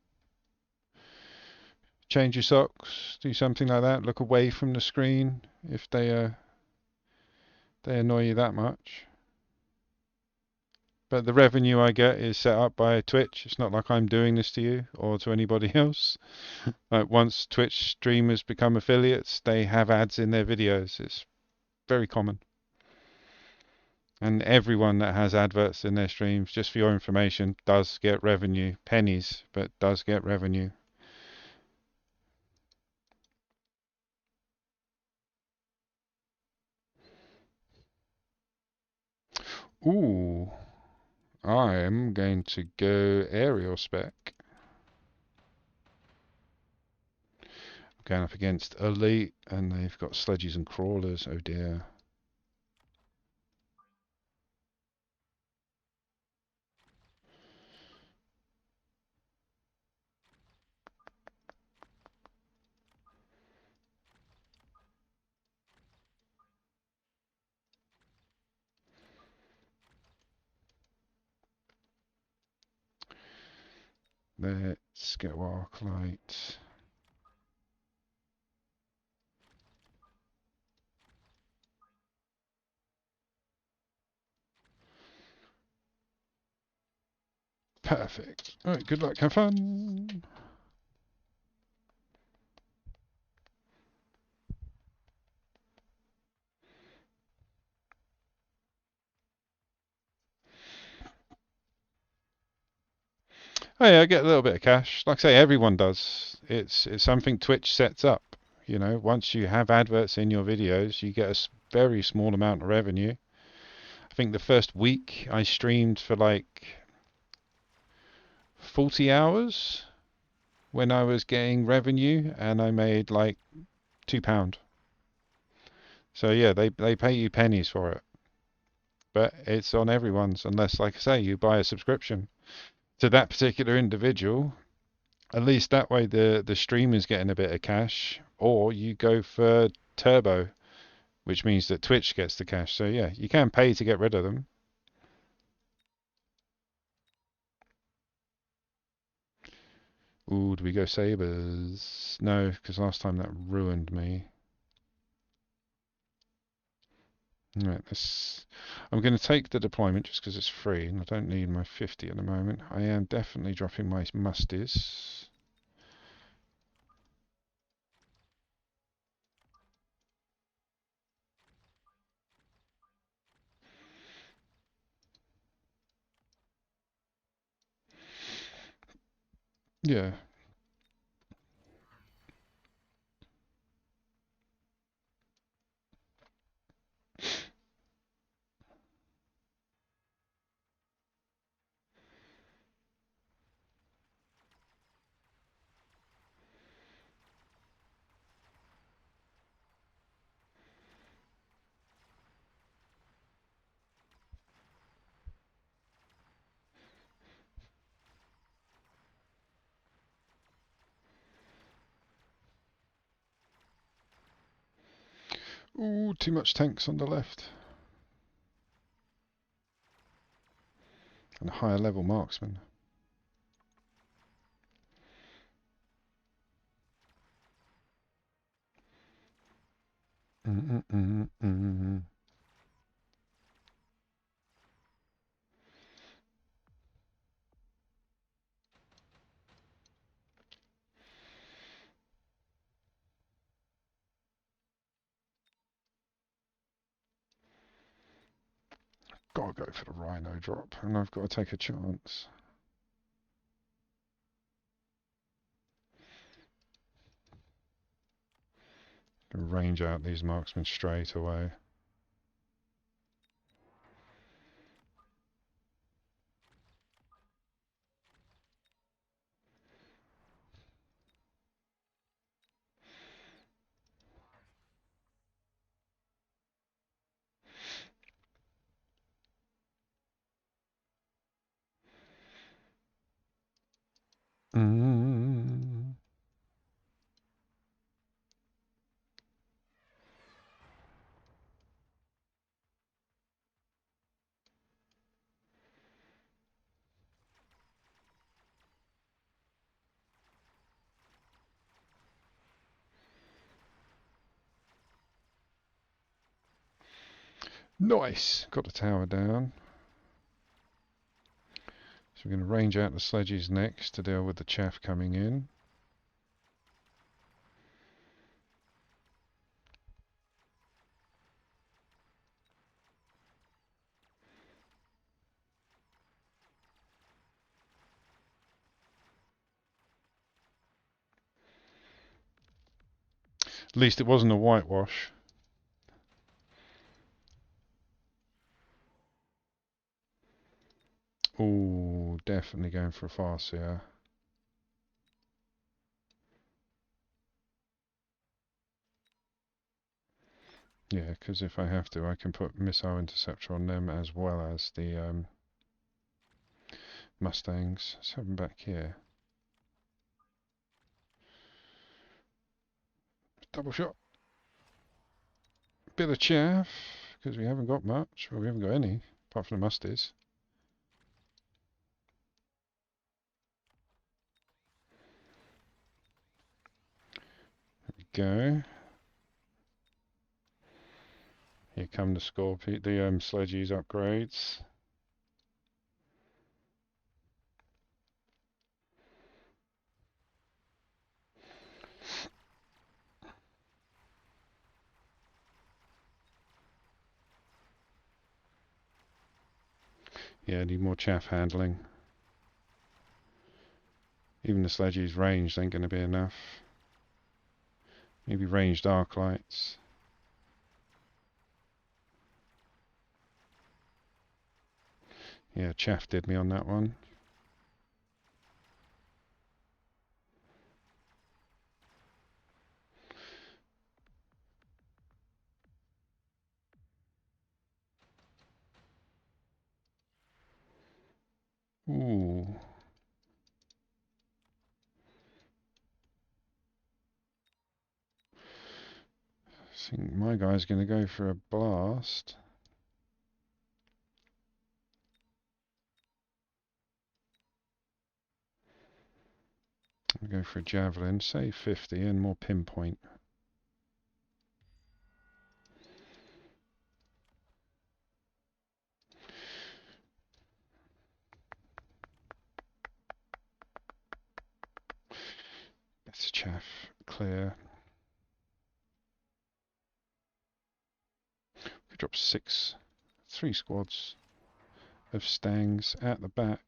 change your socks, do something like that, look away from the screen if they annoy you that much. But the revenue I get is set up by Twitch. It's not like I'm doing this to you or to anybody else. Like once Twitch streamers become affiliates, they have ads in their videos. It's very common. And everyone that has adverts in their streams, just for your information, does get revenue. Pennies, but does get revenue. Ooh, I am going to go aerial spec. Going up against Elite, and they've got sledges and crawlers. Oh dear. Let's get arc light. Perfect. All right, good luck. Have fun. Oh yeah, I get a little bit of cash. Like I say, everyone does. It's something Twitch sets up. You know, once you have adverts in your videos, you get a very small amount of revenue. I think the first week I streamed for like 40 hours when I was getting revenue, and I made like £2. So yeah, they pay you pennies for it, but it's on everyone's unless, like I say, you buy a subscription to that particular individual. At least that way the streamer's getting a bit of cash, or you go for turbo, which means that Twitch gets the cash. So yeah, you can pay to get rid of them. Ooh, do we go sabers? No, because last time that ruined me. Right, I'm going to take the deployment just because it's free and I don't need my 50 at the moment. I am definitely dropping my musties. Yeah. Ooh, too much tanks on the left. And a higher level marksman. Mm-mm-mm-mm. Gotta go for the rhino drop, and I've got to take a chance. Range out these marksmen straight away. Mm. Nice! Got the tower down. So we're going to range out the sledges next to deal with the chaff coming in. At least it wasn't a whitewash. Oh, definitely going for a farseer. Yeah, because if I have to, I can put missile interceptor on them as well as the Mustangs. Let's have them back here. Double shot. Bit of chaff, because we haven't got much. Well, we haven't got any, apart from the musties. There we go. Here come the Scorpion, the sledges upgrades. Yeah, need more chaff handling. Even the sledges ranged ain't going to be enough. Maybe ranged arc lights. Yeah, chaff did me on that one. Ooh. I think my guy's going to go for a blast. I'll go for a javelin, say 50 and more pinpoint. That's chaff, clear. We drop 3 squads of stangs at the back.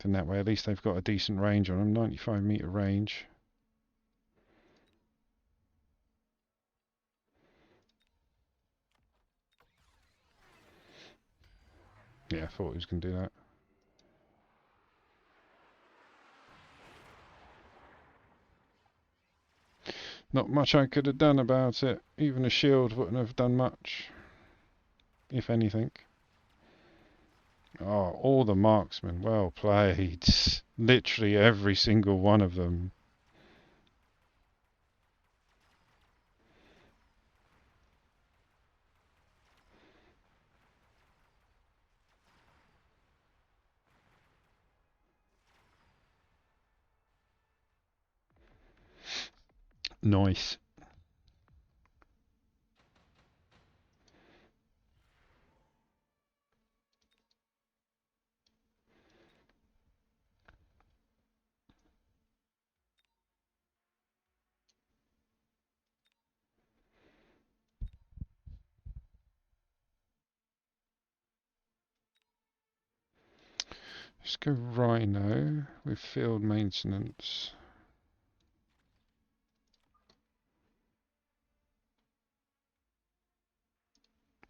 Then that way at least they've got a decent range on them, 95-meter range. Yeah, I thought he was going to do that. Not much I could have done about it. Even a shield wouldn't have done much, if anything. Oh, all the marksmen, well played. Literally every single one of them. Nice. Let's go Rhino with field maintenance.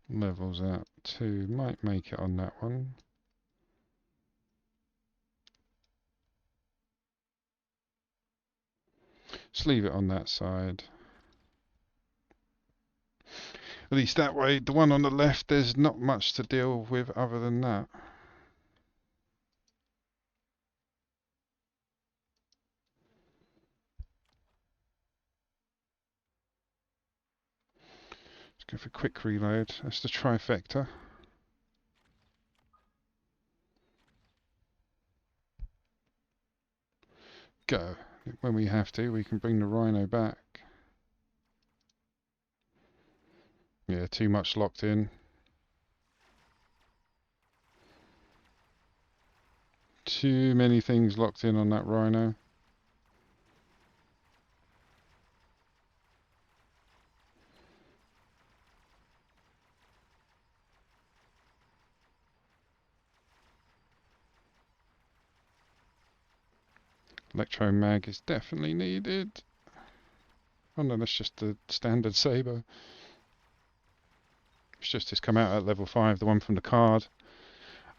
Levels out 2. Might make it on that one. Just leave it on that side. At least that way, the one on the left, there's not much to deal with other than that. Let's go for quick reload. That's the trifecta. Go. When we have to, we can bring the Rhino back. Yeah, too much locked in. Too many things locked in on that Rhino. Electro mag is definitely needed. Oh no, that's just the standard saber. It's just it's come out at level 5, the one from the card.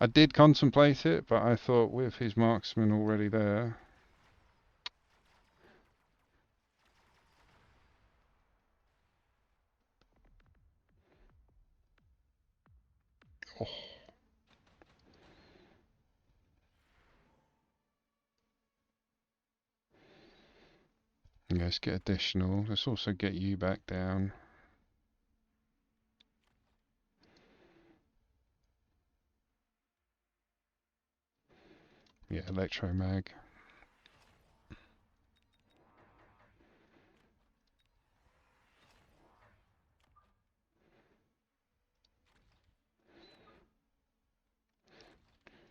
I did contemplate it, but I thought with his marksman already there. Oh. Yeah, let's get additional. Let's also get you back down. Yeah, electro mag.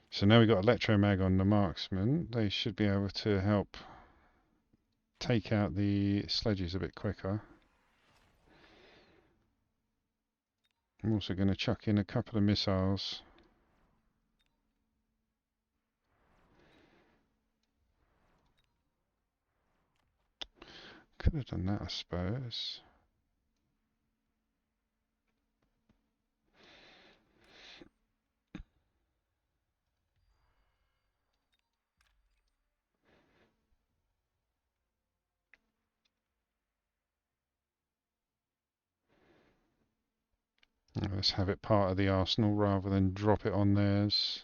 So now we've got electro mag on the marksman. They should be able to help take out the sledges a bit quicker. I'm also going to chuck in a couple of missiles. Could have done that, I suppose. Let's have it part of the arsenal rather than drop it on theirs.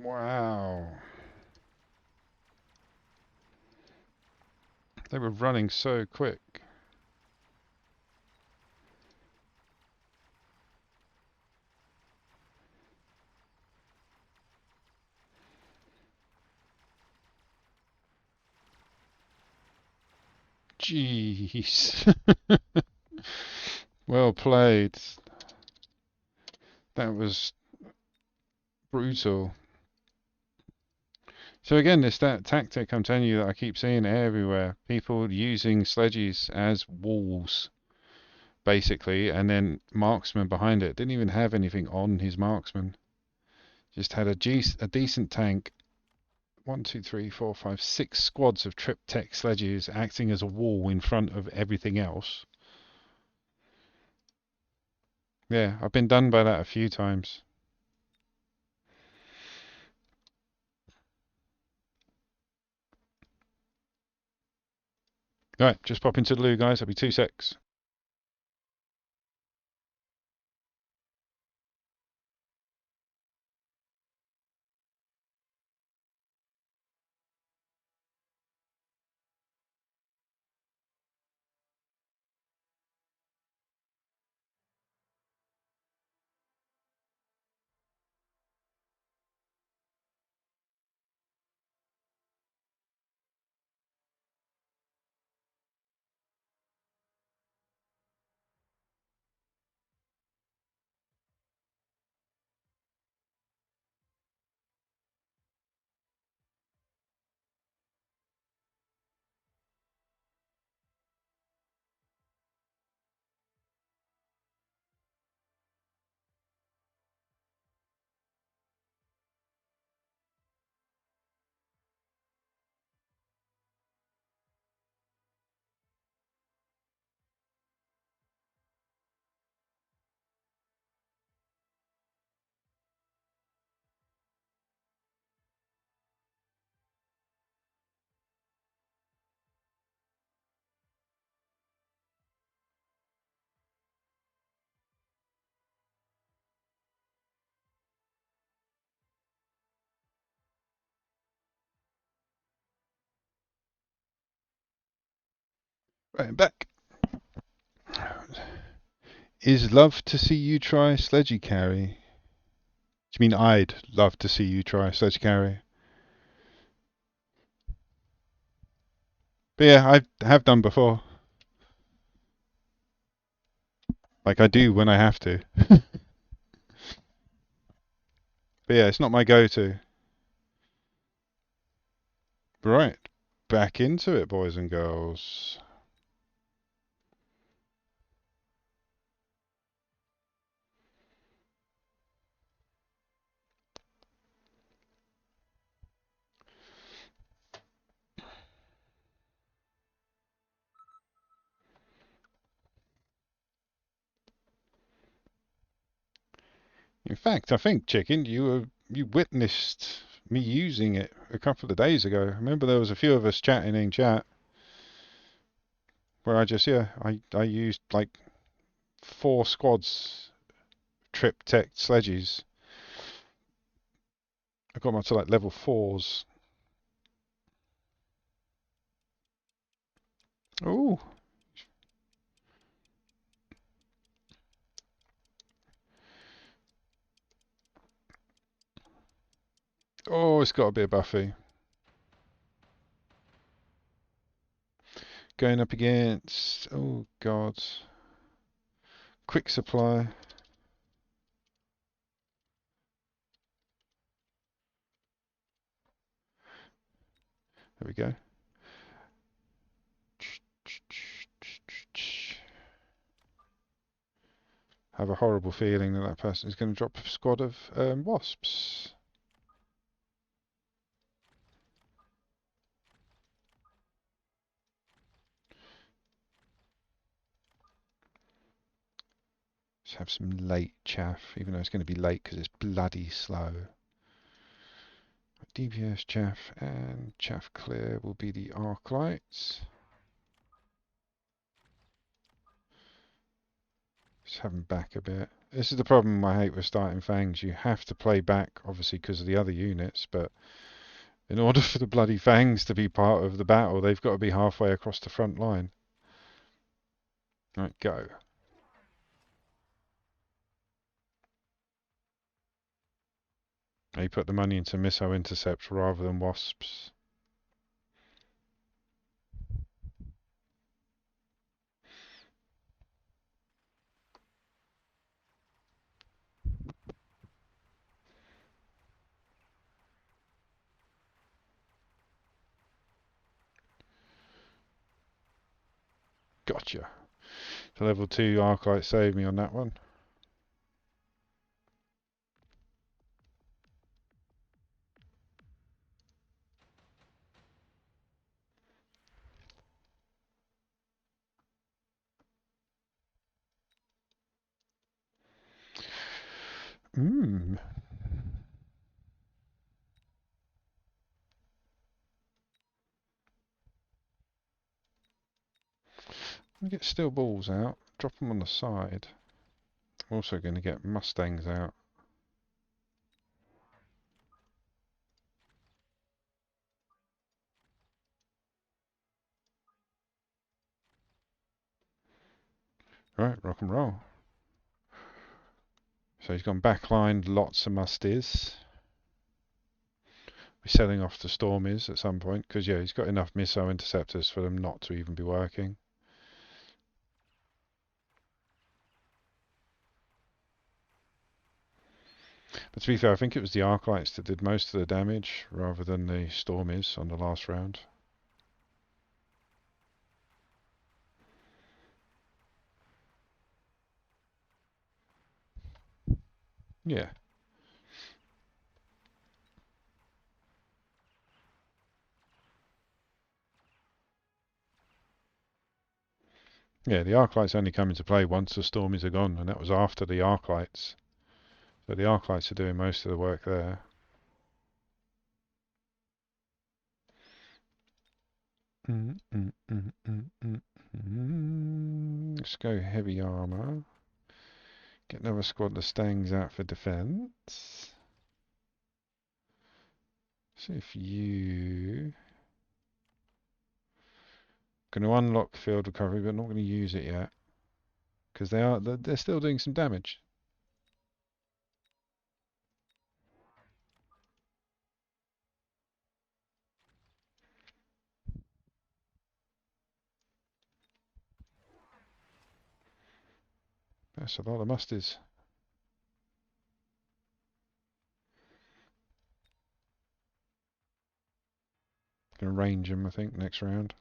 Wow. They were running so quick. Jeez. Well played. That was brutal. So again, it's that tactic I'm telling you that I keep seeing everywhere. People using sledges as walls, basically, and then marksman behind it. Didn't even have anything on his marksman. Just had a decent tank 1, 2, 3, 4, 5, 6 squads of triptych sledges acting as a wall in front of everything else. Yeah, I've been done by that a few times. Right, just pop into the loo, guys. I'll be 2 secs. Right, I'm back. Is love to see you try sledgy carry? Do you mean I'd love to see you try sledgy carry? But yeah, I have done before. Like I do when I have to. But yeah, it's not my go-to. Right, back into it, boys and girls. In fact, I think, Chicken, you witnessed me using it a couple of days ago. I remember there was a few of us chatting in chat where I used like 4 squads triptych sledges. I got them up to like level 4s. Oh, oh, it's got a bit of Buffy. Going up against, oh God, quick supply. There we go. Have a horrible feeling that that person is going to drop a squad of wasps. Just have some late chaff, even though it's going to be late because it's bloody slow. DPS chaff and chaff clear will be the arc lights. Just have them back a bit. This is the problem I hate with starting fangs. You have to play back, obviously, because of the other units, but in order for the bloody fangs to be part of the battle, they've got to be halfway across the front line. Right, go. You put the money into missile intercept rather than wasps. Gotcha. The level 2 Arclight saved me on that one. Mmm. Get steel balls out. Drop them on the side. I'm also going to get Mustangs out. Right, rock and roll. So he's gone backlined lots of musties. Be selling off the Stormies at some point, because yeah, he's got enough missile interceptors for them not to even be working. But to be fair, I think it was the Arclights that did most of the damage, rather than the Stormies on the last round. Yeah. Yeah, the Arclights only come into play once the Stormies are gone, and that was after the Arclights. So the Arclights are doing most of the work there. Let's go heavy armor. Get another squad of Stangs out for defense. See if you going to unlock field recovery, but not going to use it yet because they're still doing some damage. That's a lot of musties. Going to range them, I think, next round.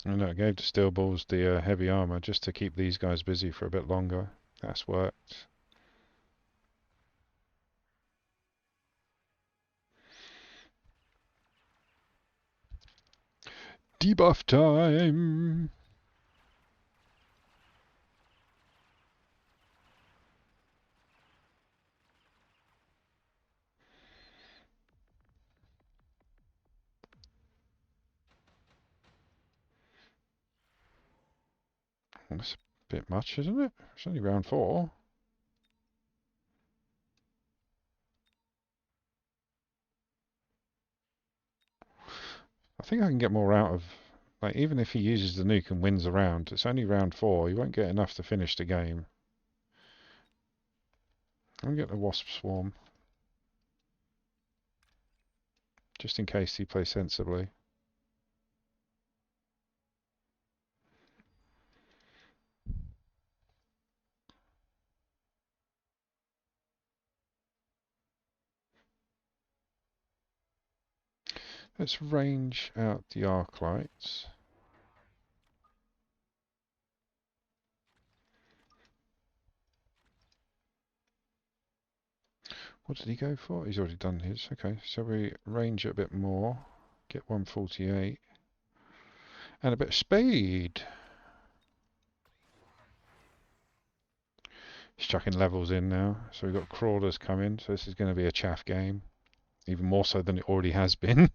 And I gave the steel balls the heavy armor just to keep these guys busy for a bit longer. That's worked. Debuff time! That's a bit much, isn't it? It's only round 4. I think I can get more out of... Like, even if he uses the nuke and wins a round, it's only round 4. He won't get enough to finish the game. I'm going to get the Wasp Swarm. Just in case he plays sensibly. Let's range out the arc lights. What did he go for? He's already done his. Okay, so we range it a bit more. Get 148. And a bit of speed. He's chucking levels in now. So we've got crawlers coming. So this is going to be a chaff game. Even more so than it already has been.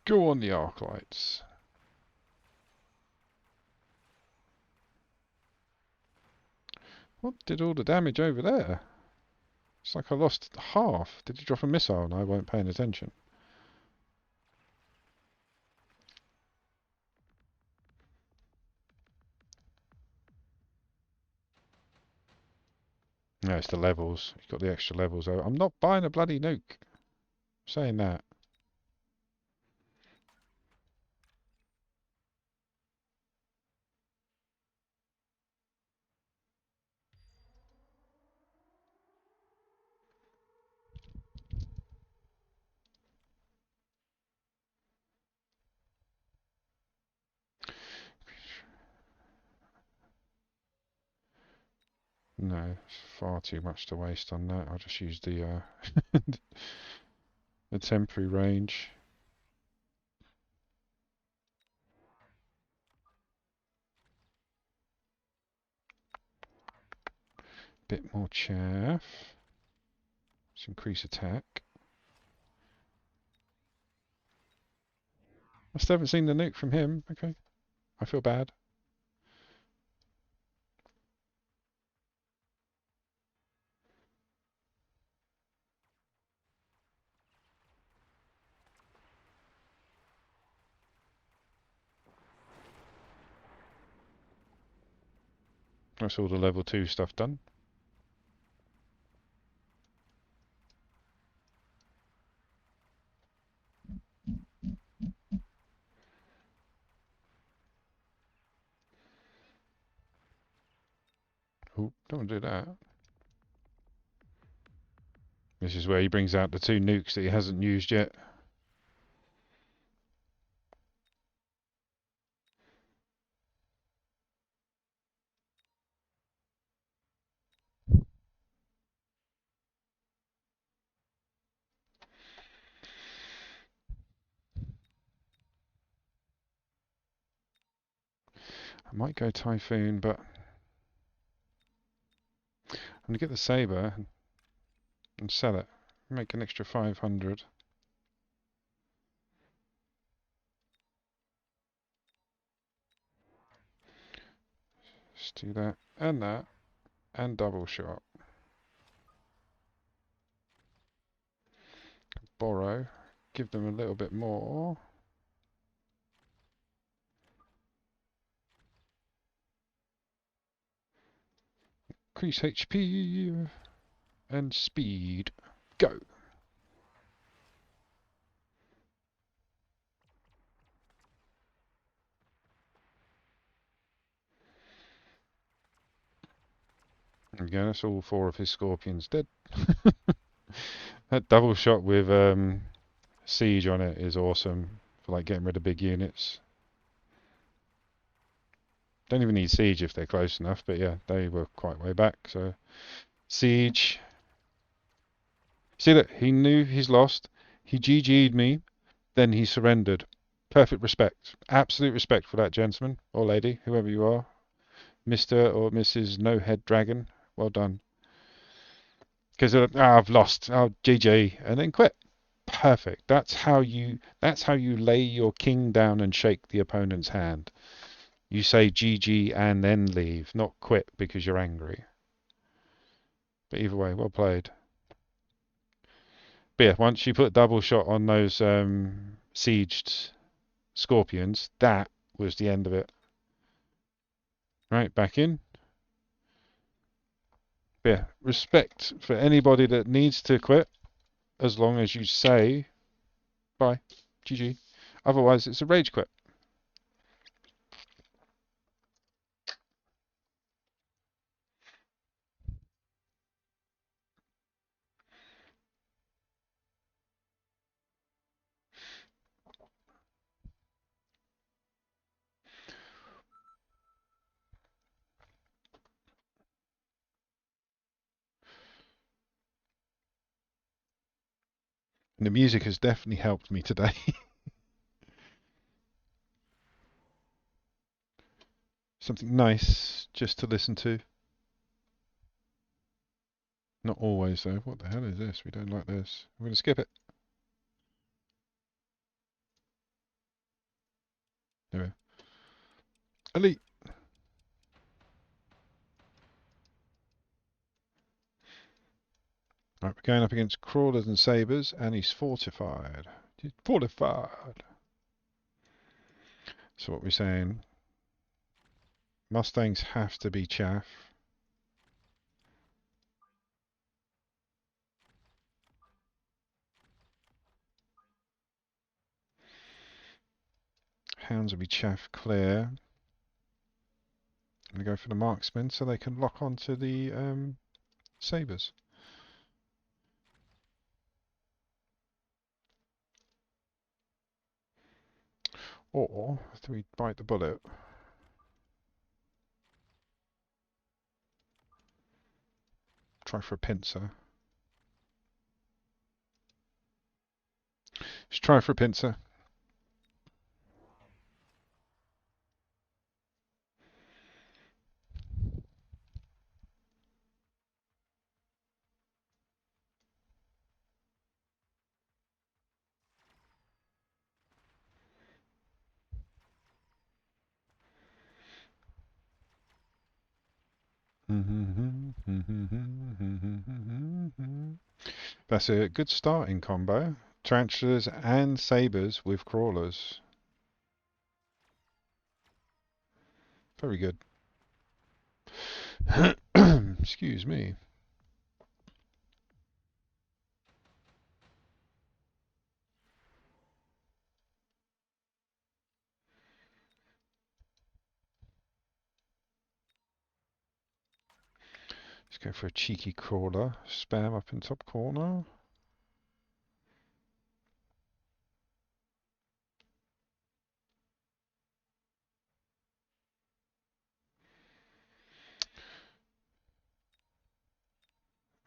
Go on the arc lights. What did all the damage over there? It's like I lost half. Did he drop a missile and I weren't paying attention? No, it's the levels. He's got the extra levels. I'm not buying a bloody nuke. I'm saying that. No, it's far too much to waste on that. I'll just use the the temporary range. Bit more chaff. Let's increase attack. I still haven't seen the nuke from him. Okay, I feel bad. That's all the level 2 stuff done. Oh, don't want to do that. This is where he brings out the 2 nukes that he hasn't used yet. I might go Typhoon, but I'm going to get the Sabre and sell it. Make an extra 500. Just do that, and double shot. Borrow. Give them a little bit more. Increase HP and speed. Go. There we go, that's all 4 of his Scorpions dead. That double shot with Siege on it is awesome for like getting rid of big units. Don't even need Siege if they're close enough, but yeah, they were quite way back, so Siege. See that he knew he's lost. He GG'd me, then he surrendered. Perfect respect. Absolute respect for that gentleman or lady, whoever you are. Mr. or Mrs. No Head Dragon. Well done. Because I've lost. Oh, GG, and then quit. Perfect. That's how you lay your king down and shake the opponent's hand. You say GG and then leave, not quit because you're angry. But either way, well played. But yeah, once you put double shot on those sieged Scorpions, that was the end of it. Right, back in. But yeah, respect for anybody that needs to quit, as long as you say bye, GG. Otherwise, it's a rage quit. And the music has definitely helped me today. Something nice just to listen to. Not always, though. What the hell is this? We don't like this. I'm going to skip it. There we go. Elite. Right, we're going up against crawlers and sabres, and he's fortified. He's fortified. So what we're saying, Mustangs have to be chaff. Hounds will be chaff clear. I'm going to go for the marksmen so they can lock onto the sabres. Or do we bite the bullet? Try for a pincer. Let's try for a pincer. That's a good starting combo. Tarantulas and sabers with crawlers. Very good. Excuse me. Let's go for a cheeky crawler. Spam up in top corner.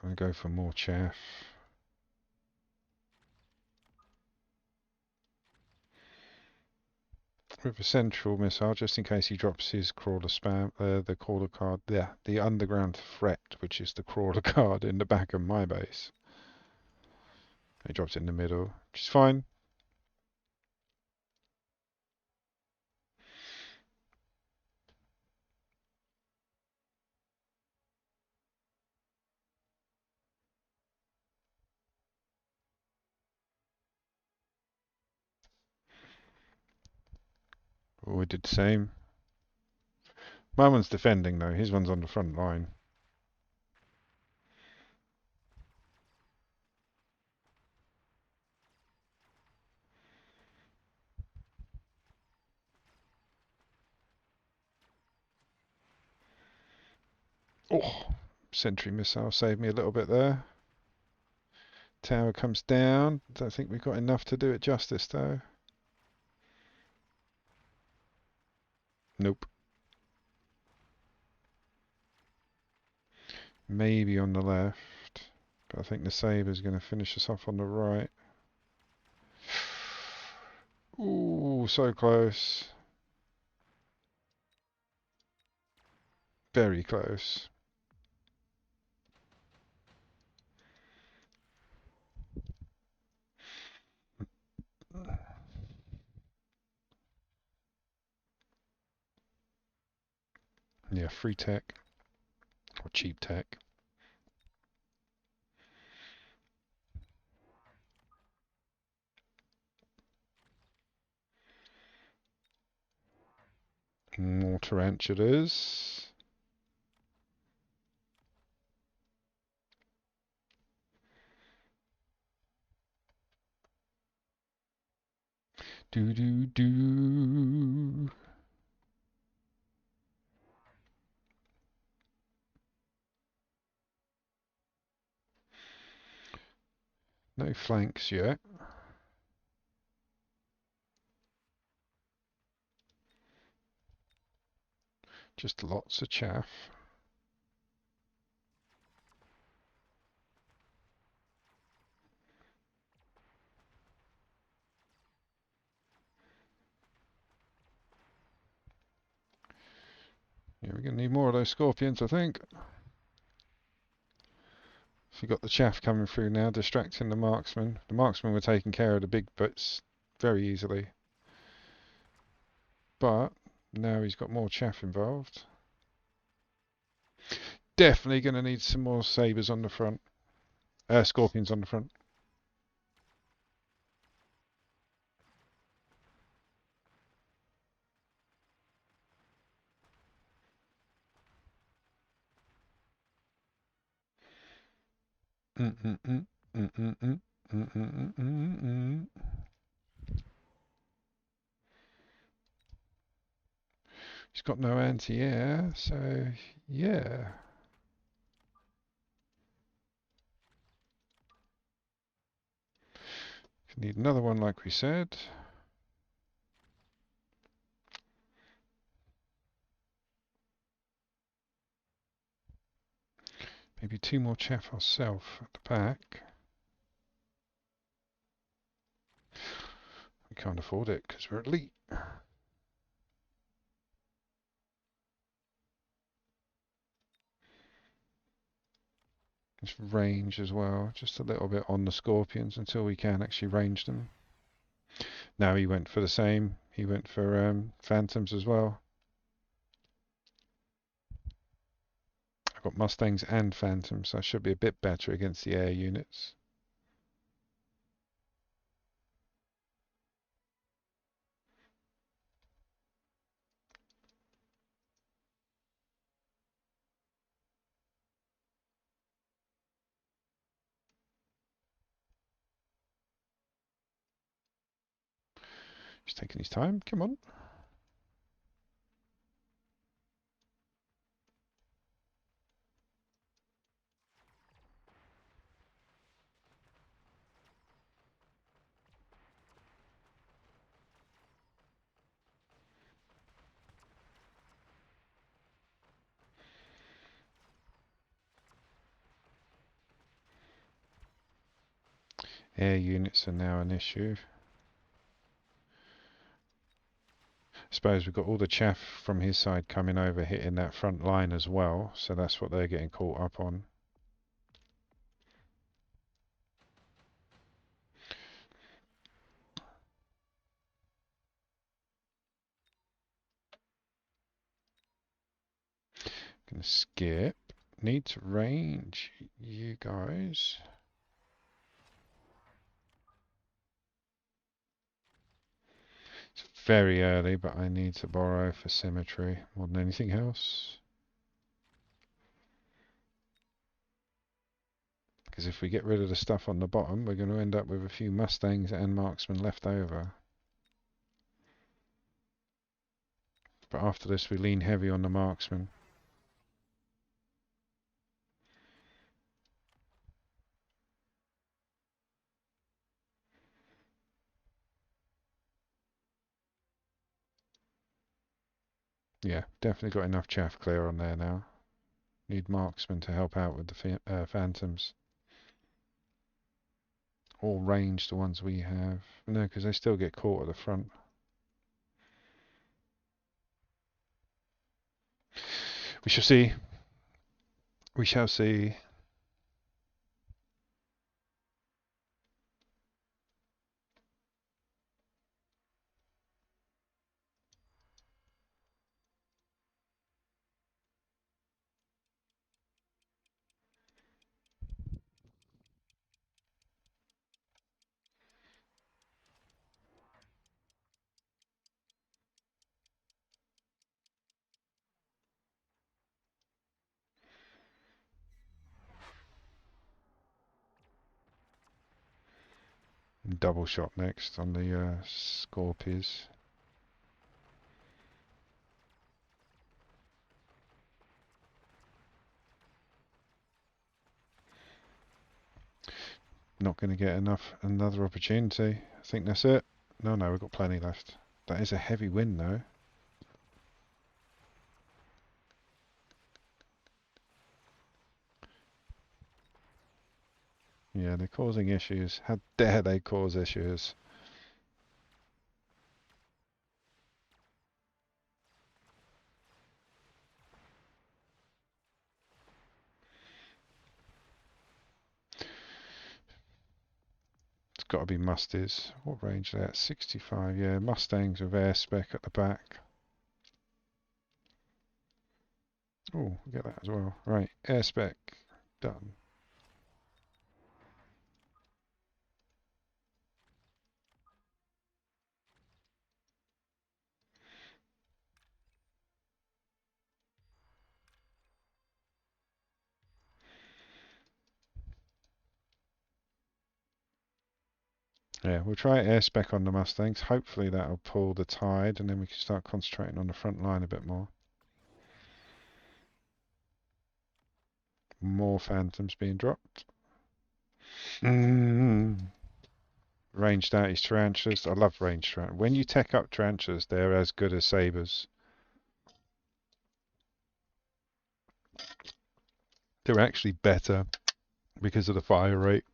And go for more chaff. With a central missile, just in case he drops his crawler spam, the crawler card, the underground threat, which is the crawler card in the back of my base. He drops it in the middle, which is fine. Oh, we did the same. My one's defending though, his one's on the front line. Oh, sentry missile saved me a little bit there. Tower comes down. Don't think we've got enough to do it justice though. Nope. Maybe on the left. But I think the Saber's going to finish us off on the right. Ooh, so close. Very close. Yeah, free tech. Or cheap tech. More tarantulas. Do do do. No flanks yet. Just lots of chaff. Yeah, we're going to need more of those scorpions, I think. So we've got the chaff coming through now, distracting the marksman. The marksmen were taking care of the big bits very easily. But now he's got more chaff involved. Definitely going to need some more sabers on the front. Scorpions on the front. He's got no anti-air, so yeah. Need another one like we said. Maybe 2 more chaff ourselves at the back. We can't afford it because we're elite. Just range as well, just a little bit on the scorpions until we can actually range them. Now he went for the same. He went for phantoms as well. I've got mustangs and phantoms, so I should be a bit better against the air units. He's taking his time. Come on. Air units are now an issue. I suppose we've got all the chaff from his side coming over, hitting that front line as well, so that's what they're getting caught up on. Gonna skip. Need to range you guys. It's very early, but I need to borrow for symmetry more than anything else. Because if we get rid of the stuff on the bottom, we're going to end up with a few mustangs and marksmen left over. But after this, we lean heavy on the marksmen. Yeah, definitely got enough chaff clear on there now. Need marksmen to help out with the phantoms. All range, the ones we have. No, because they still get caught at the front. We shall see. We shall see. Double shot next on the Scorpies. Not going to get another opportunity. I think that's it. No, we've got plenty left. That is a heavy win though. Yeah, they're causing issues. How dare they cause issues? It's got to be musties. What range are they at? 65. Yeah, Mustangs with air spec at the back. Oh, we'll get that as well. Right, air spec. Done. Yeah, we'll try air spec on the Mustangs. Hopefully that'll pull the tide and then we can start concentrating on the front line a bit more. More phantoms being dropped. Ranged out his tarantulas. I love ranged tarantulas. When you tech up tarantulas, they're as good as sabers. They're actually better because of the fire rate.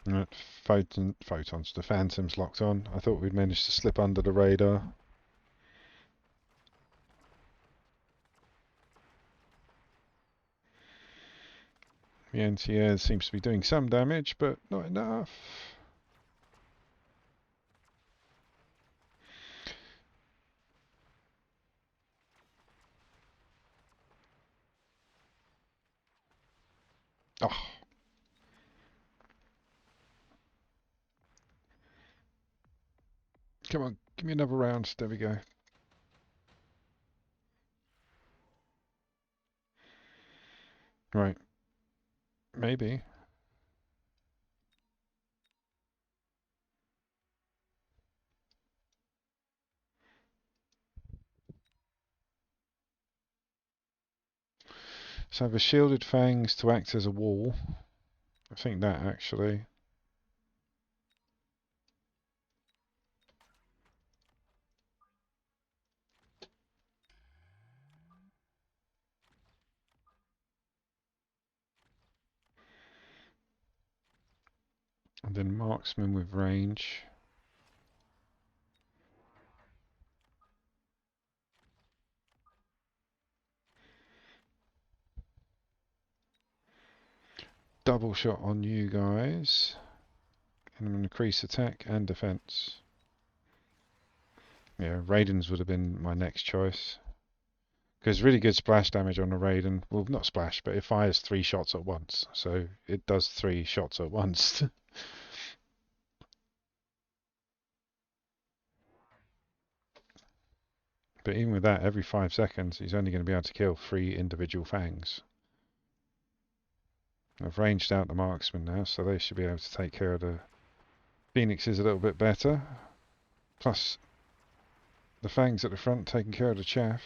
Right, photons, the phantoms locked on. I thought we'd managed to slip under the radar. The NTS seems to be doing some damage, but not enough. Oh, come on, give me another round. There we go. Right, maybe. So the shielded fangs to act as a wall. I think that actually. And then marksman with range. Double shot on you guys. And I'm going to increase attack and defense. Yeah, Raiden's would have been my next choice. Because really good splash damage on a Raiden. Well, not splash, but it fires 3 shots at once. So it does 3 shots at once. But even with that, every 5 seconds, he's only going to be able to kill 3 individual fangs. I've ranged out the marksman now, so they should be able to take care of the phoenixes a little bit better. Plus, the fangs at the front taking care of the chaff.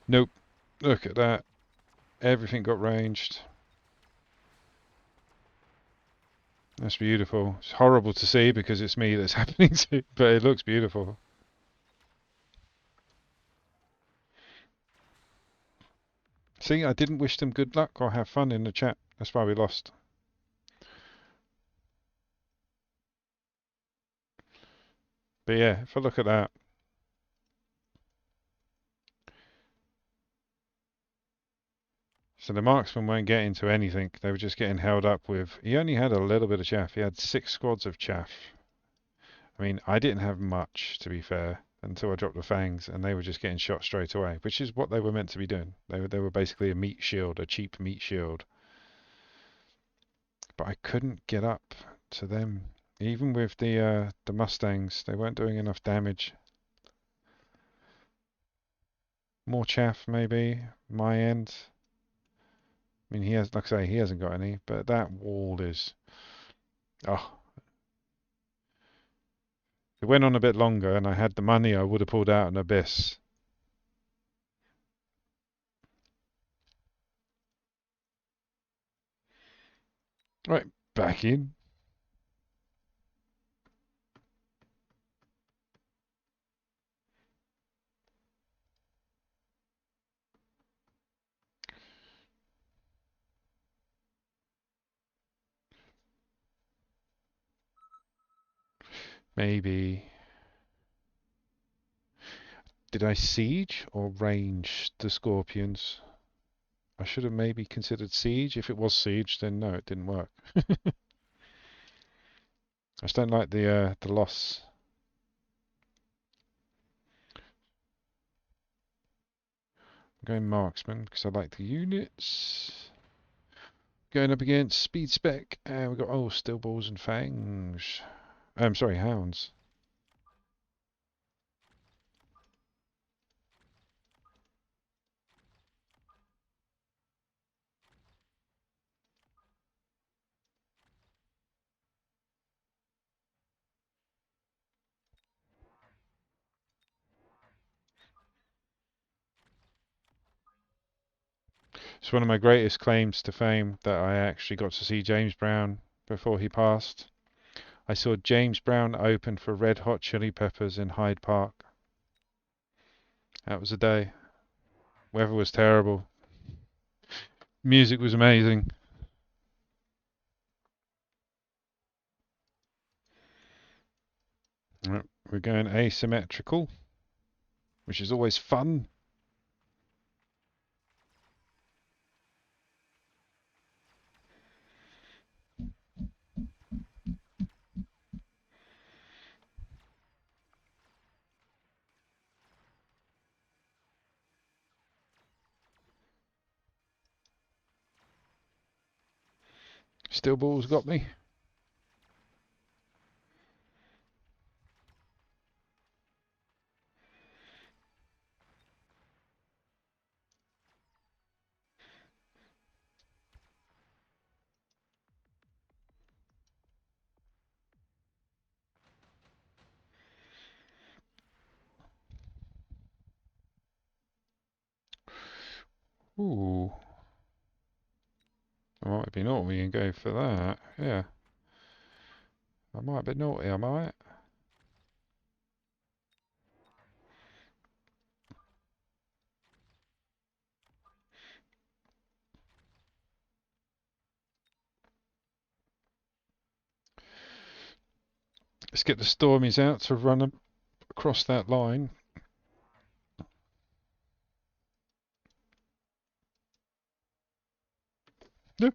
Nope. Look at that. Everything got ranged. That's beautiful. It's horrible to see because it's me that's happening to, but it looks beautiful. See, I didn't wish them good luck or have fun in the chat. That's why we lost. But yeah, if I look at that. So the marksmen weren't getting to anything. They were just getting held up with... He only had a little bit of chaff. He had 6 squads of chaff. I mean, I didn't have much, to be fair, until I dropped the fangs, and they were just getting shot straight away, which is what they were meant to be doing. They were basically a meat shield, a cheap meat shield. But I couldn't get up to them. Even with the Mustangs, they weren't doing enough damage. More chaff, maybe. My end. I mean, he has, like I say, he hasn't got any, but that wall is... Oh, it went on a bit longer, and I had the money, I would have pulled out an abyss. Right, back in. Maybe. Did I siege or range the scorpions? I should have maybe considered siege. If it was siege, then no, it didn't work. I just don't like the loss. I'm going marksman because I like the units. Going up against speed spec, and we've got steel balls and fangs. I'm sorry, hounds. It's one of my greatest claims to fame that I actually got to see James Brown before he passed. I saw James Brown open for Red Hot Chili Peppers in Hyde Park. That was a day. Weather was terrible. Music was amazing. Right, we're going asymmetrical, which is always fun. Still ball's got me. Ooh, I might be naughty and go for that. Yeah, I might be naughty, I might. Let's get the Stormies out to run across that line. Yep.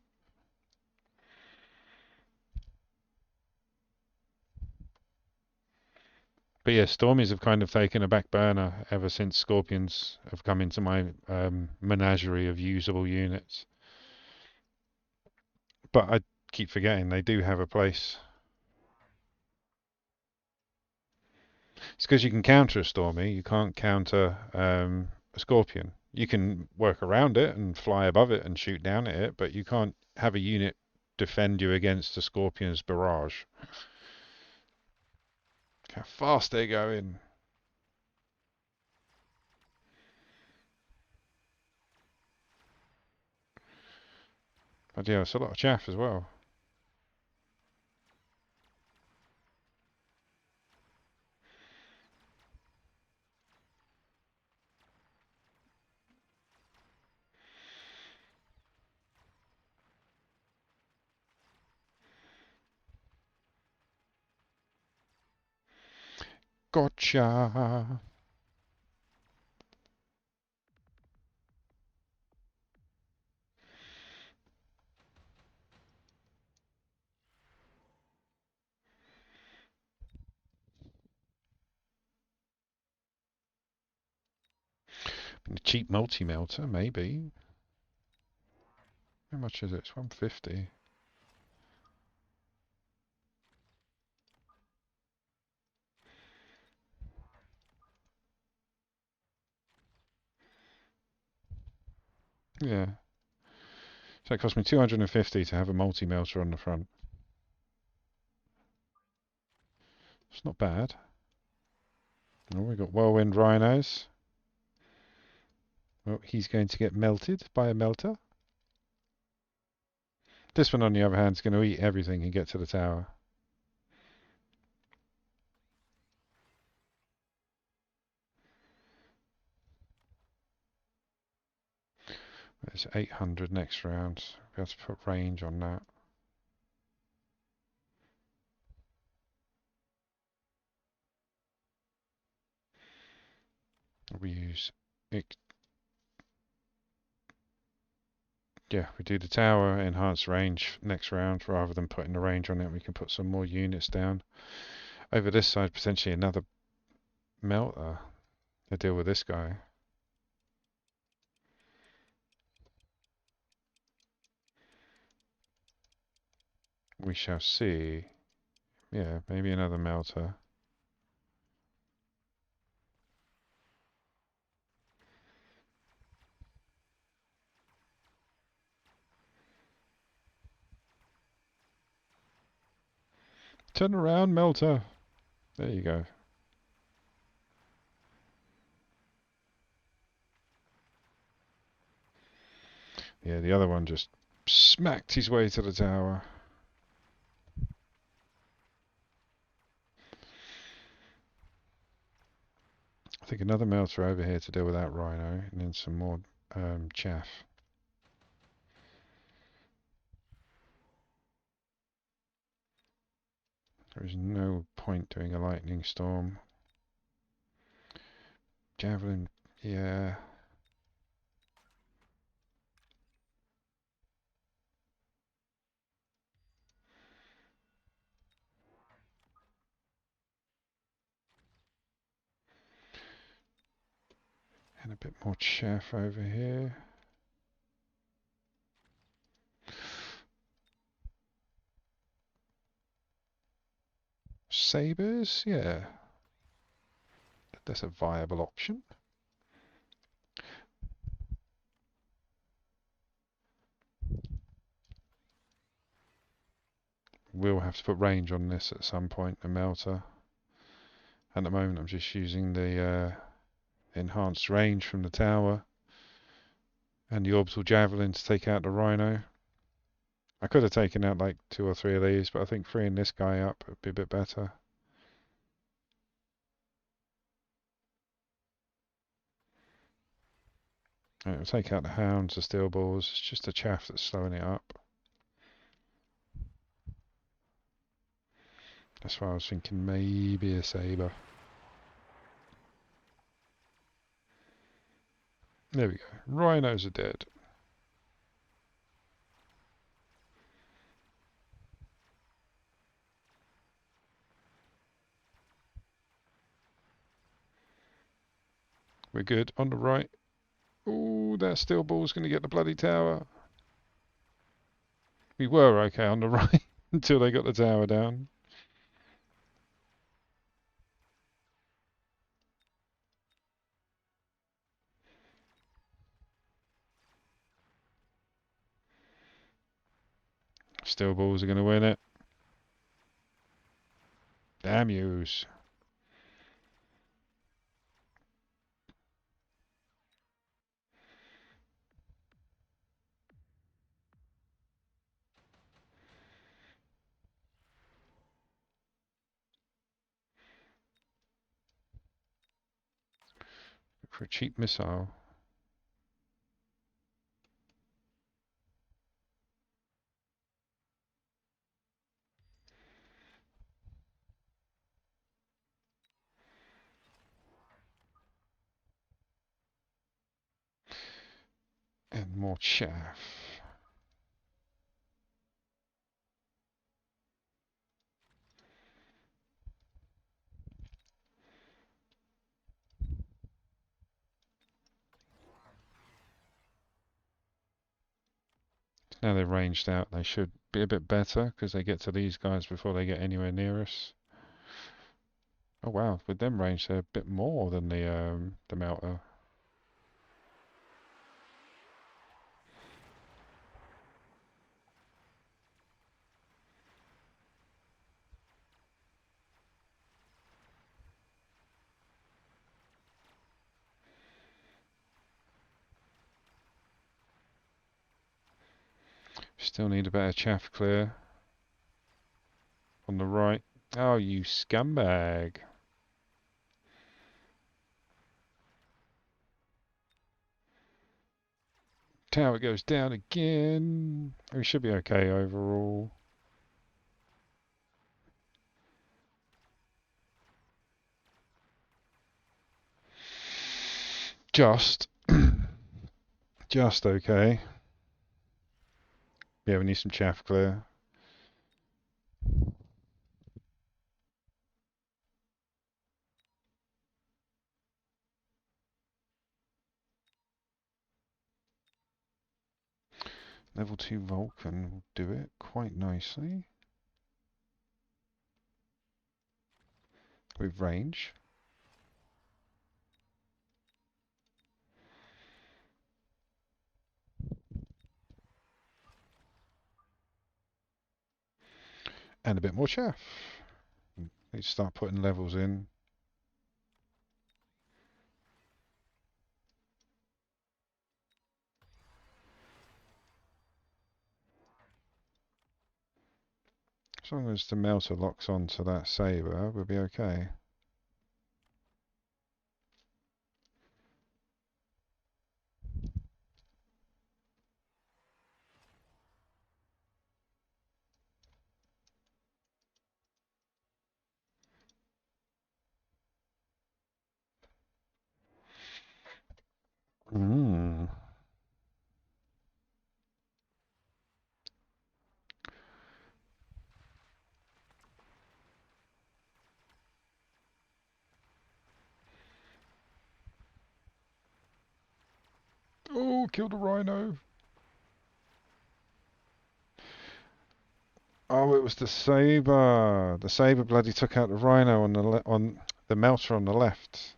But yeah, Stormies have kind of taken a back burner ever since Scorpions have come into my menagerie of usable units. But I keep forgetting they do have a place. It's because you can counter a Stormy, you can't counter a Scorpion. You can work around it and fly above it and shoot down at it, but you can't have a unit defend you against a Scorpion's barrage. Look how fast they're going. But yeah, it's a lot of chaff as well. Gotcha. A cheap multi-melter, maybe. How much is it? It's 150. Yeah. So it cost me 250 to have a multi-melter on the front. It's not bad. Oh, we got Whirlwind Rhinos. Oh, he's going to get melted by a melter. This one, on the other hand, is going to eat everything and get to the tower. It's 800 next round. We have to put range on that. We use it. Yeah, we do the tower enhanced range next round rather than putting the range on it. We can put some more units down. Over this side, potentially another melter to deal with this guy. We shall see. Yeah, maybe another melter. Turn around, melter. There you go. Yeah, the other one just smacked his way to the tower. I think another melter over here to deal with that rhino, and then some more chaff. There is no point doing a lightning storm. Javelin, yeah. And a bit more chaff over here. Sabres, yeah. That's a viable option. We'll have to put range on this at some point, a melter. At the moment I'm just using the enhanced range from the tower and the orbital javelin to take out the rhino. I could have taken out like 2 or 3 of these, but I think freeing this guy up would be a bit better. Right, we'll take out the hounds, the steel balls. It's just the chaff that's slowing it up. That's why I was thinking maybe a saber. There we go. Rhinos are dead. We're good. On the right. Ooh, that steel ball's going to get the bloody tower. We were okay on the right until they got the tower down. Steel balls are going to win it. Damn yous. For a cheap missile. And more chaff. Now they're ranged out, they should be a bit better because they get to these guys before they get anywhere near us. Oh wow, with them ranged they're a bit more than the melter. Still need a better chaff clear. On the right. Oh, you scumbag. Tower goes down again. We should be okay overall. Just. Just okay. Yeah, we need some chaff clear. Level 2 Vulcan will do it quite nicely. With range. And a bit more chaff. Need to start putting levels in. As long as the melter locks onto that saber, we'll be okay. Mm. Oh, killed a rhino. Oh, it was the saber. The saber bloody took out the rhino on on the melter on the left.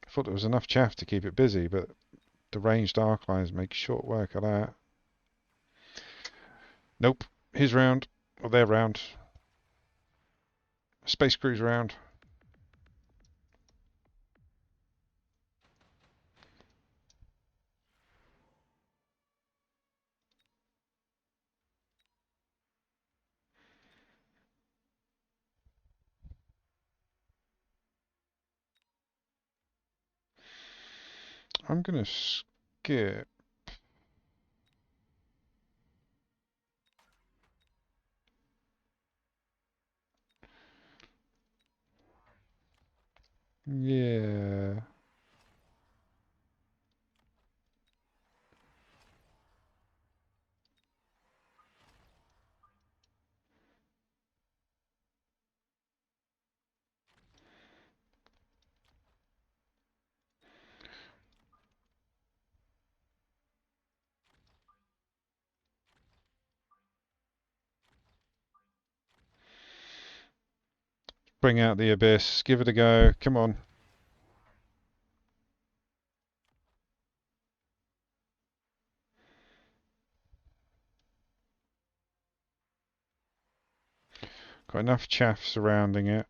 I thought there was enough chaff to keep it busy, but the ranged arc lines make short work of that. Nope. His round. Or their round. Space Crew's round. I'm gonna skip. Yeah. Bring out the abyss. Give it a go. Come on. Got enough chaff surrounding it.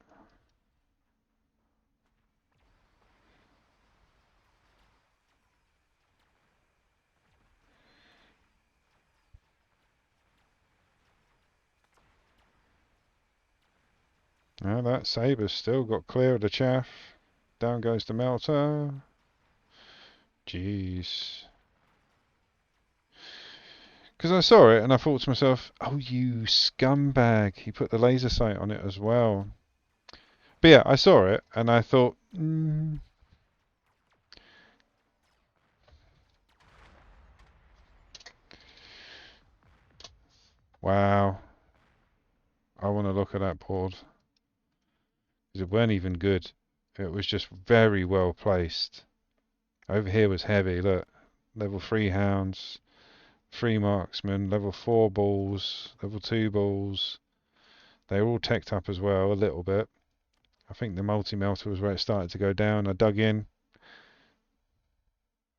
Now that saber's still got clear of the chaff. Down goes the melter. Jeez. Because I saw it and I thought to myself, oh, you scumbag. He put the laser sight on it as well. But yeah, I saw it and I thought, wow. I want to look at that board. 'Cause it weren't even good. It was just very well placed. Over here was heavy. Look, level 3 hounds, 3 marksmen, level 4 balls, level 2 balls. They were all teched up as well, a little bit. I think the multi-melter was where it started to go down. I dug in.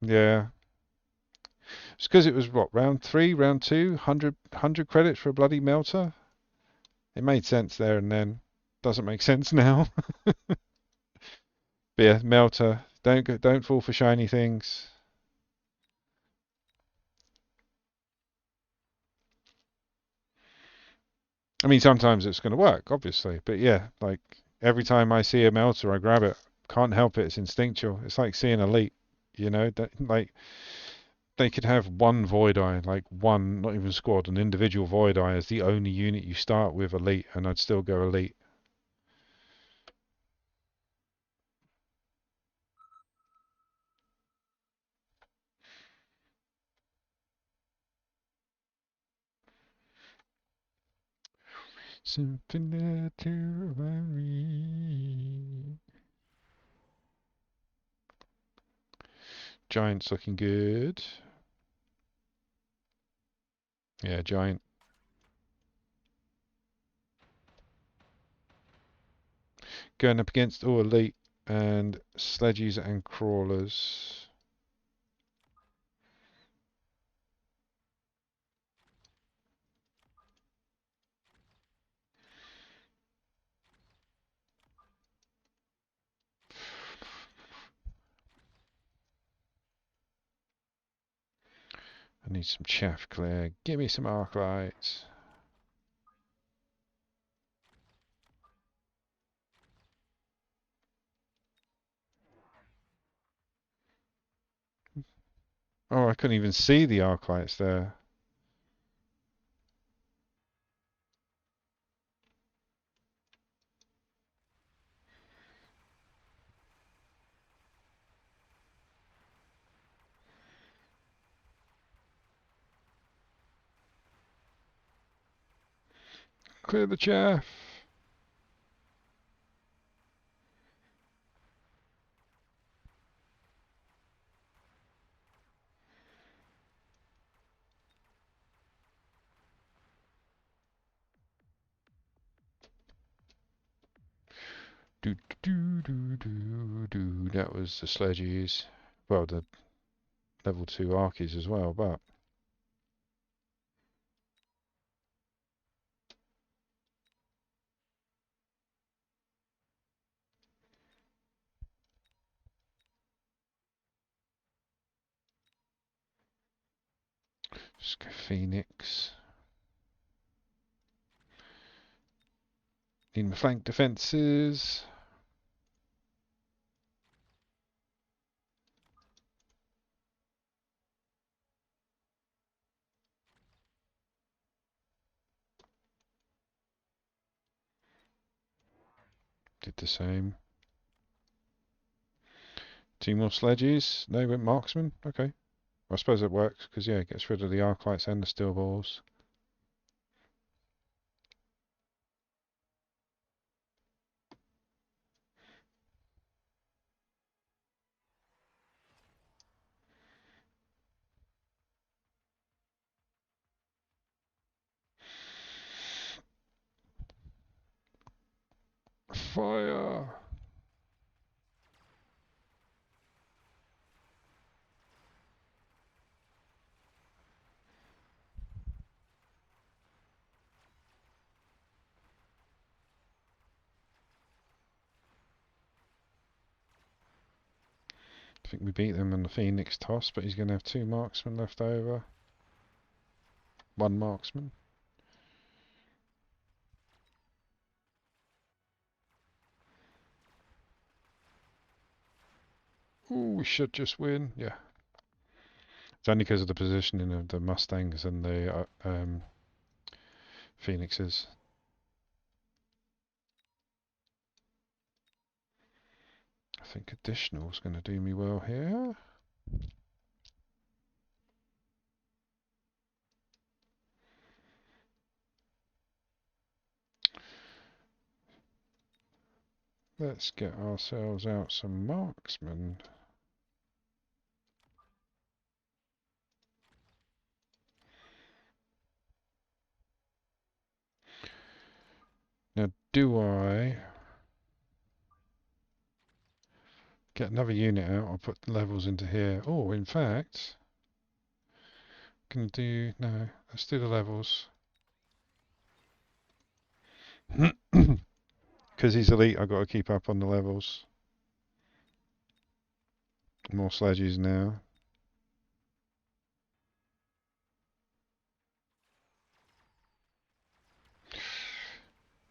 Yeah. It's because it was, what, round 3, round 2, 100 credits for a bloody melter? It made sense there and then. Doesn't make sense now. But yeah, melter. Don't fall for shiny things. I mean, sometimes it's going to work, obviously. But yeah, like every time I see a melter, I grab it. Can't help it. It's instinctual. It's like seeing elite. You know, like they could have one void eye, like one, not even squad, an individual void eye as the only unit you start with elite, and I'd still go elite. Something that to remind me. Giant's looking good. Yeah, giant. Going up against all elite and sledges and crawlers. I need some chaff clear. Give me some arc lights. Oh, I couldn't even see the arc lights there. Clear the chaff. Do do do do do. That was the sledges. Well, the level 2 archies as well, but just go Phoenix. Need my flank defences. Did the same. 2 more sledges. No, went marksman. Okay. I suppose it works because yeah, it gets rid of the arc lights and the steel balls. Fire! I think we beat them in the Phoenix toss, but he's going to have 2 marksmen left over. 1 marksman. Ooh, we should just win. Yeah. It's only because of the positioning of the Mustangs and the Phoenixes. I think additional's going to do me well here. Let's get ourselves out some marksmen. Now, do I get another unit out? I'll put the levels into here. Oh, in fact, can do no. Let's do the levels. Because he's elite, I've got to keep up on the levels. More sledges now.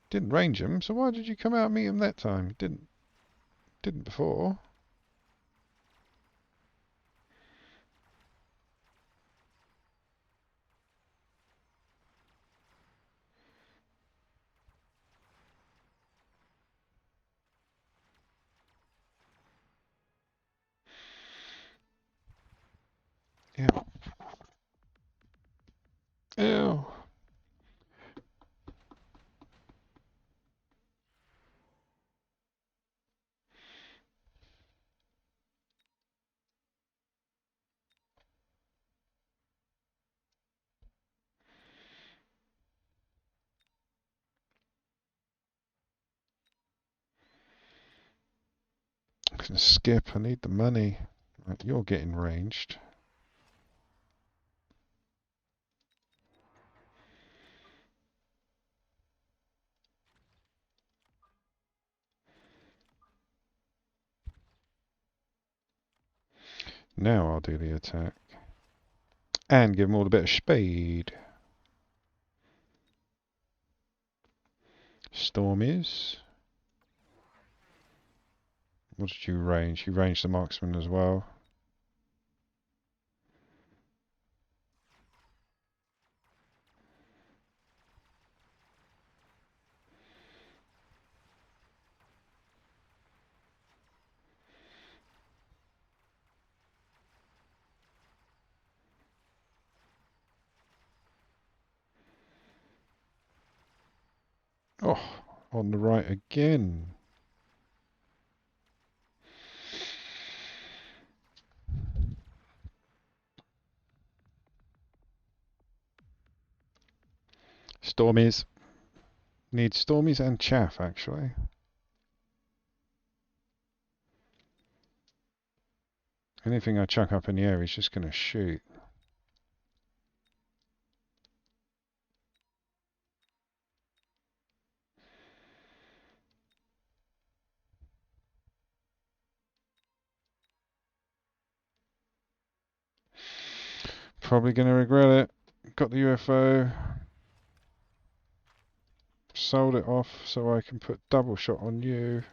Didn't range him, so why did you come out and meet him that time? Didn't before. Ew. Ew. I'm gonna skip. I need the money. Right, you're getting ranged. Now I'll do the attack. And give them all a bit of speed. Storm is. What did you range? You ranged the marksman as well. Oh, on the right again. Stormies. Need stormies and chaff, actually. Anything I chuck up in the air is just going to shoot. Probably going to regret it. Got the UFO. Sold it off so I can put double shot on you.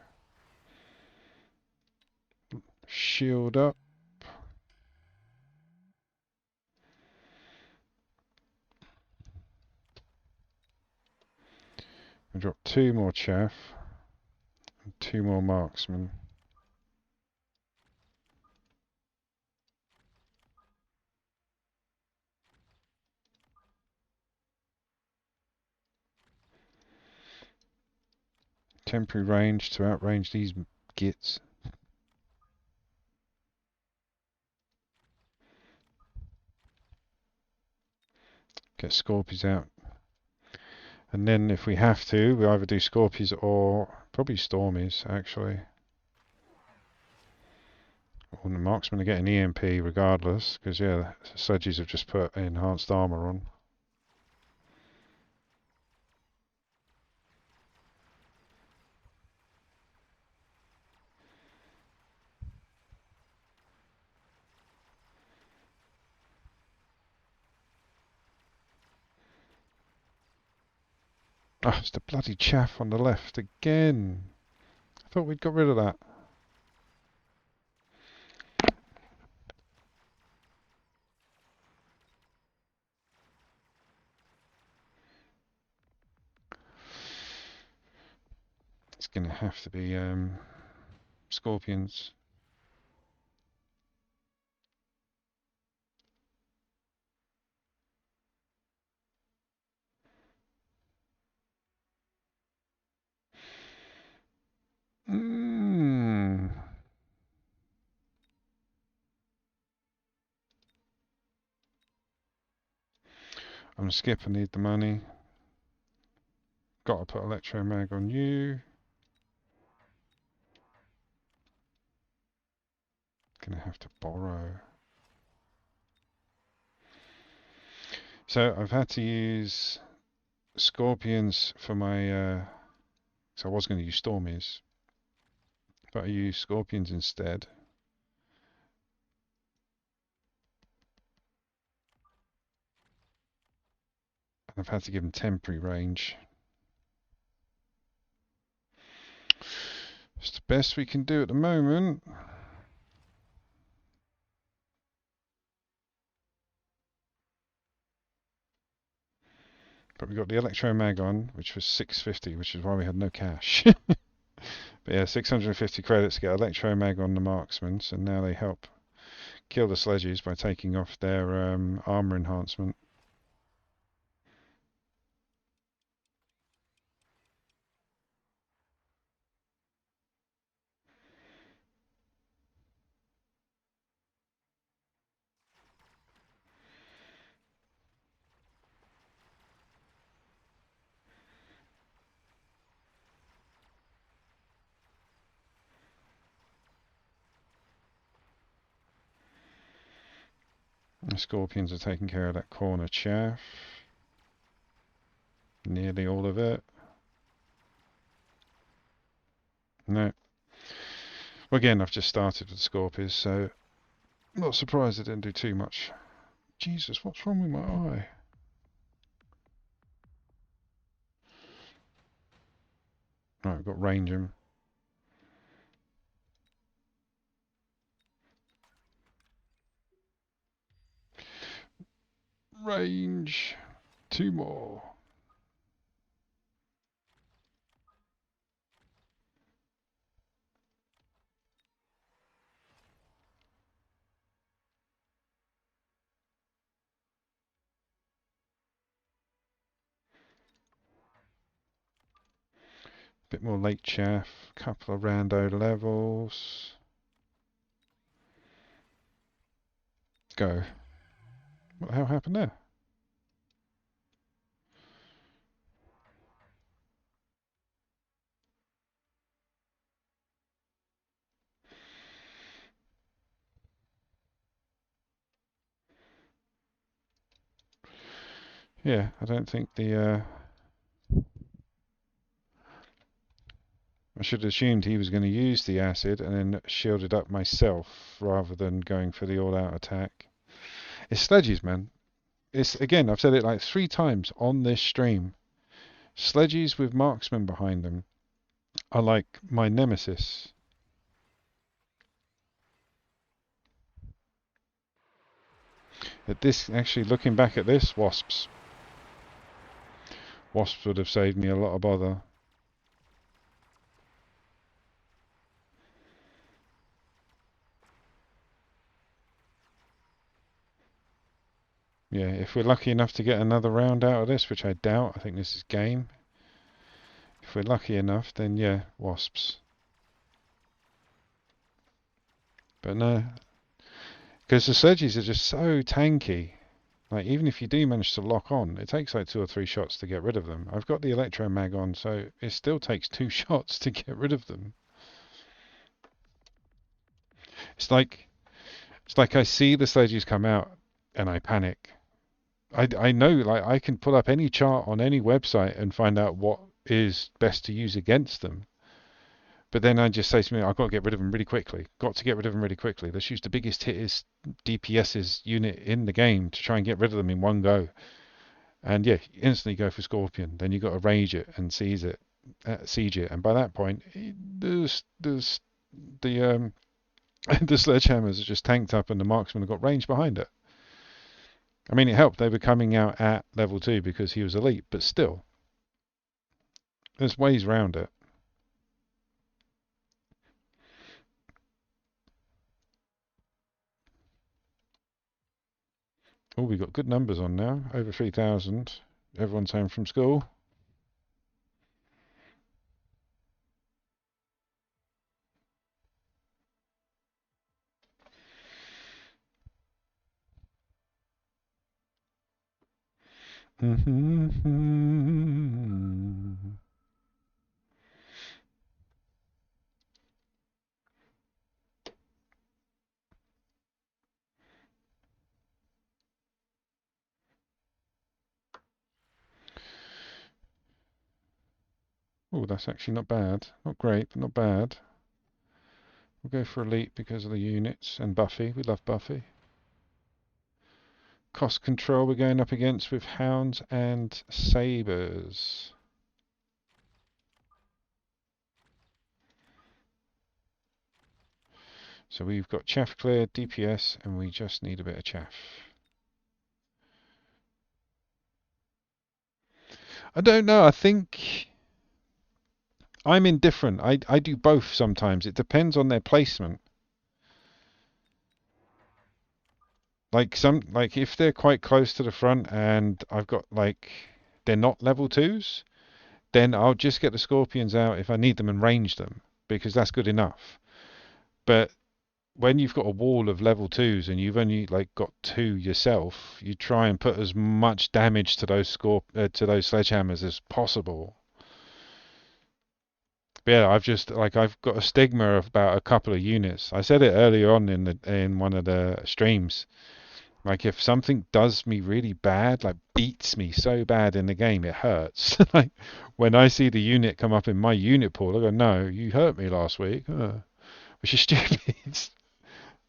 Shield up. I drop 2 more chaff and 2 more marksmen. Temporary range to outrange these gits. Get Scorpies out. And then if we have to, we either do Scorpies or probably Stormies, actually. Well, the marksmen are getting EMP regardless, because yeah, Sledges have just put enhanced armour on. Oh, it's the bloody chaff on the left again. I thought we'd got rid of that. It's going to have to be Scorpions. Mm. I'm going to skip, I need the money. Got to put electromag on you. Gonna have to borrow. So I've had to use Scorpions for my. So I was going to use Stormies, but I used Scorpions instead. And I've had to give them temporary range. It's the best we can do at the moment. But we got the electromag on, which was 650, which is why we had no cash. But yeah, 650 credits to get electromag on the marksmen, so now they help kill the sledges by taking off their armor enhancement. The Scorpions are taking care of that corner chaff. Nearly all of it. No. Well, again, I've just started with Scorpions, so I'm not surprised it didn't do too much. Jesus, what's wrong with my eye? Right, I've got range him. Range. 2 more. Bit more late chaff. Couple of rando levels. Go. What the hell happened there? Yeah, I don't think the. I should have assumed he was going to use the acid and then shielded up myself rather than going for the all-out attack. It's sledges, man. It's again, I've said it like 3 times on this stream. Sledges with marksmen behind them are like my nemesis. At this, actually, looking back at this, wasps. Wasps would have saved me a lot of bother. Yeah, if we're lucky enough to get another round out of this, which I doubt, I think this is game. If we're lucky enough, then yeah, wasps. But no, because the sledges are just so tanky. Like, even if you do manage to lock on, it takes like 2 or 3 shots to get rid of them. I've got the electro mag on, so it still takes 2 shots to get rid of them. It's like I see the sledges come out and I panic. I know, like, I can pull up any chart on any website and find out what is best to use against them. But then I just say to me, I've got to get rid of them really quickly. Got to get rid of them really quickly. Let's use the biggest hitters DPS's unit in the game to try and get rid of them in one go. And yeah, instantly go for Scorpion. Then you got to rage it and siege it. And by that point, there's the the sledgehammers are just tanked up, and the marksman have got range behind it. I mean, it helped they were coming out at level 2 because he was elite, but still, there's ways around it. Oh, we got good numbers on now, over 3,000. Everyone's home from school. Oh, that's actually not bad. Not great, but not bad. We'll go for elite because of the units and Buffy. We love Buffy. Cost control we're going up against with hounds and sabers. So we've got chaff clear, DPS, and we just need a bit of chaff. I don't know. I think I'm indifferent. I do both sometimes. It depends on their placement. Like if they're quite close to the front and I've got like they're not level 2s, then I'll just get the scorpions out if I need them and range them because that's good enough. But when you've got a wall of level 2s and you've only like got 2 yourself, you try and put as much damage to those sledgehammers as possible. But yeah, I've got a stigma about a couple of units. I said it earlier on in one of the streams. Like if something does me really bad, like beats me so bad in the game, it hurts. Like when I see the unit come up in my unit pool, I go, "No, you hurt me last week," which is stupid.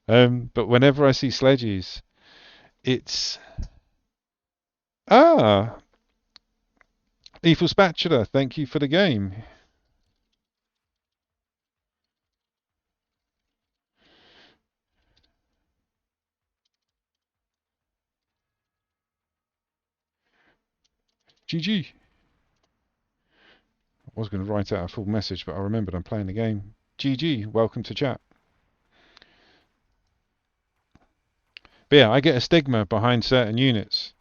But whenever I see sledges, it's ah, Lethal Spatula. Thank you for the game. GG. I was going to write out a full message, but I remembered I'm playing the game. GG. Welcome to chat. But yeah, I get a stigma behind certain units.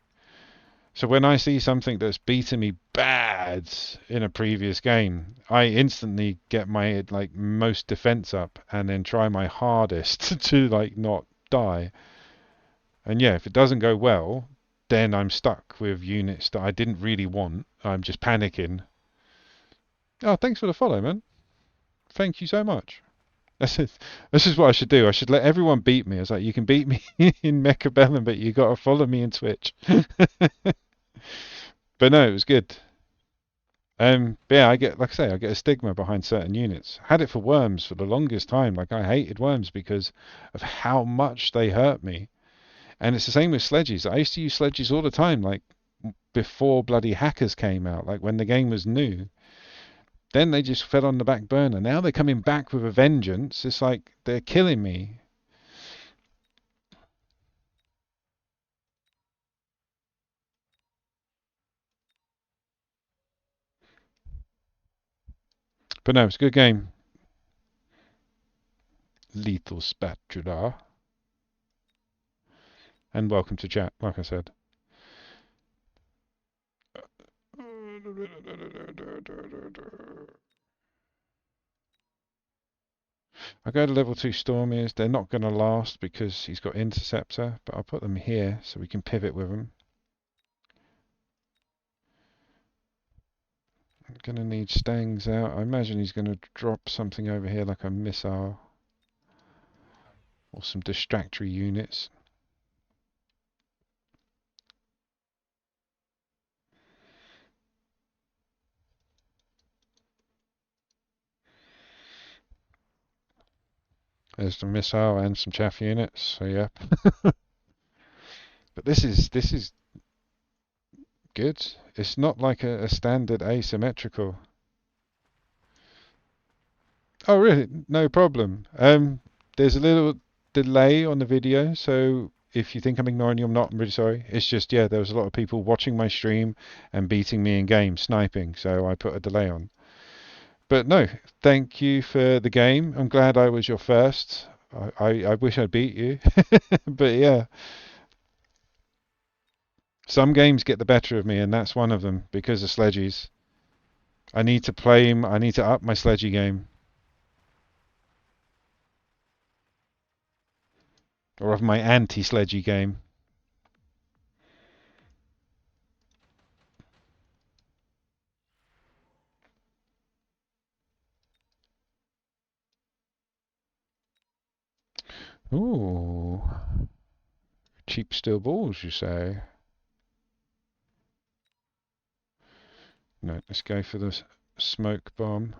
So when I see something that's beaten me bad in a previous game, I instantly get my like most defense up and then try my hardest to like not die. And yeah, if it doesn't go well, then I'm stuck with units that I didn't really want. I'm just panicking. Oh, thanks for the follow, man. Thank you so much. This is, this is what I should do. I should let everyone beat me. It's like, you can beat me in Mechabellum, but you got to follow me in Twitch. But no, it was good. But yeah, I get, like I say, I get a stigma behind certain units. Had it for worms for the longest time. Like, I hated worms because of how much they hurt me. And it's the same with sledges. I used to use sledges all the time, like before bloody hackers came out, like when the game was new. Then they just fell on the back burner. Now they're coming back with a vengeance. It's like they're killing me. But no, it's a good game. Lethal Spatula. And welcome to chat, like I said. I go to level 2 Stormies. They're not going to last because he's got Interceptor, but I'll put them here so we can pivot with them. I'm going to need Stangs out. I imagine he's going to drop something over here like a missile or some distractory units. There's the missile and some chaff units. So yeah. But this is good. It's not like a standard asymmetrical. Oh really? No problem. There's a little delay on the video, so if you think I'm ignoring you, I'm not. I'm really sorry. It's just yeah, there was a lot of people watching my stream and beating me in game, sniping, so I put a delay on. But no, thank you for the game. I'm glad I was your first. I wish I beat you, but yeah. Some games get the better of me, and that's one of them because of sledgies. I need to play him. I need to up my sledgy game, or of my anti-sledgy game. Ooh, cheap steel balls, you say? No, let's go for the smoke bomb.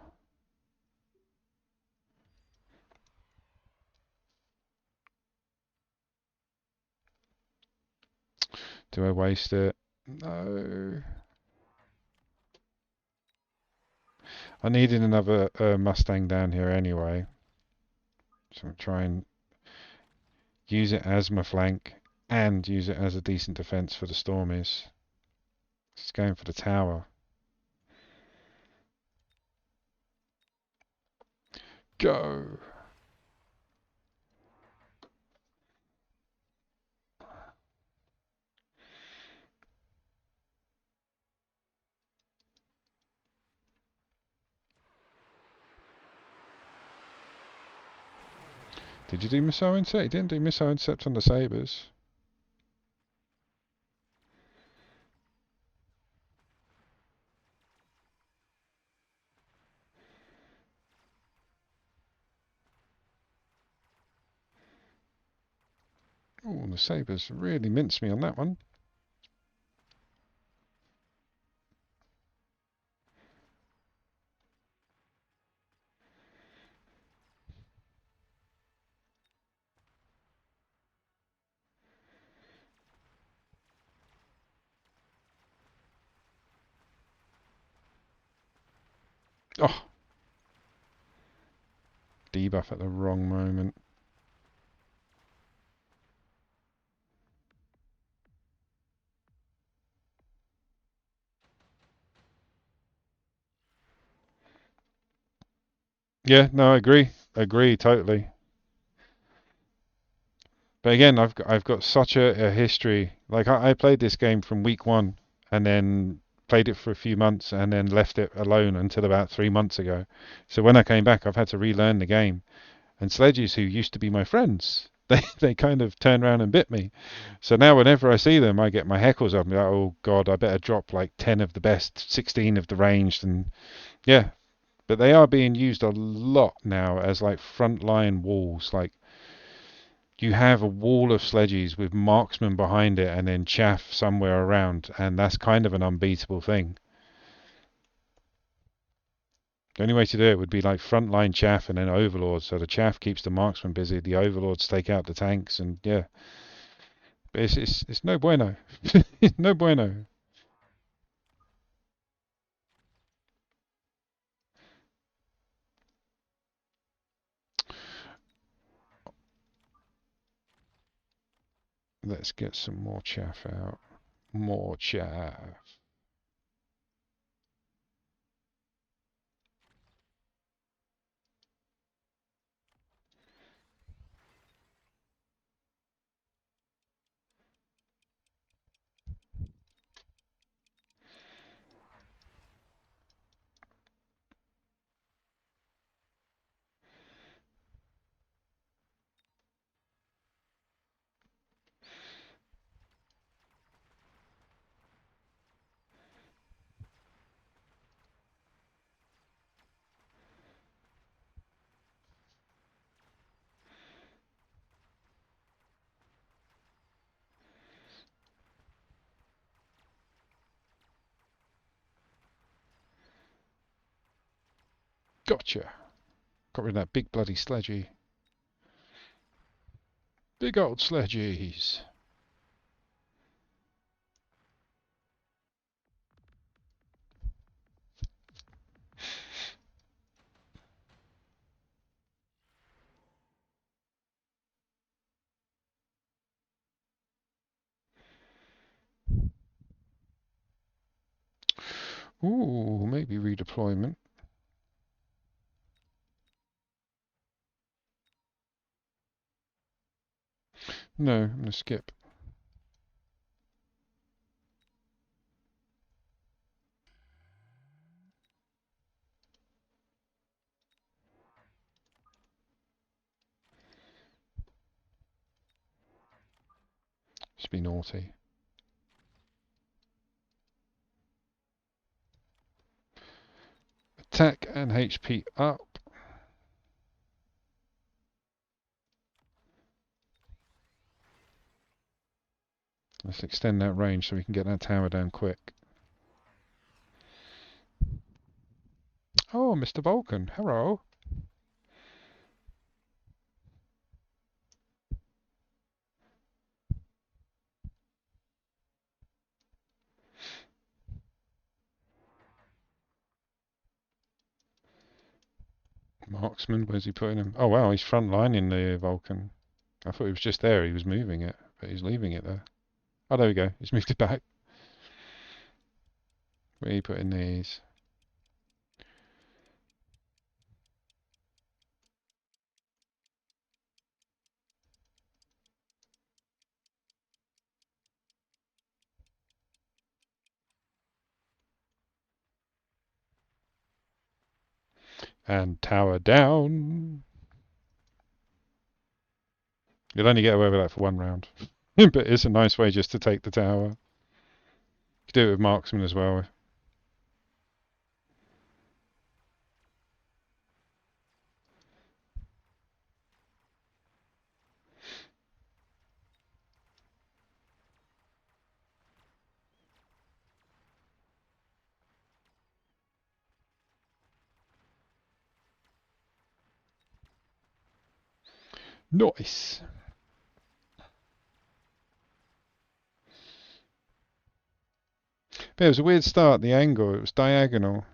Do I waste it? No. I needed another Mustang down here anyway, so I'll try and use it as my flank and use it as a decent defense for the Stormies. It's going for the tower. Go! Did you do missile intercept? You didn't do missile intercept on the sabres. Oh, the sabres really minced me on that one. Oh, debuff at the wrong moment. Yeah, no, I agree. Agree totally. But again, I've got such a history. Like I played this game from week one. and then played it for a few months and then left it alone until about 3 months ago. So when I came back, I've had to relearn the game. And sledges who used to be my friends, they kind of turned around and bit me. So now whenever I see them, I get my heckles up. I'm like, oh God, I better drop like 10 of the best, 16 of the ranged, and yeah. But they are being used a lot now as like frontline walls. Like you have a wall of sledges with marksmen behind it and then chaff somewhere around, and that's kind of an unbeatable thing. The only way to do it would be like frontline chaff and then overlords. So the chaff keeps the marksman busy, the overlords take out the tanks, and yeah, but it's no bueno. No bueno. Let's get some more chaff out. More chaff. Gotcha. Got rid of that big bloody sledgy. Big old sledgies. Ooh, maybe redeployment. No, I'm gonna skip. Just be naughty. Attack and HP up. Let's extend that range so we can get that tower down quick. Oh, Mr. Vulcan, hello. Marksman, where's he putting him? Oh wow, he's front lining the Vulcan. I thought he was just there, he was moving it, but he's leaving it there. Oh, there we go, he's moved it back. Where are you putting these? And tower down. You'll only get away with that for one round. But it's a nice way just to take the tower. You can do it with marksman as well. Nice. But it was a weird start, the angle, it was diagonal.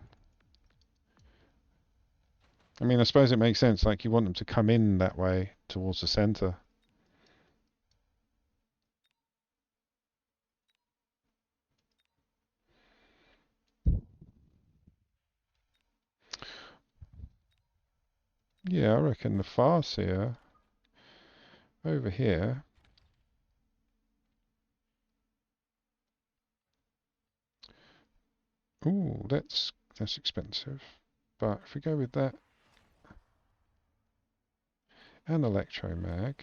I mean, I suppose it makes sense, like you want them to come in that way towards the center. Yeah, I reckon the Farseer over here. Ooh, that's expensive. But if we go with that and electromag,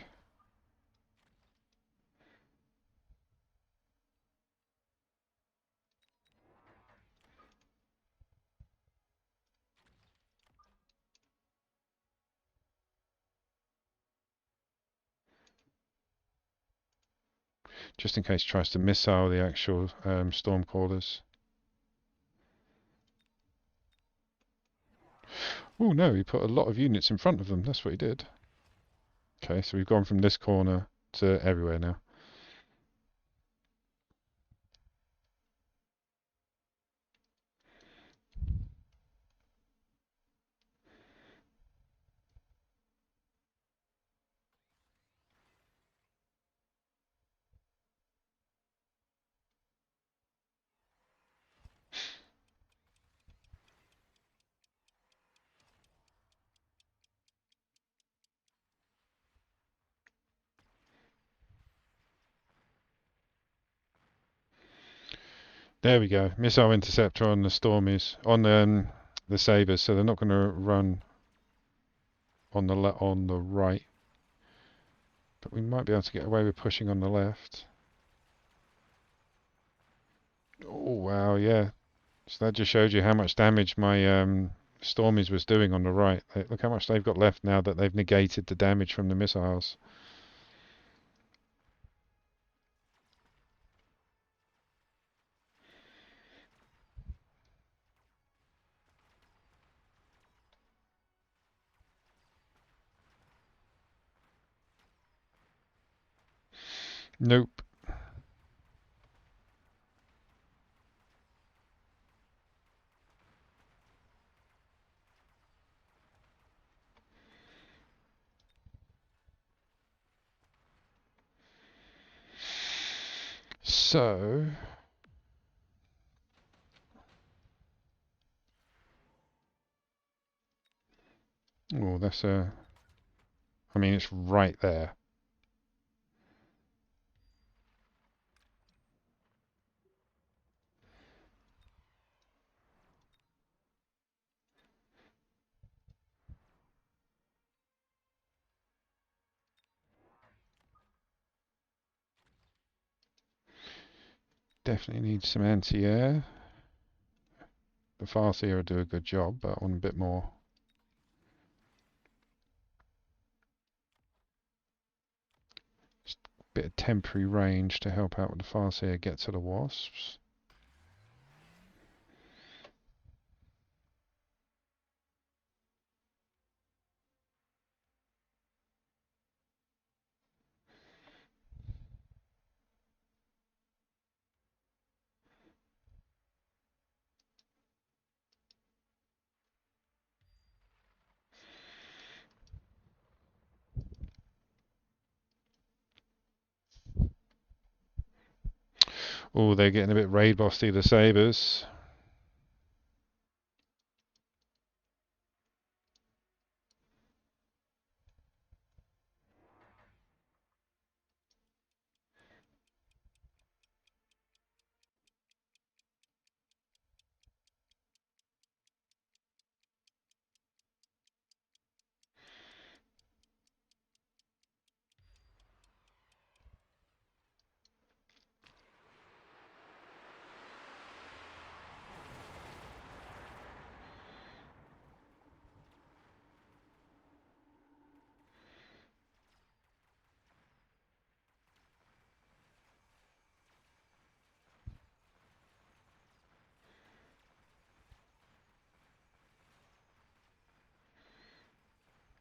just in case it tries to missile the actual storm callers. Oh no, he put a lot of units in front of them. That's what he did. Okay, so we've gone from this corner to everywhere now. There we go. Missile interceptor on the Stormies, on the Sabres, so they're not going to run on the right, but we might be able to get away with pushing on the left. Oh wow, yeah. So that just showed you how much damage my Stormies was doing on the right. Look how much they've got left now that they've negated the damage from the missiles. Nope. So, oh, that's a. I mean, it's right there. Definitely needs some anti-air. The Farseer will do a good job, but I want a bit more. Just a bit of temporary range to help out with the Farseer get to the Wasps. Oh, they're getting a bit raid bossy, the Sabres.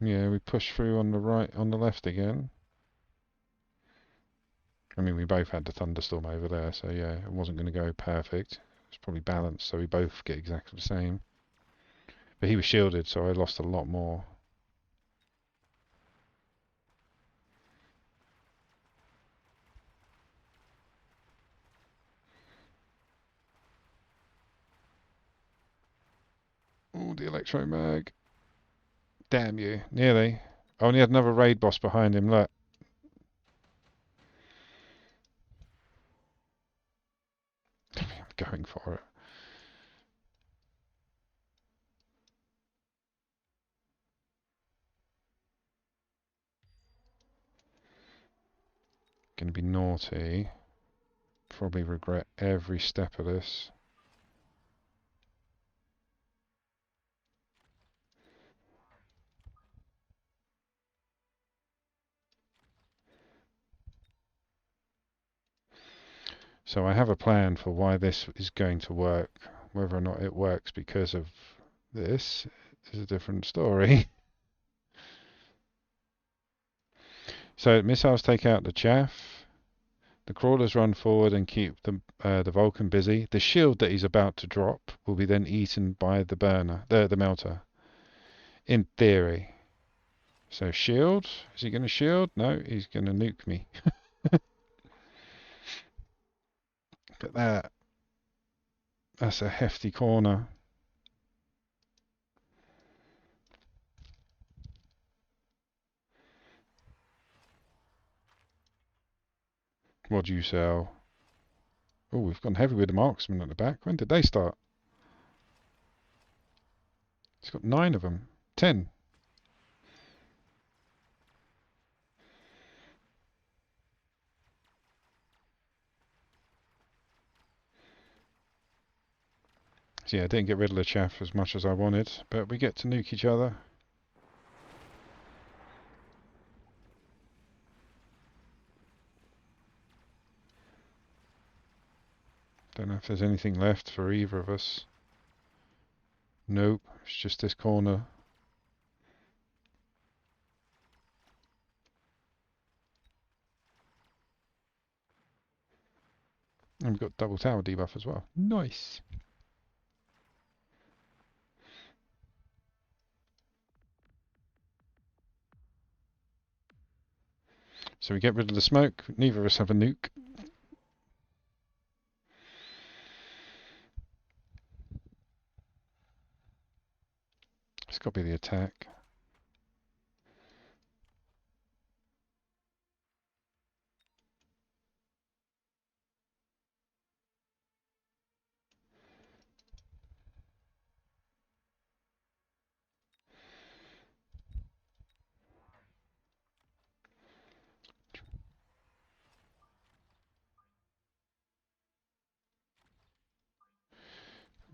Yeah, we push through on the right, on the left again. I mean, we both had the thunderstorm over there, so yeah, it wasn't going to go perfect. It's probably balanced, so we both get exactly the same. But he was shielded, so I lost a lot more. Oh, the electromag. Damn you. Nearly. I only had another raid boss behind him, look. I'm going for it. Going to be naughty. Probably regret every step of this. So I have a plan for why this is going to work. Whether or not it works because of this is a different story. So missiles take out the chaff. The crawlers run forward and keep the Vulcan busy. The shield that he's about to drop will be then eaten by the burner, the melter. In theory. So shield. Is he going to shield? No, he's going to nuke me. But that's a hefty corner. What do you sell? Oh, we've gone heavy with the marksman at the back. When did they start? It's got 9 of them. 10. So yeah, I didn't get rid of the chaff as much as I wanted, but we get to nuke each other. Don't know if there's anything left for either of us. Nope, it's just this corner. And we've got double tower debuff as well. Nice. So we get rid of the smoke. Neither of us have a nuke. It's got to be the attack.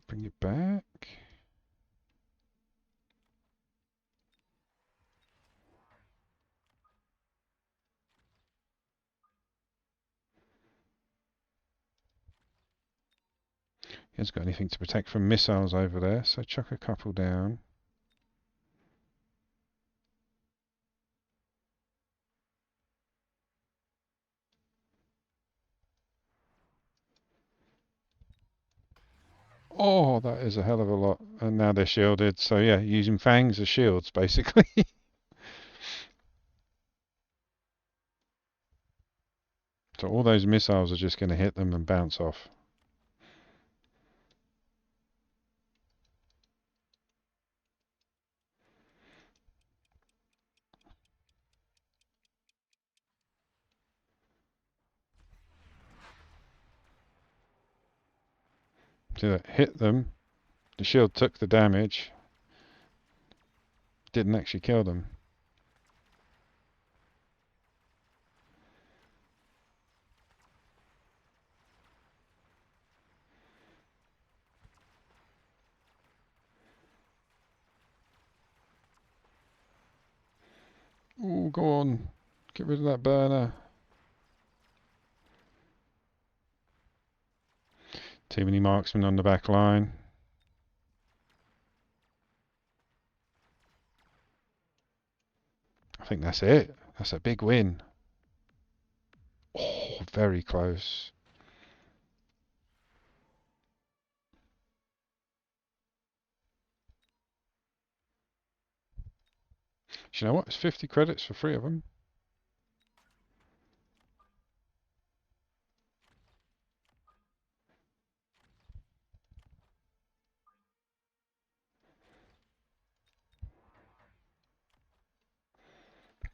Bring it back. He hasn't got anything to protect from missiles over there, so chuck a couple down. Oh, that is a hell of a lot. And now they're shielded, so yeah, using fangs as shields, basically. So all those missiles are just going to hit them and bounce off. So that hit them, the shield took the damage, didn't actually kill them. Oh, go on. Get rid of that burner. Too many marksmen on the back line. I think that's it. That's a big win. Oh, very close. Do you know what? It's 50 credits for 3 of them.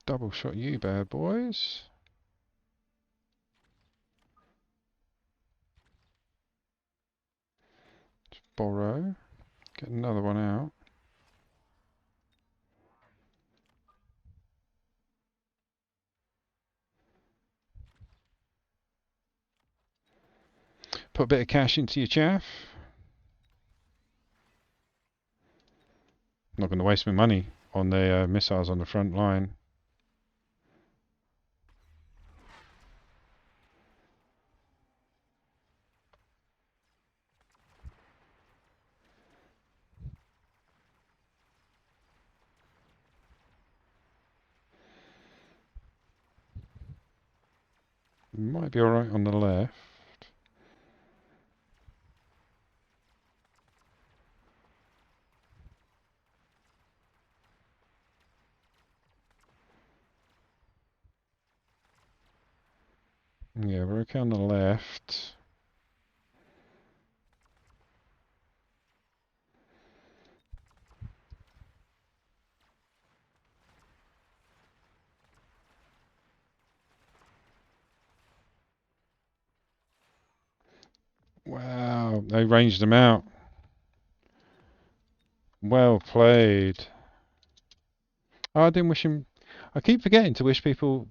Double shot you bad boys. Borrow. Get another one out. Put a bit of cash into your chaff. Not going to waste my money on the missiles on the front line. Might be alright on the left. Yeah, we're okay on the left. Wow, they ranged them out. Well played. Oh, I didn't wish him. I keep forgetting to wish people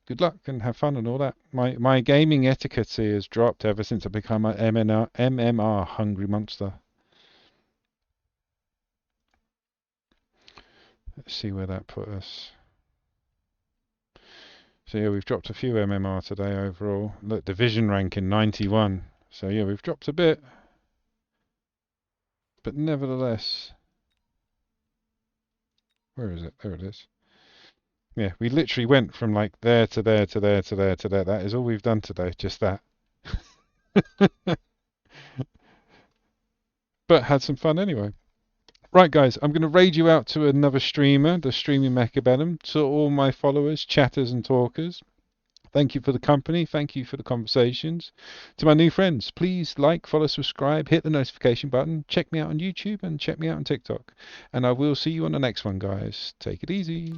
good luck and have fun and all that. My gaming etiquette has dropped ever since I've become an MMR hungry monster. Let's see where that put us. So yeah, we've dropped a few MMR today overall. Look, division ranking 91. So yeah, we've dropped a bit. But nevertheless, where is it? There it is. Yeah, we literally went from like there to there to there to there to there. That is all we've done today, just that. But had some fun anyway. Right, guys, I'm going to raid you out to another streamer, the streaming Mechabellum. To all my followers, chatters and talkers, thank you for the company. Thank you for the conversations. To my new friends, please like, follow, subscribe, hit the notification button. Check me out on YouTube and check me out on TikTok. And I will see you on the next one, guys. Take it easy.